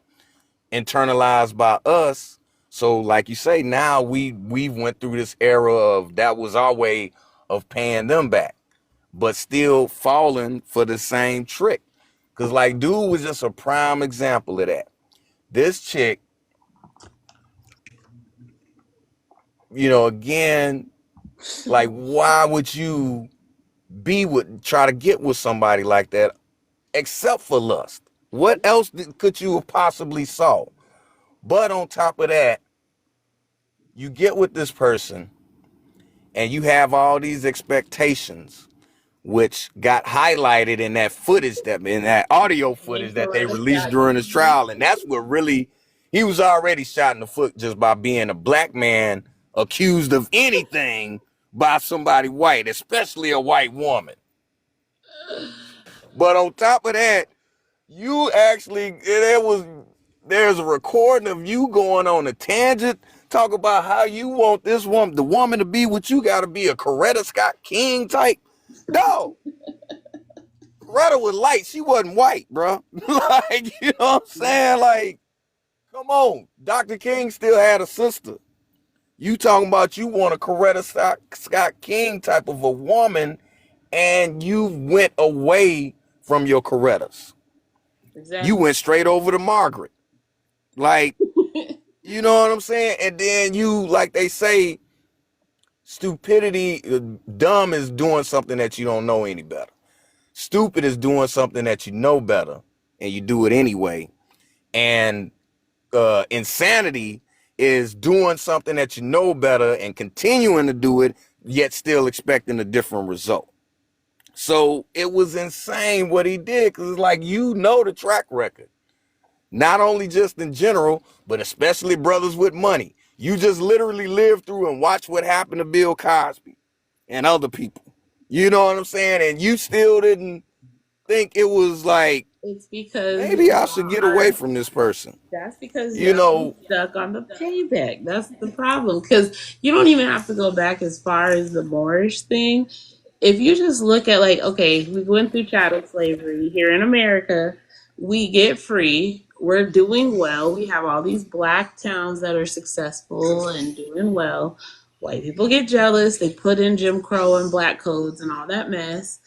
Speaker 4: internalized by us. So like you say, now we went through this era of, that was our way of paying them back, but still falling for the same trick. Cause like dude was just a prime example of that. This chick, again, like, why would you try to get with somebody like that except for lust? What else could you have possibly saw? But on top of that, you get with this person and you have all these expectations, which got highlighted in that footage, in that audio
Speaker 1: And
Speaker 4: footage that they
Speaker 1: Coretta
Speaker 4: released
Speaker 1: Scott.
Speaker 4: during his trial. And that's what really, he was already shot in the foot just by being a black man accused of anything by somebody white, especially a white woman. But on top of that, you actually, there's a recording of you going on a tangent, talk about how you want this woman, the woman, to be what you got to be, a Coretta Scott King type. Dog. Coretta was light. She wasn't white, bro. Like, you know what I'm saying? Like, come on. Dr. King still had a sister. You talking about you want a Coretta Scott King type of a woman, and you went away from your Corettas. You
Speaker 1: Exactly.
Speaker 4: went straight over to Margaret. Like, you know what I'm saying? And then you, like they say, stupidity, dumb is doing something that you don't know any better. Stupid is doing something that you know better, and you do it anyway. And insanity is doing something that you know better and continuing to do it, yet still expecting a different result. So it was insane what he did, because it's like, the track record. Not only just in general, but especially brothers with money. You just literally lived through and watched what happened to Bill Cosby and other people. You know what I'm saying? And you still didn't think it was like
Speaker 1: It's because
Speaker 4: Maybe I should
Speaker 1: y'all
Speaker 4: get away
Speaker 1: are.
Speaker 4: from this person.
Speaker 1: That's because
Speaker 4: You
Speaker 1: y'all
Speaker 4: know,
Speaker 1: stuck on the payback. That's the problem. Because you don't even have to go back as far as the Moorish thing. If you just look at, like, okay, we went through chattel slavery here in America, we get free, we're doing well, we have all these black towns that are successful and doing well. White people get jealous, they put in Jim Crow and black codes and all that mess,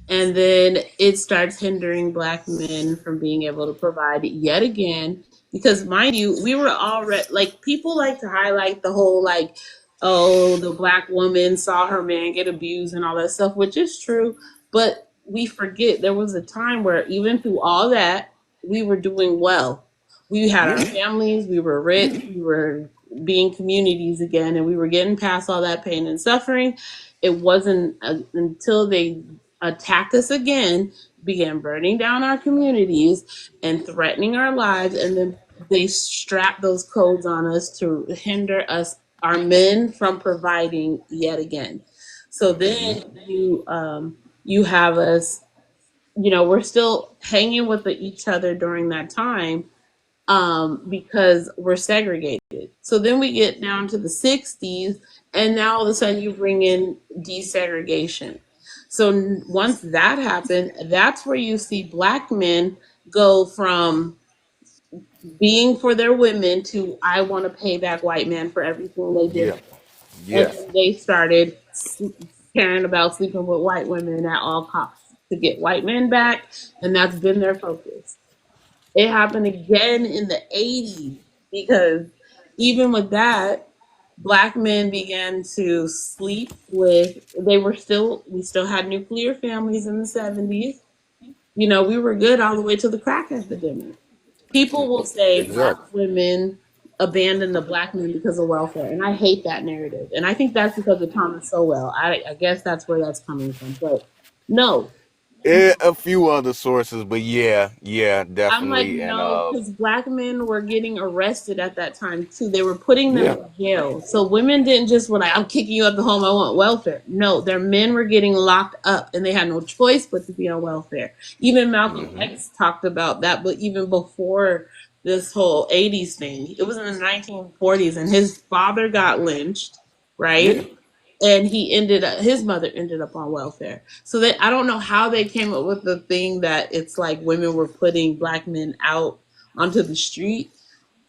Speaker 1: and then it starts hindering black men from being able to provide yet again. Because mind you, we were already, like, people like to highlight the whole, like, oh, the black woman saw her man get abused and all that stuff, which is true. But we forget there was a time where even through all that, we were doing well. We had our
Speaker 4: yeah,
Speaker 1: families, we were rich, we were being communities again, and we were getting past all that pain and suffering. It wasn't until they attacked us again, began burning down our communities and threatening our lives, and then they strapped those codes on us to hinder us, our men, from providing yet again. So
Speaker 4: hmm
Speaker 1: then you have us, we're still hanging with each other during that time, because we're segregated. So then we get down to the 60s, and now all of a sudden you bring in desegregation. So once that happened, that's where you see black men go from being for their women to I want to pay back white men for everything they did.
Speaker 4: yeah,
Speaker 1: And
Speaker 4: yeah,
Speaker 1: then they started caring about sleeping with white women at all costs to get white men back, and that's been their focus. It happened again in the 80s because even with that, black men began to sleep with, we still had nuclear families in the 70s. We were good all the way to the crack epidemic. People will say black
Speaker 4: exactly.
Speaker 1: women abandon the black men because of welfare, and I hate that narrative. And I think that's because of Thomas Sowell. I guess that's where that's coming from. But no,
Speaker 4: A few other sources, but yeah, yeah,
Speaker 1: I'm like,
Speaker 4: definitely, and
Speaker 1: no, because black men were getting arrested at that time too. They were putting them
Speaker 4: yeah,
Speaker 1: in jail. So women didn't just were like, I'm kicking you out the home, I want welfare. No, their men were getting locked up and they had no choice but to be on welfare. Even Malcolm
Speaker 4: hmm
Speaker 1: X talked about that, but even before this whole 80s thing, it was in the 1940s, and his father got lynched,
Speaker 4: yeah,
Speaker 1: right? And his mother ended up on welfare. So that, I don't know how they came up with the thing that it's like women were putting black men out onto the street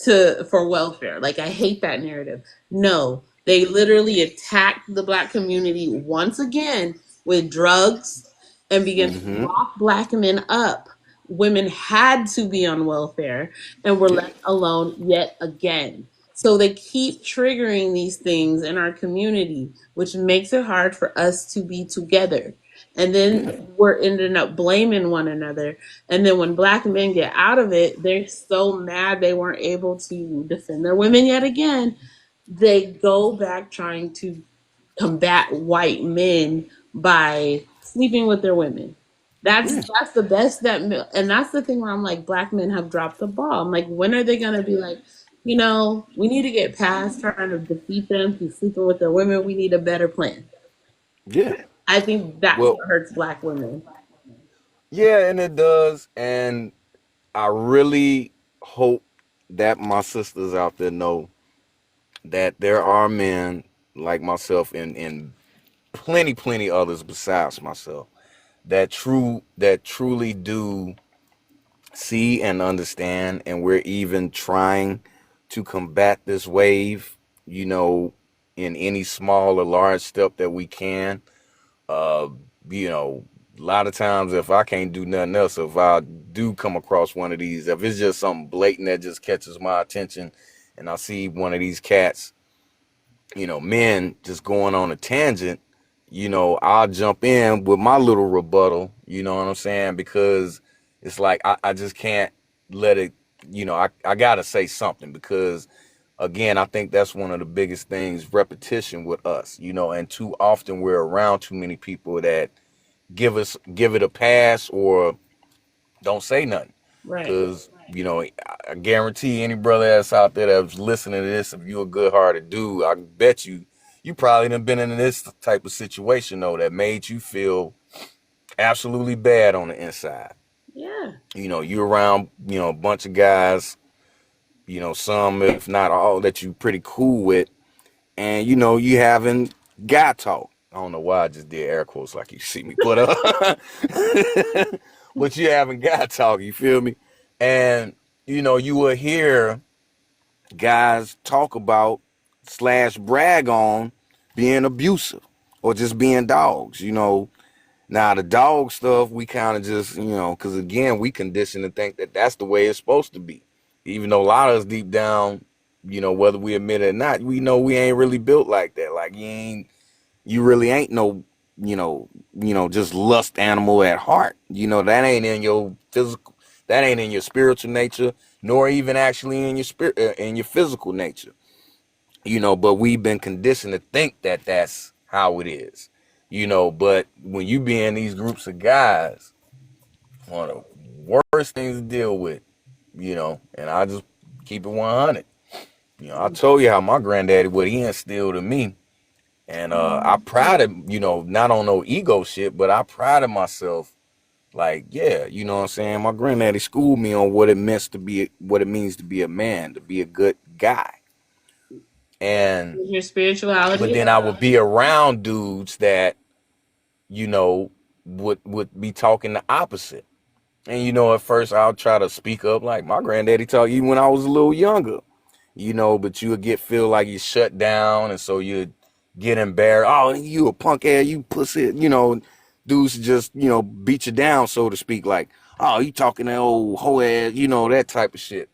Speaker 1: to for welfare. Like, I hate that narrative. No, they literally attacked the black community once again with drugs and began to
Speaker 4: hmm
Speaker 1: lock black men up. Women had to be on welfare and were
Speaker 4: yeah,
Speaker 1: left alone yet again. So they keep triggering these things in our community, which makes it hard for us to be together. And
Speaker 4: yeah,
Speaker 1: then we're ending up blaming one another. And then when black men get out of it, they're so mad they weren't able to defend their women yet again. They go back trying to combat white men by sleeping with their women.
Speaker 4: yeah,
Speaker 1: That's the best and that's the thing where I'm like, black men have dropped the ball. I'm like, when are they gonna be like, we need to get past trying to defeat them through sleeping with their women. We need a better plan.
Speaker 4: yeah.
Speaker 1: I think that's
Speaker 4: Well,
Speaker 1: what hurts black women.
Speaker 4: yeah, and it does, and I really hope that my sisters out there know that there are men like myself and plenty, plenty others besides myself that truly do see and understand, and we're even trying to combat this wave, you know, in any small or large step that we can. Uh, you know, a lot of times if I can't do nothing else, if I do come across one of these, if it's just something blatant that just catches my attention, and I see one of these cats, men just going on a tangent, I'll jump in with my little rebuttal, you know what I'm saying? Because it's like I just can't let it, I gotta say something because again, I think that's one of the biggest things, repetition with us, and too often we're around too many people that give it a pass or don't say nothing.
Speaker 1: Right.
Speaker 4: Cause I guarantee any brother that's out there that's listening to this, if you're a good-hearted dude, I bet you probably done been in this type of situation though that made you feel absolutely bad on the inside.
Speaker 1: Yeah.
Speaker 4: You know, you around, you know, a bunch of guys, you know, some if not all that you pretty cool with, and you know, you having guy talk. I don't know why I just did air quotes like you see me, but you having guy talk, you feel me? And you know, you will hear guys talk about slash brag on being abusive or just being dogs, you know. Now the dog stuff, we kind of just, you know, because again, we conditioned to think that that's the way it's supposed to be. Even though a lot of us deep down, you know, whether we admit it or not, we know we ain't really built like that. Like you really ain't no, just lust animal at heart. You know, that ain't in your physical, that ain't in your spiritual nature, nor even actually in your spirit, in your physical nature. You know, but we've been conditioned to think that that's how it is. You know, but when you be in these groups of guys, one of the worst things to deal with, you know, and I just keep it 100. You know, I told you how my granddaddy, what he instilled in me. And I prided, you know, not on no ego shit, but I prided myself like, yeah, you know what I'm saying? My granddaddy schooled me on what it means to be, what it means to be a man, to be a good guy. And
Speaker 1: Your
Speaker 4: but
Speaker 1: spirituality.
Speaker 4: then I would be around dudes that, you know, would be talking the opposite. And you know, at first I'll try to speak up like my granddaddy taught you when I was a little younger. You know, but you would feel like you shut down, and so you'd get embarrassed. Oh, you a punk ass, you pussy. You know, dudes just, you know, beat you down, so to speak. Like, oh, you talking that old hoe ass, you know, that type of shit.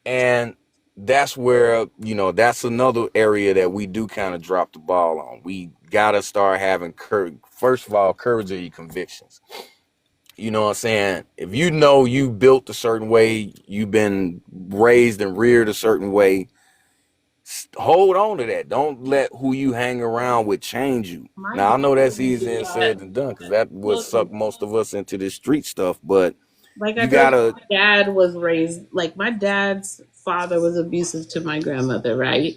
Speaker 4: And that's where, you know, that's another area that we do kind of drop the ball on. We gotta start having courage. First of all, courage of your convictions. You know what I'm saying? If you know you built a certain way, you've been raised and reared a certain way, hold on to that. Don't let who you hang around with change you.
Speaker 1: My
Speaker 4: Now I know
Speaker 1: dad
Speaker 4: that's
Speaker 1: was
Speaker 4: easier said
Speaker 1: that.
Speaker 4: than done, because that would
Speaker 1: Look,
Speaker 4: suck most of us into this street stuff. But
Speaker 1: like I
Speaker 4: you
Speaker 1: told you,
Speaker 4: gotta,
Speaker 1: my dad was raised like my dad's father was abusive to my grandmother, right?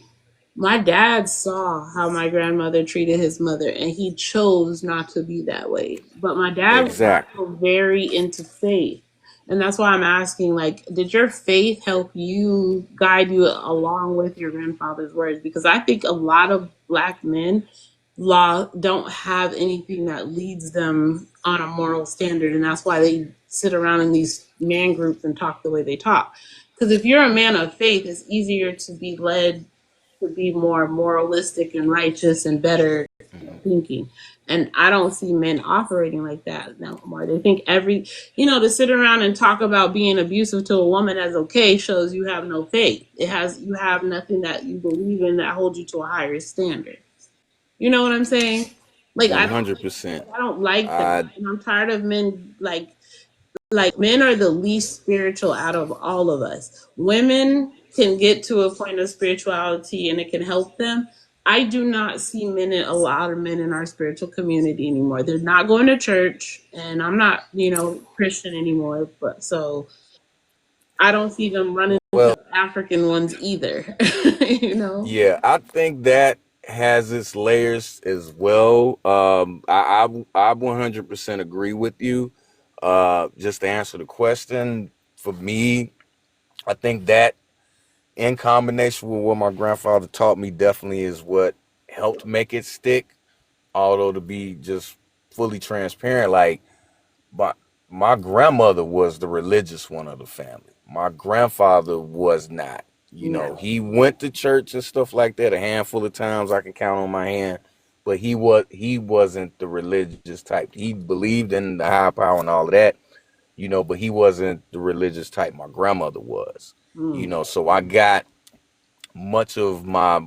Speaker 1: My dad saw how my grandmother treated his mother and he chose not to be that way. But my dad was
Speaker 4: exactly.
Speaker 1: also very into faith. And that's why I'm asking, like, did your faith help you guide you along with your grandfather's words? Because I think a lot of black men law don't have anything that leads them on a moral standard, and that's why they sit around in these man groups and talk the way they talk. Because if you're a man of faith, it's easier to be led to be more moralistic and righteous and better thinking. And I don't see men operating like that no more. They think to sit around and talk about being abusive to a woman as okay shows you have no faith. You have nothing that you believe in that holds you to a higher standard. You know what I'm saying? Like I don't
Speaker 4: 100%.
Speaker 1: I don't like that.
Speaker 4: I
Speaker 1: And I'm tired of men like men are the least spiritual out of all of us. Women can get to a point of spirituality and it can help them. I do not see a lot of men in our spiritual community anymore. They're not going to church, and I'm not, Christian anymore. But so I don't see them running
Speaker 4: well,
Speaker 1: to African ones either. you know.
Speaker 4: yeah, I think that has its layers as well. I 100% agree with you. Just to answer the question, for me, I think that in combination with what my grandfather taught me definitely is what helped make it stick. Although to be just fully transparent, like my my grandmother was the religious one of the family. My grandfather was not. You
Speaker 1: Yeah.
Speaker 4: know, he went to church and stuff like that a handful of times I can count on my hand, but he wasn't the religious type. He believed in the higher power and all of that, you know, but he wasn't the religious type. My grandmother was. You
Speaker 1: Mm.
Speaker 4: know, so I got much of my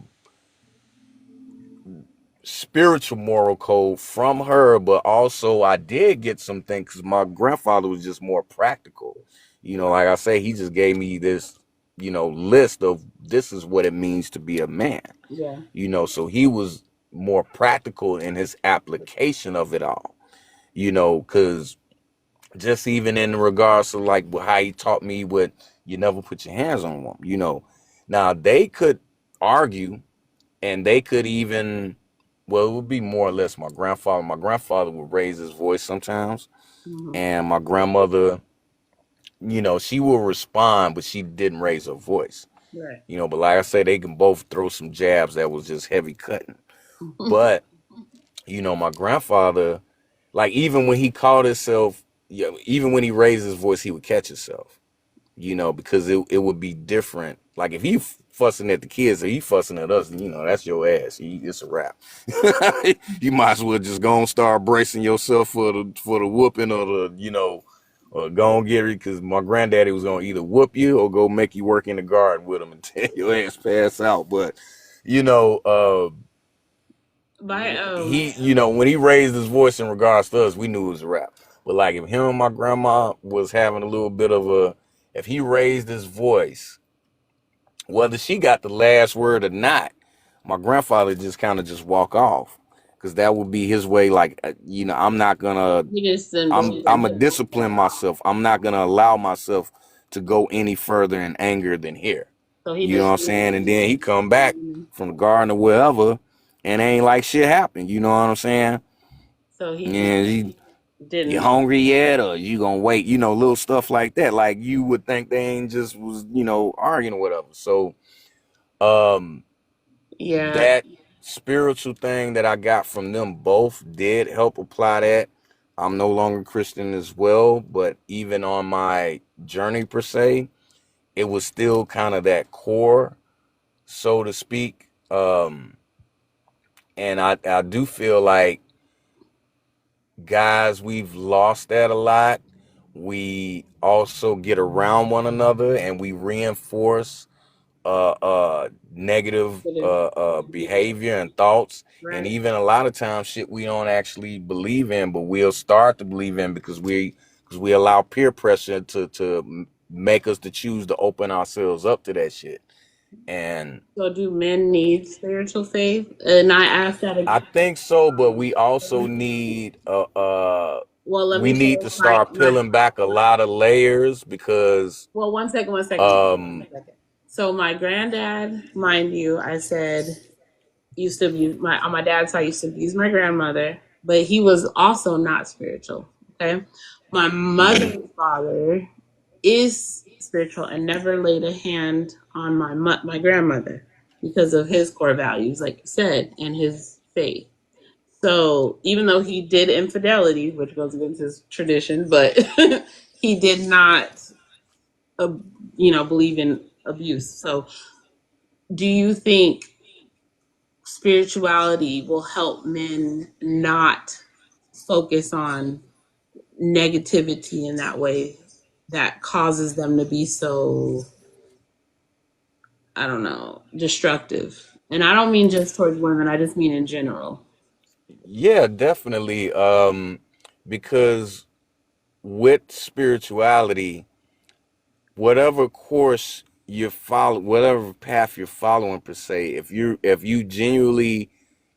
Speaker 4: spiritual moral code from her, but also I did get some things because my grandfather was just more practical. You know, like I say, he just gave me this, you know, list of this is what it means to be a man.
Speaker 1: Yeah.
Speaker 4: You know, so he was more practical in his application of it all. You know, because just even in regards to like how he taught me what you never put your hands on one. You know, now they could argue and they could even, well, it would be more or less my grandfather would raise his voice sometimes,
Speaker 1: Mhm.
Speaker 4: and my grandmother, she will respond, but she didn't raise her voice.
Speaker 1: Right.
Speaker 4: But like I said, they can both throw some jabs that was just heavy cutting. But, my grandfather, like even when he called himself, even when he raised his voice, he would catch himself, because it would be different. Like if he fussing at the kids or he fussing at us, that's your ass. It's a wrap. You might as well just go and start bracing yourself for the whooping or or go and get it, because my granddaddy was gonna either whoop you or go make you work in the garden with him until your ass pass out. But you know,
Speaker 1: My
Speaker 4: when he raised his voice in regards to us, we knew it was a rap. But like if him and my grandma was having a little bit of if he raised his voice, whether she got the last word or not, my grandfather just kind of just walk off, because that would be his way. Like, I'm not gonna,
Speaker 1: he just didn't
Speaker 4: I'm
Speaker 1: believe
Speaker 4: I'm a
Speaker 1: in it.
Speaker 4: discipline myself. I'm not gonna allow myself to go any further in anger than here.
Speaker 1: So he
Speaker 4: You know
Speaker 1: just
Speaker 4: what I'm saying? And then he come back from the garden or wherever, and ain't like shit happened. You know what I'm saying?
Speaker 1: so he just
Speaker 4: And you
Speaker 1: didn't.
Speaker 4: hungry yet, or you gonna wait? Little stuff like that. Like you would think they ain't just was arguing or whatever. So um
Speaker 1: Yeah.
Speaker 4: that spiritual thing that I got from them both did help apply that. I'm no longer Christian as well, but even on my journey per se, it was still kind of that core, so to speak. And I do feel like, guys, we've lost that a lot. We also get around one another and we reinforce negative behavior and thoughts, and
Speaker 1: Right.
Speaker 4: even a lot of times shit we don't actually believe in, but we'll start to believe in because we allow peer pressure to make us to choose to open ourselves up to that shit. And
Speaker 1: So do men need spiritual faith? And I asked that
Speaker 4: I
Speaker 1: again.
Speaker 4: think so, but we also need
Speaker 1: Well, let
Speaker 4: we
Speaker 1: me
Speaker 4: need
Speaker 1: finish
Speaker 4: to start
Speaker 1: my
Speaker 4: peeling back a lot of layers, because
Speaker 1: well, one second.
Speaker 4: um
Speaker 1: So my granddad, mind you, I said used to abuse my on my dad's side used to abuse my grandmother, but he was also not spiritual. Okay. My
Speaker 4: mhm.
Speaker 1: mother's father is spiritual and never laid a hand on my grandmother because of his core values, like you said, and his faith. So even though he did infidelity, which goes against his tradition, but he did not, uh, believe in abuse. So do you think spirituality will help men not focus on negativity in that way that causes them to be so, I don't know, destructive? And I don't mean just towards women, I just mean in general.
Speaker 4: Yeah, definitely. Because with spirituality, whatever course you follow, whatever path you're following per se, if you genuinely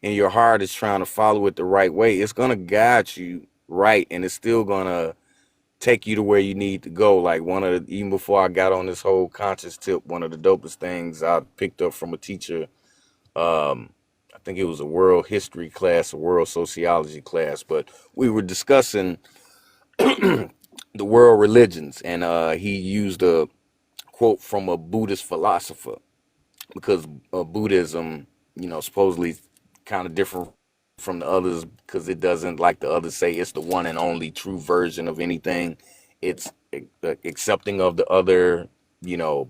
Speaker 4: in your heart is trying to follow it the right way, it's gonna guide you right, and it's still gonna take you to where you need to go. Like even before I got on this whole conscious tip, one of the dopest things I picked up from a teacher, I think it was a world history class, a world sociology class, but we were discussing the world religions, and he used a quote from a Buddhist philosopher, because Buddhism, supposedly kind of different from the others, because it doesn't, like the others say, it's the one and only true version of anything. It's accepting of the other,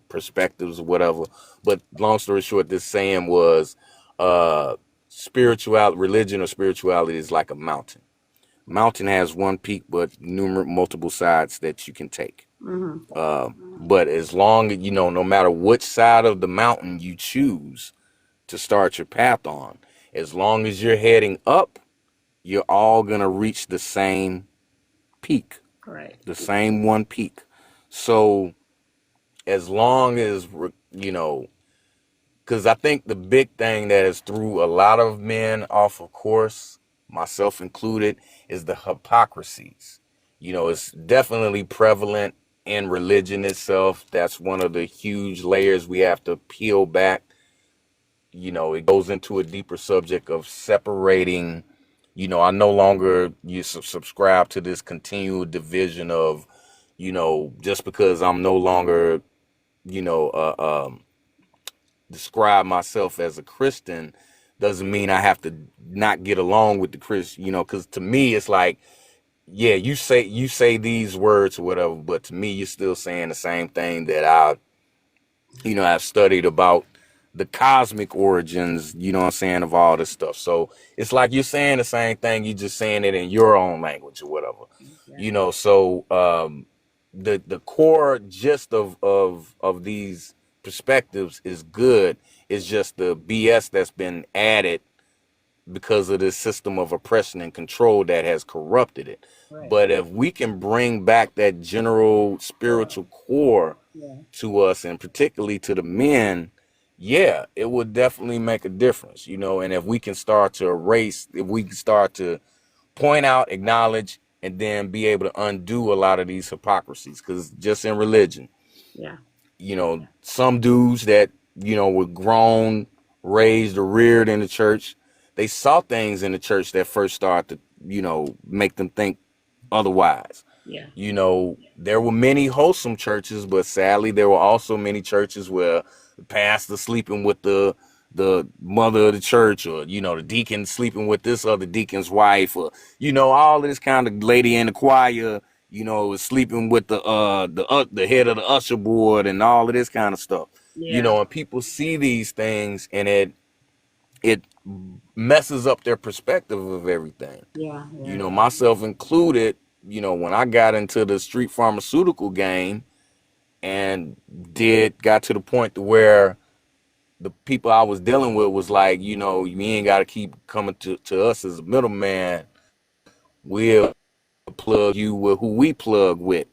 Speaker 4: perspectives or whatever. But long story short, this saying was, religion or spirituality is like a mountain. Mountain has one peak, but multiple sides that you can take.
Speaker 1: Hmm.
Speaker 4: But as long as, no matter which side of the mountain you choose to start your path on, as long as you're heading up, you're all going to reach the same peak,
Speaker 1: Right.
Speaker 4: the same one peak. So as long as, because I think the big thing that has threw a lot of men off of course, myself included, is the hypocrisies. It's definitely prevalent in religion itself. That's one of the huge layers we have to peel back. It goes into a deeper subject of separating. I no longer subscribe to this continual division of, just because I'm no longer, you know, describe myself as a Christian doesn't mean I have to not get along with the Christian, because to me it's like, yeah, you say these words or whatever, but to me you're still saying the same thing that I've studied about the cosmic origins, what I'm saying, of all this stuff. So it's like you're saying the same thing, you just saying it in your own language or whatever.
Speaker 1: Exactly.
Speaker 4: So the core gist of these perspectives is good. It's just the BS that's been added because of this system of oppression and control that has corrupted it.
Speaker 1: Right.
Speaker 4: But if we can bring back that general
Speaker 1: Core.
Speaker 4: spiritual core
Speaker 1: Yeah.
Speaker 4: to us, and particularly to the men, yeah, it would definitely make a difference, and if we can start to erase, if we can start to point out, acknowledge, and then be able to undo a lot of these hypocrisies, because just in religion,
Speaker 1: Yeah.
Speaker 4: some dudes that, were grown, raised or reared in the church, they saw things in the church that first started to, make them think otherwise.
Speaker 1: Yeah.
Speaker 4: There were many wholesome churches, but sadly, there were also many churches where the pastor sleeping with the mother of the church, or the deacon sleeping with this other deacon's wife, or all this kind of lady in the choir, is sleeping with the head of the usher board, and all of this kind of stuff.
Speaker 1: Yeah.
Speaker 4: And people see these things, and it messes up their perspective of everything.
Speaker 1: Yeah. Yeah.
Speaker 4: Myself included, when I got into the street pharmaceutical game and got to the point to where the people I was dealing with was like, you ain't got to keep coming to us as a middleman. We'll plug you with who we plug with.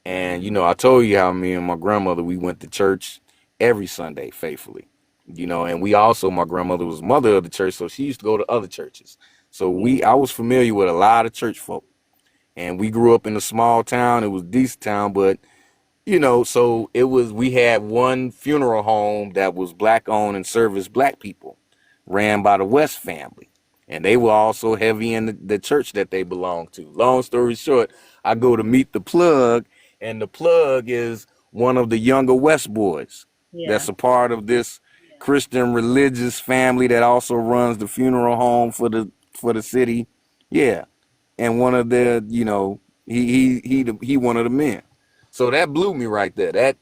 Speaker 4: And, I told you how me and my grandmother, we went to church every Sunday faithfully, and my grandmother was mother of the church, so she used to go to other churches. So
Speaker 1: Yeah.
Speaker 4: I was familiar with a lot of church folk. And we grew up in a small town. It was a decent town, but so we had one funeral home that was black owned and serviced black people, ran by the West family. And they were also heavy in the church that they belonged to. Long story short, I go to meet the plug, and the plug is one of the younger West boys
Speaker 1: Yeah.
Speaker 4: that's a part of this Christian religious family that also runs the funeral home for the city. Yeah. And one of the, he one of the men. So that blew me right there. That,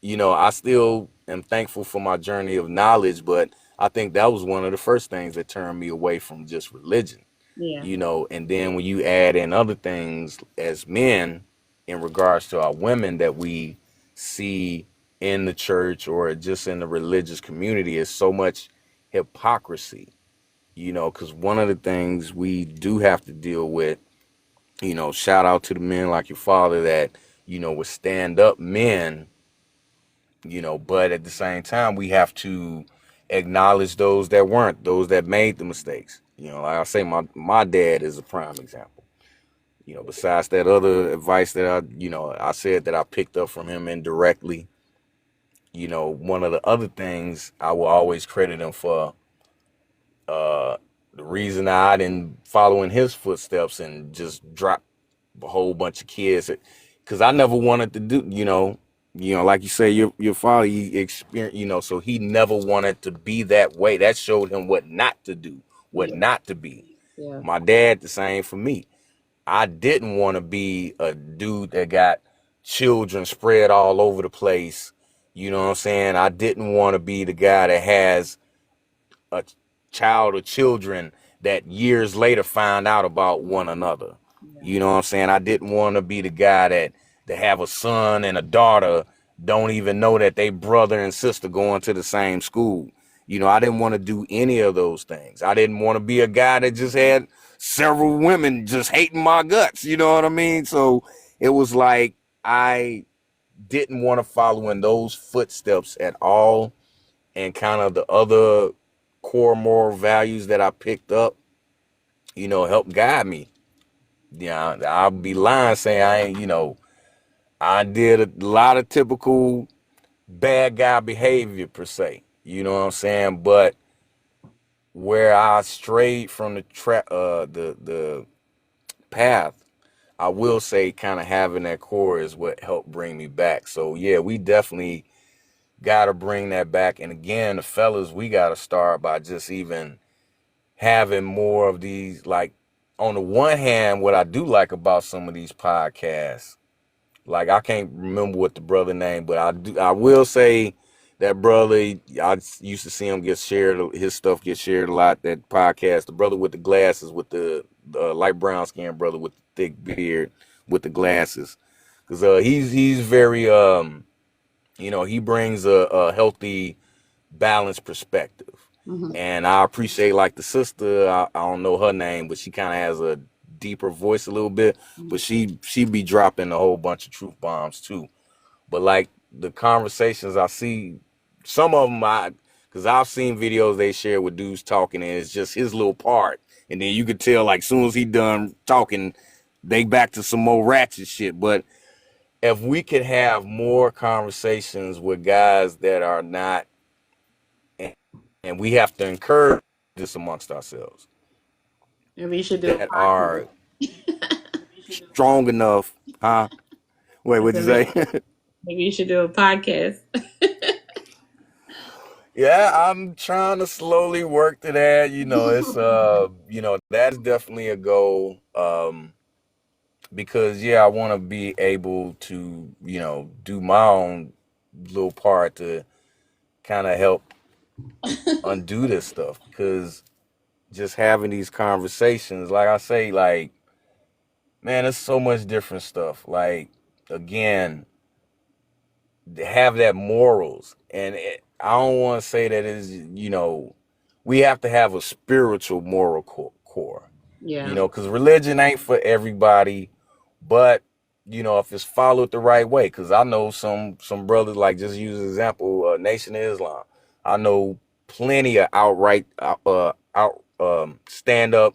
Speaker 4: I still am thankful for my journey of knowledge, but I think that was one of the first things that turned me away from just religion,
Speaker 1: Yeah.
Speaker 4: and then when you add in other things as men in regards to our women that we see in the church or just in the religious community, is so much hypocrisy, because one of the things we do have to deal with, shout out to the men like your father that, would stand up men, but at the same time, we have to acknowledge those that weren't, those that made the mistakes. Like I say, my dad is a prime example. Besides that other advice that I said that I picked up from him indirectly, one of the other things I will always credit him for, the reason I didn't follow in his footsteps and just drop a whole bunch of kids, because I never wanted to do, like you say, your father, he experienced, so he never wanted to be that way. That showed him what not to do, what
Speaker 1: Yeah.
Speaker 4: not to be.
Speaker 1: Yeah.
Speaker 4: My dad, the same for me. I didn't want to be a dude that got children spread all over the place. You know what I'm saying? I didn't want to be the guy that has a child or children that years later find out about one another.
Speaker 1: Yeah.
Speaker 4: You know what I'm saying? I didn't want to be the guy that have a son and a daughter don't even know that they brother and sister going to the same school. I didn't want to do any of those things. I didn't want to be a guy that just had several women just hating my guts. You know what I mean? So it was like I didn't want to follow in those footsteps at all, and kind of the other core moral values that I picked up, help guide me. Yeah, I'll be lying saying I ain't, I did a lot of typical bad guy behavior per se. You know what I'm saying? But where I strayed from the path, I will say kind of having that core is what helped bring me back. So yeah, we definitely got to bring that back. And again, the fellas, we got to start by just even having more of these. Like, on the one hand, what I do like about some of these podcasts, like I can't remember what the brother name, but I will say that brother, I used to see him get shared, his stuff get shared a lot. That podcast, the brother with the glasses, with the light brown skin brother with the thick beard with the glasses, because he's very he brings a healthy, balanced perspective.
Speaker 1: Hmm.
Speaker 4: And I appreciate, like, the sister, I don't know her name, but she kind of has a deeper voice a little bit, but she be dropping a whole bunch of truth bombs too. But like the conversations I see, some of them because I've seen videos they share with dudes talking, and it's just his little part, and then you could tell, like, soon as he done talking, they back to some more ratchet shit. But if we could have more conversations with guys that are not, and we have to encourage this amongst ourselves,
Speaker 1: Maybe you should do a
Speaker 4: that are
Speaker 1: podcast.
Speaker 4: strong enough, huh? Wait,
Speaker 1: I
Speaker 4: what'd
Speaker 1: said
Speaker 4: you
Speaker 1: maybe,
Speaker 4: say?
Speaker 1: maybe you should do a podcast.
Speaker 4: Yeah, I'm trying to slowly work to that. It's that's definitely a goal. Because yeah, I want to be able to, do my own little part to kind of help undo this stuff. Because just having these conversations, like I say, like, man, there's so much different stuff. Like, again, have that morals, and I don't want to say that is, we have to have a spiritual moral core,
Speaker 1: Yeah.
Speaker 4: because religion ain't for everybody, but if it's followed the right way, because I know some brothers, like, just use an example, Nation of Islam. I know plenty of outright out stand up,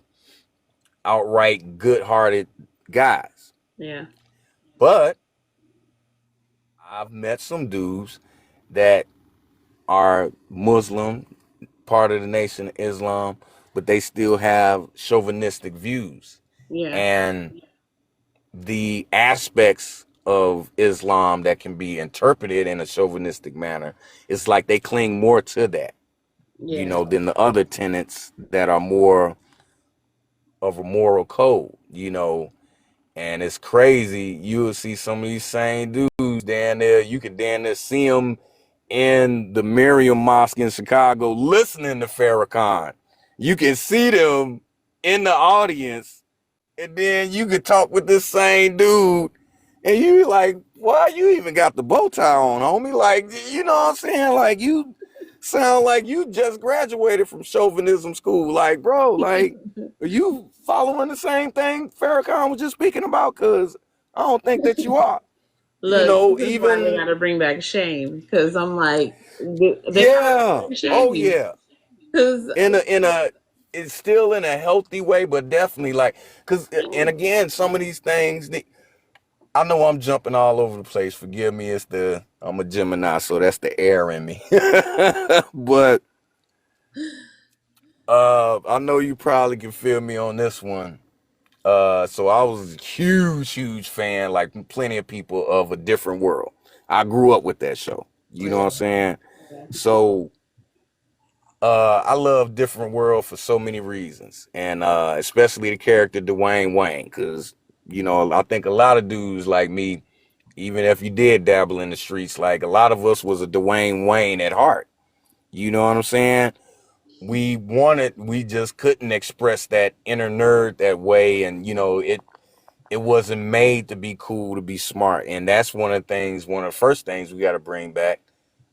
Speaker 4: outright good hearted guys,
Speaker 1: Yeah.
Speaker 4: but I've met some dudes that are Muslim, part of the Nation of Islam, but they still have chauvinistic views.
Speaker 1: Yeah.
Speaker 4: And the aspects of Islam that can be interpreted in a chauvinistic manner, it's like they cling more to that,
Speaker 1: Yeah.
Speaker 4: than the other tenets that are more of a moral code, And it's crazy. You will see some of these same dudes down there. You could down there see them in the Miriam Mosque in Chicago listening to Farrakhan. You can see them in the audience, and then you could talk with this same dude, and you like, why you even got the bow tie on, homie? Like, you know what I'm saying? Like, you sound like you just graduated from chauvinism school. Like, bro, like, are you following the same thing Farrakhan was just speaking about? Because I don't think that you are.
Speaker 1: Look, this is why they
Speaker 4: Even,
Speaker 1: got to bring back shame, because I'm like, they got
Speaker 4: yeah,
Speaker 1: to
Speaker 4: oh
Speaker 1: shame you.
Speaker 4: yeah,
Speaker 1: Because
Speaker 4: in a it's still in a healthy way, but definitely, like, because, and again, some of these things, I know I'm jumping all over the place. Forgive me, I'm a Gemini, so that's the air in me. But I know you probably can feel me on this one. So I was a huge, huge fan, like plenty of people, of A Different World. I grew up with that show. You know what
Speaker 1: yeah,
Speaker 4: I'm saying?
Speaker 1: yeah,
Speaker 4: So I love Different World for so many reasons, and especially the character Dwayne Wayne, because I think a lot of dudes like me, even if you did dabble in the streets, like, a lot of us was a Dwayne Wayne at heart. You know what I'm saying? We just couldn't express that inner nerd that way, and it wasn't made to be cool, to be smart, and that's one of the first things we got to bring back,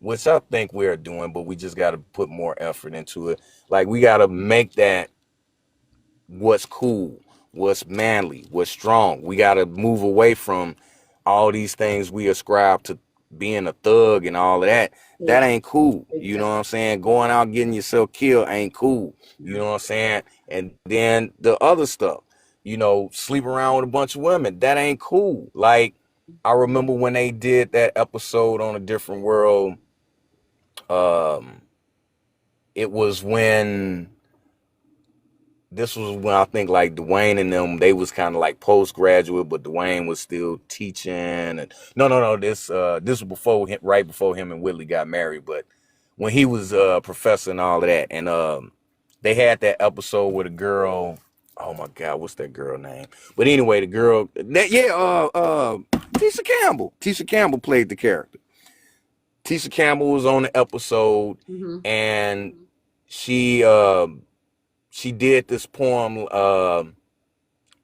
Speaker 4: which I think we're doing, but we just got to put more effort into it. Like, we got to make that what's cool, what's manly, what's strong. We got to move away from all these things we ascribe to being a thug and all of that. That
Speaker 1: yeah,
Speaker 4: ain't cool. You know what
Speaker 1: exactly.
Speaker 4: I'm saying? Going out getting yourself killed ain't cool. You
Speaker 1: Yeah.
Speaker 4: know what I'm saying? And then the other stuff, sleep around with a bunch of women, that ain't cool. Like, I remember when they did that episode on A Different World. Um, it was when this was when I think like Dwayne and them, they was kind of like postgraduate, but Dwayne was still teaching. And no, this was before him, right before him and Whitley got married. But when he was professor and all of that, and they had that episode with a girl. Oh my God, what's that girl name? But anyway, the girl that Tisha Campbell. Tisha Campbell played the character. Tisha Campbell was on the episode, and she she did this poem,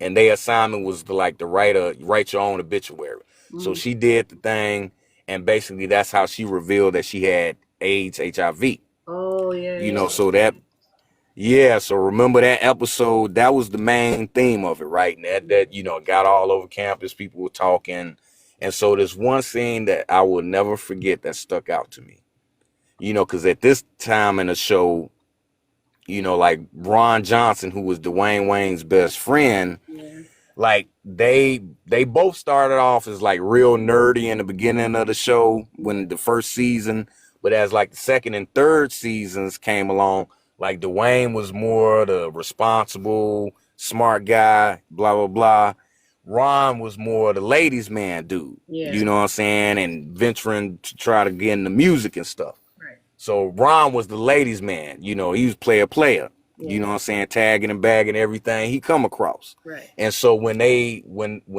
Speaker 4: and their assignment was to like to write your own obituary. So she did the thing, and basically that's how she revealed that she had AIDS, HIV.
Speaker 1: Oh yeah.
Speaker 4: So that so remember that episode, that was the main theme of it, right? And that got all over campus, people were talking. And so there's one scene that I will never forget that stuck out to me. Because at this time in the show, like Ron Johnson, who was Dwayne Wayne's best friend, like they both started off as like real nerdy in the beginning of the show when the first season, but as like the second and third seasons came along, like Dwayne was more the responsible, smart guy, blah blah blah. Ron was more the ladies' man dude, you know what I'm saying, and venturing to try to get into music and stuff. So Ron was the ladies' man, he was player, you know what I'm saying, tagging and bagging everything he come across.
Speaker 1: Right.
Speaker 4: And so when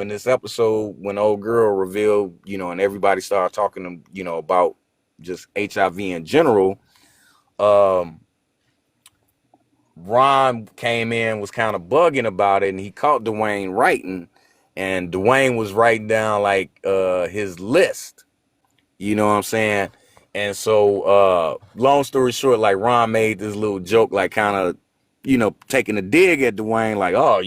Speaker 4: this episode, when old girl revealed, and everybody started talking to, about just HIV in general, Ron came in, was kind of bugging about it, and he caught Dwayne writing, and Dwayne was writing down like his list. You know what I'm saying? And so, long story short, like Ron made this little joke, like kind of, taking a dig at Dwayne, like, oh,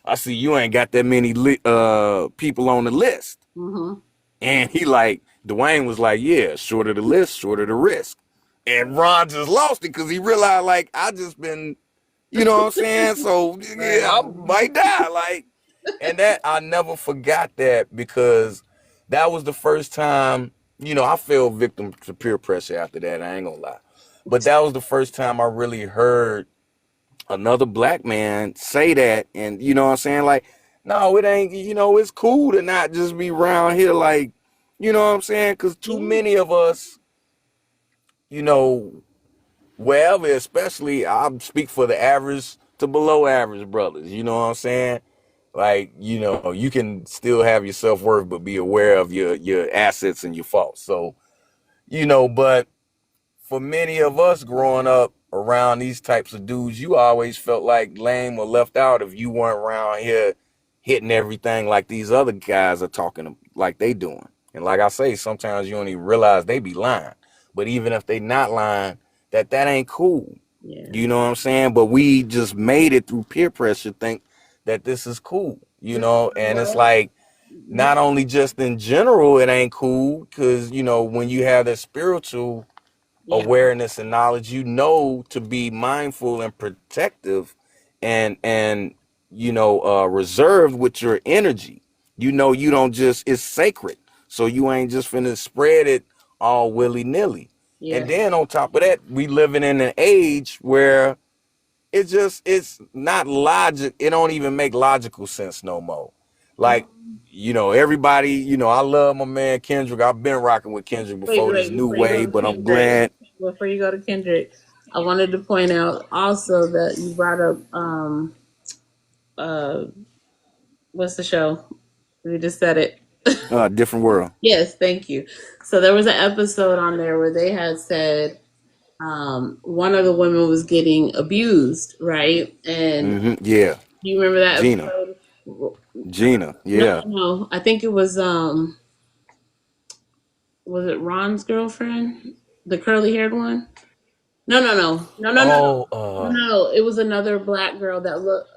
Speaker 4: I see you ain't got that many people on the list. And Dwayne was like, yeah, shorter the list, shorter the risk. And Ron just lost it because he realized, like, I just been, you know what I'm saying? So, yeah, I might die. Like, and that, I never forgot that because that was the first time, I fell victim to peer pressure after that. I ain't gonna lie. But that was the first time I really heard another black man say that. And, you know what I'm saying? Like, no, it ain't, it's cool to not just be around here like, you know what I'm saying? Because too many of us, wherever, especially, I speak for the average to below average brothers, you know what I'm saying? Like, you can still have your self-worth, but be aware of your assets and your faults. So, but for many of us growing up around these types of dudes, you always felt like lame or left out if you weren't around here hitting everything like these other guys are talking like they doing. And like I say, sometimes you don't even realize they be lying. But even if they not lying, that ain't cool.
Speaker 1: Yeah.
Speaker 4: You know what I'm saying? But we just made it through peer pressure, think that this is cool, and it's like, not only just in general, it ain't cool because, when you have that spiritual awareness and knowledge, to be mindful and protective and reserved with your energy. You don't just, it's sacred. So you ain't just finna spread it all willy-nilly. And then on top of that, we living in an age where it's not logic. It don't even make logical sense no more. Like, everybody, I love my man Kendrick. I've been rocking with Kendrick before this new wave, but I'm glad.
Speaker 1: Before you go to Kendrick, I wanted to point out also that you brought up uh what's the show? We just said it.
Speaker 4: Different world.
Speaker 1: Yes, thank you. So there was an episode on there where they had said one of the women was getting abused, right? And
Speaker 4: Yeah.
Speaker 1: do you remember that
Speaker 4: Gina.
Speaker 1: episode?
Speaker 4: Gina. Yeah.
Speaker 1: No. I think it was it Ron's girlfriend? The curly haired one? No. No, it was another black girl that looked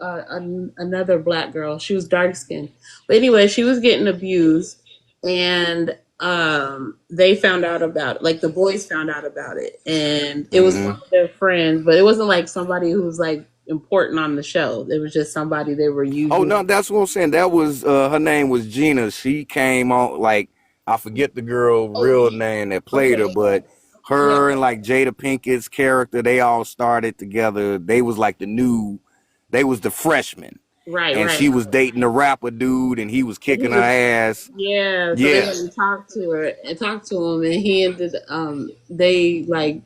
Speaker 1: another black girl. She was dark skinned. But anyway, she was getting abused and they found out about it. Like the boys found out about it. And it was one of their friends, but it wasn't like somebody who was like important on the show. It was just somebody they were using.
Speaker 4: Oh no, that's what I'm saying. That was her name was Gina. She came on, like, I forget the girl real name that played her, but her and like Jada Pinkett's character, they all started together. They was like the new They was the freshmen,
Speaker 1: Right,
Speaker 4: and
Speaker 1: right.
Speaker 4: she was dating the rapper dude, and he was
Speaker 1: And he
Speaker 4: kicking her
Speaker 1: was,
Speaker 4: ass.
Speaker 1: yeah, so they
Speaker 4: Yeah,
Speaker 1: went and talked to her and talked to him, and he ended, they like,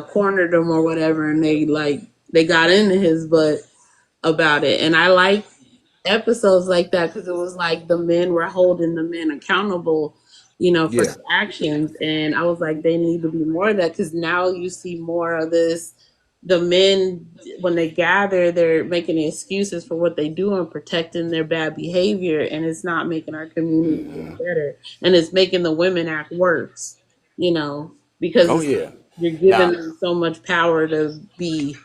Speaker 1: cornered him or whatever, and they got into his butt about it. And I like episodes like that because it was like the men were holding the men accountable, for
Speaker 4: yeah.
Speaker 1: their actions. And I was like, they need to be more of that because now you see more of this. The men, when they gather, they're making excuses for what they do and protecting their bad behavior, and it's not making our community
Speaker 4: Hmm.
Speaker 1: get better, and it's making the women act worse, because
Speaker 4: Oh
Speaker 1: it's
Speaker 4: yeah.
Speaker 1: like you're giving
Speaker 4: Now
Speaker 1: them so much power to be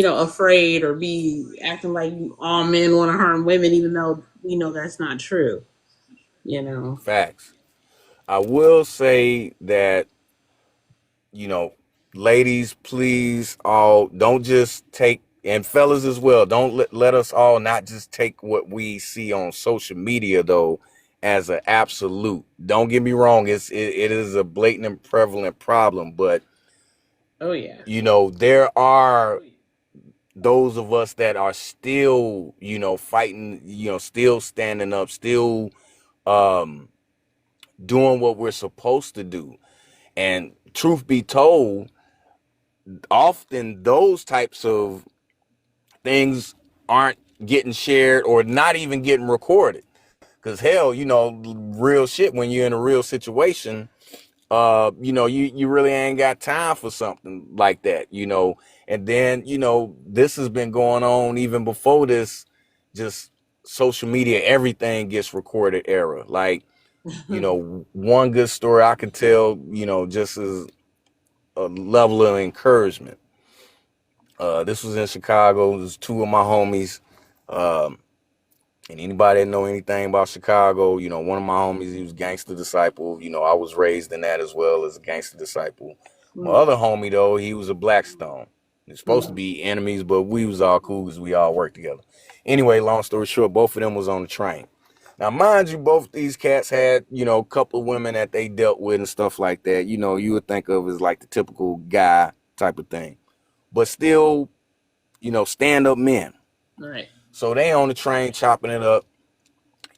Speaker 1: afraid or be acting like all men want to harm women, even though we know that's not true. You know.
Speaker 4: facts. I will say that, you know, ladies, please all don't just take, and fellas as well, don't let us all not just take what we see on social media though as an absolute. Don't get me wrong, it is a blatant and prevalent problem, but
Speaker 1: Oh yeah.
Speaker 4: there are those of us that are still, fighting, still standing up, still um doing what we're supposed to do. And truth be told, often those types of things aren't getting shared or not even getting recorded. Because hell, real shit, when you're in a real situation, you really ain't got time for something like that, And then, this has been going on even before this, just social media, everything gets recorded era. Like, one good story I could tell, just as a level of encouragement. This was in Chicago. There's two of my homies. Um, and anybody that know anything about Chicago, one of my homies, he was Gangster Disciple. I was raised in that as well as a Gangster Disciple. My
Speaker 1: Mm,
Speaker 4: other homie, though, he was a Blackstone. They're supposed to
Speaker 1: mm,
Speaker 4: be enemies, but we was all cool because we all worked together. Anyway, long story short, both of them was on the train. Now, mind you, both these cats had, a couple of women that they dealt with and stuff like that. You would think of as like the typical guy type of thing. But still, stand-up men.
Speaker 1: right.
Speaker 4: So they on the train chopping it up,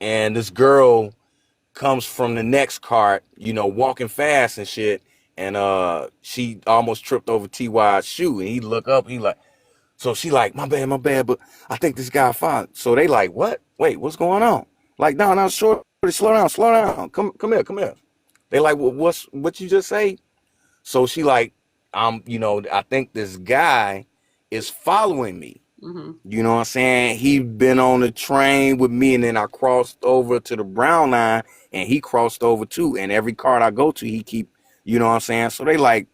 Speaker 4: and this girl comes from the next cart, walking fast and shit, and she almost tripped over Ty's shoe, and he look up, he like, so she like, my bad, but I think this guy fine. So they like, what? Wait, what's going on? Like, no, short, slow down, come here. They like, well, what you just say? So she like, I think this guy is following me.
Speaker 1: Mm-hmm.
Speaker 4: You know what I'm saying? He been on the train with me, and then I crossed over to the brown line, and he crossed over too. And every card I go to, he keep, you know what I'm saying? So they like,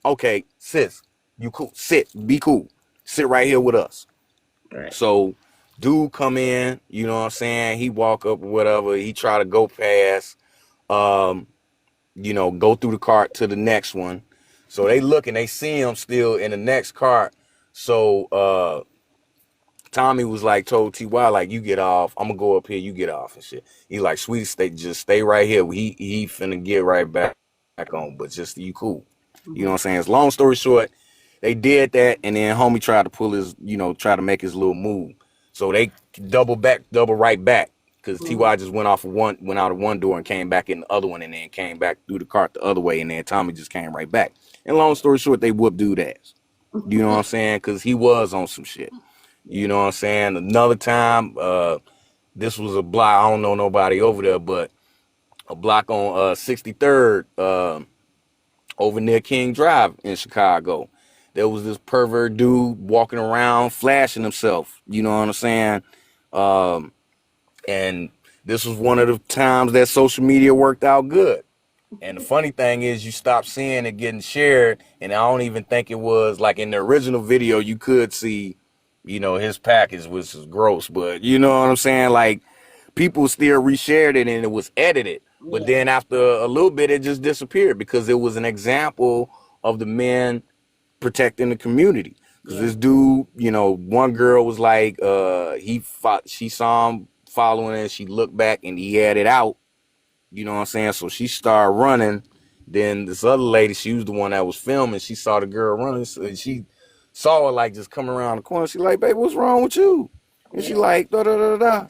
Speaker 4: okay, sis, you cool? Sit, be cool. Sit right here with us.
Speaker 1: Right.
Speaker 4: So dude come in, you know what I'm saying? He walk up or whatever. He try to go past, um, go through the cart to the next one. So they look and they see him still in the next cart. So Tommy was like, told Ty, like, you get off. I'm gonna go up here, you get off and shit. He like, sweetie, just stay right here. He finna get right back on, but just you cool. You know
Speaker 1: Mm-hmm.
Speaker 4: what I'm saying? It's long story short, they did that, and then homie tried to pull his, try to make his little move. So they double right back. Cause
Speaker 1: Mm-hmm.
Speaker 4: Ty just went out of one door and came back in the other one, and then came back through the cart the other way, and then Tommy just came right back. And long story short, they whooped dude ass. You know what I'm saying? Cause he was on some shit. You
Speaker 1: Yeah.
Speaker 4: know what I'm saying? Another time, this was a block. I don't know nobody over there, but a block on 63rd, over near King Drive in Chicago. There was this pervert dude walking around flashing himself. You know what I'm saying? Um, and this was one of the times that social media worked out good. And the funny thing is, you stop seeing it getting shared, and I don't even think it was like in the original video. You could see, his package, which is gross, but you know what I'm saying. Like people still reshared it, and it was edited. But
Speaker 1: Yeah.
Speaker 4: then after a little bit, it just disappeared because it was an example of the men protecting the community. Because
Speaker 1: Yeah.
Speaker 4: this dude, one girl was like, she saw him following, and she looked back, and he had it out. You know what I'm saying? So she started running. Then this other lady, she was the one that was filming. She saw the girl running. So she saw her like just coming around the corner. She like, baby, what's wrong with you? And she
Speaker 1: Yeah.
Speaker 4: like, da da da da.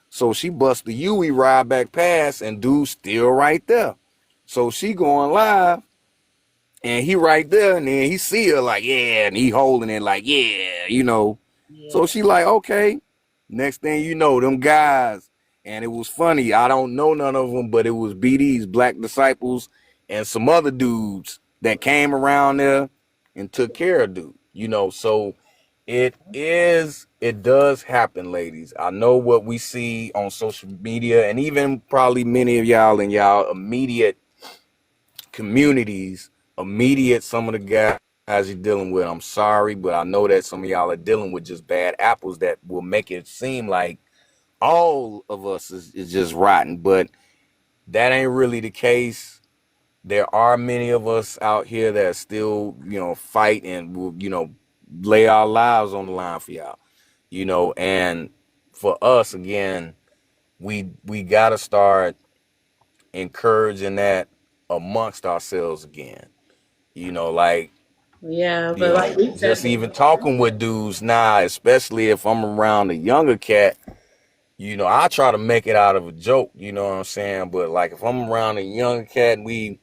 Speaker 4: So she bust the Yui ride back past, and dude still right there. So she going live, and he right there, and then he see her like, yeah, and he holding it like, yeah, you know. So
Speaker 1: Yeah.
Speaker 4: she like, okay. Next thing you know, them guys, and it was funny. I don't know none of them, but it was BD's Black Disciples and some other dudes that came around there and took care of dude. You know, so it does happen, ladies. I know what we see on social media, and even probably many of y'all in y'all immediate communities, immediate some of the guys you're dealing with. I'm sorry, but I know that some of y'all are dealing with just bad apples that will make it seem like all of us is just rotten, but that ain't really the case. There are many of us out here that still, fight and will, lay our lives on the line for y'all, and for us again, we gotta start encouraging that amongst ourselves again. Like,
Speaker 1: Yeah, but like we said
Speaker 4: just even
Speaker 1: before,
Speaker 4: talking with dudes now, especially if I'm around a younger cat, I try to make it out of a joke, you know what I'm saying? But like if I'm around a younger cat and we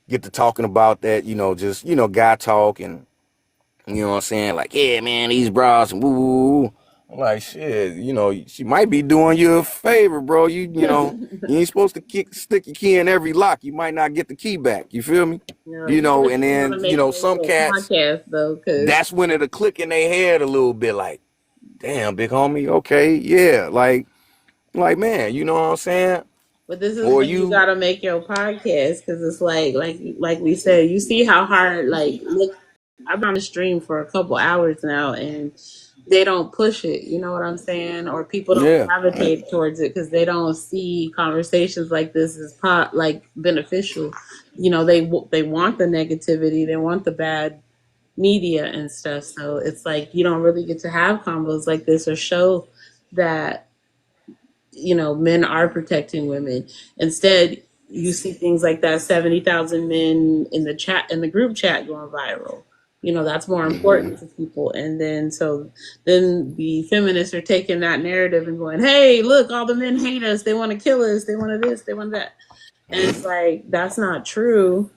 Speaker 4: get to talking about that, just, guy talk and, you know what I'm saying? Like, yeah, man, these bras and woo woo woo. I'm like, shit, she might be doing you a favor, bro. You ain't supposed to stick your key in every lock. You might not get the key back. You feel me?
Speaker 1: you really
Speaker 4: And
Speaker 1: want
Speaker 4: then,
Speaker 1: to make your
Speaker 4: some
Speaker 1: little
Speaker 4: cats,
Speaker 1: podcast though, because
Speaker 4: that's when it'll click in their head a little bit like, damn, big homie, okay, yeah. Like, man, you know what I'm saying?
Speaker 1: but this is
Speaker 4: Or
Speaker 1: when you
Speaker 4: you,
Speaker 1: gotta make your podcast because it's like we said, you see how hard like look. I've been on the stream for a couple hours now, and they don't push it. You know what I'm saying? Or people don't
Speaker 4: yeah,
Speaker 1: gravitate towards it because they don't see conversations like this as like beneficial. They want the negativity, they want the bad media and stuff. So it's like you don't really get to have combos like this or show that men are protecting women. Instead, you see things like that 70,000 men in the chat, in the group chat, going viral. That's more
Speaker 4: hmm,
Speaker 1: important to people. And then the feminists are taking that narrative and going, hey, look, all the men hate us. They want to kill us. They want this. They want that. And it's like, that's not true.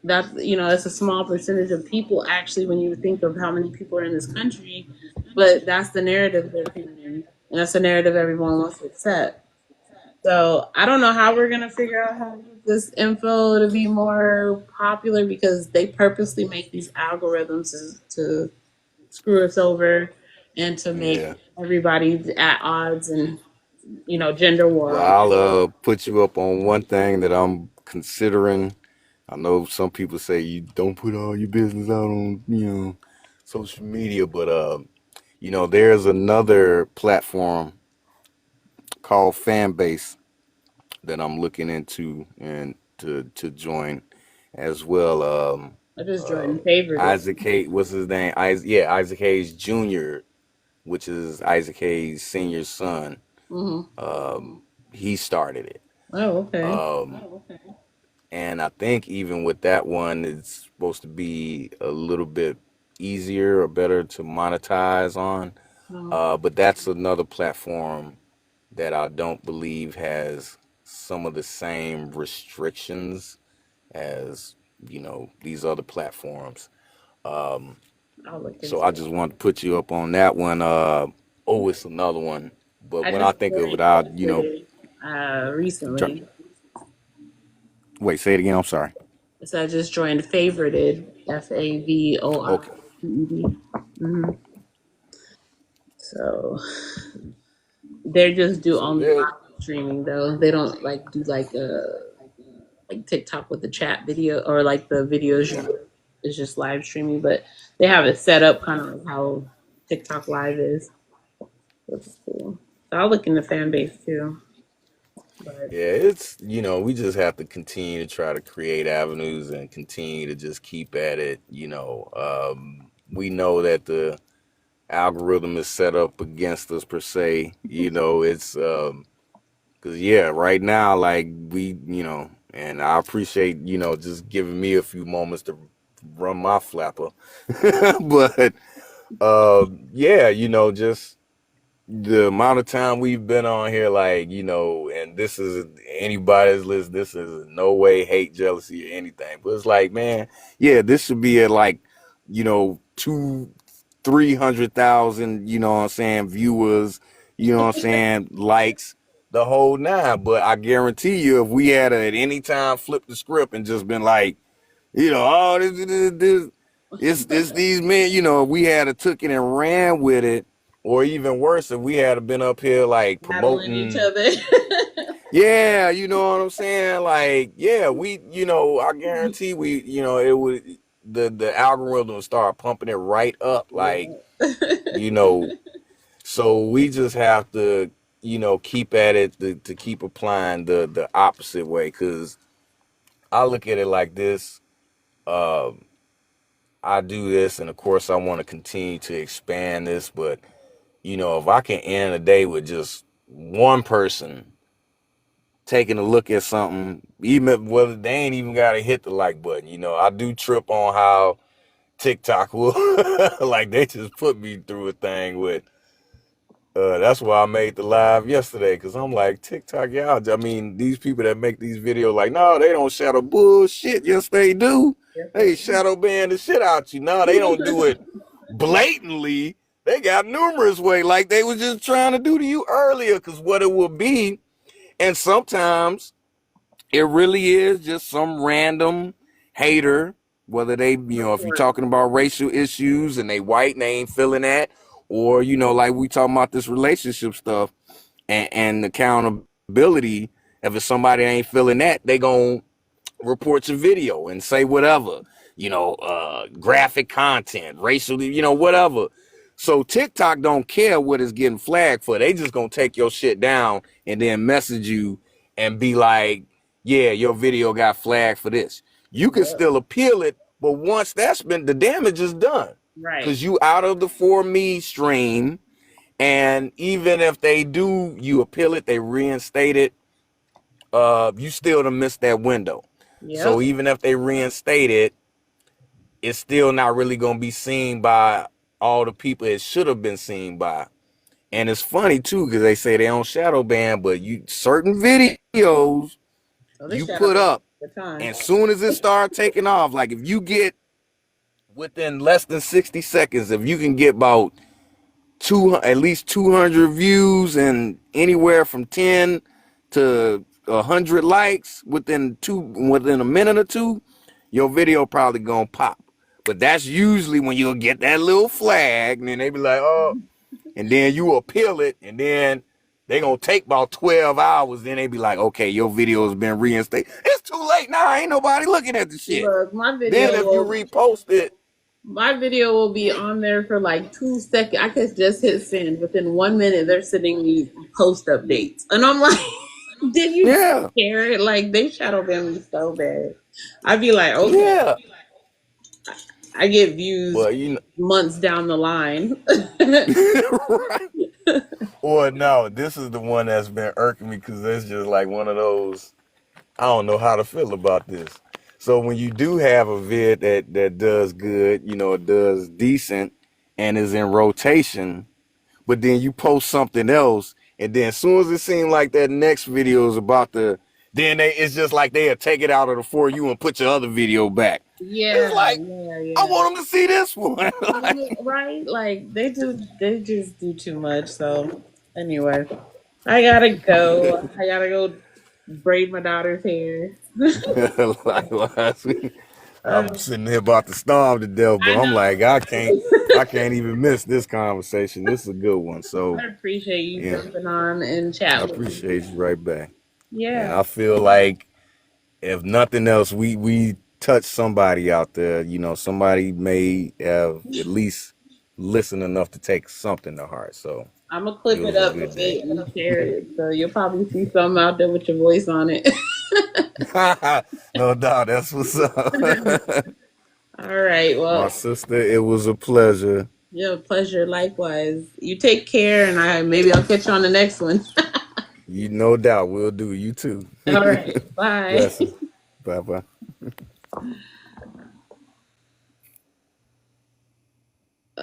Speaker 1: It's a small percentage of people actually when you think of how many people are in this country, but that's the narrative they're painting. And that's the narrative everyone wants to accept. So I don't know how we're gonna figure out how to get this info to be more popular because they purposely make these algorithms to screw us over and to make
Speaker 4: yeah.
Speaker 1: everybody at odds and gender war.
Speaker 4: Well, I'll put you up on one thing that I'm considering. I know some people say you don't put all your business out on, social media, but there's another platform called Fanbase that I'm looking into and to join as well.
Speaker 1: I just joined and favored it.
Speaker 4: Isaac Hayes, what's his name? Isaac Hayes Jr., which is Isaac Hayes Senior's son.
Speaker 1: Hmm.
Speaker 4: He started it.
Speaker 1: Oh, okay.
Speaker 4: And I think even with that one, it's supposed to be a little bit easier or better to monetize on.
Speaker 1: Oh,
Speaker 4: But that's another platform that I don't believe has some of the same restrictions as, these other platforms.
Speaker 1: I'll look
Speaker 4: So
Speaker 1: into
Speaker 4: I
Speaker 1: it.
Speaker 4: just want to put you up on that one. Oh, it's another one. But
Speaker 1: I
Speaker 4: when I
Speaker 1: just
Speaker 4: think of it,
Speaker 1: joined
Speaker 4: I'll,
Speaker 1: Favorited
Speaker 4: try,
Speaker 1: recently.
Speaker 4: wait, say it again. I'm sorry.
Speaker 1: So I just joined Favorited, Favorited.
Speaker 4: Okay.
Speaker 1: Mm-hmm. So they just do
Speaker 4: So
Speaker 1: only
Speaker 4: there,
Speaker 1: live streaming though. They don't like do like TikTok with the chat video or like the videos you
Speaker 4: yeah.
Speaker 1: do. It's just live streaming, but they have it set up kind of like how TikTok live is, which is cool. So I'll look in the fan base too. But
Speaker 4: Yeah, it's, we just have to continue to try to create avenues and continue to just keep at it. We know that the algorithm is set up against us per se. It's because yeah, right now, like and I appreciate just giving me a few moments to run my flapper. But yeah, just the amount of time we've been on here, like, and this is anybody's list, this is no way hate, jealousy, or anything. But it's like, man, yeah, this should be at like, two, 300,000, what I'm saying, viewers, what I'm saying, likes, the whole nine. But I guarantee you, if we had at any time flipped the script and just been like, oh, it's these men, we had a took it and ran with it, or even worse, if we had been up here like
Speaker 1: Battling each
Speaker 4: promoting,
Speaker 1: other.
Speaker 4: yeah, you know what I'm saying? Like, yeah, I guarantee it would, the algorithm would start pumping it right up, like,
Speaker 1: Yeah.
Speaker 4: you know, so we just have to, keep at it to keep applying the opposite way, because I look at it like this. Um, I do this, and of course, I want to continue to expand this. But if I can end a day with just one person taking a look at something, even whether they ain't even got to hit the like button, I do trip on how TikTok will, like, they just put me through a thing with. That's why I made the live yesterday, because I'm like, TikTok, y'all. I mean, these people that make these videos, like, no, they don't shadow bullshit. Yes, they do.
Speaker 1: Yes,
Speaker 4: They shadow ban the shit out you. No, they don't do it blatantly. They got numerous ways, like they was just trying to do to you earlier, because what it will be, and sometimes it really is just some random hater, whether they, if you're
Speaker 1: report.
Speaker 4: talking about racial issues and they white and they ain't feeling that, or, like we talking about this relationship stuff and accountability. If it's somebody that ain't feeling that, they gon' report your video and say whatever, graphic content, racial, whatever. So TikTok don't care what is getting flagged for. They just gonna take your shit down and then message you and be like, yeah, your video got flagged for this. You can
Speaker 1: Yep.
Speaker 4: still appeal it, but once that's been, the damage is done.
Speaker 1: Right.
Speaker 4: Cause you out of the for me stream. And even if they do, you appeal it, they reinstate it, you still done missed that window. So
Speaker 1: Yep.
Speaker 4: even if they reinstate it, it's still not really gonna be seen by all the people it should have been seen by. And it's funny too, because they say they don't shadow ban, but you certain videos
Speaker 1: So they
Speaker 4: you
Speaker 1: shadow
Speaker 4: put
Speaker 1: ban
Speaker 4: up,
Speaker 1: the time.
Speaker 4: and soon as it start taking off, like if you get within less than 60 seconds, if you can get about at least 200 views and anywhere from 10 to 100 likes within a minute or two, your video probably gonna pop. But that's usually when you'll get that little flag, and then they be like, oh, and then you appeal it, and then they gonna take about 12 hours. Then they be like, okay, your video has been reinstated. It's too late now. Ain't nobody looking at the shit.
Speaker 1: Look,
Speaker 4: Then if you repost it,
Speaker 1: my video will be on there for like 2 seconds. I could just hit send. Within 1 minute, they're sending me post updates, and I'm like, "Did you
Speaker 4: yeah,
Speaker 1: care it? Like they shadow ban me so bad." I'd be like, "Okay."
Speaker 4: yeah.
Speaker 1: I get views
Speaker 4: But
Speaker 1: months down the line.
Speaker 4: right. Or no, this is the one that's been irking me, because it's just like one of those, I don't know how to feel about this. So when you do have a vid that does good, it does decent and is in rotation, but then you post something else, and then as soon as it seems like that next video is about to, then it's just like they'll take it out of the for you and put your other video back.
Speaker 1: Yeah,
Speaker 4: It's like,
Speaker 1: yeah,
Speaker 4: I
Speaker 1: yeah.
Speaker 4: want them to see this one. Like,
Speaker 1: Right? Like they just do too much. So anyway, I gotta go. I gotta go braid my daughter's hair.
Speaker 4: likewise.
Speaker 1: Uh,
Speaker 4: I'm sitting here about to starve to death, but
Speaker 1: I
Speaker 4: I'm like, I can't even miss this conversation. This is a good one. So
Speaker 1: I appreciate you
Speaker 4: yeah,
Speaker 1: jumping on and
Speaker 4: I
Speaker 1: chat with me.
Speaker 4: appreciate you right back. And
Speaker 1: Yeah,
Speaker 4: I feel like if nothing else, we touch somebody out there. Somebody may have at least listened enough to take something to heart. So
Speaker 1: I'm gonna
Speaker 4: it
Speaker 1: clip it
Speaker 4: was a
Speaker 1: up
Speaker 4: good day.
Speaker 1: and share it. So you'll probably see something out there with your voice on it.
Speaker 4: No doubt, that's what's up.
Speaker 1: All right.
Speaker 4: My
Speaker 1: Well,
Speaker 4: sister, it was a pleasure.
Speaker 1: yeah, pleasure. Likewise. You take care, and I'll catch you on the next one.
Speaker 4: No doubt, we'll do. You too.
Speaker 1: All right. Bye.
Speaker 4: Blessings. Bye bye.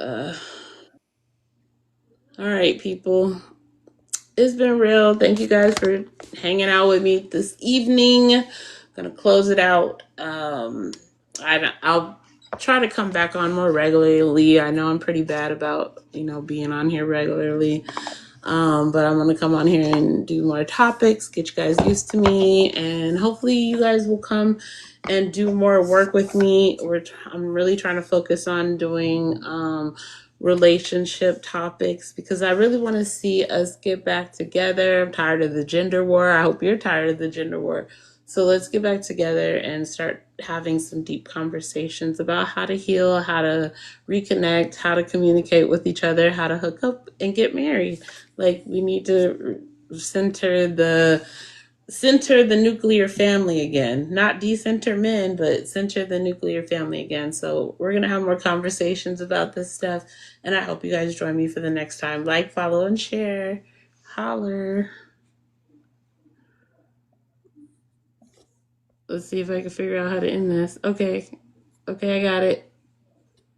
Speaker 1: All right, people. It's been real. Thank you guys for hanging out with me this evening. I'm gonna close it out. I'll try to come back on more regularly. I know I'm pretty bad about being on here regularly. But I'm gonna come on here and do more topics, get you guys used to me, and hopefully you guys will come and do more work with me. I'm really trying to focus on doing relationship topics because I really want to see us get back together. I'm tired of the gender war. I hope you're tired of the gender war. So let's get back together and start having some deep conversations about how to heal, how to reconnect, how to communicate with each other, how to hook up and get married. Like, we need to center the nuclear family again. Not decenter men, but center the nuclear family again. So we're going to have more conversations about this stuff. And I hope you guys join me for the next time. Like, follow, and share. Holler. Let's see if I can figure out how to end this. Okay, I got it.